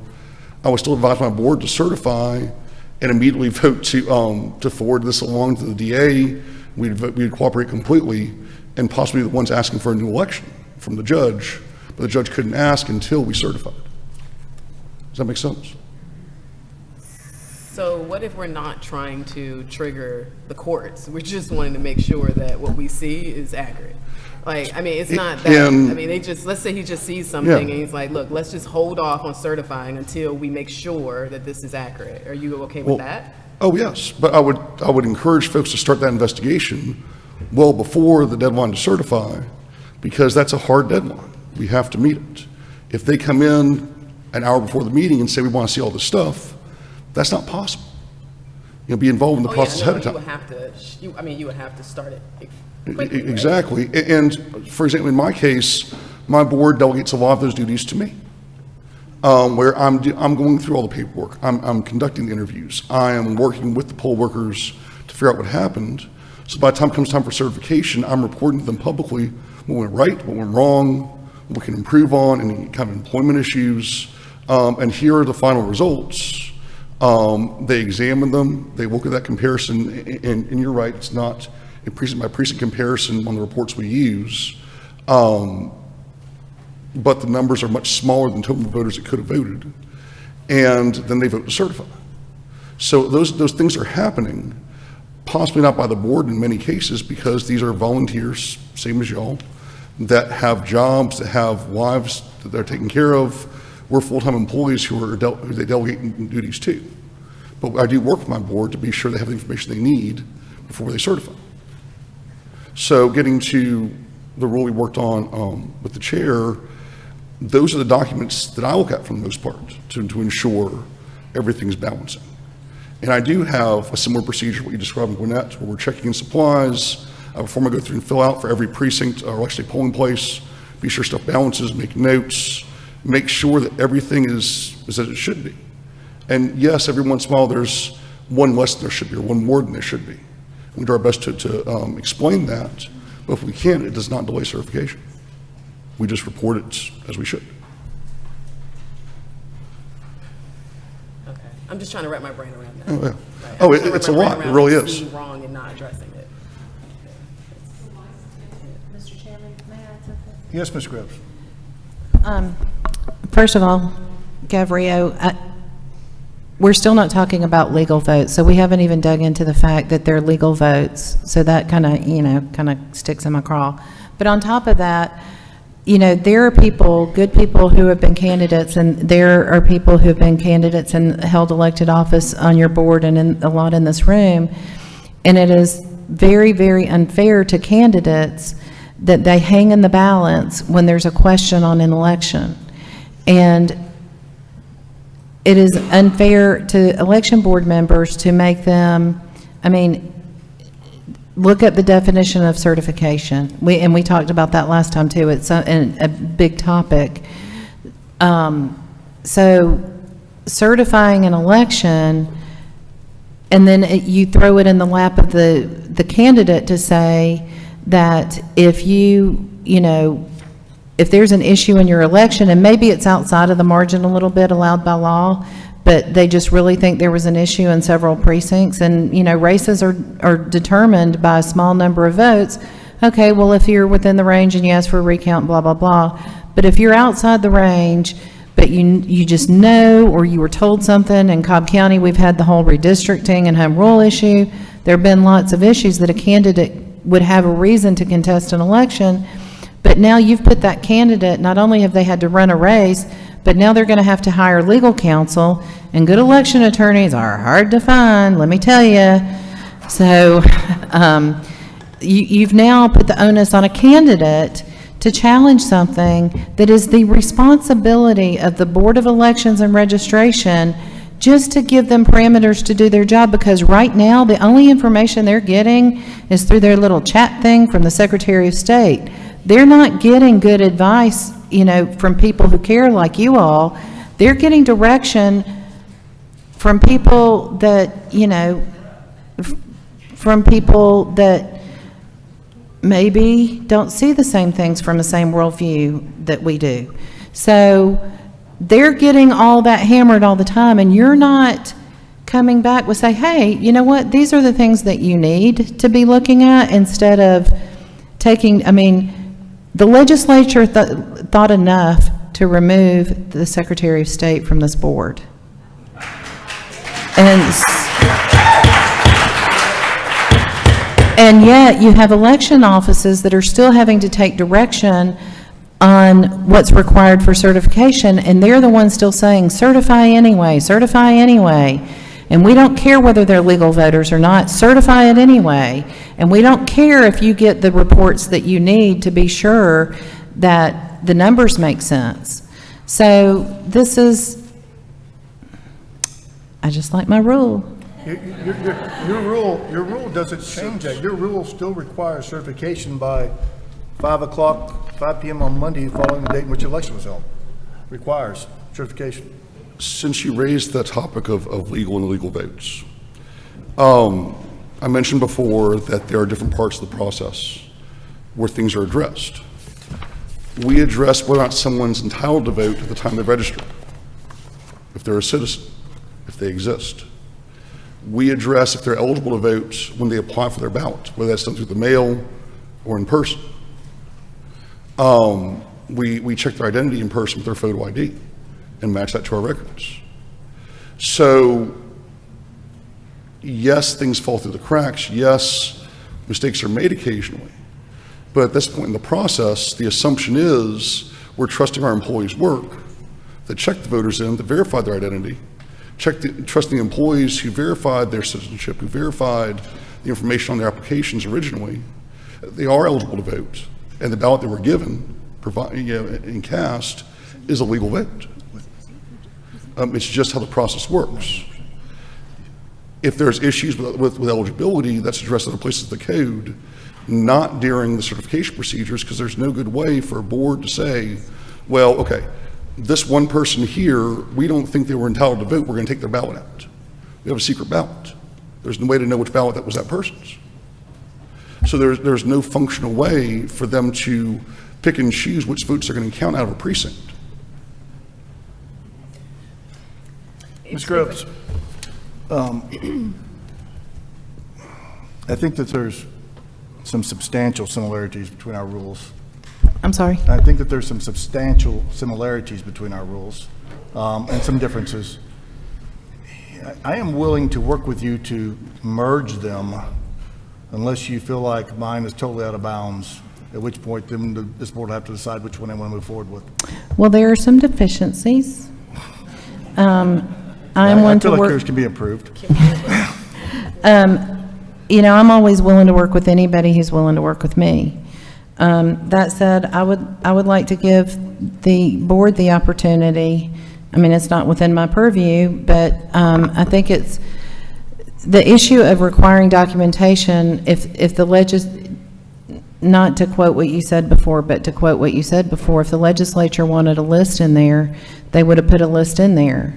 I would still advise my board to certify and immediately vote to forward this along to the DA. We'd cooperate completely, and possibly the ones asking for a new election from the judge, but the judge couldn't ask until we certified. Does that make sense? So what if we're not trying to trigger the courts? We're just wanting to make sure that what we see is accurate. Like, I mean, it's not that. I mean, let's say he just sees something and he's like, look, let's just hold off on certifying until we make sure that this is accurate. Are you okay with that? Oh, yes, but I would encourage folks to start that investigation well before the deadline to certify, because that's a hard deadline. We have to meet it. If they come in an hour before the meeting and say, we want to see all this stuff, that's not possible. You know, be involved in the process ahead of time. You would have to, you would have to start it quickly, right? Exactly. And for example, in my case, my board delegates a lot of those duties to me. Where I'm going through all the paperwork, I'm conducting the interviews, I am working with the poll workers to figure out what happened. So by the time it comes time for certification, I'm reporting to them publicly what went right, what went wrong, what we can improve on, any kind of employment issues, and here are the final results. They examine them, they look at that comparison, and you're right, it's not a precinct by precinct comparison on the reports we use. But the numbers are much smaller than total voters that could have voted, and then they vote to certify. So those things are happening, possibly not by the board in many cases, because these are volunteers, same as y'all, that have jobs, that have wives that they're taking care of. We're full-time employees who they delegate duties to. But I do work with my board to be sure they have the information they need before they certify. So getting to the rule we worked on with the chair, those are the documents that I look at for the most part to ensure everything's balancing. And I do have a similar procedure, what you described in Gwinnett, where we're checking in supplies before I go through and fill out for every precinct or actually polling place, be sure stuff balances, make notes, make sure that everything is as it should be. And yes, every once in a while there's one less than there should be or one more than there should be. We do our best to explain that, but if we can't, it does not delay certification. We just report it as we should. Okay, I'm just trying to wrap my brain around that. Oh, yeah. Right. Oh, it's a lot. It really is. Being wrong and not addressing it. Mr. Chairman, may I add something? Yes, Ms. Groves. First of all, Gavrio, we're still not talking about legal votes, so we haven't even dug into the fact that they're legal votes. So that kind of sticks in my craw. But on top of that, there are people, good people who have been candidates, and there are people who have been candidates and held elected office on your board and a lot in this room. And it is very, very unfair to candidates that they hang in the balance when there's a question on an election. And it is unfair to election board members to make them, look up the definition of certification. We talked about that last time too. It's a big topic. So certifying an election, and then you throw it in the lap of the candidate to say that if if there's an issue in your election, and maybe it's outside of the margin a little bit allowed by law, but they just really think there was an issue in several precincts, and races are determined by a small number of votes. Okay, well, if you're within the range and you ask for a recount, blah, blah, blah. But if you're outside the range, but you just know, or you were told something, in Cobb County, we've had the whole redistricting and home rule issue. There have been lots of issues that a candidate would have a reason to contest an election, but now you've put that candidate, not only have they had to run a race, but now they're going to have to hire legal counsel, and good election attorneys are hard to find, let me tell you. So you've now put the onus on a candidate to challenge something that is the responsibility of the Board of Elections and Registration, just to give them parameters to do their job, because right now the only information they're getting is through their little chat thing from the Secretary of State. They're not getting good advice, from people who care like you all. They're getting direction from people that, maybe don't see the same things from the same worldview that we do. So they're getting all that hammered all the time, and you're not coming back with, say, hey, you know what, these are the things that you need to be looking at, instead of taking, the legislature thought enough to remove the Secretary of State from this board. And yet you have election offices that are still having to take direction on what's required for certification, and they're the ones still saying, certify anyway, certify anyway. And we don't care whether they're legal voters or not, certify it anyway. And we don't care if you get the reports that you need to be sure that the numbers make sense. So this is, I just like my rule. Your rule doesn't change that. Your rule still requires certification by 5 p.m. on Monday following the date in which the election was held. Requires certification. Since you raised the topic of legal and illegal votes, I mentioned before that there are different parts of the process where things are addressed. We address whether or not someone's entitled to vote at the time they register, if they're a citizen, if they exist. We address if they're eligible to vote when they apply for their ballot, whether that's done through the mail or in person. We check their identity in person with their photo ID and match that to our records. So, yes, things fall through the cracks. Yes, mistakes are made occasionally. But at this point in the process, the assumption is we're trusting our employees' work, that check the voters in, that verify their identity, trusting the employees who verified their citizenship, who verified the information on their applications originally. They are eligible to vote, and the ballot they were given, and cast, is a legal vote. It's just how the process works. If there's issues with eligibility, that's addressed in other places of the code, not during the certification procedures, because there's no good way for a board to say, well, okay, this one person here, we don't think they were entitled to vote, we're going to take their ballot out. We have a secret ballot. There's no way to know which ballot that was that person's. So there's no functional way for them to pick and choose which votes they're going to count out of a precinct. Ms. Groves, I think that there's some substantial similarities between our rules. I'm sorry? I think that there's some substantial similarities between our rules and some differences. I am willing to work with you to merge them unless you feel like mine is totally out of bounds, at which point then this board will have to decide which one they want to move forward with. Well, there are some deficiencies. I feel like yours can be improved. You know, I'm always willing to work with anybody who's willing to work with me. That said, I would like to give the board the opportunity. I mean, it's not within my purview, but I think it's the issue of requiring documentation. If the not to quote what you said before, but to quote what you said before, if the legislature wanted a list in there, they would have put a list in there.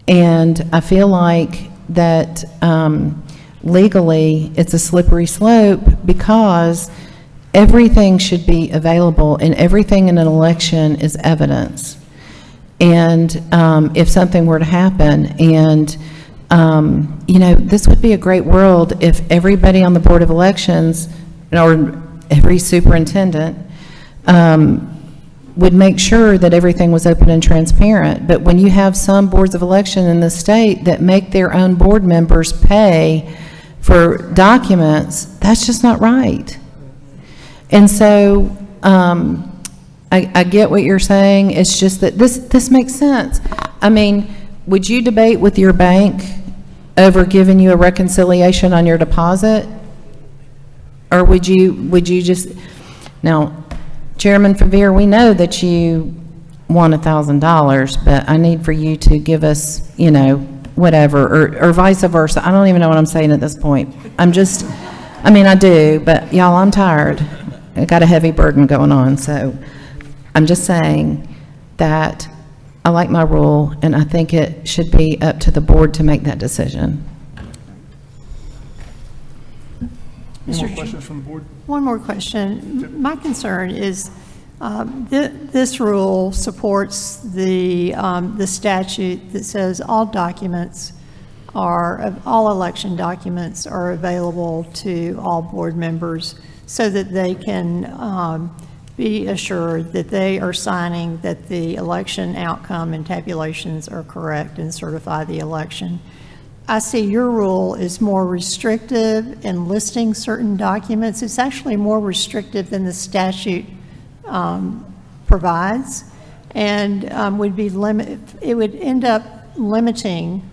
And I feel like that legally, it's a slippery slope because everything should be available and everything in an election is evidence. And if something were to happen, and you know, this would be a great world if everybody on the Board of Elections or every superintendent would make sure that everything was open and transparent. But when you have some boards of election in the state that make their own board members pay for documents, that's just not right. And so I get what you're saying. It's just that this makes sense. I mean, would you debate with your bank over giving you a reconciliation on your deposit? Or would you just, now, Chairman Favere, we know that you want $1,000, but I need for you to give us, you know, whatever, or vice versa. I don't even know what I'm saying at this point. I mean, I do, but y'all, I'm tired. I got a heavy burden going on, so I'm just saying that I like my rule, and I think it should be up to the board to make that decision. Any more questions from the board? One more question. My concern is this rule supports the statute that says all election documents are available to all board members so that they can be assured that they are signing that the election outcome and tabulations are correct and certify the election. I see your rule is more restrictive in listing certain documents. It's actually more restrictive than the statute provides, and it would end up limiting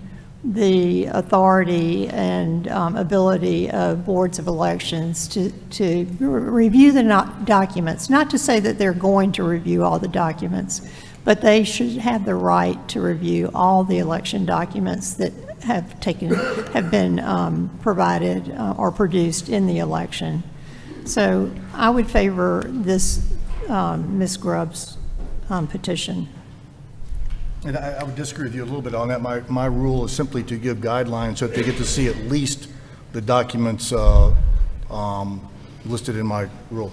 the authority and ability of boards of elections to review the documents. Not to say that they're going to review all the documents, but they should have the right to review all the election documents that have been provided or produced in the election. So I would favor this Ms. Grubb's petition. And I would disagree with you a little bit on that. My rule is simply to give guidelines so that they get to see at least the documents listed in my rule.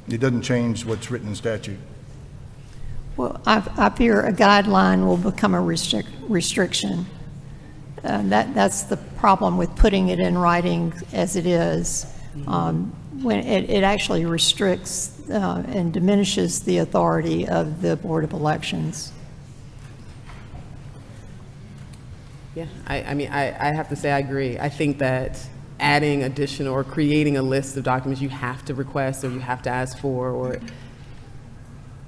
It doesn't change what's written in statute. Well, I fear a guideline will become a restriction. That's the problem with putting it in writing as it is. When it actually restricts and diminishes the authority of the Board of Elections. Yeah, I mean, I have to say I agree. I think that adding additional or creating a list of documents you have to request or you have to ask for, or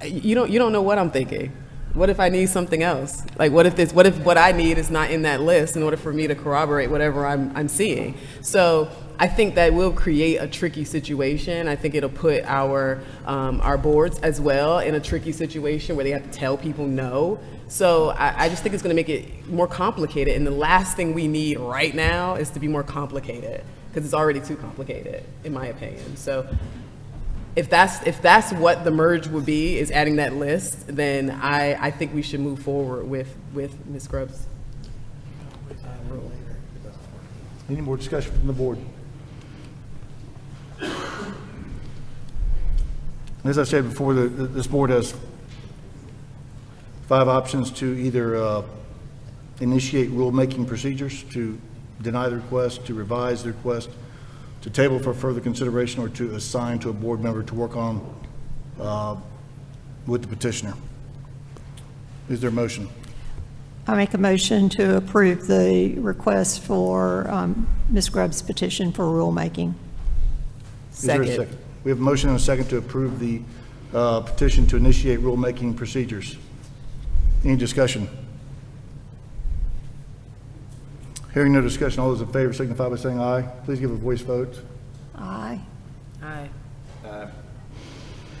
you don't know what I'm thinking. What if I need something else? Like, what if what I need is not in that list in order for me to corroborate whatever I'm seeing? So I think that will create a tricky situation. I think it'll put our boards as well in a tricky situation where they have to tell people no. So I just think it's going to make it more complicated. And the last thing we need right now is to be more complicated, because it's already too complicated, in my opinion. So if that's what the merge would be, is adding that list, then I think we should move forward with Ms. Grubbs' rule. Any more discussion from the board? As I said before, this board has 5 options to either initiate rulemaking procedures, to deny the request, to revise the request, to table for further consideration, or to assign to a board member to work on with the petitioner. Is there a motion? I make a motion to approve the request for Ms. Grubb's petition for rulemaking. Is there a second? We have a motion and a second to approve the petition to initiate rulemaking procedures. Any discussion? Hearing no discussion, all those in favor signify by saying aye. Please give a voice vote. Aye. Aye.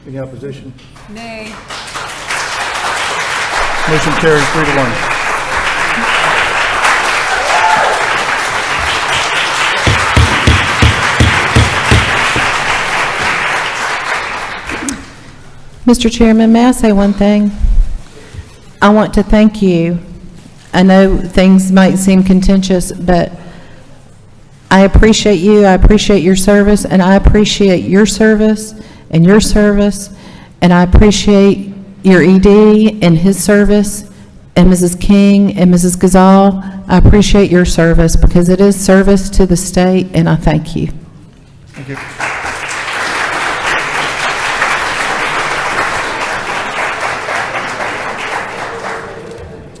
Any opposition? Nay. Motion carries 3-1. Mr. Chairman, may I say one thing? I want to thank you. I know things might seem contentious, but I appreciate you, I appreciate your service, and I appreciate your service, and I appreciate your ED and his service, and Mrs. King and Mrs. Gazal. I appreciate your service, because it is service to the state, and I thank you. Thank you.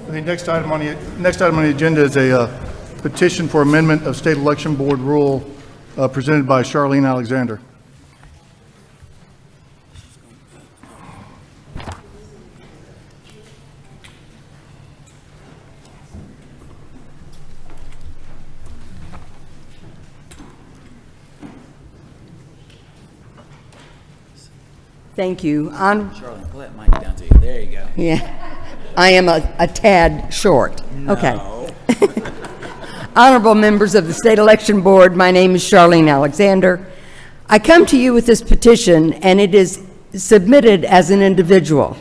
The next item on the agenda is a petition for amendment of State Election Board rule presented by Charlene Alexander. Thank you. Charlene, pull that mic down to you. There you go. Yeah, I am a tad short. Okay. Honorable members of the State Election Board, my name is Charlene Alexander. I come to you with this petition, and it is submitted as an individual.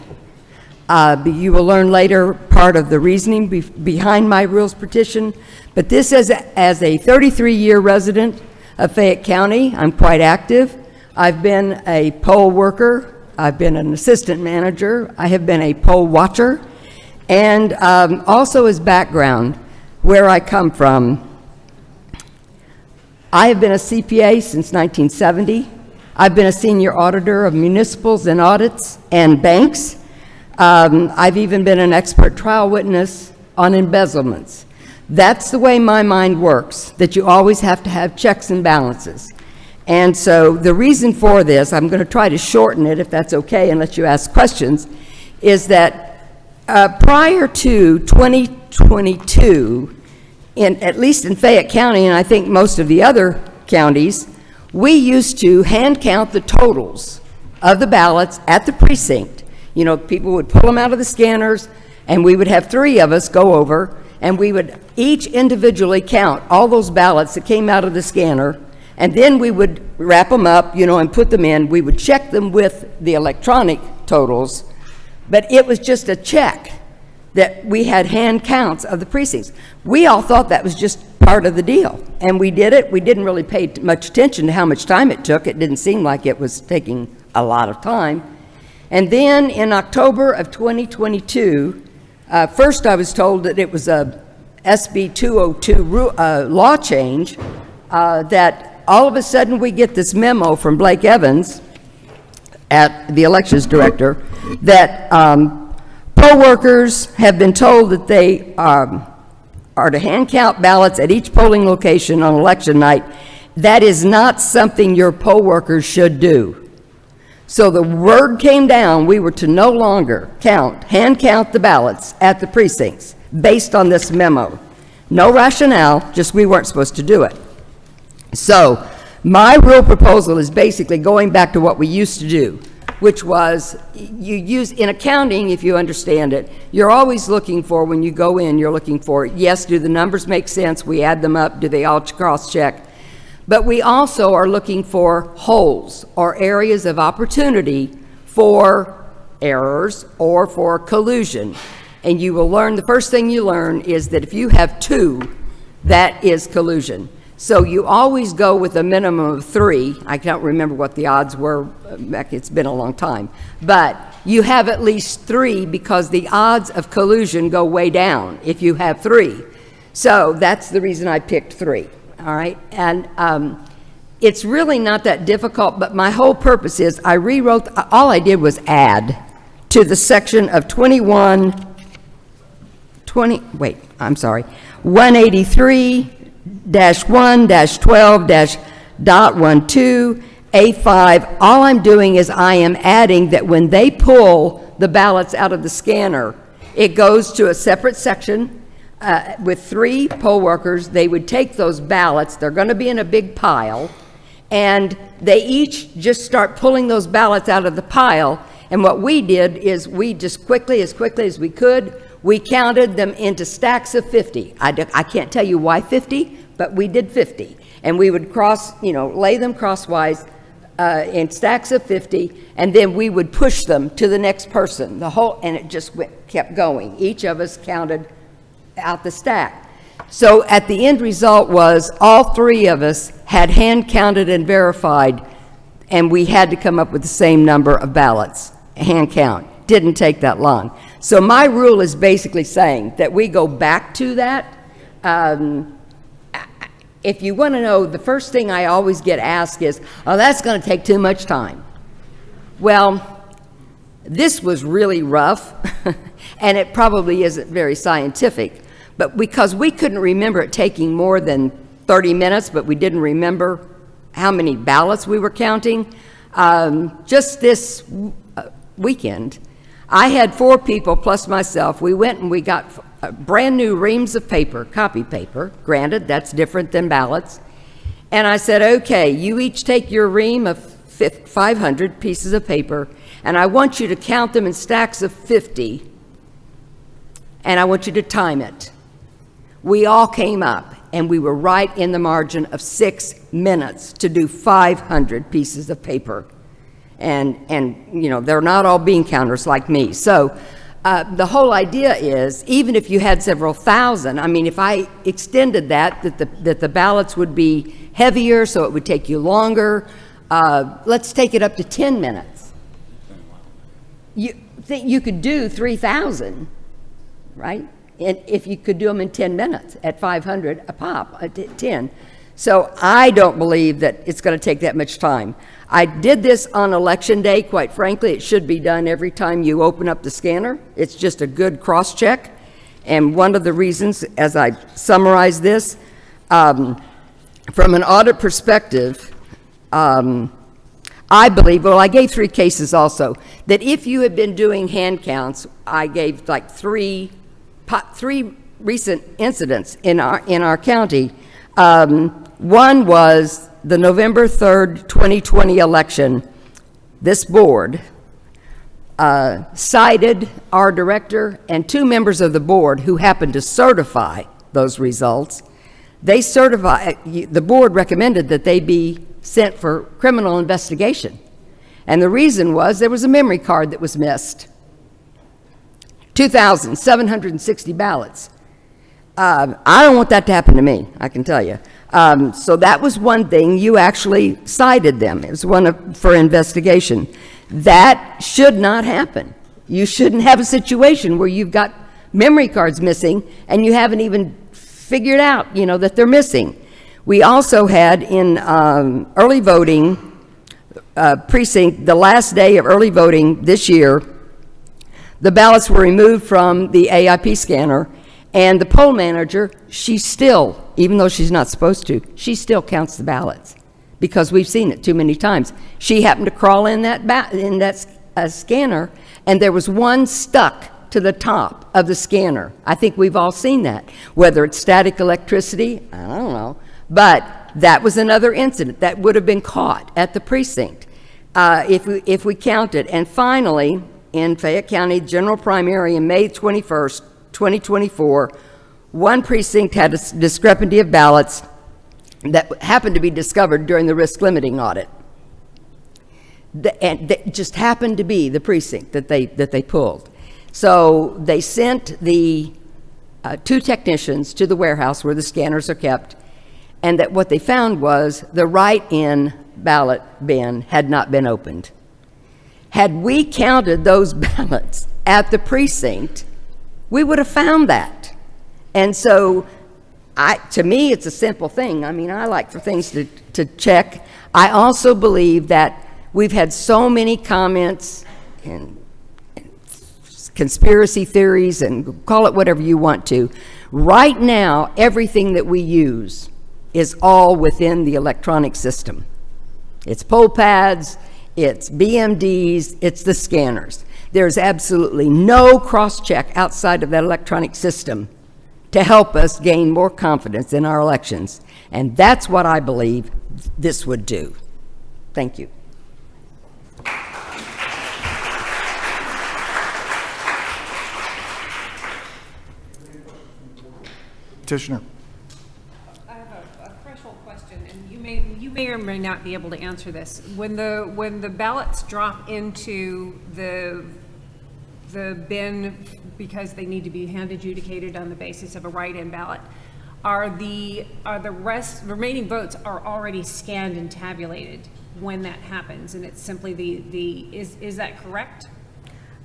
You will learn later part of the reasoning behind my rules petition, but this is as a 33-year resident of Fayette County. I'm quite active. I've been a poll worker, I've been an assistant manager, I have been a poll watcher, and also as background, where I come from, I have been a CPA since 1970. I've been a senior auditor of municipals and audits and banks. I've even been an expert trial witness on embezzlements. That's the way my mind works, that you always have to have checks and balances. And so the reason for this, I'm going to try to shorten it if that's okay and let you ask questions, is that prior to 2022, at least in Fayette County, and I think most of the other counties, we used to hand count the totals of the ballots at the precinct. You know, people would pull them out of the scanners, and we would have 3 of us go over, and we would each individually count all those ballots that came out of the scanner, and then we would wrap them up, you know, and put them in. We would check them with the electronic totals, but it was just a check that we had hand counts of the precincts. We all thought that was just part of the deal, and we did it. We didn't really pay much attention to how much time it took. It didn't seem like it was taking a lot of time. And then in October of 2022, first I was told that it was a SB 202 law change, that all of a sudden we get this memo from Blake Evans, at the elections director, that poll workers have been told that they are to hand count ballots at each polling location on election night. That is not something your poll workers should do. So the word came down, we were to no longer hand count the ballots at the precincts based on this memo. No rationale, just we weren't supposed to do it. So my rule proposal is basically going back to what we used to do, which was you use, in accounting, if you understand it, you're always looking for, when you go in, you're looking for, yes, do the numbers make sense? We add them up, do they all cross-check? But we also are looking for holes or areas of opportunity for errors or for collusion. And you will learn, the first thing you learn is that if you have 2, that is collusion. So you always go with a minimum of 3. I can't remember what the odds were, it's been a long time. But you have at least 3 because the odds of collusion go way down if you have 3. So that's the reason I picked 3. All right, and it's really not that difficult, but my whole purpose is I rewrote, all I did was add to the section of 183-1-12-.12A5. All I'm doing is I am adding that when they pull the ballots out of the scanner, it goes to a separate section with 3 poll workers. They would take those ballots, they're going to be in a big pile, and they each just start pulling those ballots out of the pile. And what we did is we just as quickly as we could, we counted them into stacks of 50. I can't tell you why 50, but we did 50. And we would lay them crosswise in stacks of 50, and then we would push them to the next person. And it just kept going. Each of us counted out the stack. So at the end result was all 3 of us had hand counted and verified, and we had to come up with the same number of ballots, hand count. Didn't take that long. So my rule is basically saying that we go back to that. If you want to know, the first thing I always get asked is, oh, that's going to take too much time. Well, this was really rough, and it probably isn't very scientific, but because we couldn't remember it taking more than 30 minutes, but we didn't remember how many ballots we were counting, just this weekend, I had 4 people plus myself. We went and we got brand new reams of paper, copy paper. Granted, that's different than ballots. And I said, okay, you each take your ream of 500 pieces of paper, and I want you to count them in stacks of 50, and I want you to time it. We all came up, and we were right in the margin of 6 minutes to do 500 pieces of paper. And they're not all bean counters like me. So the whole idea is, even if you had several thousand, I mean, if I extended that the ballots would be heavier, so it would take you longer. Let's take it up to 10 minutes. You think you could do 3,000, right? And if you could do them in 10 minutes at 500 a pop, at 10. So I don't believe that it's going to take that much time. I did this on election day. Quite frankly, it should be done every time you open up the scanner. It's just a good cross-check. And one of the reasons, as I summarize this, from an audit perspective, I believe, well, I gave 3 cases also, that if you had been doing hand counts, I gave like three recent incidents in our county. One was the November 3rd, 2020 election. This board cited our director and 2 members of the board who happened to certify those results. The board recommended that they be sent for criminal investigation. And the reason was there was a memory card that was missed. 2,760 ballots. I don't want that to happen to me, I can tell you. So that was one thing. You actually cited them. It was for investigation. That should not happen. You shouldn't have a situation where you've got memory cards missing and you haven't even figured out, that they're missing. We also had in early voting precinct, the last day of early voting this year, the ballots were removed from the AIP scanner, and the poll manager, she still, even though she's not supposed to, she still counts the ballots because we've seen it too many times. She happened to crawl in that scanner, and there was one stuck to the top of the scanner. I think we've all seen that. Whether it's static electricity, I don't know, but that was another incident that would have been caught at the precinct if we counted. And finally, in Fayette County general primary in May 21st, 2024, one precinct had a discrepancy of ballots that happened to be discovered during the risk limiting audit. And that just happened to be the precinct that they pulled. So they sent the 2 technicians to the warehouse where the scanners are kept, and that what they found was the write-in ballot bin had not been opened. Had we counted those ballots at the precinct, we would have found that. And so, to me, it's a simple thing. I mean, I like for things to check. I also believe that we've had so many comments and conspiracy theories, and call it whatever you want to. Right now, everything that we use is all within the electronic system. It's poll pads, it's BMDs, it's the scanners. There's absolutely no cross-check outside of that electronic system to help us gain more confidence in our elections. And that's what I believe this would do. Thank you. Petitioner. I have a threshold question, and you may or may not be able to answer this. When the ballots drop into the bin because they need to be hand adjudicated on the basis of a write-in ballot, are the remaining votes are already scanned and tabulated when that happens, and it's simply is that correct?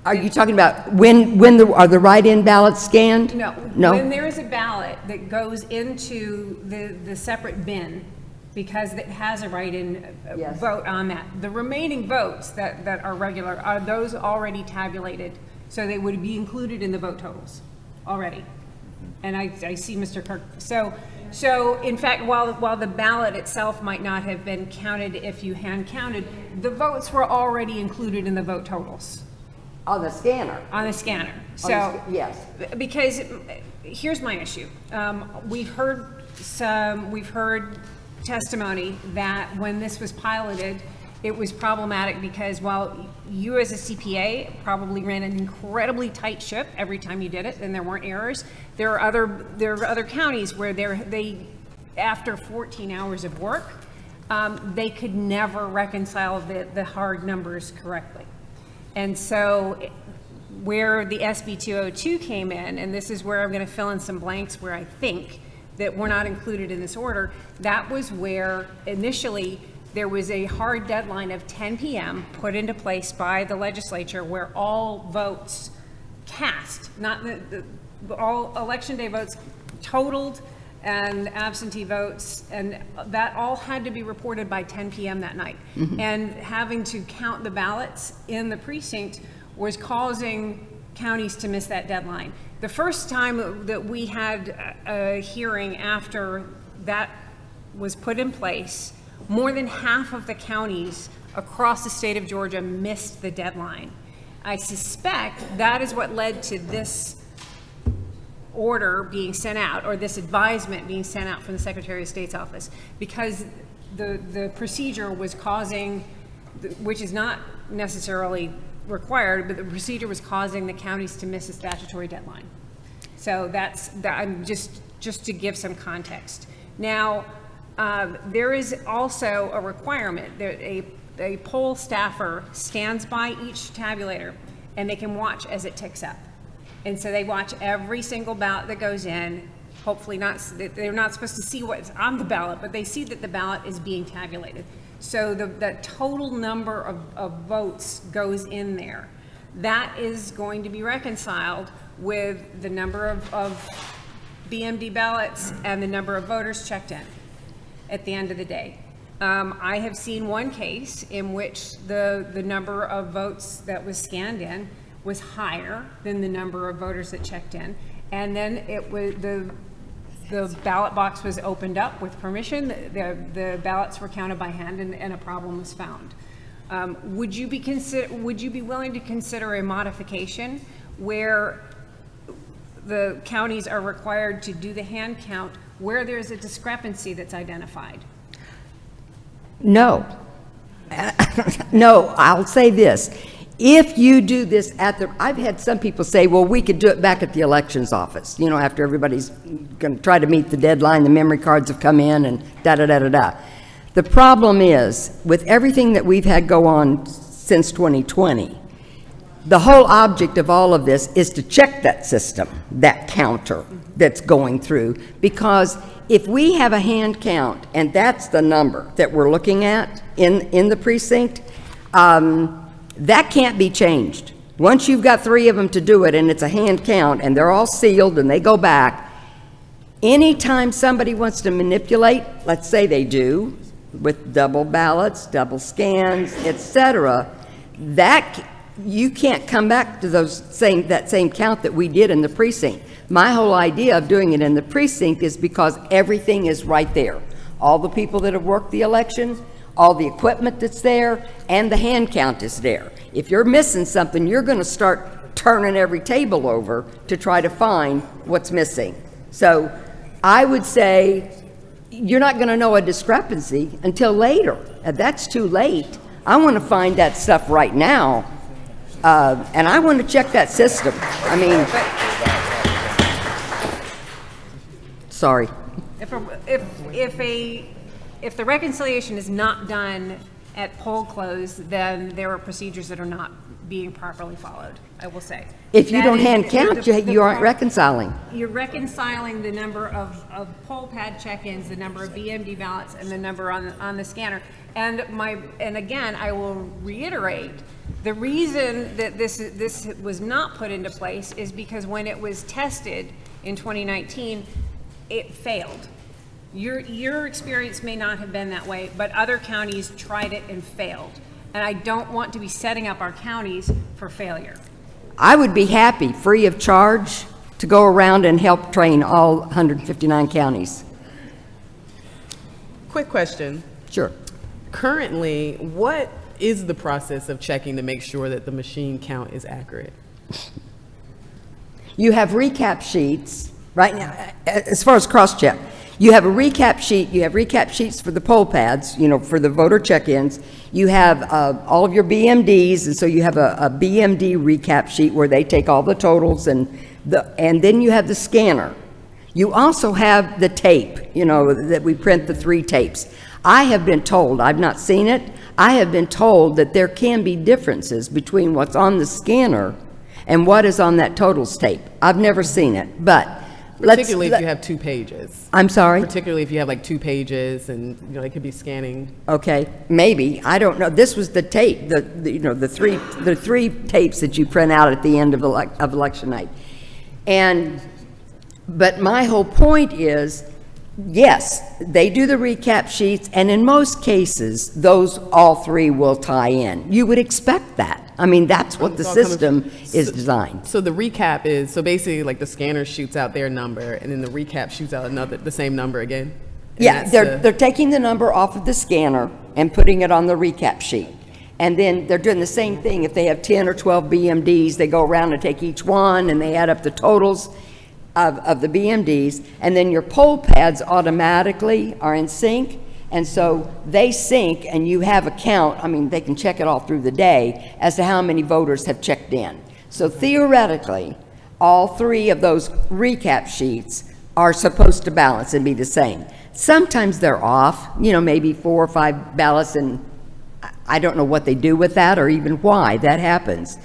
Are you talking about are the write-in ballots scanned? No. When there is a ballot that goes into the separate bin because it has a write-in vote on that, the remaining votes that are regular, are those already tabulated? So they would be included in the vote totals already. And I see Mr. Kirk. So in fact, while the ballot itself might not have been counted if you hand counted, the votes were already included in the vote totals. On the scanner? On the scanner. So, yes. Because here's my issue. We've heard testimony that when this was piloted, it was problematic because while you as a CPA probably ran an incredibly tight ship every time you did it, and there weren't errors, there are other counties where they after 14 hours of work, they could never reconcile the hard numbers correctly. And so where the SB 202 came in, and this is where I'm going to fill in some blanks where I think that were not included in this order, that was where initially there was a hard deadline of 10 p.m. put into place by the legislature where all votes cast, not all election day votes totaled and absentee votes, and that all had to be reported by 10 p.m. that night. Mm-hmm. And having to count the ballots in the precinct was causing counties to miss that deadline. The first time that we had a hearing after that was put in place, more than half of the counties across the state of Georgia missed the deadline. I suspect that is what led to this order being sent out, or this advisement being sent out from the Secretary of State's office, because the procedure was causing, which is not necessarily required, but the procedure was causing the counties to miss a statutory deadline. So I'm just to give some context. Now, there is also a requirement that a poll staffer stands by each tabulator, and they can watch as it ticks up. And so they watch every single ballot that goes in. Hopefully they're not supposed to see what's on the ballot, but they see that the ballot is being tabulated. So the total number of votes goes in there. That is going to be reconciled with the number of BMD ballots and the number of voters checked in at the end of the day. I have seen one case in which the number of votes that was scanned in was higher than the number of voters that checked in, and then it was the ballot box was opened up with permission. The ballots were counted by hand, and a problem was found. Would you be willing to consider a modification where the counties are required to do the hand count where there's a discrepancy that's identified? No. No, I'll say this. If you do this I've had some people say, well, we could do it back at the elections office, after everybody's going to try to meet the deadline, the memory cards have come in and da-da-da-da-da. The problem is, with everything that we've had go on since 2020, the whole object of all of this is to check that system, that counter that's going through, because if we have a hand count and that's the number that we're looking at in the precinct, that can't be changed. Once you've got 3 of them to do it and it's a hand count and they're all sealed and they go back, anytime somebody wants to manipulate, let's say they do, with double ballots, double scans, etc., that you can't come back to that same count that we did in the precinct. My whole idea of doing it in the precinct is because everything is right there. All the people that have worked the election, all the equipment that's there, and the hand count is there. If you're missing something, you're going to start turning every table over to try to find what's missing. So I would say you're not going to know a discrepancy until later. And that's too late. I want to find that stuff right now, and I want to check that system. I mean, sorry. If the reconciliation is not done at poll close, then there are procedures that are not being properly followed, I will say. If you don't hand count, you aren't reconciling. You're reconciling the number of poll pad check-ins, the number of BMD ballots, and the number on the scanner. And again, I will reiterate, the reason that this was not put into place is because when it was tested in 2019, it failed. Your experience may not have been that way, but other counties tried it and failed. And I don't want to be setting up our counties for failure. I would be happy, free of charge, to go around and help train all 159 counties. Quick question. Sure. Currently, what is the process of checking to make sure that the machine count is accurate? You have recap sheets right now, as far as cross-check. You have a recap sheet, you have recap sheets for the poll pads, for the voter check-ins. You have all of your BMDs, and so you have a BMD recap sheet where they take all the totals, and then you have the scanner. You also have the tape, that we print the 3 tapes. I have been told, I've not seen it, I have been told that there can be differences between what's on the scanner and what is on that totals tape. I've never seen it, but particularly if you have 2 pages. I'm sorry? Particularly if you have like 2 pages and it could be scanning. Okay, maybe, I don't know. This was the tape, the three tapes that you print out at the end of election night. But my whole point is, yes, they do the recap sheets, and in most cases, all 3 will tie in. You would expect that. I mean, that's what the system is designed. So the recap is, basically like the scanner shoots out their number, and then the recap shoots out the same number again? Yeah, they're taking the number off of the scanner and putting it on the recap sheet. And then they're doing the same thing. If they have 10 or 12 BMDs, they go around and take each one, and they add up the totals. of the BMDs, and then your poll pads automatically are in sync, and so they sync, and you have a count. I mean, they can check it all through the day as to how many voters have checked in. So theoretically, all three of those recap sheets are supposed to balance and be the same. Sometimes they're off, you know, maybe 4 or 5 ballots, and I don't know what they do with that or even why that happens.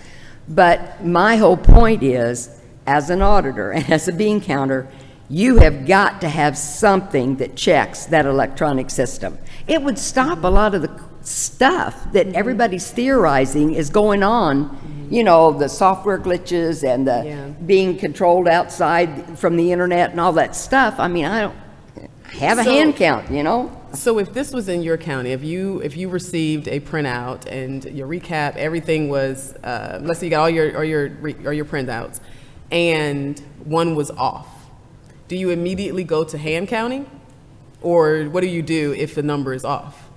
But my whole point is, as an auditor and as a bean counter, you have got to have something that checks that electronic system. It would stop a lot of the stuff that everybody's theorizing is going on, you know, the software glitches and the being controlled outside from the internet and all that stuff. I mean, I don't have a hand count, you know? So if this was in your county, if you received a printout and your recap, everything was, let's say you got all your printouts, and one was off, do you immediately go to hand counting, or what do you do if the number is off?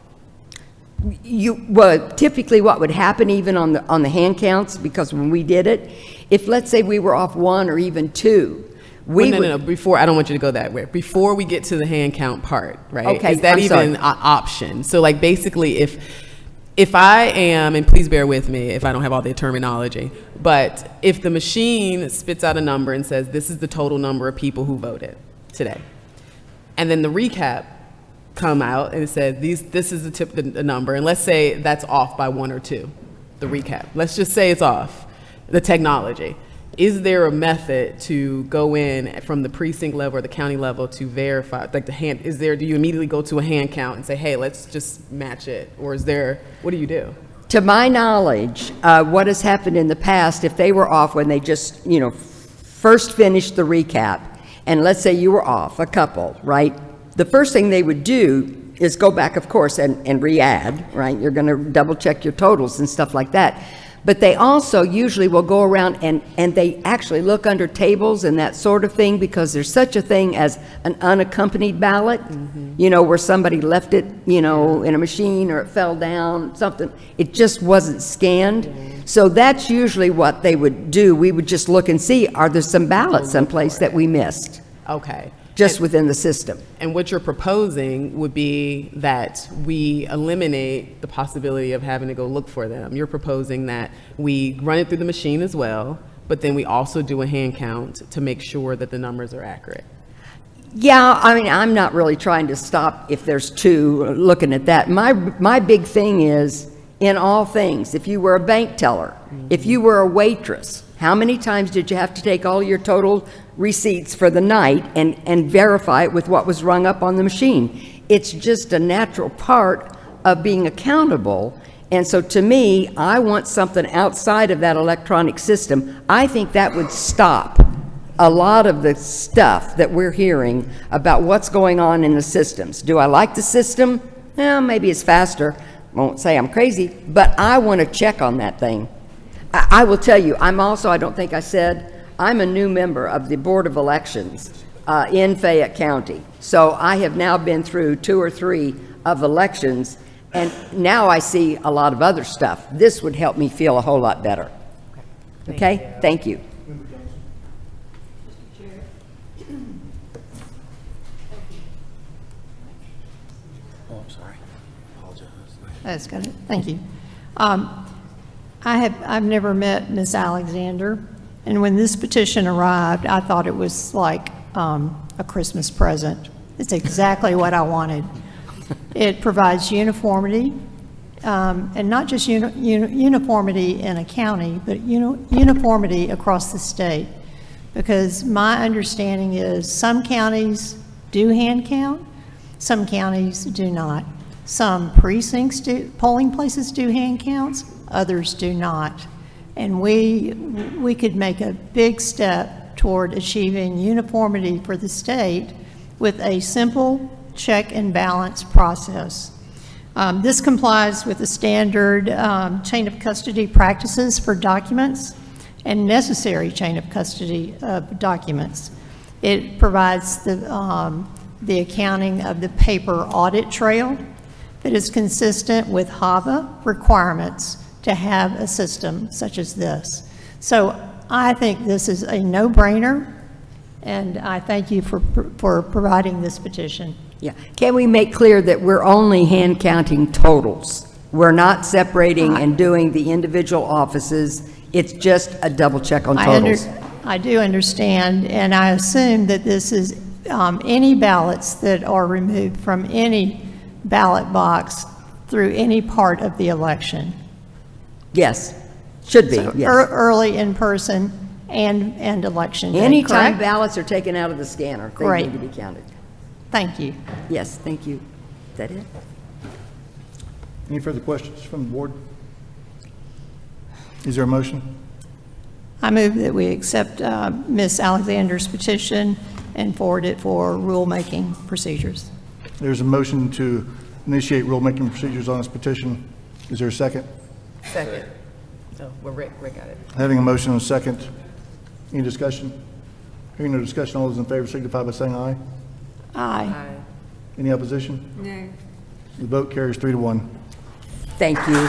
Well, typically what would happen even on the hand counts, because when we did it, if let's say we were off 1 or even 2, no, before, I don't want you to go that way. Before we get to the hand count part, right? Okay, is that I'm even an option? So like basically if I am, and please bear with me if I don't have all the terminology, but if the machine spits out a number and says this is the total number of people who voted today, and then the recap come out and it says this is the number, and let's say that's off by 1 or 2, the recap. Let's just say it's off, the technology. Is there a method to go in from the precinct level or the county level to verify, like do you immediately go to a hand count and say, hey, let's just match it? Or what do you do? To my knowledge, what has happened in the past, if they were off when they just, you know, first finished the recap, and let's say you were off a couple, right? The first thing they would do is go back, of course, and re-add, right? You're going to double check your totals and stuff like that. But they also usually will go around and they actually look under tables and that sort of thing, because there's such a thing as an unaccompanied ballot, you know, where somebody left it, you know, in a machine or it fell down, something. It just wasn't scanned. So that's usually what they would do. We would just look and see, are there some ballots someplace that we missed? Okay. Just within the system. And what you're proposing would be that we eliminate the possibility of having to go look for them. You're proposing that we run it through the machine as well, but then we also do a hand count to make sure that the numbers are accurate. Yeah, I mean, I'm not really trying to stop if there's 2 looking at that. My big thing is, in all things, if you were a bank teller, if you were a waitress, how many times did you have to take all your total receipts for the night and verify it with what was rung up on the machine? It's just a natural part of being accountable. And so to me, I want something outside of that electronic system. I think that would stop a lot of the stuff that we're hearing about what's going on in the systems. Do I like the system? Well, maybe it's faster. I won't say I'm crazy, but I want to check on that thing. I will tell you, I'm also, I don't think I said, I'm a new member of the Board of Elections in Fayette County. So I have now been through 2 or 3 of elections, and now I see a lot of other stuff. This would help me feel a whole lot better. Okay? Thank you. Oh, I'm sorry. Apologize. That's good. Thank you. I've never met Ms. Alexander, and when this petition arrived, I thought it was like a Christmas present. It's exactly what I wanted. It provides uniformity, and not just uniformity in a county, but uniformity across the state. Because my understanding is some counties do hand count, some counties do not. Some precincts do, polling places do hand counts, others do not. And we could make a big step toward achieving uniformity for the state with a simple check and balance process. This complies with the standard chain of custody practices for documents and necessary chain of custody of documents. It provides the accounting of the paper audit trail that is consistent with HAVA requirements to have a system such as this. So I think this is a no-brainer. And I thank you for providing this petition. Yeah. Can we make clear that we're only hand counting totals? We're not separating and doing the individual offices. It's just a double check on totals. I do understand, and I assume that this is any ballots that are removed from any ballot box through any part of the election. Yes, should be, So yes. early in person and election day, Anytime correct? ballots are taken out of the scanner, they Great. need to be counted. Thank you. Yes, thank you. Is that it? Any further questions from the board? Is there a motion? I move that we accept Ms. Alexander's petition and forward it for rulemaking procedures. There's a motion to initiate rulemaking procedures on this petition. Is there a second? Second. Oh, well, Rick got it. Having a motion and a second, any discussion? Hearing no discussion, all those in favor signify by saying aye. Aye. Any opposition? No. The vote carries 3-1. Thank you.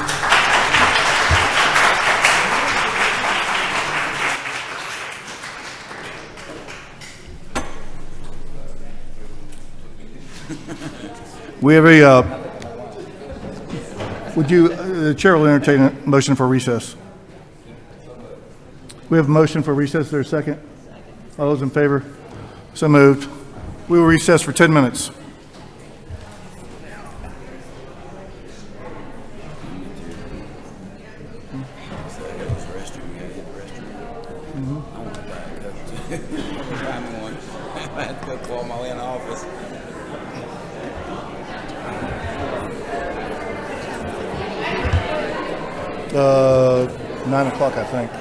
We have a, the chair will entertain a motion for recess. We have a motion for recess. Is there a second? All those in favor? So moved. We will recess for 10 minutes. I had to go call my way in the office. 9 o'clock, I think.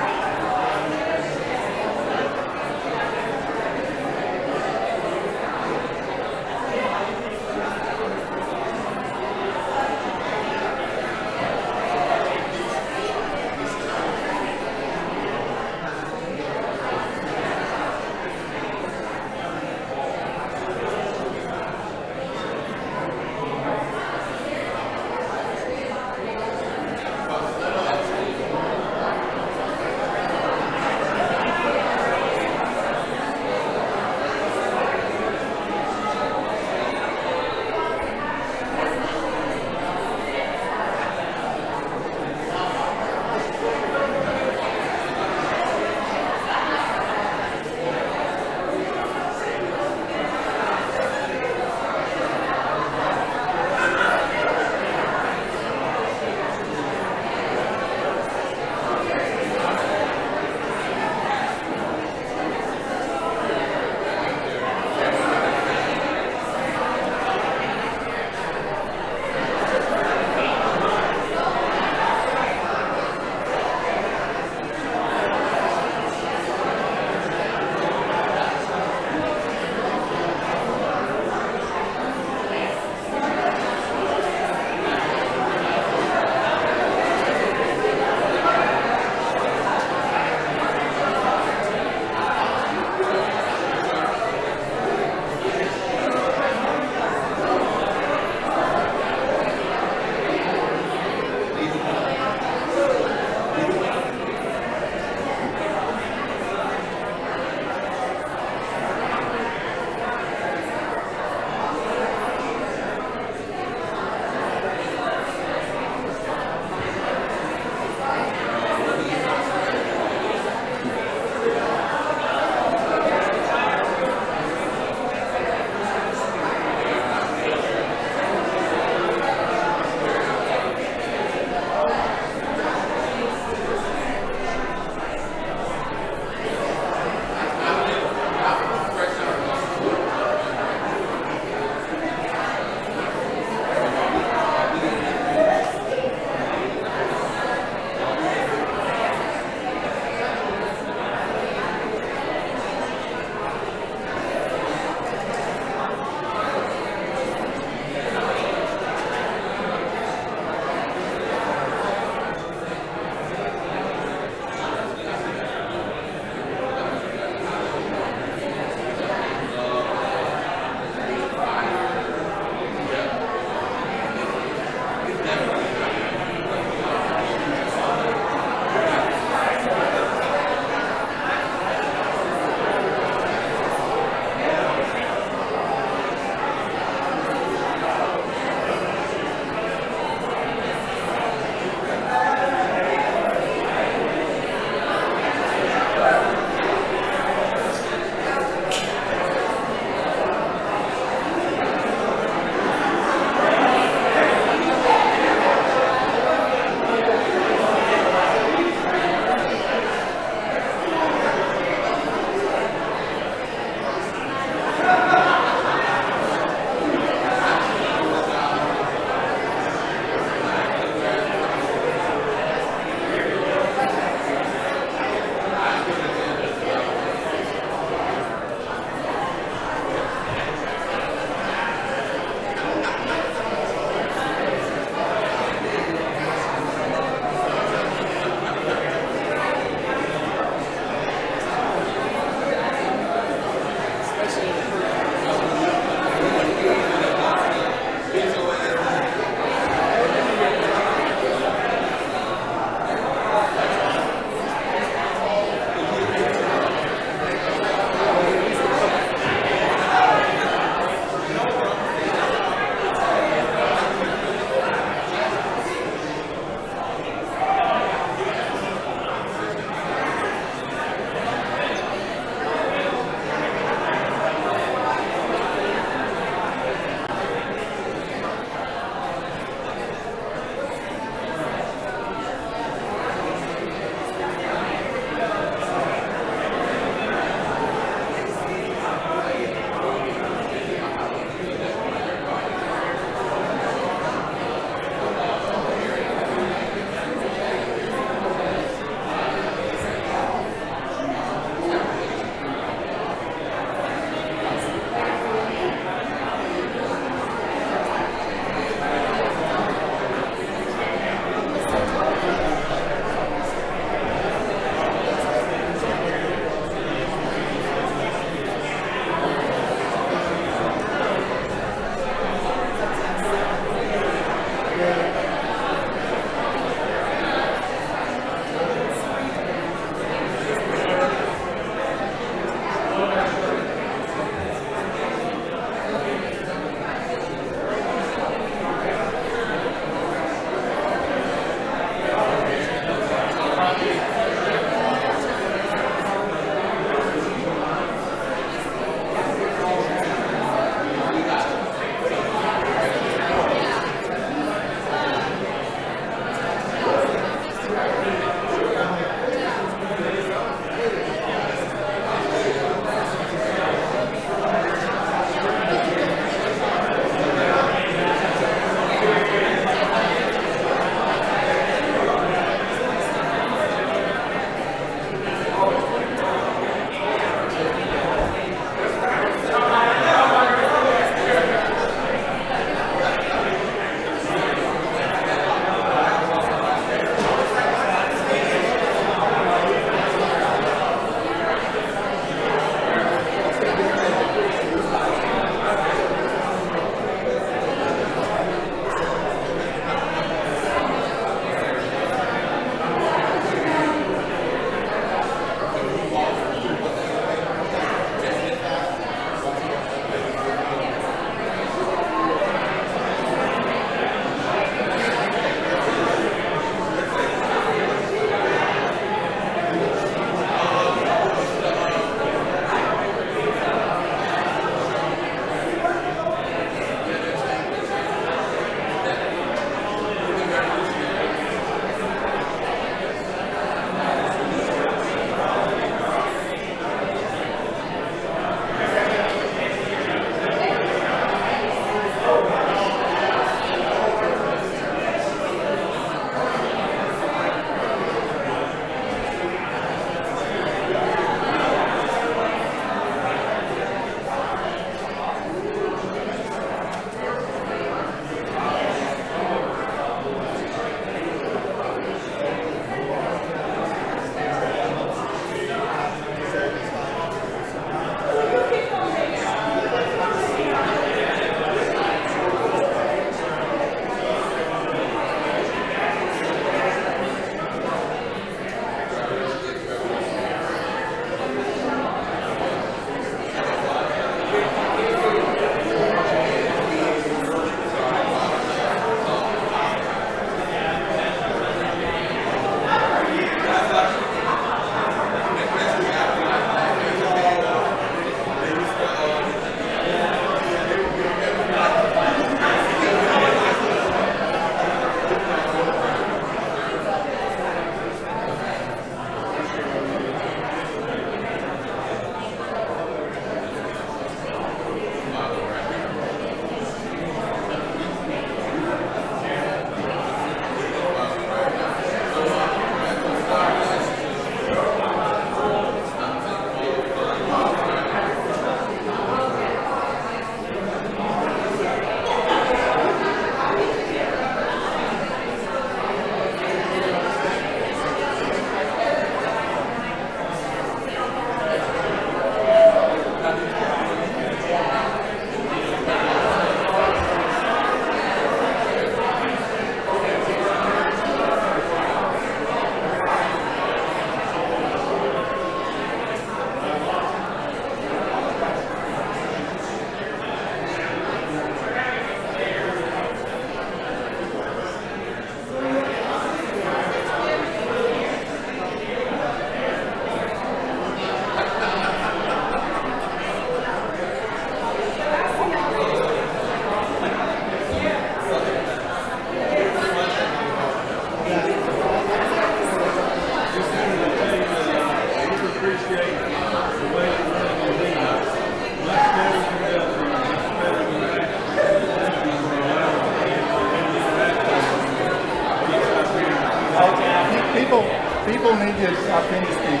People need the opportunity to speak.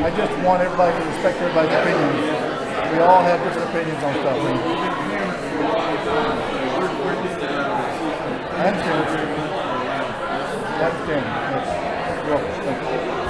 I just want everybody to respect everybody's opinions. We all have different opinions on stuff. I understand. I understand. Yes. You're welcome. Thank you.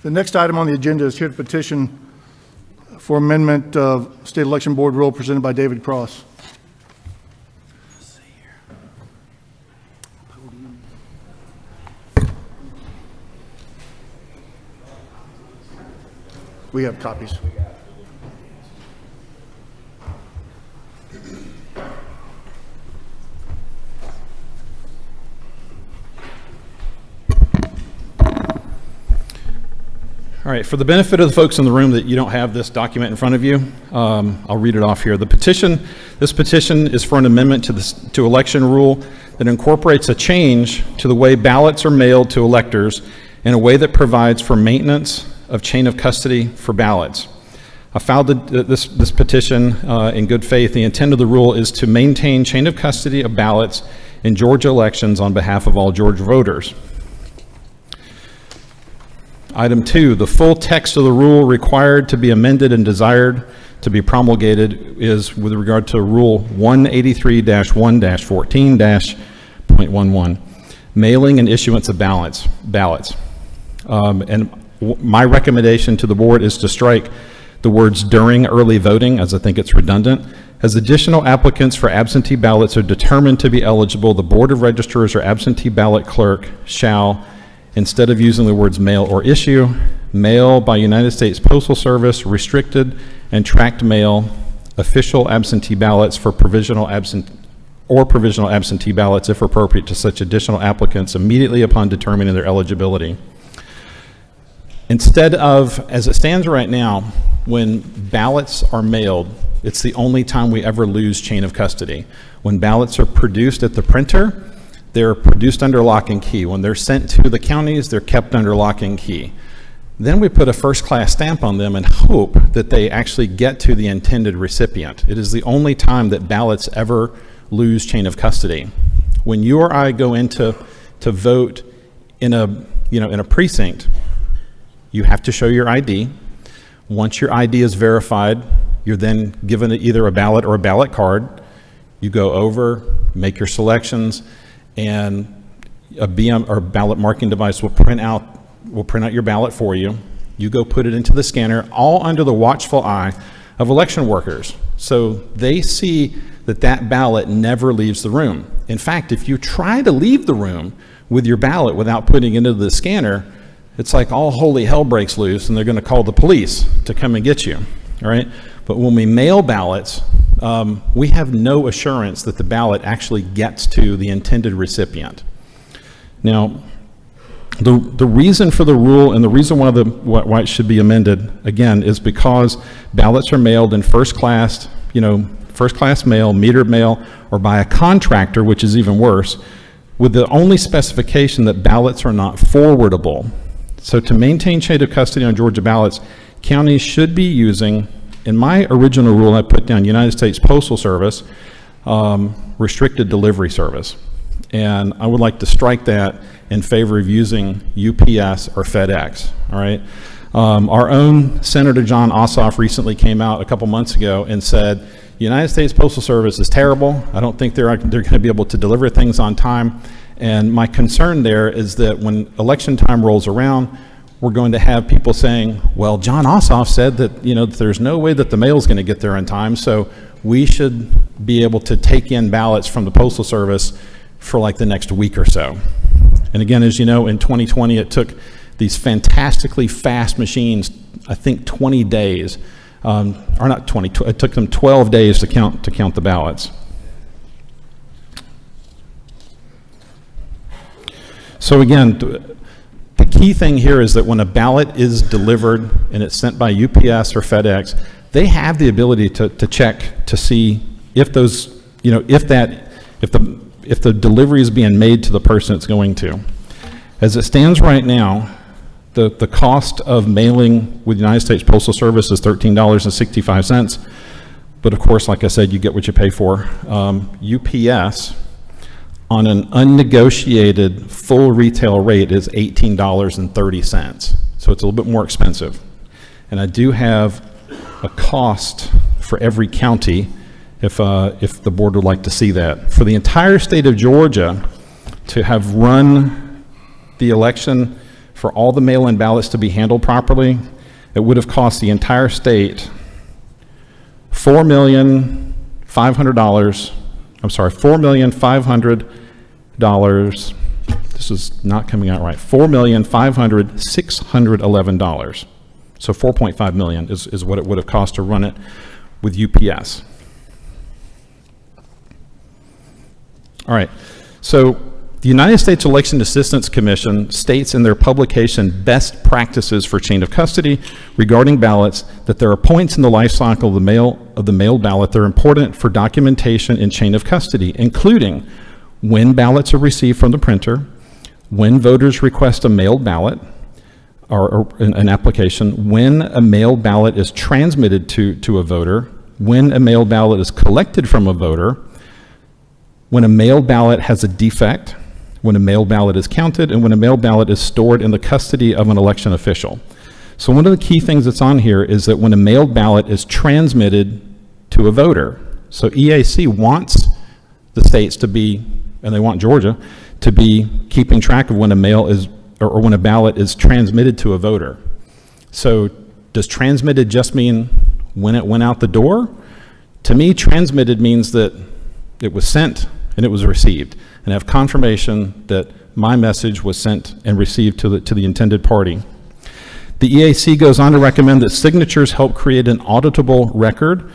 The next item on the agenda is here to petition for amendment of State Election Board rule presented by David Cross. We have copies. All right, for the benefit of the folks in the room that you don't have this document in front of you, I'll read it off here. This petition is for an amendment to election rule that incorporates a change to the way ballots are mailed to electors in a way that provides for maintenance of chain of custody for ballots. I filed this petition in good faith. The intent of the rule is to maintain chain of custody of ballots in Georgia elections on behalf of all Georgia voters. Item 2, the full text of the rule required to be amended and desired to be promulgated is with regard to Rule 183-1-14-.11, mailing and issuance of ballots. My recommendation to the board is to strike the words during early voting, as I think it's redundant. As additional applicants for absentee ballots are determined to be eligible, the Board of Registrars or absentee ballot clerk shall, instead of using the words mail or issue, mail by United States Postal Service, restricted and tracked mail, official absentee ballots for provisional absentee ballots, if appropriate, to such additional applicants immediately upon determining their eligibility. Instead of, as it stands right now, when ballots are mailed, it's the only time we ever lose chain of custody. When ballots are produced at the printer, they're produced under lock and key. When they're sent to the counties, they're kept under lock and key. Then we put a first-class stamp on them and hope that they actually get to the intended recipient. It is the only time that ballots ever lose chain of custody. When you or I go in to vote in a precinct, you have to show your ID. Once your ID is verified, you're then given either a ballot or a ballot card. You go over, make your selections, and a BM or ballot marking device will print out your ballot for you. You go put it into the scanner, all under the watchful eye of election workers. So they see that ballot never leaves the room. In fact, if you try to leave the room with your ballot without putting it into the scanner, it's like all holy hell breaks loose and they're going to call the police to come and get you, all right? But when we mail ballots, we have no assurance that the ballot actually gets to the intended recipient. Now, the reason for the rule and the reason why it should be amended, again, is because ballots are mailed in first class mail, metered mail, or by a contractor, which is even worse, with the only specification that ballots are not forwardable. So to maintain chain of custody on Georgia ballots, counties should be using, in my original rule, I put down United States Postal Service, restricted delivery service. And I would like to strike that in favor of using UPS or FedEx, all right? Our own Senator John Ossoff recently came out a couple months ago and said, United States Postal Service is terrible. I don't think they're going to be able to deliver things on time. And my concern there is that when election time rolls around, we're going to have people saying, well, John Ossoff said that, there's no way that the mail is going to get there in time, so we should be able to take in ballots from the Postal Service for like the next week or so. And again, as you know, in 2020, it took these fantastically fast machines, I think 20 days, or not 20, it took them 12 days to count the ballots. So again, the key thing here is that when a ballot is delivered and it's sent by UPS or FedEx, they have the ability to check to see if those, if the delivery is being made to the person it's going to. As it stands right now, the cost of mailing with the United States Postal Service is $13.65. But of course, like I said, you get what you pay for. UPS, on an unnegotiated full retail rate, is $18.30. So it's a little bit more expensive. And I do have a cost for every county if the board would like to see that. For the entire state of Georgia, to have run the election for all the mail-in ballots to be handled properly, it would have cost the entire state $4,500,000. I'm sorry, $4,500,000. This is not coming out right. $4,500,611. So $4.5 million is what it would have cost to run it with UPS. All right. So the United States Election Assistance Commission states in their publication Best Practices for Chain of Custody regarding ballots that there are points in the life cycle of the mailed ballot that are important for documentation in chain of custody, including when ballots are received from the printer, when voters request a mailed ballot or an application, when a mailed ballot is transmitted to a voter, when a mailed ballot is collected from a voter, when a mailed ballot has a defect, when a mailed ballot is counted, and when a mailed ballot is stored in the custody of an election official. So one of the key things that's on here is that when a mailed ballot is transmitted to a voter. So EAC wants the states to be, and they want Georgia, to be keeping track of when a mail is, or when a ballot is transmitted to a voter. So does transmitted just mean when it went out the door? To me, transmitted means that it was sent and it was received, and have confirmation that my message was sent and received to the intended party. The EAC goes on to recommend that signatures help create an auditable record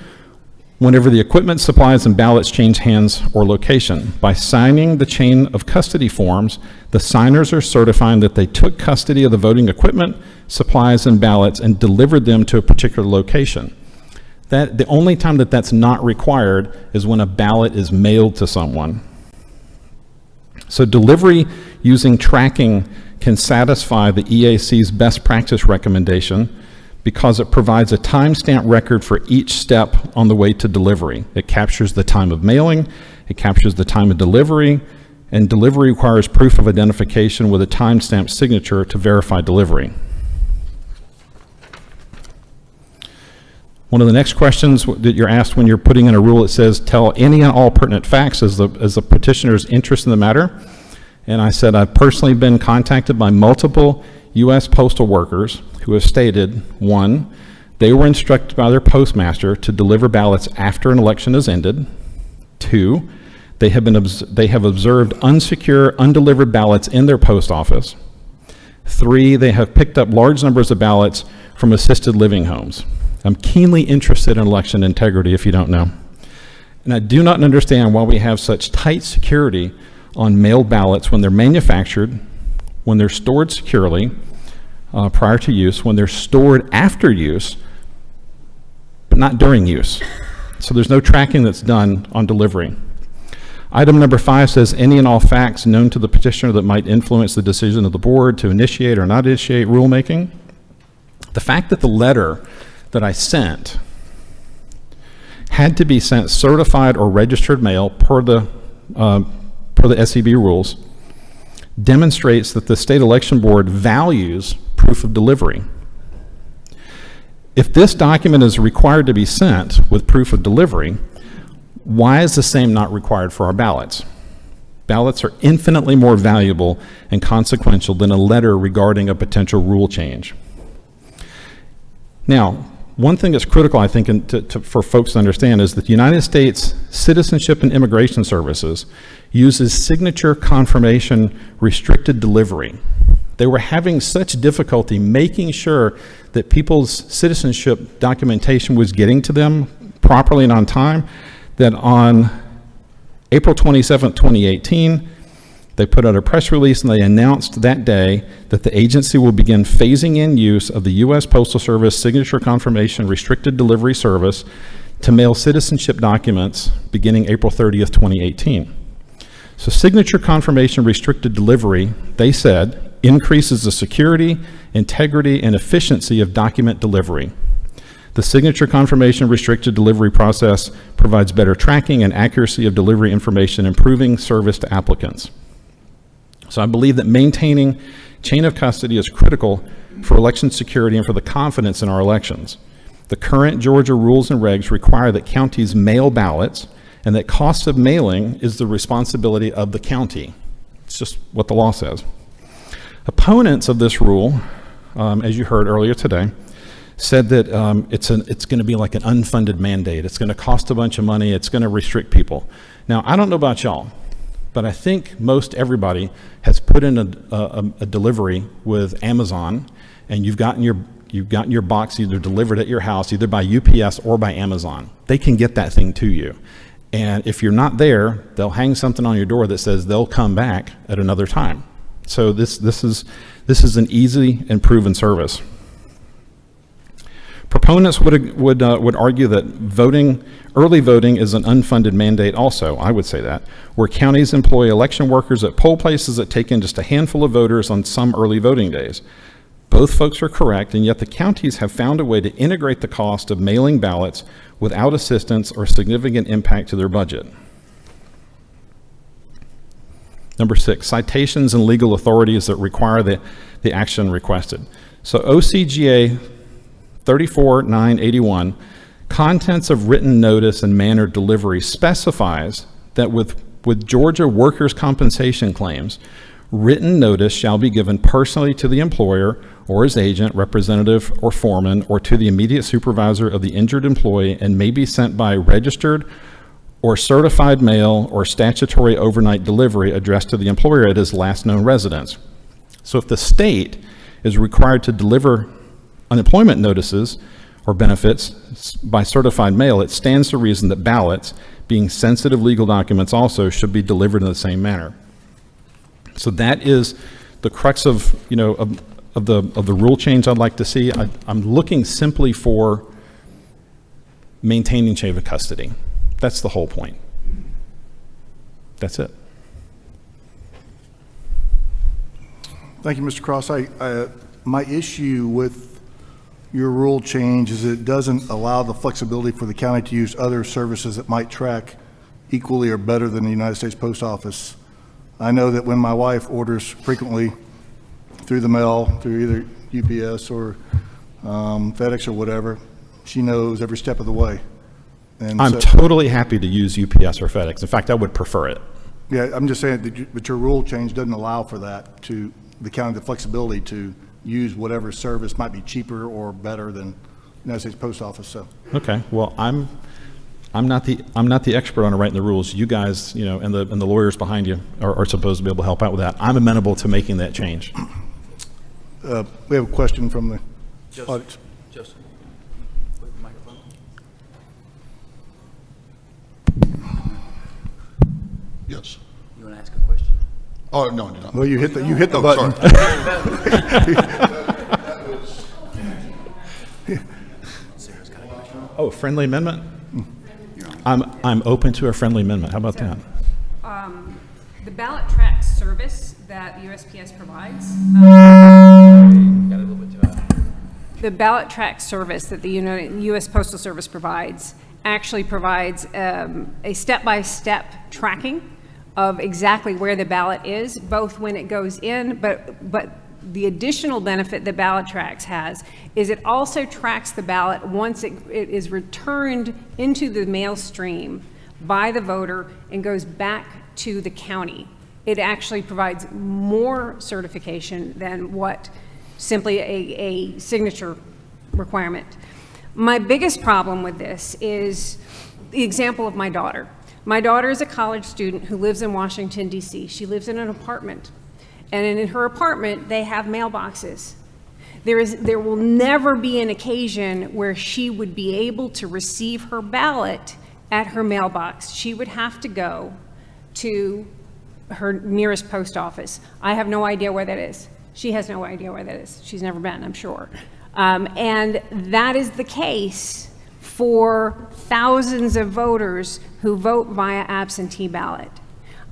whenever the equipment, supplies, and ballots change hands or location. By signing the chain of custody forms, the signers are certifying that they took custody of the voting equipment, supplies, and ballots and delivered them to a particular location. The only time that that's not required is when a ballot is mailed to someone. So delivery using tracking can satisfy the EAC's best practice recommendation because it provides a timestamp record for each step on the way to delivery. It captures the time of mailing, it captures the time of delivery, and delivery requires proof of identification with a timestamp signature to verify delivery. One of the next questions that you're asked when you're putting in a rule, it says, tell any and all pertinent facts as the petitioner's interest in the matter. And I said, I've personally been contacted by multiple U.S. postal workers who have stated, 1, they were instructed by their postmaster to deliver ballots after an election has ended. 2, they have observed unsecure, undelivered ballots in their post office. 3, they have picked up large numbers of ballots from assisted living homes. I'm keenly interested in election integrity, if you don't know. And I do not understand why we have such tight security on mailed ballots when they're manufactured, when they're stored securely prior to use, when they're stored after use, but not during use. So there's no tracking that's done on delivery. Item number 5 says any and all facts known to the petitioner that might influence the decision of the board to initiate or not initiate rulemaking. The fact that the letter that I sent had to be sent certified or registered mail per the SEB rules demonstrates that the state election board values proof of delivery. If this document is required to be sent with proof of delivery, why is the same not required for our ballots? Ballots are infinitely more valuable and consequential than a letter regarding a potential rule change. Now, one thing that's critical, I think, for folks to understand is that the United States Citizenship and Immigration Services uses signature confirmation restricted delivery. They were having such difficulty making sure that people's citizenship documentation was getting to them properly and on time that on April 27, 2018, they put out a press release and they announced that day that the agency will begin phasing in use of the U.S. Postal Service Signature Confirmation Restricted Delivery Service to mail citizenship documents beginning April 30th, 2018. So signature confirmation restricted delivery, they said, increases the security, integrity, and efficiency of document delivery. The signature confirmation restricted delivery process provides better tracking and accuracy of delivery information, improving service to applicants. So I believe that maintaining chain of custody is critical for election security and for the confidence in our elections. The current Georgia rules and regs require that counties mail ballots and that cost of mailing is the responsibility of the county. It's just what the law says. Opponents of this rule, as you heard earlier today, said that it's going to be like an unfunded mandate. It's going to cost a bunch of money. It's going to restrict people. Now, I don't know about y'all, but I think most everybody has put in a delivery with Amazon, and you've gotten your box either delivered at your house, either by UPS or by Amazon. They can get that thing to you. And if you're not there, they'll hang something on your door that says they'll come back at another time. So this is an easy and proven service. Proponents would argue that early voting is an unfunded mandate also, I would say that, where counties employ election workers at poll places that take in just a handful of voters on some early voting days. Both folks are correct, and yet the counties have found a way to integrate the cost of mailing ballots without assistance or significant impact to their budget. Number 6, citations and legal authorities that require the action requested. So OCGA 34-981, contents of written notice and manner delivery specifies that with Georgia workers' compensation claims, written notice shall be given personally to the employer or his agent, representative, or foreman, or to the immediate supervisor of the injured employee, and may be sent by registered or certified mail or statutory overnight delivery addressed to the employer at his last known residence. So if the state is required to deliver unemployment notices or benefits by certified mail, it stands to reason that ballots, being sensitive legal documents also, should be delivered in the same manner. So that is the crux of the rule change I'd like to see. I'm looking simply for maintaining chain of custody. That's the whole point. That's it. Thank you, Mr. Cross. My issue with your rule change is it doesn't allow the flexibility for the county to use other services that might track equally or better than the United States Post Office. I know that when my wife orders frequently through the mail, through either UPS or FedEx or whatever, she knows every step of the way. And I'm totally happy to use UPS or FedEx. In fact, I would prefer it. Yeah, I'm just saying that your rule change doesn't allow for that, to the county the flexibility to use whatever service might be cheaper or better than United States Post Office. So okay, well, I'm not the expert on writing the rules. You guys, and the lawyers behind you are supposed to be able to help out with that. I'm amenable to making that change. We have a question from the audit. Joseph, microphone. Yes. You want to ask a question? Oh, no, I did not. Well, you hit the Oh, button. Sarah's got a question. Oh, friendly amendment? I'm open to a friendly amendment. How about that? The ballot track service that USPS provides. The ballot track service that the U.S. Postal Service provides actually provides a step-by-step tracking of exactly where the ballot is, both when it goes in, but the additional benefit the ballot tracks has is it also tracks the ballot once it is returned into the mail stream by the voter and goes back to the county. It actually provides more certification than what simply a signature requirement. My biggest problem with this is the example of my daughter. My daughter is a college student who lives in Washington, D.C. She lives in an apartment. And in her apartment, they have mailboxes. There will never be an occasion where she would be able to receive her ballot at her mailbox. She would have to go to her nearest post office. I have no idea where that is. She has no idea where that is. She's never been, I'm sure. And that is the case for thousands of voters who vote via absentee ballot.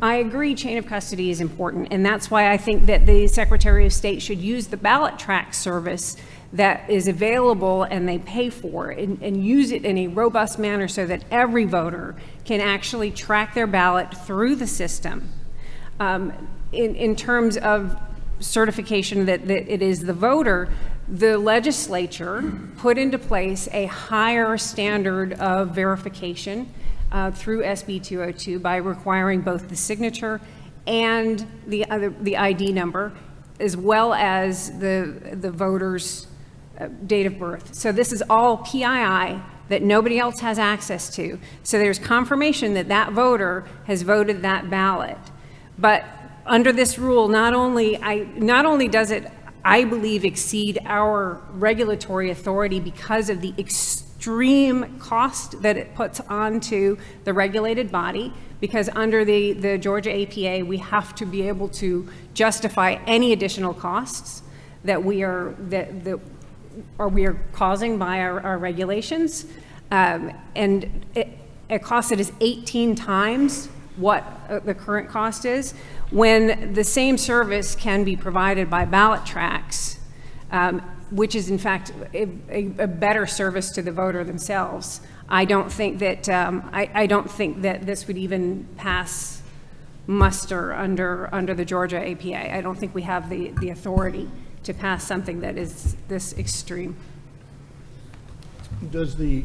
I agree chain of custody is important, and that's why I think that the Secretary of State should use the ballot track service that is available and they pay for, and use it in a robust manner so that every voter can actually track their ballot through the system. In terms of certification that it is the voter, the legislature put into place a higher standard of verification through SB 202 by requiring both the signature and the ID number. as well as the voter's date of birth. So this is all PII that nobody else has access to. So there's confirmation that that voter has voted that ballot. But under this rule, not only does it, I believe, exceed our regulatory authority because of the extreme cost that it puts onto the regulated body, because under the Georgia APA, we have to be able to justify any additional costs that we are causing by our regulations, and it costs that is 18 times what the current cost is, when the same service can be provided by ballot tracks, which is in fact a better service to the voter themselves. I don't think that I don't think that this would even pass muster under the Georgia APA. I don't think we have the authority to pass something that is this extreme. Does the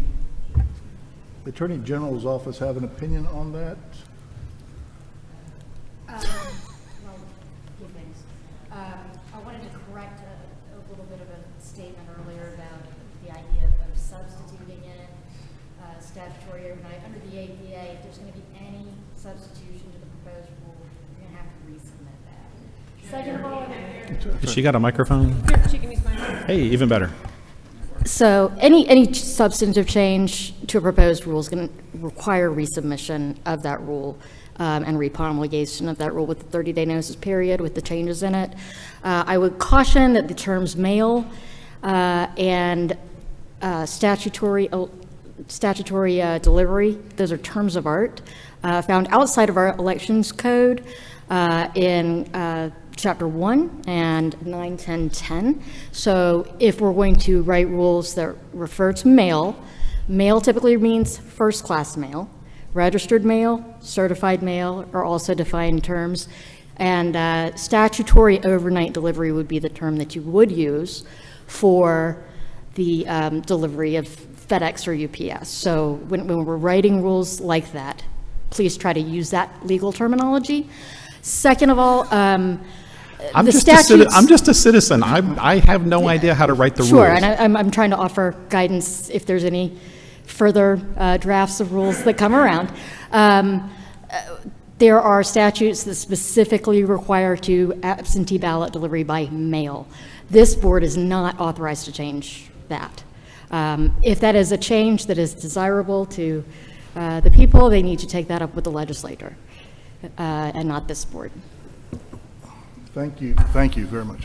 Attorney General's office have an opinion on that? Well, two things. I wanted to correct a little bit of a statement earlier about the idea of substituting in statutory overnight. Under the APA, if there's going to be any substitution to the proposed rule, you're going to have to resubmit that. Second of all, Has she got a microphone? She can use mine. Hey, even better. so any substantive change to a proposed rule is going to require resubmission of that rule and repromulgation of that rule with the 30-day notice period with the changes in it. I would caution that the terms mail and statutory delivery, those are terms of art found outside of our elections code in Chapter 1 and 9.10.10. So if we're going to write rules that refer to mail, mail typically means first-class mail. Registered mail, certified mail are also defined terms. And statutory overnight delivery would be the term that you would use for the delivery of FedEx or UPS. So when we're writing rules like that, please try to use that legal terminology. Second of all, I'm just a citizen. I have no idea how to write the rules. Sure, and I'm trying to offer guidance if there's any further drafts of rules that come around. There are statutes that specifically require to absentee ballot delivery by mail. This board is not authorized to change that. If that is a change that is desirable to the people, they need to take that up with the legislator and not this board. Thank you very much.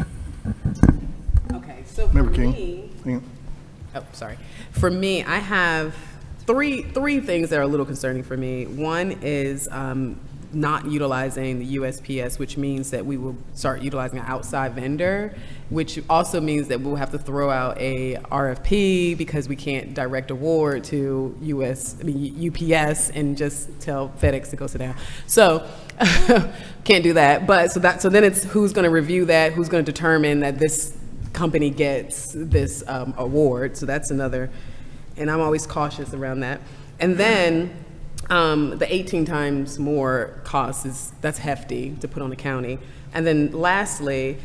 Okay, so for Member me, King. oh, sorry. For me, I have three things that are a little concerning for me. One is not utilizing the USPS, which means that we will start utilizing an outside vendor, which also means that we'll have to throw out a RFP because we can't direct award to UPS and just tell FedEx to go sit down. So can't do that. But so then it's who's going to review that, who's going to determine that this company gets this award. So that's another, and I'm always cautious around that. And then the 18 times more cost that's hefty to put on the county. And then lastly,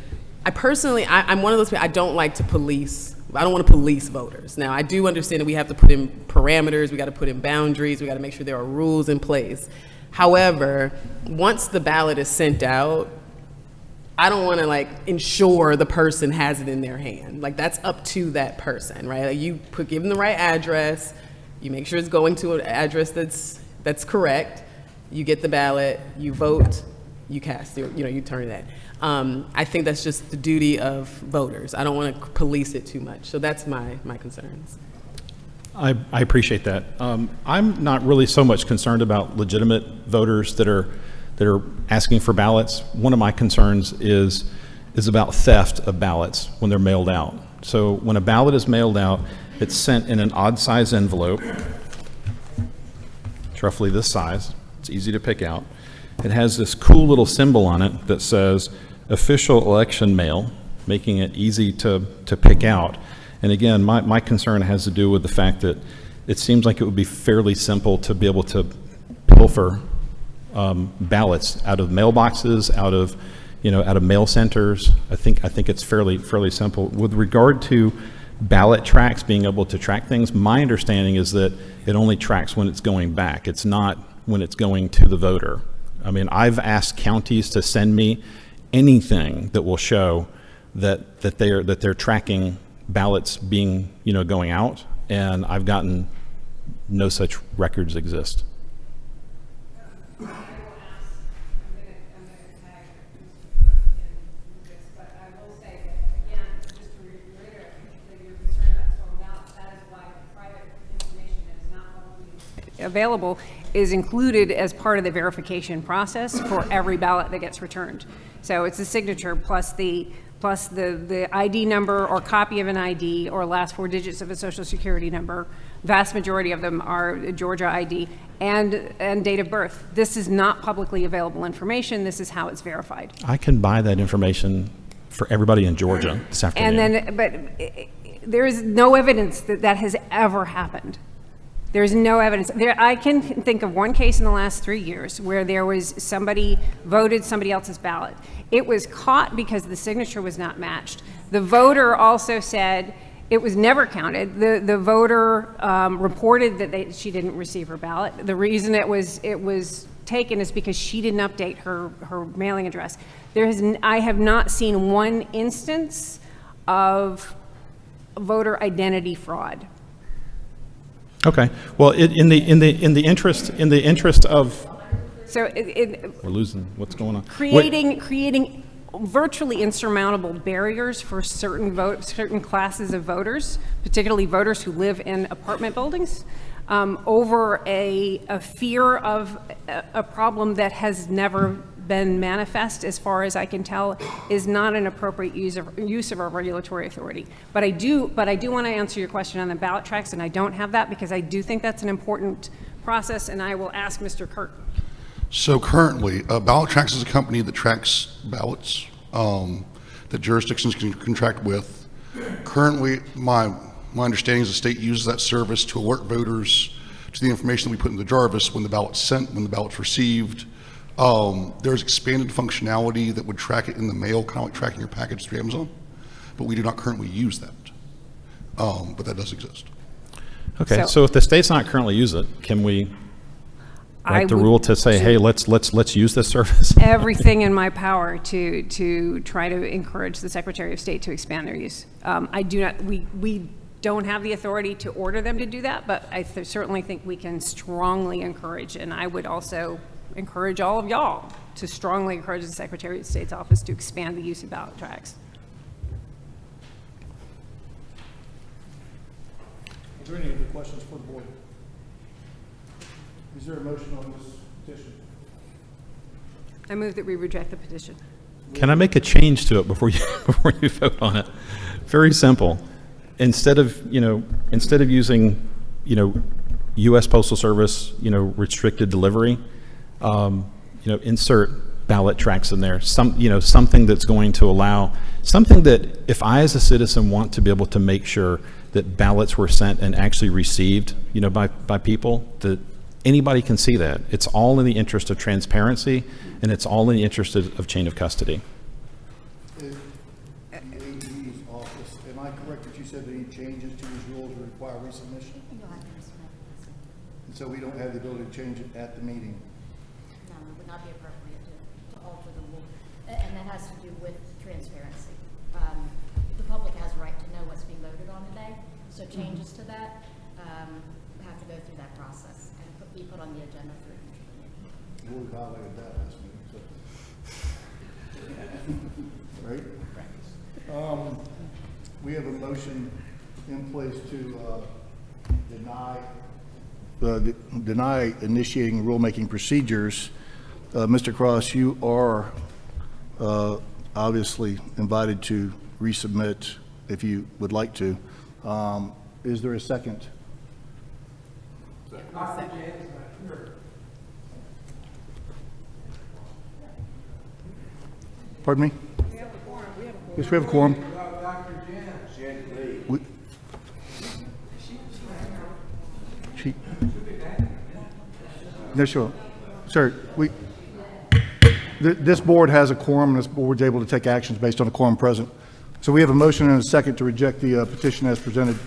I'm one of those people, I don't like to police. I don't want to police voters. Now, I do understand that we have to put in parameters, we got to put in boundaries, we got to make sure there are rules in place. However, once the ballot is sent out, I don't want to ensure the person has it in their hand. That's up to that person, right? You give them the right address, you make sure it's going to an address that's correct, you get the ballot, you vote, you cast, you turn it in. I think that's just the duty of voters. I don't want to police it too much. So that's my concerns. I appreciate that. I'm not really so much concerned about legitimate voters that are asking for ballots. One of my concerns is about theft of ballots when they're mailed out. So when a ballot is mailed out, it's sent in an odd size envelope. It's roughly this size. It's easy to pick out. It has this cool little symbol on it that says official election mail, making it easy to pick out. And again, my concern has to do with the fact that it seems like it would be fairly simple to be able to pilfer ballots out of mailboxes, out of out of mail centers. I think it's fairly simple. With regard to ballot tracks being able to track things, my understanding is that it only tracks when it's going back. It's not when it's going to the voter. I mean, I've asked counties to send me anything that will show that they're tracking ballots being, going out, and I've gotten no such records exist. Available is included as part of the verification process for every ballot that gets returned. So it's the signature plus the ID number or copy of an ID or last 4 digits of a social security number. Vast majority of them are Georgia ID and date of birth. This is not publicly available information. This is how it's verified. I can buy that information for everybody in Georgia this afternoon. But there is no evidence that that has ever happened. There's no evidence. I can think of one case in the last 3 years where there was somebody voted somebody else's ballot. It was caught because the signature was not matched. The voter also said it was never counted. The voter reported that she didn't receive her ballot. The reason it was taken is because she didn't update her mailing address. I have not seen one instance of voter identity fraud. Okay. Well, in the interest of, So we're losing. What's going on? creating virtually insurmountable barriers for certain classes of voters, particularly voters who live in apartment buildings, over a fear of a problem that has never been manifest, as far as I can tell, is not an appropriate use of our regulatory authority. But I do want to answer your question on the ballot tracks, and I don't have that because I do think that's an important process, and I will ask Mr. Kirk. So currently, Ballot Tracks is a company that tracks ballots that jurisdictions can contract with. Currently, my understanding is the state uses that service to alert voters to the information that we put in the Jarvis when the ballot's sent, when the ballot's received. There's expanded functionality that would track it in the mail, kind of like tracking your package through Amazon, but we do not currently use that. But that does exist. Okay, so if the state's not currently use it, can we write the rule to say, hey, let's use this service? Everything in my power to try to encourage the Secretary of State to expand their use. We don't have the authority to order them to do that, but I certainly think we can strongly encourage, and I would also encourage all of y'all to strongly encourage the Secretary of State's office to expand the use of ballot tracks. Are there any other questions for the board? Is there a motion on this petition? I move that we reject the petition. Can I make a change to it before you vote on it? Very simple. Instead of using, U.S. Postal Service, restricted delivery, insert ballot tracks in there. Something that's going to allow, something that if I as a citizen want to be able to make sure that ballots were sent and actually received, by people, that anybody can see that. It's all in the interest of transparency, and it's all in the interest of chain of custody. If the AG's office, am I correct that you said that any changes to these rules would require resubmission? And so we don't have the ability to change it at the meeting? No, it would not be appropriate to alter the rule. And that has to do with transparency. The public has a right to know what's being voted on today, so changes to that have to go through that process and be put on the agenda for a future meeting. Well, we violated that last meeting, so. Right? We have a motion in place to deny initiating rulemaking procedures. Mr. Cross, you are obviously invited to resubmit if you would like to. Is there a second? Pardon me? Yes, we have a quorum. No, sure. Sir, This board has a quorum, and this board's able to take actions based on a quorum present. So we have a motion and a second to reject the petition as presented.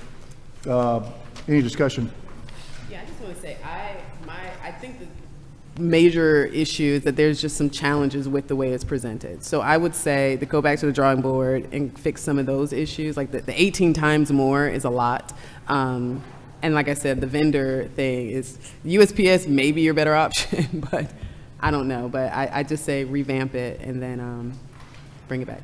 Any discussion? Yeah, I just want to say, I think the major issue is that there's just some challenges with the way it's presented. So I would say to go back to the drawing board and fix some of those issues. Like the 18 times more is a lot. And like I said, the vendor thing is, USPS may be your better option, but I don't know. But I just say revamp it and then bring it back.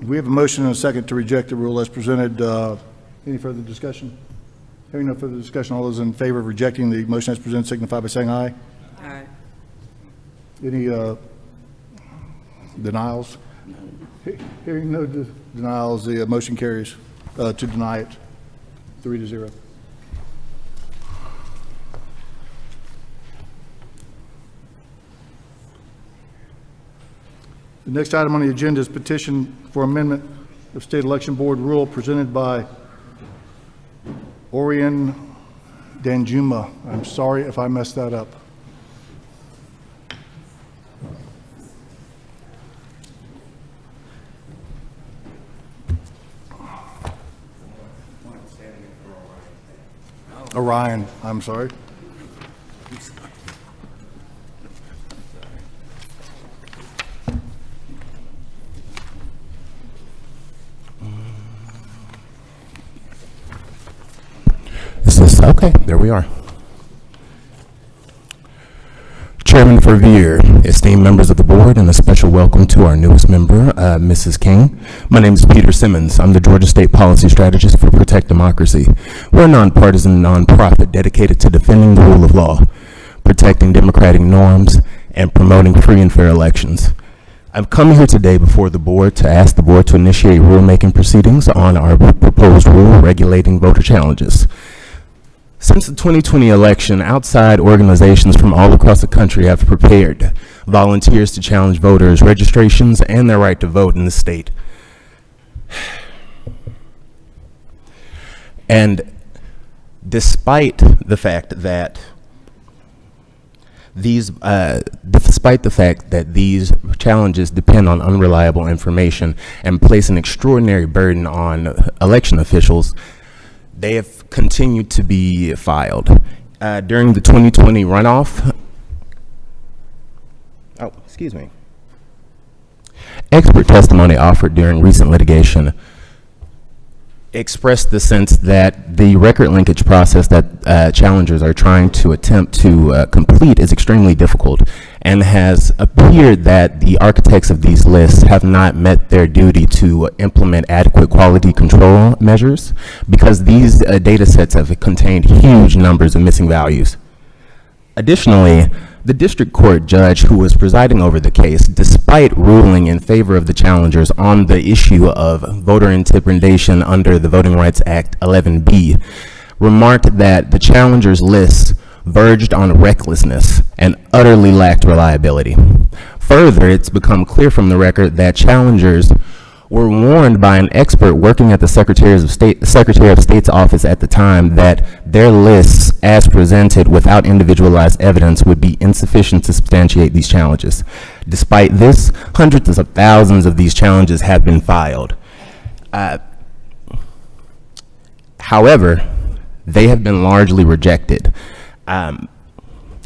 We have a motion and a second to reject the rule as presented. Any further discussion? Hearing no further discussion, all those in favor of rejecting the motion as presented signify by saying aye. Aye. Any denials? Hearing no denials, the motion carries to deny it 3-0. The next item on the agenda is petition for amendment of state election board rule presented by Orion Danjuma. I'm sorry if I messed that up. Orion, I'm sorry. Okay, there we are. Chairman Verveer, esteemed members of the board, and a special welcome to our newest member, Mrs. King. My name is Peter Simmons. I'm the Georgia State Policy Strategist for Protect Democracy. We're a nonpartisan nonprofit dedicated to defending the rule of law, protecting democratic norms, and promoting free and fair elections. I've come here today before the board to ask the board to initiate rulemaking proceedings on our proposed rule regulating voter challenges. Since the 2020 election, outside organizations from all across the country have prepared volunteers to challenge voters' registrations and their right to vote in the state. And despite the fact that these challenges depend on unreliable information and place an extraordinary burden on election officials, they have continued to be filed. During the 2020 runoff, expert testimony offered during recent litigation expressed the sense that the record linkage process that challengers are trying to attempt to complete is extremely difficult, and has appeared that the architects of these lists have not met their duty to implement adequate quality control measures, because these data sets have contained huge numbers of missing values. Additionally, the district court judge who was presiding over the case, despite ruling in favor of the challengers on the issue of voter intimidation under the Voting Rights Act 11B, remarked that the challengers' lists verged on recklessness and utterly lacked reliability. Further, it's become clear from the record that challengers were warned by an expert working at the Secretary of State's office at the time that their lists, as presented without individualized evidence, would be insufficient to substantiate these challenges. Despite this, hundreds of thousands of these challenges have been filed. However, they have been largely rejected,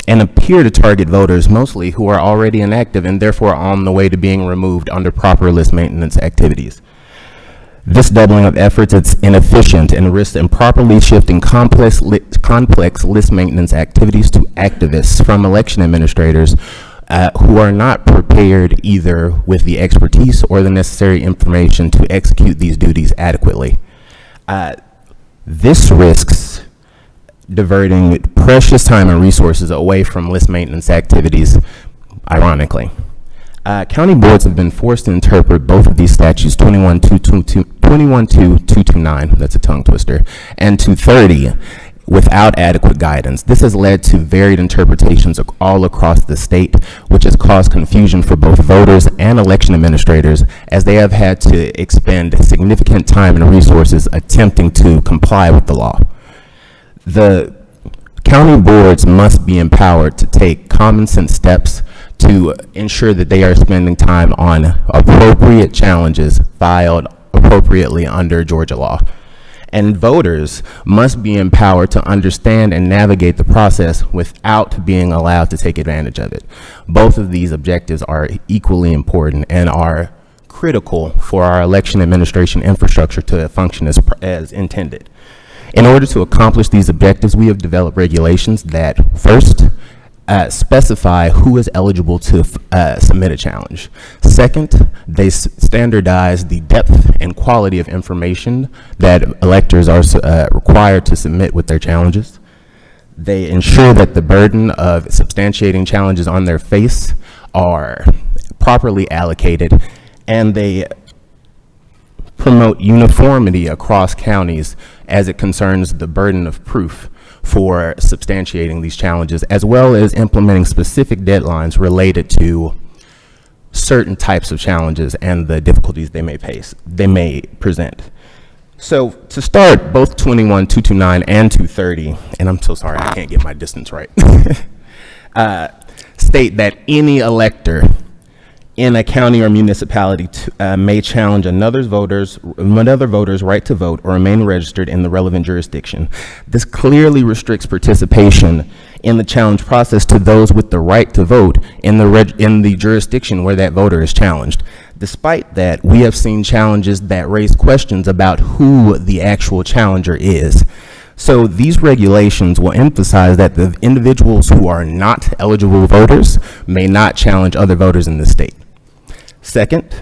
and appear to target voters mostly who are already inactive and therefore on the way to being removed under proper list maintenance activities. This doubling of efforts is inefficient and risks improperly shifting complex list maintenance activities to activists from election administrators who are not prepared either with the expertise or the necessary information to execute these duties adequately. This risks diverting precious time and resources away from list maintenance activities, ironically. County boards have been forced to interpret both of these statutes, 21-229, that's a tongue twister, and 230, without adequate guidance. This has led to varied interpretations all across the state, which has caused confusion for both voters and election administrators, as they have had to expend significant time and resources attempting to comply with the law. The County boards must be empowered to take common sense steps to ensure that they are spending time on appropriate challenges filed appropriately under Georgia law. And voters must be empowered to understand and navigate the process without being allowed to take advantage of it. Both of these objectives are equally important and are critical for our election administration infrastructure to function as intended. In order to accomplish these objectives, we have developed regulations that first specify who is eligible to submit a challenge. Second, they standardize the depth and quality of information that electors are required to submit with their challenges. They ensure that the burden of substantiating challenges on their face are properly allocated, and they promote uniformity across counties as it concerns the burden of proof for substantiating these challenges, as well as implementing specific deadlines related to certain types of challenges and the difficulties they may present. So to start, both 21-229 and 230, and I'm so sorry I can't get my distance right, state that any elector in a county or municipality may challenge another voter's right to vote or remain registered in the relevant jurisdiction. This clearly restricts participation in the challenge process to those with the right to vote in the jurisdiction where that voter is challenged. Despite that, we have seen challenges that raise questions about who the actual challenger is. So these regulations will emphasize that the individuals who are not eligible voters may not challenge other voters in the state. Second,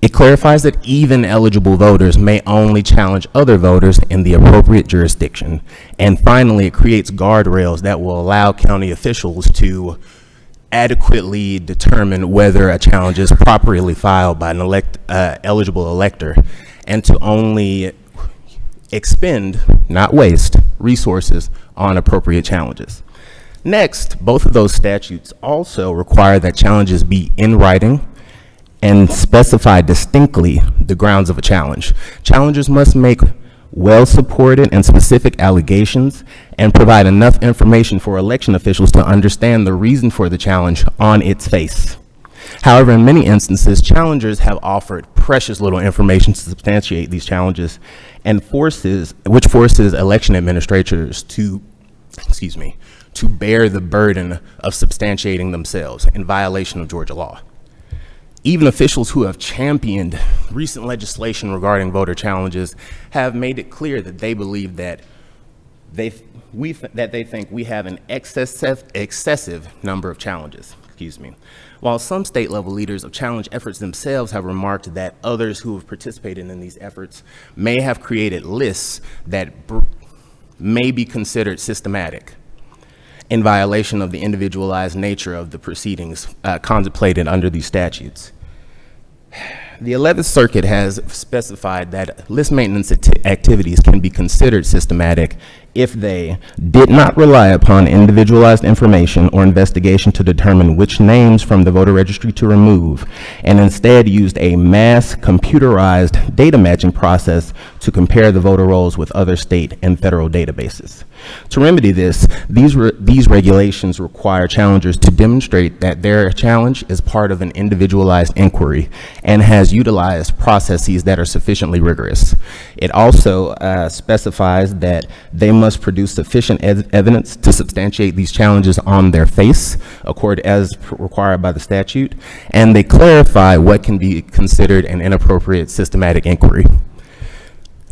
it clarifies that even eligible voters may only challenge other voters in the appropriate jurisdiction. And finally, it creates guardrails that will allow county officials to adequately determine whether a challenge is properly filed by an eligible elector, and to only expend, not waste, resources on appropriate challenges. Next, both of those statutes also require that challenges be in writing and specify distinctly the grounds of a challenge. Challengers must make well-supported and specific allegations and provide enough information for election officials to understand the reason for the challenge on its face. However, in many instances, challengers have offered precious little information to substantiate these challenges, and which forces election administrators to bear the burden of substantiating themselves in violation of Georgia law. Even officials who have championed recent legislation regarding voter challenges have made it clear that they believe that they think we have an excessive number of challenges. While some state level leaders of challenge efforts themselves have remarked that others who have participated in these efforts may have created lists that may be considered systematic in violation of the individualized nature of the proceedings contemplated under these statutes. The 11th Circuit has specified that list maintenance activities can be considered systematic if they did not rely upon individualized information or investigation to determine which names from the voter registry to remove, and instead used a mass computerized data matching process to compare the voter rolls with other state and federal databases. To remedy this, these regulations require challengers to demonstrate that their challenge is part of an individualized inquiry and has utilized processes that are sufficiently rigorous. It also specifies that they must produce sufficient evidence to substantiate these challenges on their face, as required by the statute, and they clarify what can be considered an inappropriate systematic inquiry.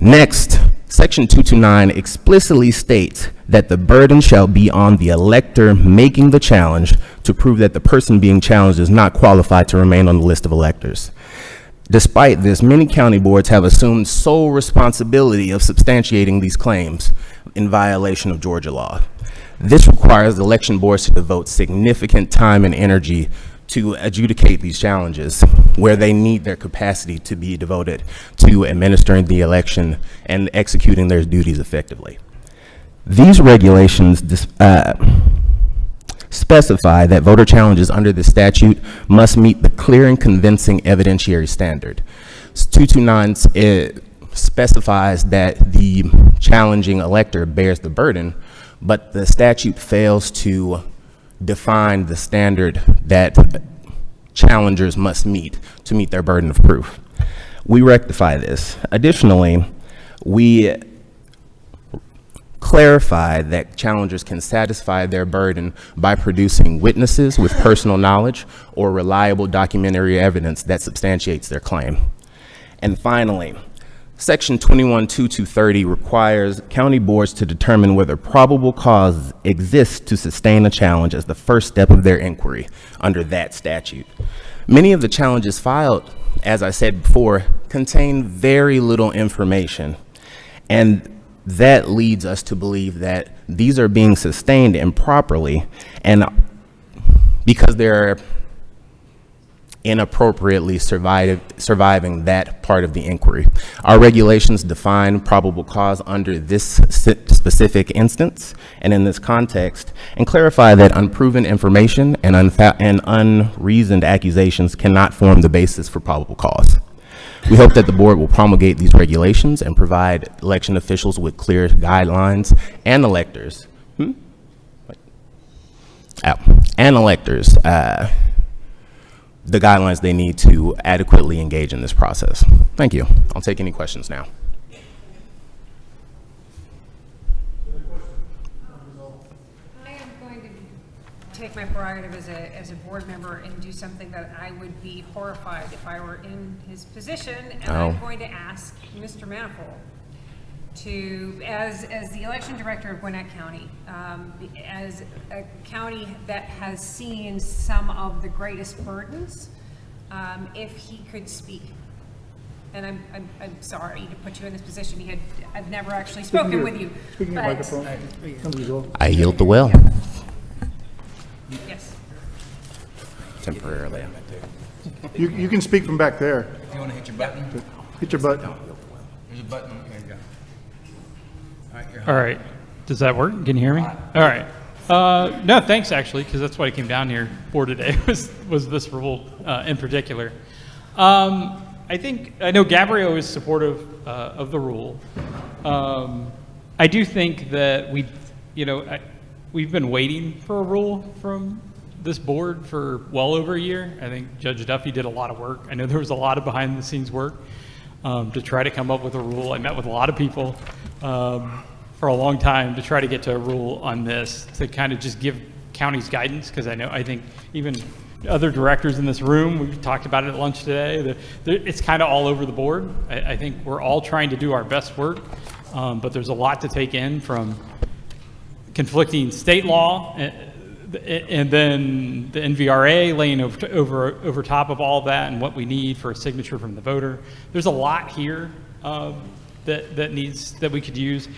Next, Section 229 explicitly states that the burden shall be on the elector making the challenge to prove that the person being challenged is not qualified to remain on the list of electors. Despite this, many county boards have assumed sole responsibility of substantiating these claims in violation of Georgia law. This requires election boards to devote significant time and energy to adjudicate these challenges, where they need their capacity to be devoted to administering the election and executing their duties effectively. These regulations specify that voter challenges under the statute must meet the clear and convincing evidentiary standard. 229 specifies that the challenging elector bears the burden, but the statute fails to define the standard that challengers must meet to meet their burden of proof. We rectify this. Additionally, we clarify that challengers can satisfy their burden by producing witnesses with personal knowledge or reliable documentary evidence that substantiates their claim. And finally, Section 21.2.230 requires county boards to determine whether probable cause exists to sustain a challenge as the first step of their inquiry under that statute. Many of the challenges filed, as I said before, contain very little information, and that leads us to believe that these are being sustained improperly and because they're inappropriately surviving that part of the inquiry. Our regulations define probable cause under this specific instance and in this context, and clarify that unproven information and unreasoned accusations cannot form the basis for probable cause. We hope that the board will promulgate these regulations and provide election officials with clear guidelines and electors, the guidelines they need to adequately engage in this process. Thank you. I'll take any questions now. I am going to take my prerogative as a board member and do something that I would be horrified if I were in his position, and I'm going to ask Mr. Manifold to, as the election director of Gwinnett County, as a county that has seen some of the greatest burdens, if he could speak. And I'm sorry to put you in this position. I've never actually spoken with you. Speaking of microphone. I yield the will. Yes. Temporarily. You can speak from back there. If you want to hit your button. Hit your button. There's a button. Here you go. All right. Does that work? Can you hear me? All right. No, thanks actually, because that's what I came down here for today was this rule in particular. I know Gabriel is supportive of the rule. I do think that we've been waiting for a rule from this board for well over a year. I think Judge Duffy did a lot of work. I know there was a lot of behind the scenes work to try to come up with a rule. I met with a lot of people for a long time to try to get to a rule on this, to kind of just give counties guidance, because I think even other directors in this room, we talked about it at lunch today, it's kind of all over the board. I think we're all trying to do our best work, but there's a lot to take in from conflicting state law and then the NVRA laying over top of all of that and what we need for a signature from the voter. There's a lot here that we could use.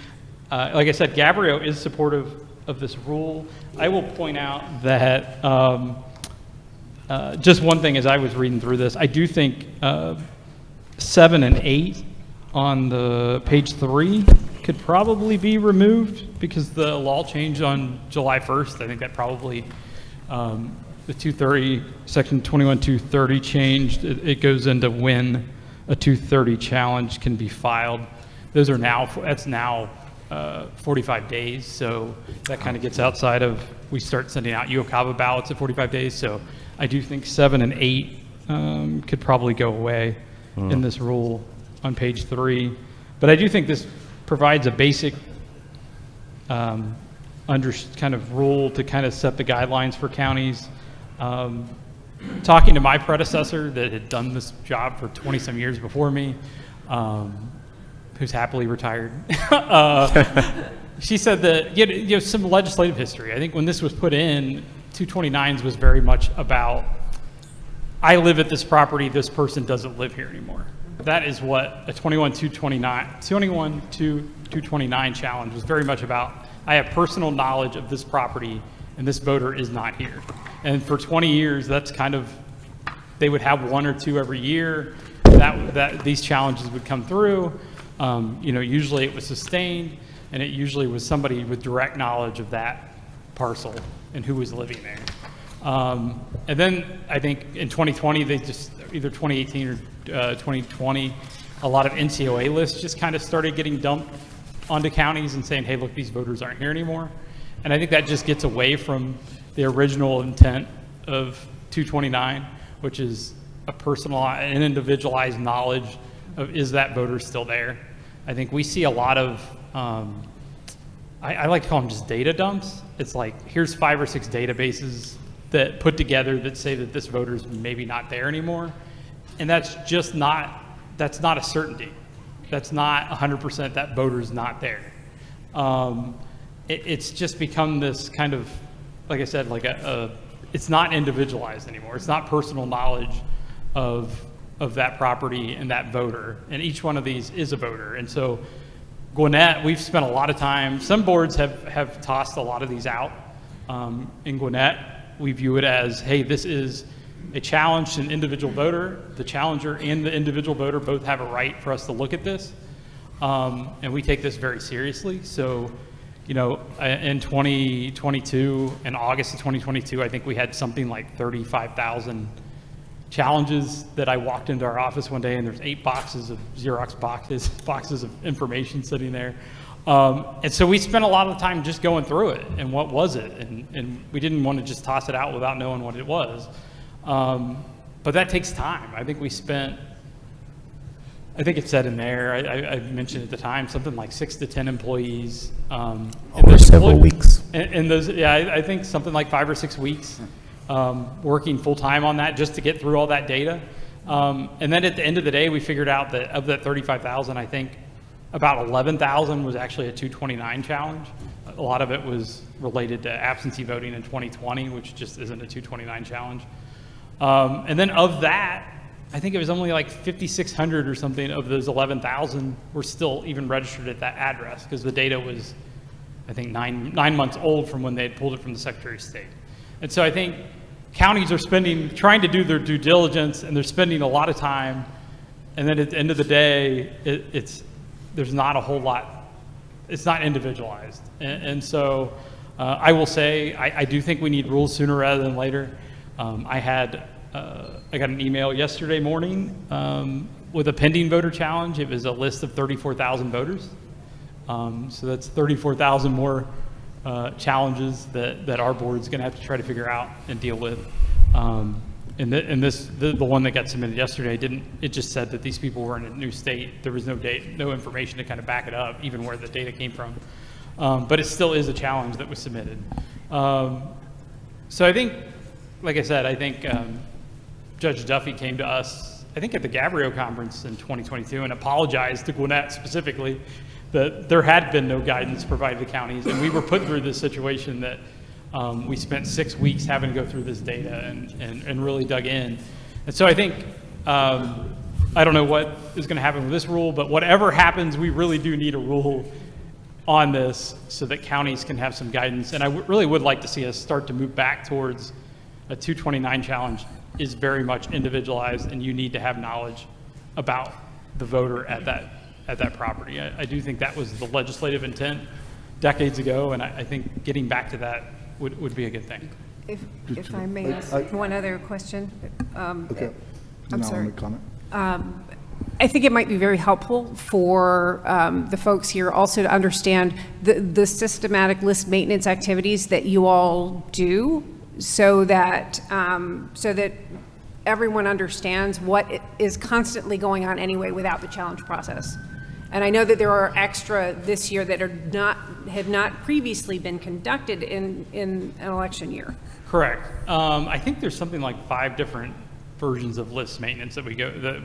Like I said, Gabriel is supportive of this rule. I will point out that just one thing as I was reading through this, I do think 7 and 8 on the page 3 could probably be removed because the law changed on July 1st. I think that probably the 230, section 21.230 changed. It goes into when a 230 challenge can be filed. That's now 45 days, so that kind of gets outside of, we start sending out UOCAVA ballots at 45 days, so I do think 7 and 8 could probably go away in this rule on page 3. But I do think this provides a basic kind of rule to kind of set the guidelines for counties. Talking to my predecessor that had done this job for 20-some years before me, who's happily retired, she said that some legislative history. I think when this was put in, 229s was very much about, I live at this property, this person doesn't live here anymore. That is what a 21-229 challenge was very much about. I have personal knowledge of this property and this voter is not here. And for 20 years, that's kind of, they would have 1 or 2 every year that these challenges would come through. Usually it was sustained, and it usually was somebody with direct knowledge of that parcel and who was living there. And then I think in 2020, they just, either 2018 or 2020, a lot of NCOA lists just kind of started getting dumped onto counties and saying, hey, look, these voters aren't here anymore. And I think that just gets away from the original intent of 229, which is a personalized and individualized knowledge of, is that voter still there? I think we see a lot of, I like to call them just data dumps. It's like, here's 5 or 6 databases that put together that say that this voter's maybe not there anymore. And that's just not, that's not a certainty. That's not 100% that voter's not there. It's just become this kind of, like I said, like it's not individualized anymore. It's not personal knowledge of that property and that voter. And each one of these is a voter. And so Gwinnett, we've spent a lot of time, some boards have tossed a lot of these out. In Gwinnett, we view it as, hey, this is a challenge to an individual voter. The challenger and the individual voter both have a right for us to look at this. And we take this very seriously. So, you know, in 2022, in August of 2022, I think we had something like 35,000 challenges that I walked into our office one day, and there's 8 boxes of Xerox boxes of information sitting there. And so we spent a lot of time just going through it and what was it, and we didn't want to just toss it out without knowing what it was. But that takes time. I think we spent, I think it said in there, I mentioned at the time, something like 6 to 10 employees. Over several weeks. And those, yeah, I think something like 5 or 6 weeks working full time on that just to get through all that data. And then at the end of the day, we figured out that of that 35,000, I think about 11,000 was actually a 229 challenge. A lot of it was related to absentee voting in 2020, which just isn't a 229 challenge. And then of that, I think it was only like 5,600 or something of those 11,000 were still even registered at that address because the data was, I think, nine months old from when they had pulled it from the Secretary of State. And so I think counties are trying to do their due diligence, and they're spending a lot of time. And then at the end of the day, there's not a whole lot, it's not individualized. And so I will say, I do think we need rules sooner rather than later. I got an email yesterday morning with a pending voter challenge. It was a list of 34,000 voters. So that's 34,000 more challenges that our board's going to have to try to figure out and deal with. And the one that got submitted yesterday it just said that these people were in a new state. There was no information to kind of back it up, even where the data came from. But it still is a challenge that was submitted. So I think, like I said, I think Judge Duffy came to us, I think at the Gabriel conference in 2022, and apologized to Gwinnett specifically that there had been no guidance provided to counties, and we were put through this situation that we spent 6 weeks having to go through this data and really dug in. And so I think, I don't know what is going to happen with this rule, but whatever happens, we really do need a rule on this so that counties can have some guidance. And I really would like to see us start to move back towards a 229 challenge is very much individualized, and you need to have knowledge about the voter at that property. I do think that was the legislative intent decades ago, and I think getting back to that would be a good thing. If I may ask one other question. Okay. I'm sorry. Comment. I think it might be very helpful for the folks here also to understand the systematic list maintenance activities that you all do, so that everyone understands what is constantly going on anyway without the challenge process. And I know that there are extra this year that have not previously been conducted in an election year. Correct. I think there's something like 5 different versions of list maintenance that we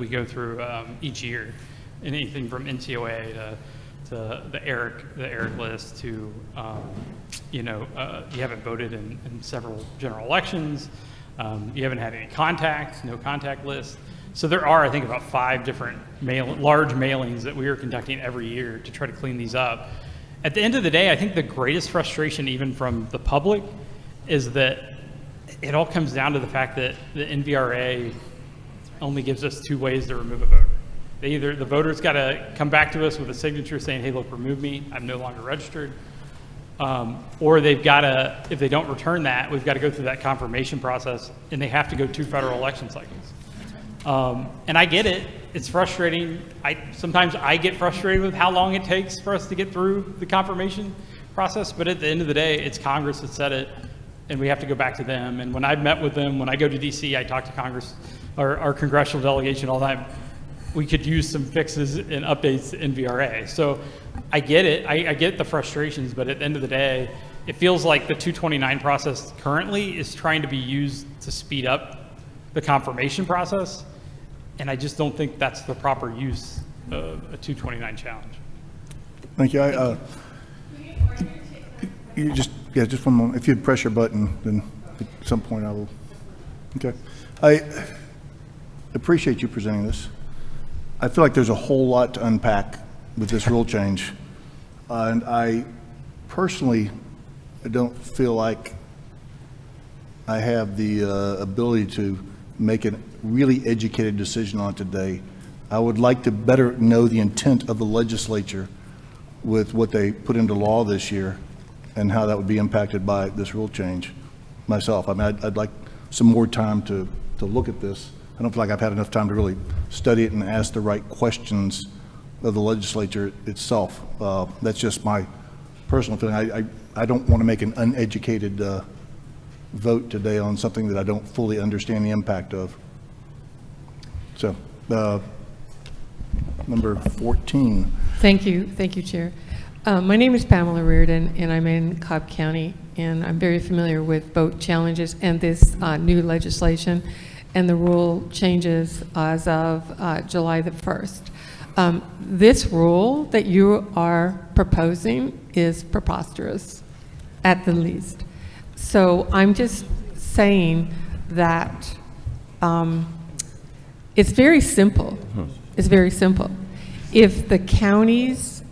go through each year. Anything from NCOA to the ERIC list to you haven't voted in several general elections. You haven't had any contacts, no contact list. So there are, I think, about 5 different large mailings that we are conducting every year to try to clean these up. At the end of the day, I think the greatest frustration, even from the public, is that it all comes down to the fact that the NVRA only gives us 2 ways to remove a voter. Either the voter's got to come back to us with a signature saying, hey, look, remove me, I'm no longer registered. Or they've got to, if they don't return that, we've got to go through that confirmation process, and they have to go 2 federal election cycles. And I get it. It's frustrating. Sometimes I get frustrated with how long it takes for us to get through the confirmation process, but at the end of the day, it's Congress that set it, and we have to go back to them. And when I've met with them, when I go to DC, I talk to Congress, our congressional delegation all the time. We could use some fixes and updates in VRA. So I get it. I get the frustrations, but at the end of the day, it feels like the 229 process currently is trying to be used to speed up the confirmation process. And I just don't think that's the proper use of a 229 challenge. Thank you. You just one moment. If you'd press your button, then at some point I will. Okay. I appreciate you presenting this. I feel like there's a whole lot to unpack with this rule change. And I personally don't feel like I have the ability to make a really educated decision on it today. I would like to better know the intent of the legislature with what they put into law this year and how that would be impacted by this rule change myself. I mean, I'd like some more time to look at this. I don't feel like I've had enough time to really study it and ask the right questions of the legislature itself. That's just my personal feeling. I don't want to make an uneducated vote today on something that I don't fully understand the impact of. So, number 14. Thank you, Chair. My name is Pamela Reardon, and I'm in Cobb County, and I'm very familiar with vote challenges and this new legislation and the rule changes as of July the 1st. This rule that you are proposing is preposterous, at the least. So I'm just saying that it's very simple. It's very simple. If the counties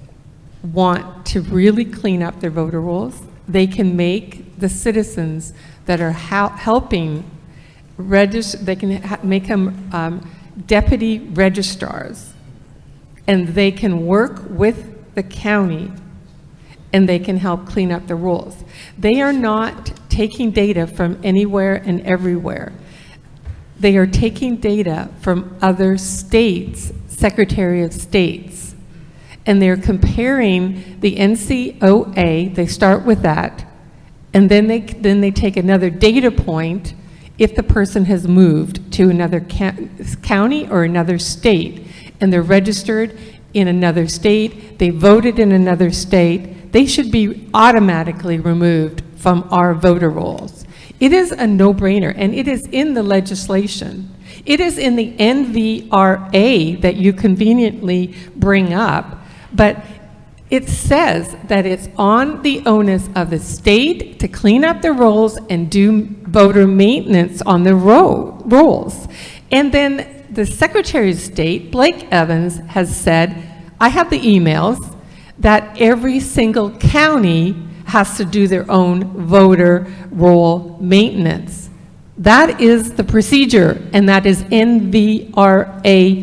want to really clean up their voter rolls, they can make the citizens that are helping register, they can make them deputy registrars, and they can work with the county and they can help clean up the rolls. They are not taking data from anywhere and everywhere. They are taking data from other states, Secretary of States, and they're comparing the NCOA, they start with that, and then they take another data point if the person has moved to another county or another state, and they're registered in another state, they voted in another state, they should be automatically removed from our voter rolls. It is a no-brainer, and it is in the legislation. It is in the NVRA that you conveniently bring up, but it says that it's on the onus of the state to clean up the rolls and do voter maintenance on the rolls. And then the Secretary of State, Blake Evans, has said, I have the emails, that every single county has to do their own voter roll maintenance. That is the procedure, and that is NVRA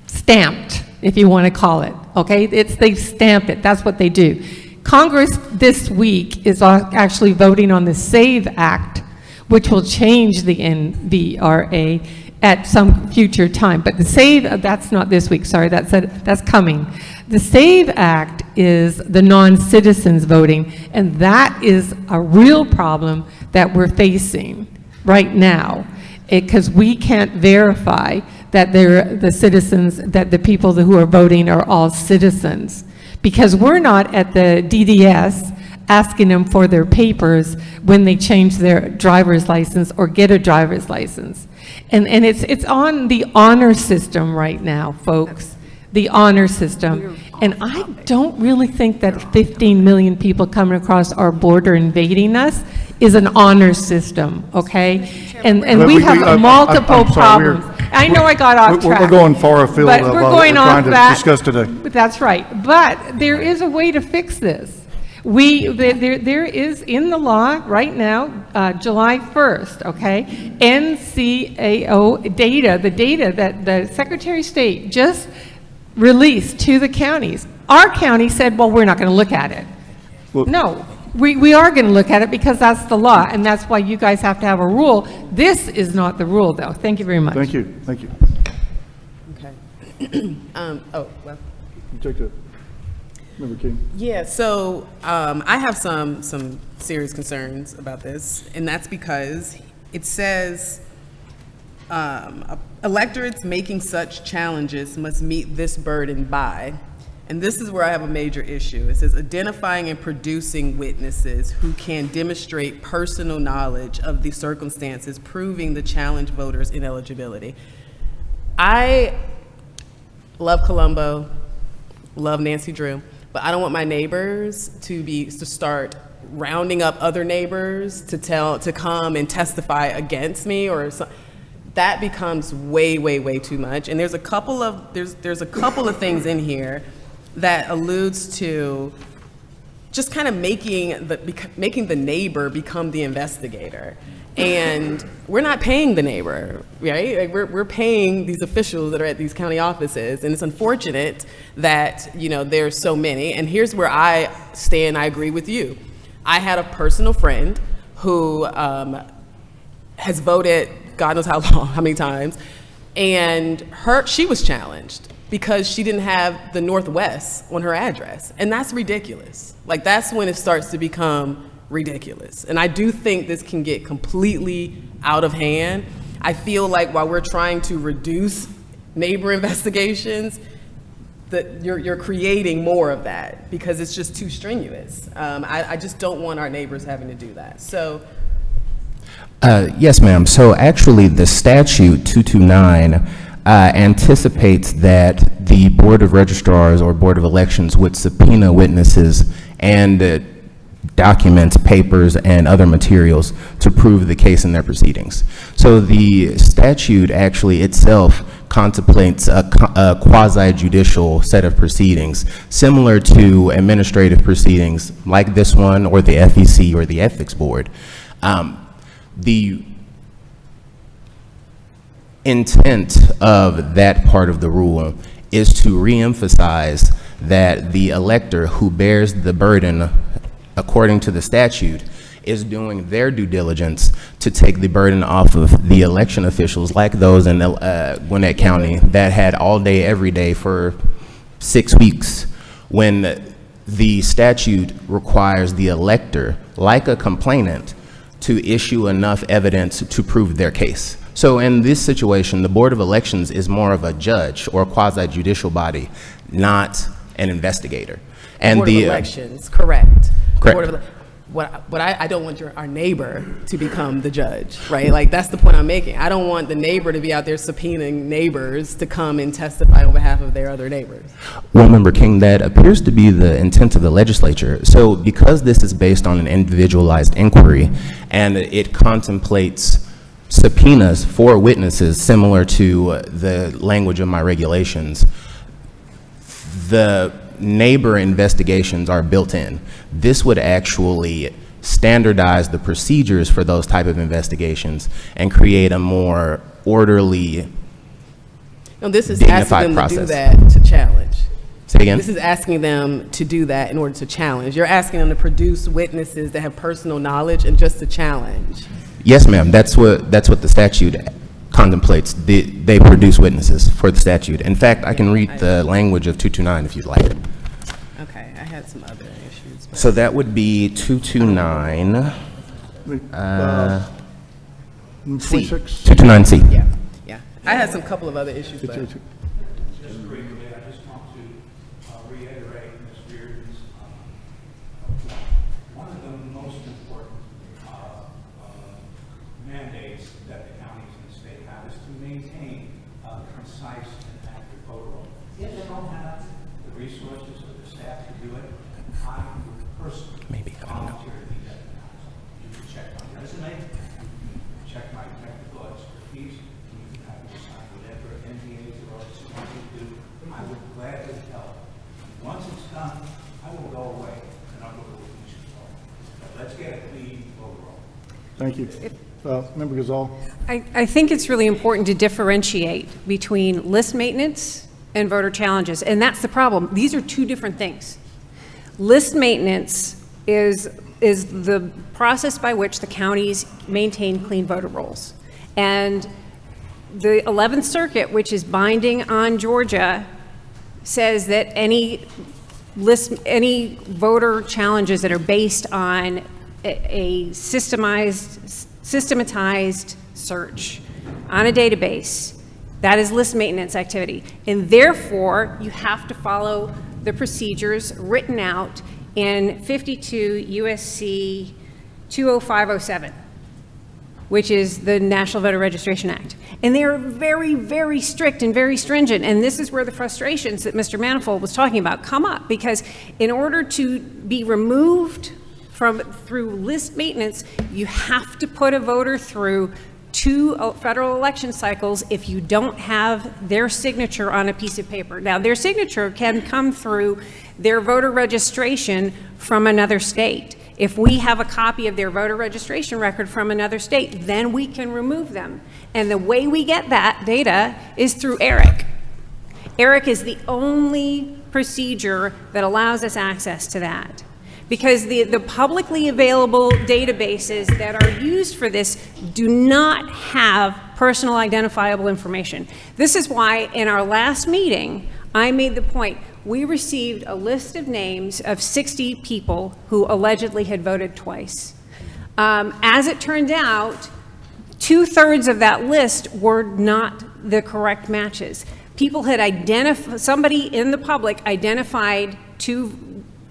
stamped, if you want to call it, okay? They stamp it, that's what they do. Congress this week is actually voting on the SAVE Act, which will change the NVRA at some future time. But the SAVE, that's not this week, sorry, that's coming. The SAVE Act is the non-citizens voting, and that is a real problem that we're facing right now, because we can't verify that they're the citizens, that the people who are voting are all citizens, because we're not at the DDS asking them for their papers when they change their driver's license or get a driver's license. And it's on the honor system right now, folks, the honor system. And I don't really think that 15 million people coming across our border invading us is an honor system, okay? And we have multiple problems. I know I got off track. We're going far afield but of we're what going we're off trying to that. discuss today. That's right. But there is a way to fix this. There is in the law right now, July 1st, okay, NCAO data, the data that the Secretary of State just released to the counties. Our county said, well, we're not going to look at it. Well, no, we are going to look at it because that's the law, and that's why you guys have to have a rule. This is not the rule, though. Thank you very much. Thank you. Thank you. Okay. Oh, well. You take it. Member King. Yeah, so I have some serious concerns about this, and that's because it says electorates making such challenges must meet this burden by, and this is where I have a major issue. It says identifying and producing witnesses who can demonstrate personal knowledge of the circumstances proving the challenge voters' ineligibility. I love Colombo, love Nancy Drew, but I don't want my neighbors to start rounding up other neighbors to come and testify against me or something. That becomes way too much. And there's a couple of things in here that alludes to just kind of making the neighbor become the investigator. And we're not paying the neighbor, right? Like we're paying these officials that are at these county offices, and it's unfortunate that, you know, there's so many. And here's where I stand, I agree with you. I had a personal friend who has voted God knows how long, how many times, and she was challenged because she didn't have the Northwest on her address, and that's ridiculous. Like, that's when it starts to become ridiculous. And I do think this can get completely out of hand. I feel like while we're trying to reduce neighbor investigations, that you're creating more of that because it's just too strenuous. I just don't want our neighbors having to do that. So. Yes, ma'am. So actually, the statute 229 anticipates that the Board of Registrars or Board of Elections would subpoena witnesses and documents, papers, and other materials to prove the case in their proceedings. So the statute actually itself contemplates a quasi-judicial set of proceedings similar to administrative proceedings like this one or the FEC or the Ethics Board. The intent of that part of the rule is to reemphasize that the elector who bears the burden according to the statute is doing their due diligence to take the burden off of the election officials like those in Gwinnett County that had all day, every day for 6 weeks, when the statute requires the elector, like a complainant, to issue enough evidence to prove their case. So in this situation, the Board of Elections is more of a judge or quasi-judicial body, not an investigator. And Board of Elections, correct. Correct. I don't want our neighbor to become the judge, right? Like, that's the point I'm making. I don't want the neighbor to be out there subpoenaing neighbors to come and testify on behalf of their other neighbors. Well, Member King, that appears to be the intent of the legislature. So because this is based on an individualized inquiry and it contemplates subpoenas for witnesses similar to the language of my regulations, the neighbor investigations are built in. This would actually standardize the procedures for those type of investigations and create a more orderly, No, this is dignified asking them process. to do that to challenge. Say again? This is asking them to do that in order to challenge. You're asking them to produce witnesses that have personal knowledge and just to challenge. Yes, ma'am. That's what the statute contemplates. They produce witnesses for the statute. In fact, I can read the language of 229 if you'd like it. Okay, I had some other issues. But So that would be 229. C. 229C. yeah. I had some couple of other issues, but. Just briefly, I just want to reiterate Ms. Bearden's one of the most important mandates that the counties and the state have is to maintain a concise and accurate voter roll. If they don't have the resources of the staff to do it, I would personally volunteer to be that analysis. You can check my resume, you can check my technical expertise, you can have me sign whatever NDAs or others you want me to do. I would gladly help. Once it's done, I will go away and I'll go to the issues. But let's get a clean voter roll. Thank you. Member Gazal. I think it's really important to differentiate between list maintenance and voter challenges, and that's the problem. These are two different things. List maintenance is the process by which the counties maintain clean voter rolls. And the 11th Circuit, which is binding on Georgia, says that any any voter challenges that are based on a systematized search on a database. That is list maintenance activity. And therefore, you have to follow the procedures written out in 52 USC 20507, which is the National Voter Registration Act. And they are very, very strict and very stringent. And this is where the frustrations that Mr. Manifold was talking about come up, because in order to be removed through list maintenance, you have to put a voter through 2 federal election cycles if you don't have their signature on a piece of paper. Now, their signature can come through their voter registration from another state. If we have a copy of their voter registration record from another state, then we can remove them. And the way we get that data is through ERIC. ERIC is the only procedure that allows us access to that, because the publicly available databases that are used for this do not have personal identifiable information. This is why in our last meeting, I made the point, we received a list of names of 60 people who allegedly had voted twice. As it turned out, 2/3 of that list were not the correct matches. People had somebody in the public identified two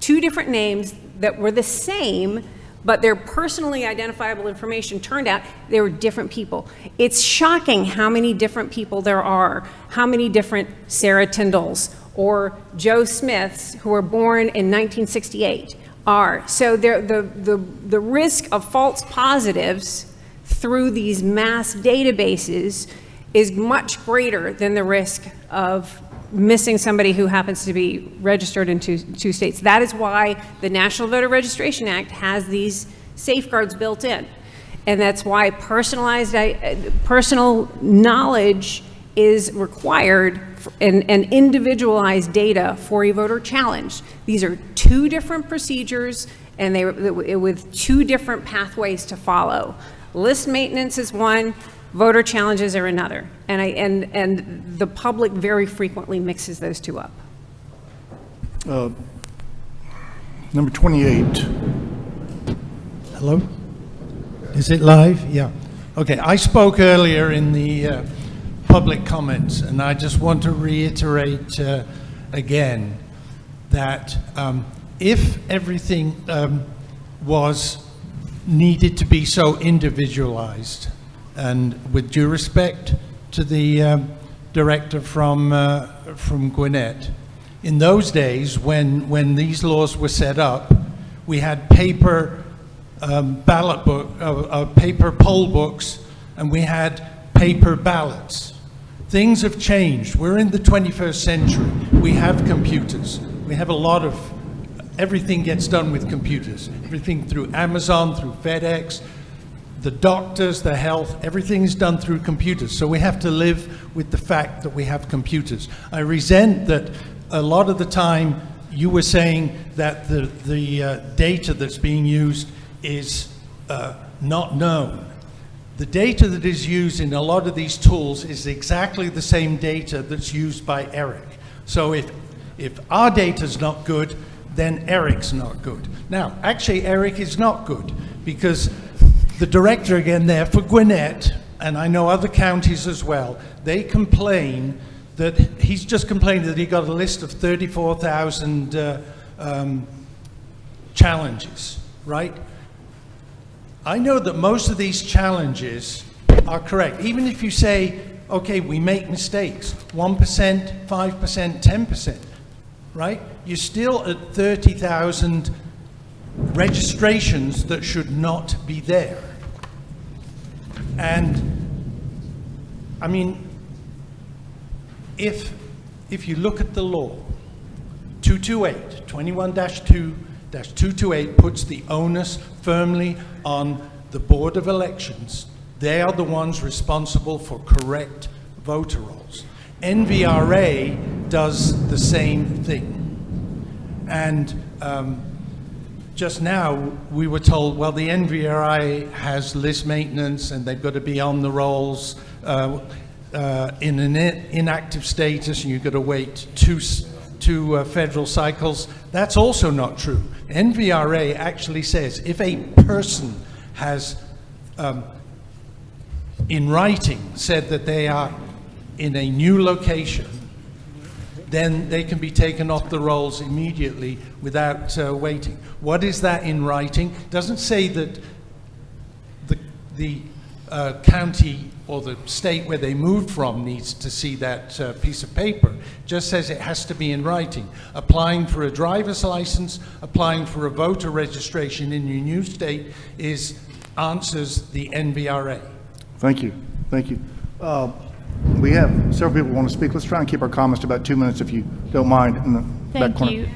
different names that were the same, but their personally identifiable information turned out they were different people. It's shocking how many different people there are, how many different Sarah Tyndalls or Joe Smiths who were born in 1968 are. So the risk of false positives through these mass databases is much greater than the risk of missing somebody who happens to be registered in two states. That is why the National Voter Registration Act has these safeguards built in. And that's why personal knowledge is required and individualized data for a voter challenge. These are 2 different procedures, and with 2 different pathways to follow. List maintenance is one, voter challenges are another, and the public very frequently mixes those 2 up. Number 28. Hello? Is it live? Yeah. Okay, I spoke earlier in the public comments, and I just want to reiterate again that if everything was needed to be so individualized, and with due respect to the director from Gwinnett, in those days when these laws were set up, we had paper paper poll books, and we had paper ballots. Things have changed. We're in the 21st century. We have computers. We have everything gets done with computers. Everything through Amazon, through FedEx, the doctors, the health, everything is done through computers. So we have to live with the fact that we have computers. I resent that a lot of the time you were saying that the data that's being used is not known. The data that is used in a lot of these tools is exactly the same data that's used by ERIC. So if our data's not good, then ERIC's not good. Now, actually, ERIC is not good, because the director again there for Gwinnett, and I know other counties as well, they complain that he's just complained that he got a list of 34,000 challenges, right? I know that most of these challenges are correct. Even if you say, okay, we make mistakes, 1%, 5%, 10%, right? You're still at 30,000 registrations that should not be there. And I mean, if you look at the law, 228, 21-2-228 puts the onus firmly on the Board of Elections. They are the ones responsible for correct voter rolls. NVRA does the same thing. And just now we were told, well, the NVRA has list maintenance and they've got to be on the rolls in an inactive status, and you've got to wait to federal cycles. That's also not true. NVRA actually says if a person has, in writing, said that they are in a new location, then they can be taken off the rolls immediately without waiting. What is that in writing? Doesn't say that the county or the state where they moved from needs to see that piece of paper. Just says it has to be in writing. Applying for a driver's license, applying for a voter registration in your new state answers the NVRA. Thank you. Thank you. We have several people who want to speak. Let's try and keep our comments to about 2 minutes, if you don't mind. In the back corner. Thank you.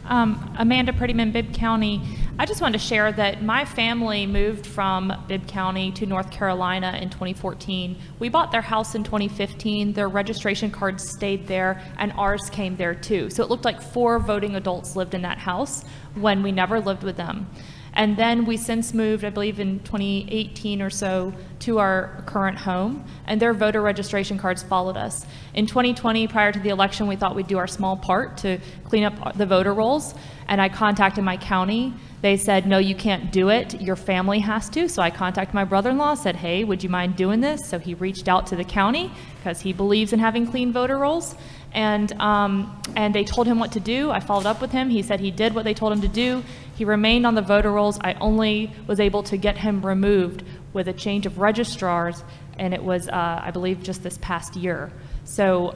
Amanda Prettyman, Bibb County. I just wanted to share that my family moved from Bibb County to North Carolina in 2014. We bought their house in 2015. Their registration cards stayed there, and ours came there too. So it looked like 4 voting adults lived in that house when we never lived with them. And then we since moved, I believe in 2018 or so, to our current home, and their voter registration cards followed us. In 2020, prior to the election, we thought we'd do our small part to clean up the voter rolls, and I contacted my county. They said, no, you can't do it, your family has to. So I contacted my brother-in-law, said, hey, would you mind doing this? So he reached out to the county, because he believes in having clean voter rolls. And they told him what to do. I followed up with him. He said he did what they told him to do. He remained on the voter rolls. I only was able to get him removed with a change of registrars, and it was, I believe, just this past year. So,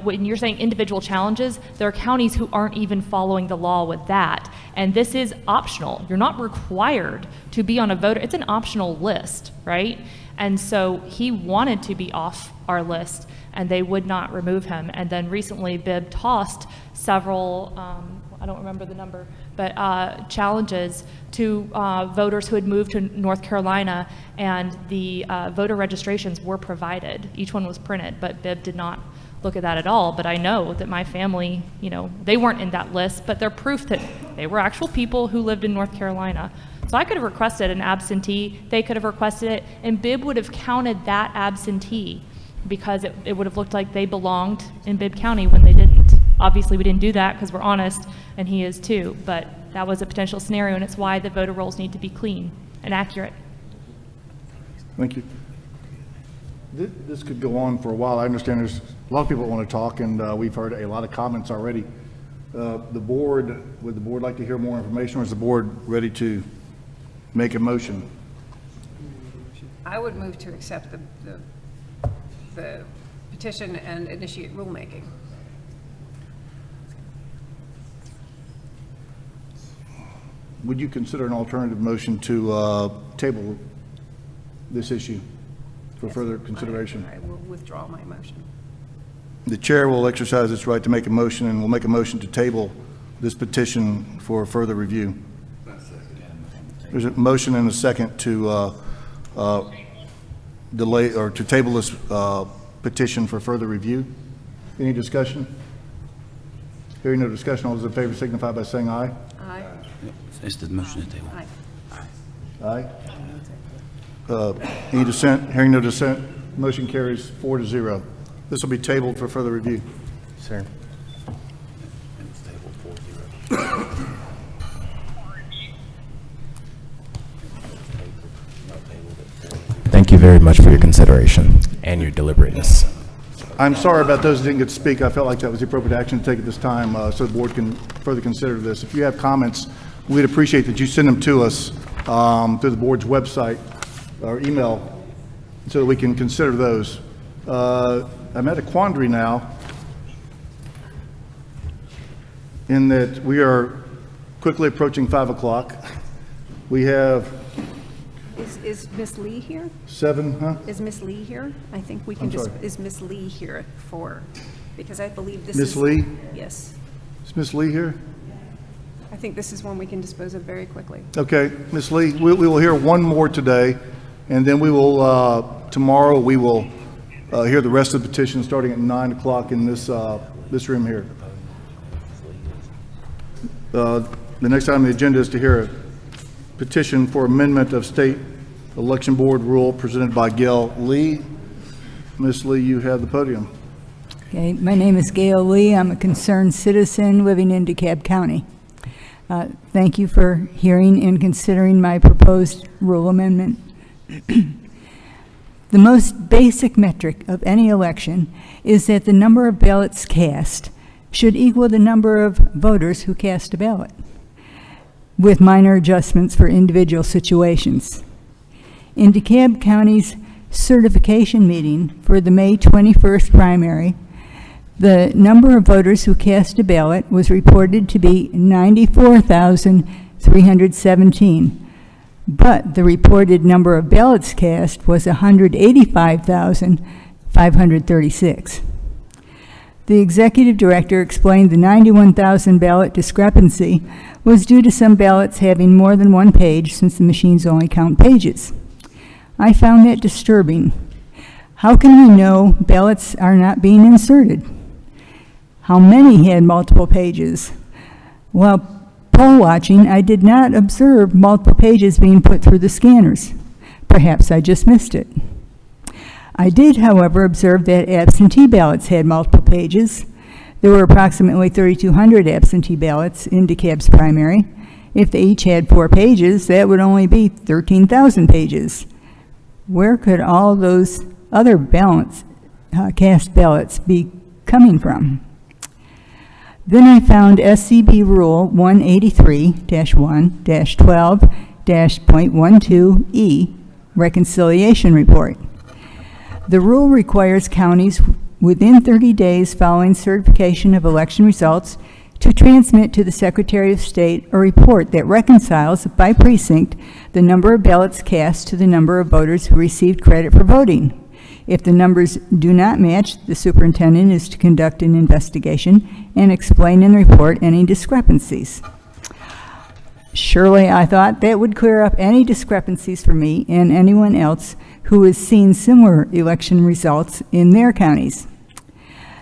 when you're saying individual challenges, there are counties who aren't even following the law with that. And this is optional. You're not required to be on a voter. It's an optional list, right? And so he wanted to be off our list, and they would not remove him. And then recently, Bibb tossed several, I don't remember the number, but challenges to voters who had moved to North Carolina, and the voter registrations were provided. Each one was printed, but Bibb did not look at that at all. But I know that my family, they weren't in that list, but they're proof that they were actual people who lived in North Carolina. So I could have requested an absentee, they could have requested it, and Bibb would have counted that absentee, because it would have looked like they belonged in Bibb County when they didn't. Obviously, we didn't do that because we're honest, and he is too, but that was a potential scenario, and it's why the voter rolls need to be clean and accurate. Thank you. This could go on for a while. I understand there's a lot of people that want to talk, and we've heard a lot of comments already. Would the board like to hear more information, or is the board ready to make a motion? I would move to accept the petition and initiate rulemaking. Would you consider an alternative motion to table this issue for further consideration? I will withdraw my motion. The chair will exercise its right to make a motion, and will make a motion to table this petition for further review. There's a motion and a second to delay or to table this petition for further review. Any discussion? Hearing no discussion, all those in favor signify by saying aye. Aye. It's the motion to table. Aye. Aye. Any dissent? Hearing no dissent, motion carries 4-0. This will be tabled for further review. Sir. Thank you very much for your consideration and your deliberateness. I'm sorry about those who didn't get to speak. I felt like that was the appropriate action to take at this time, so the board can further consider this. If you have comments, we'd appreciate that you send them to us through the board's website or email so that we can consider those. I'm at a quandary now in that we are quickly approaching 5 o'clock. We have Is Ms. Lee here? 7, huh? Is Ms. Lee here? I think we can I'm just, sorry. is Ms. Lee here because I believe this is. Ms. Lee? Yes. Is Ms. Lee here? I think this is one we can dispose of very quickly. Okay, Ms. Lee, we will hear one more today, and then we will, tomorrow, we will hear the rest of the petition starting at 9 o'clock in this room here. The next item on the agenda is to hear a petition for amendment of state election board rule presented by Gail Lee. Ms. Lee, you have the podium. Okay, my name is Gail Lee. I'm a concerned citizen living in DeKalb County. Thank you for hearing and considering my proposed rule amendment. The most basic metric of any election is that the number of ballots cast should equal the number of voters who cast a ballot, with minor adjustments for individual situations. In DeKalb County's certification meeting for the May 21st primary, the number of voters who cast a ballot was reported to be 94,317, but the reported number of ballots cast was 185,536. The executive director explained the 91,000 ballot discrepancy was due to some ballots having more than one page, since the machines only count pages. I found that disturbing. How can we know ballots are not being inserted? How many had multiple pages? While poll watching, I did not observe multiple pages being put through the scanners. Perhaps I just missed it. I did, however, observe that absentee ballots had multiple pages. There were approximately 3,200 absentee ballots in DeKalb's primary. If they each had 4 pages, that would only be 13,000 pages. Where could all those other cast ballots be coming from? Then I found SCB Rule 183-1-12-.12e, Reconciliation Report. The rule requires counties within 30 days following certification of election results to transmit to the Secretary of State a report that reconciles by precinct the number of ballots cast to the number of voters who received credit for voting. If the numbers do not match, the superintendent is to conduct an investigation and explain in the report any discrepancies. Surely, I thought, that would clear up any discrepancies for me and anyone else who has seen similar election results in their counties.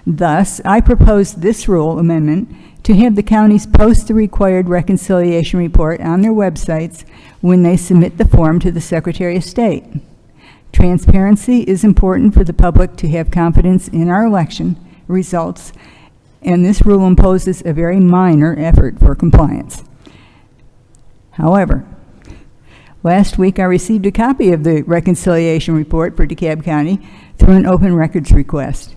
Thus, I proposed this rule amendment to have the counties post the required reconciliation report on their websites when they submit the form to the Secretary of State. Transparency is important for the public to have confidence in our election results, and this rule imposes a very minor effort for compliance. However, last week I received a copy of the reconciliation report for DeKalb County through an open records request.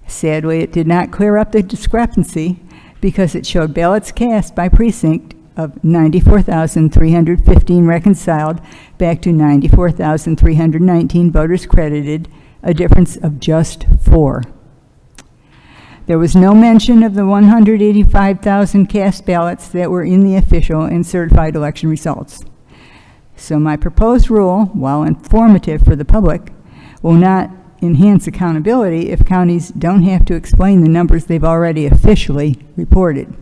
Sadly, it did not clear up the discrepancy because it showed ballots cast by precinct of 94,315 reconciled back to 94,319 voters credited, a difference of just 4. There was no mention of the 185,000 cast ballots that were in the official and certified election results. So my proposed rule, while informative for the public, will not enhance accountability if counties don't have to explain the numbers they've already officially reported.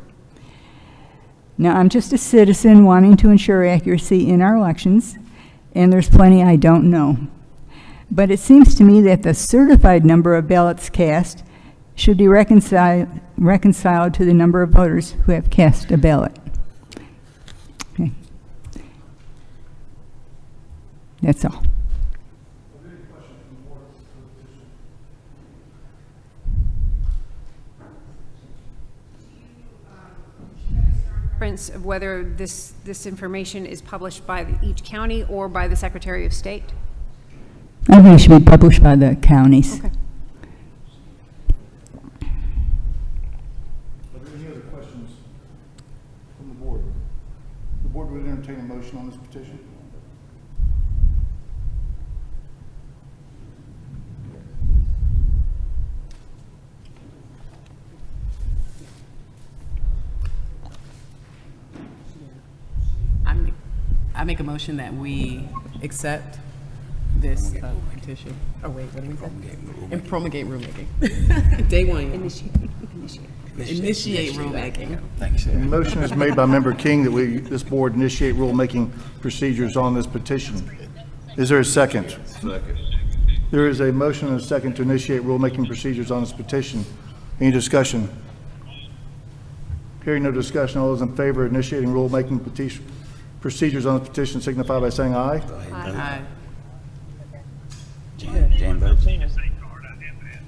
Now, I'm just a citizen wanting to ensure accuracy in our elections, and there's plenty I don't know. But it seems to me that the certified number of ballots cast should be reconciled to the number of voters who have cast a ballot. Okay. That's all. Of whether this information is published by each county or by the Secretary of State? I think it should be published by the counties. Okay. Are there any other questions from the board? The board would entertain a motion on this petition. I make a motion that we accept this petition. Oh, wait, what do we say? And promulgate rulemaking. Day one. Initiate rulemaking. Thanks. The motion is made by Member King that this board initiate rulemaking procedures on this petition. Is there a second? Second. There is a motion and a second to initiate rulemaking procedures on this petition. Any discussion? Hearing no discussion, all those in favor of initiating rulemaking procedures on the petition signify by saying aye. Aye. Jan votes.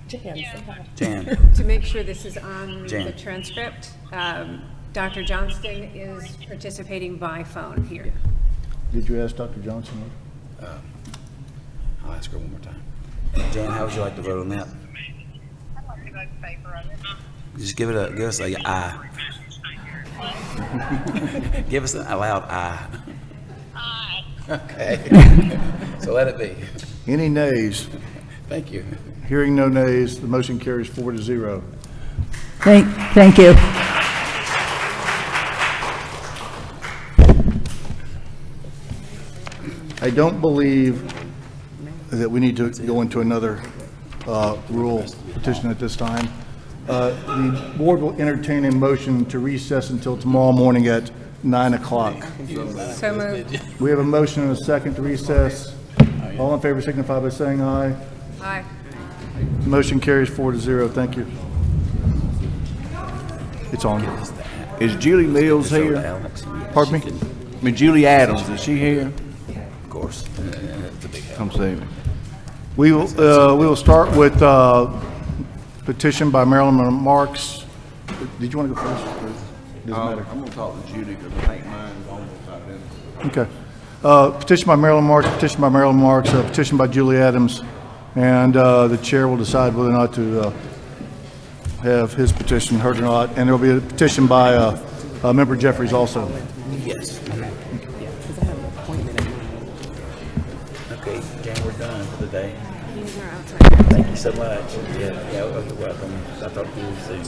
Jan. To make sure this is on Jan. the transcript, Dr. Johnston is participating by phone here. Did you ask Dr. Johnson? I'll ask her one more time. Jan, how would you like to vote on that? Just give us a aye. Give us a loud aye. Aye. Okay. So let it be. Any nays? Thank you. Hearing no nays, the motion carries 4-0. Thank you. I don't believe that we need to go into another rule petition at this time. The board will entertain a motion to recess until tomorrow morning at 9 o'clock. So moved. We have a motion and a second to recess. All in favor signify by saying aye. Aye. Motion carries 4-0. Thank you. It's on. Is Julie Mills here? Pardon me? I mean, Julie Adams, is she here? Of course. Come see me. We will start with petition by Marilyn Marks. Did you want to go first? Or doesn't matter. I'm going to talk to Judy because I think mine's almost identical. Okay. Petition by Marilyn Marks, petition by Julie Adams, and the chair will decide whether or not to have his petition heard or not. And there will be a petition by Member Jeffries also. Yes. Okay, Jan, we're done for the day. Thank you so much. Yeah, you're welcome. I'll talk to you soon.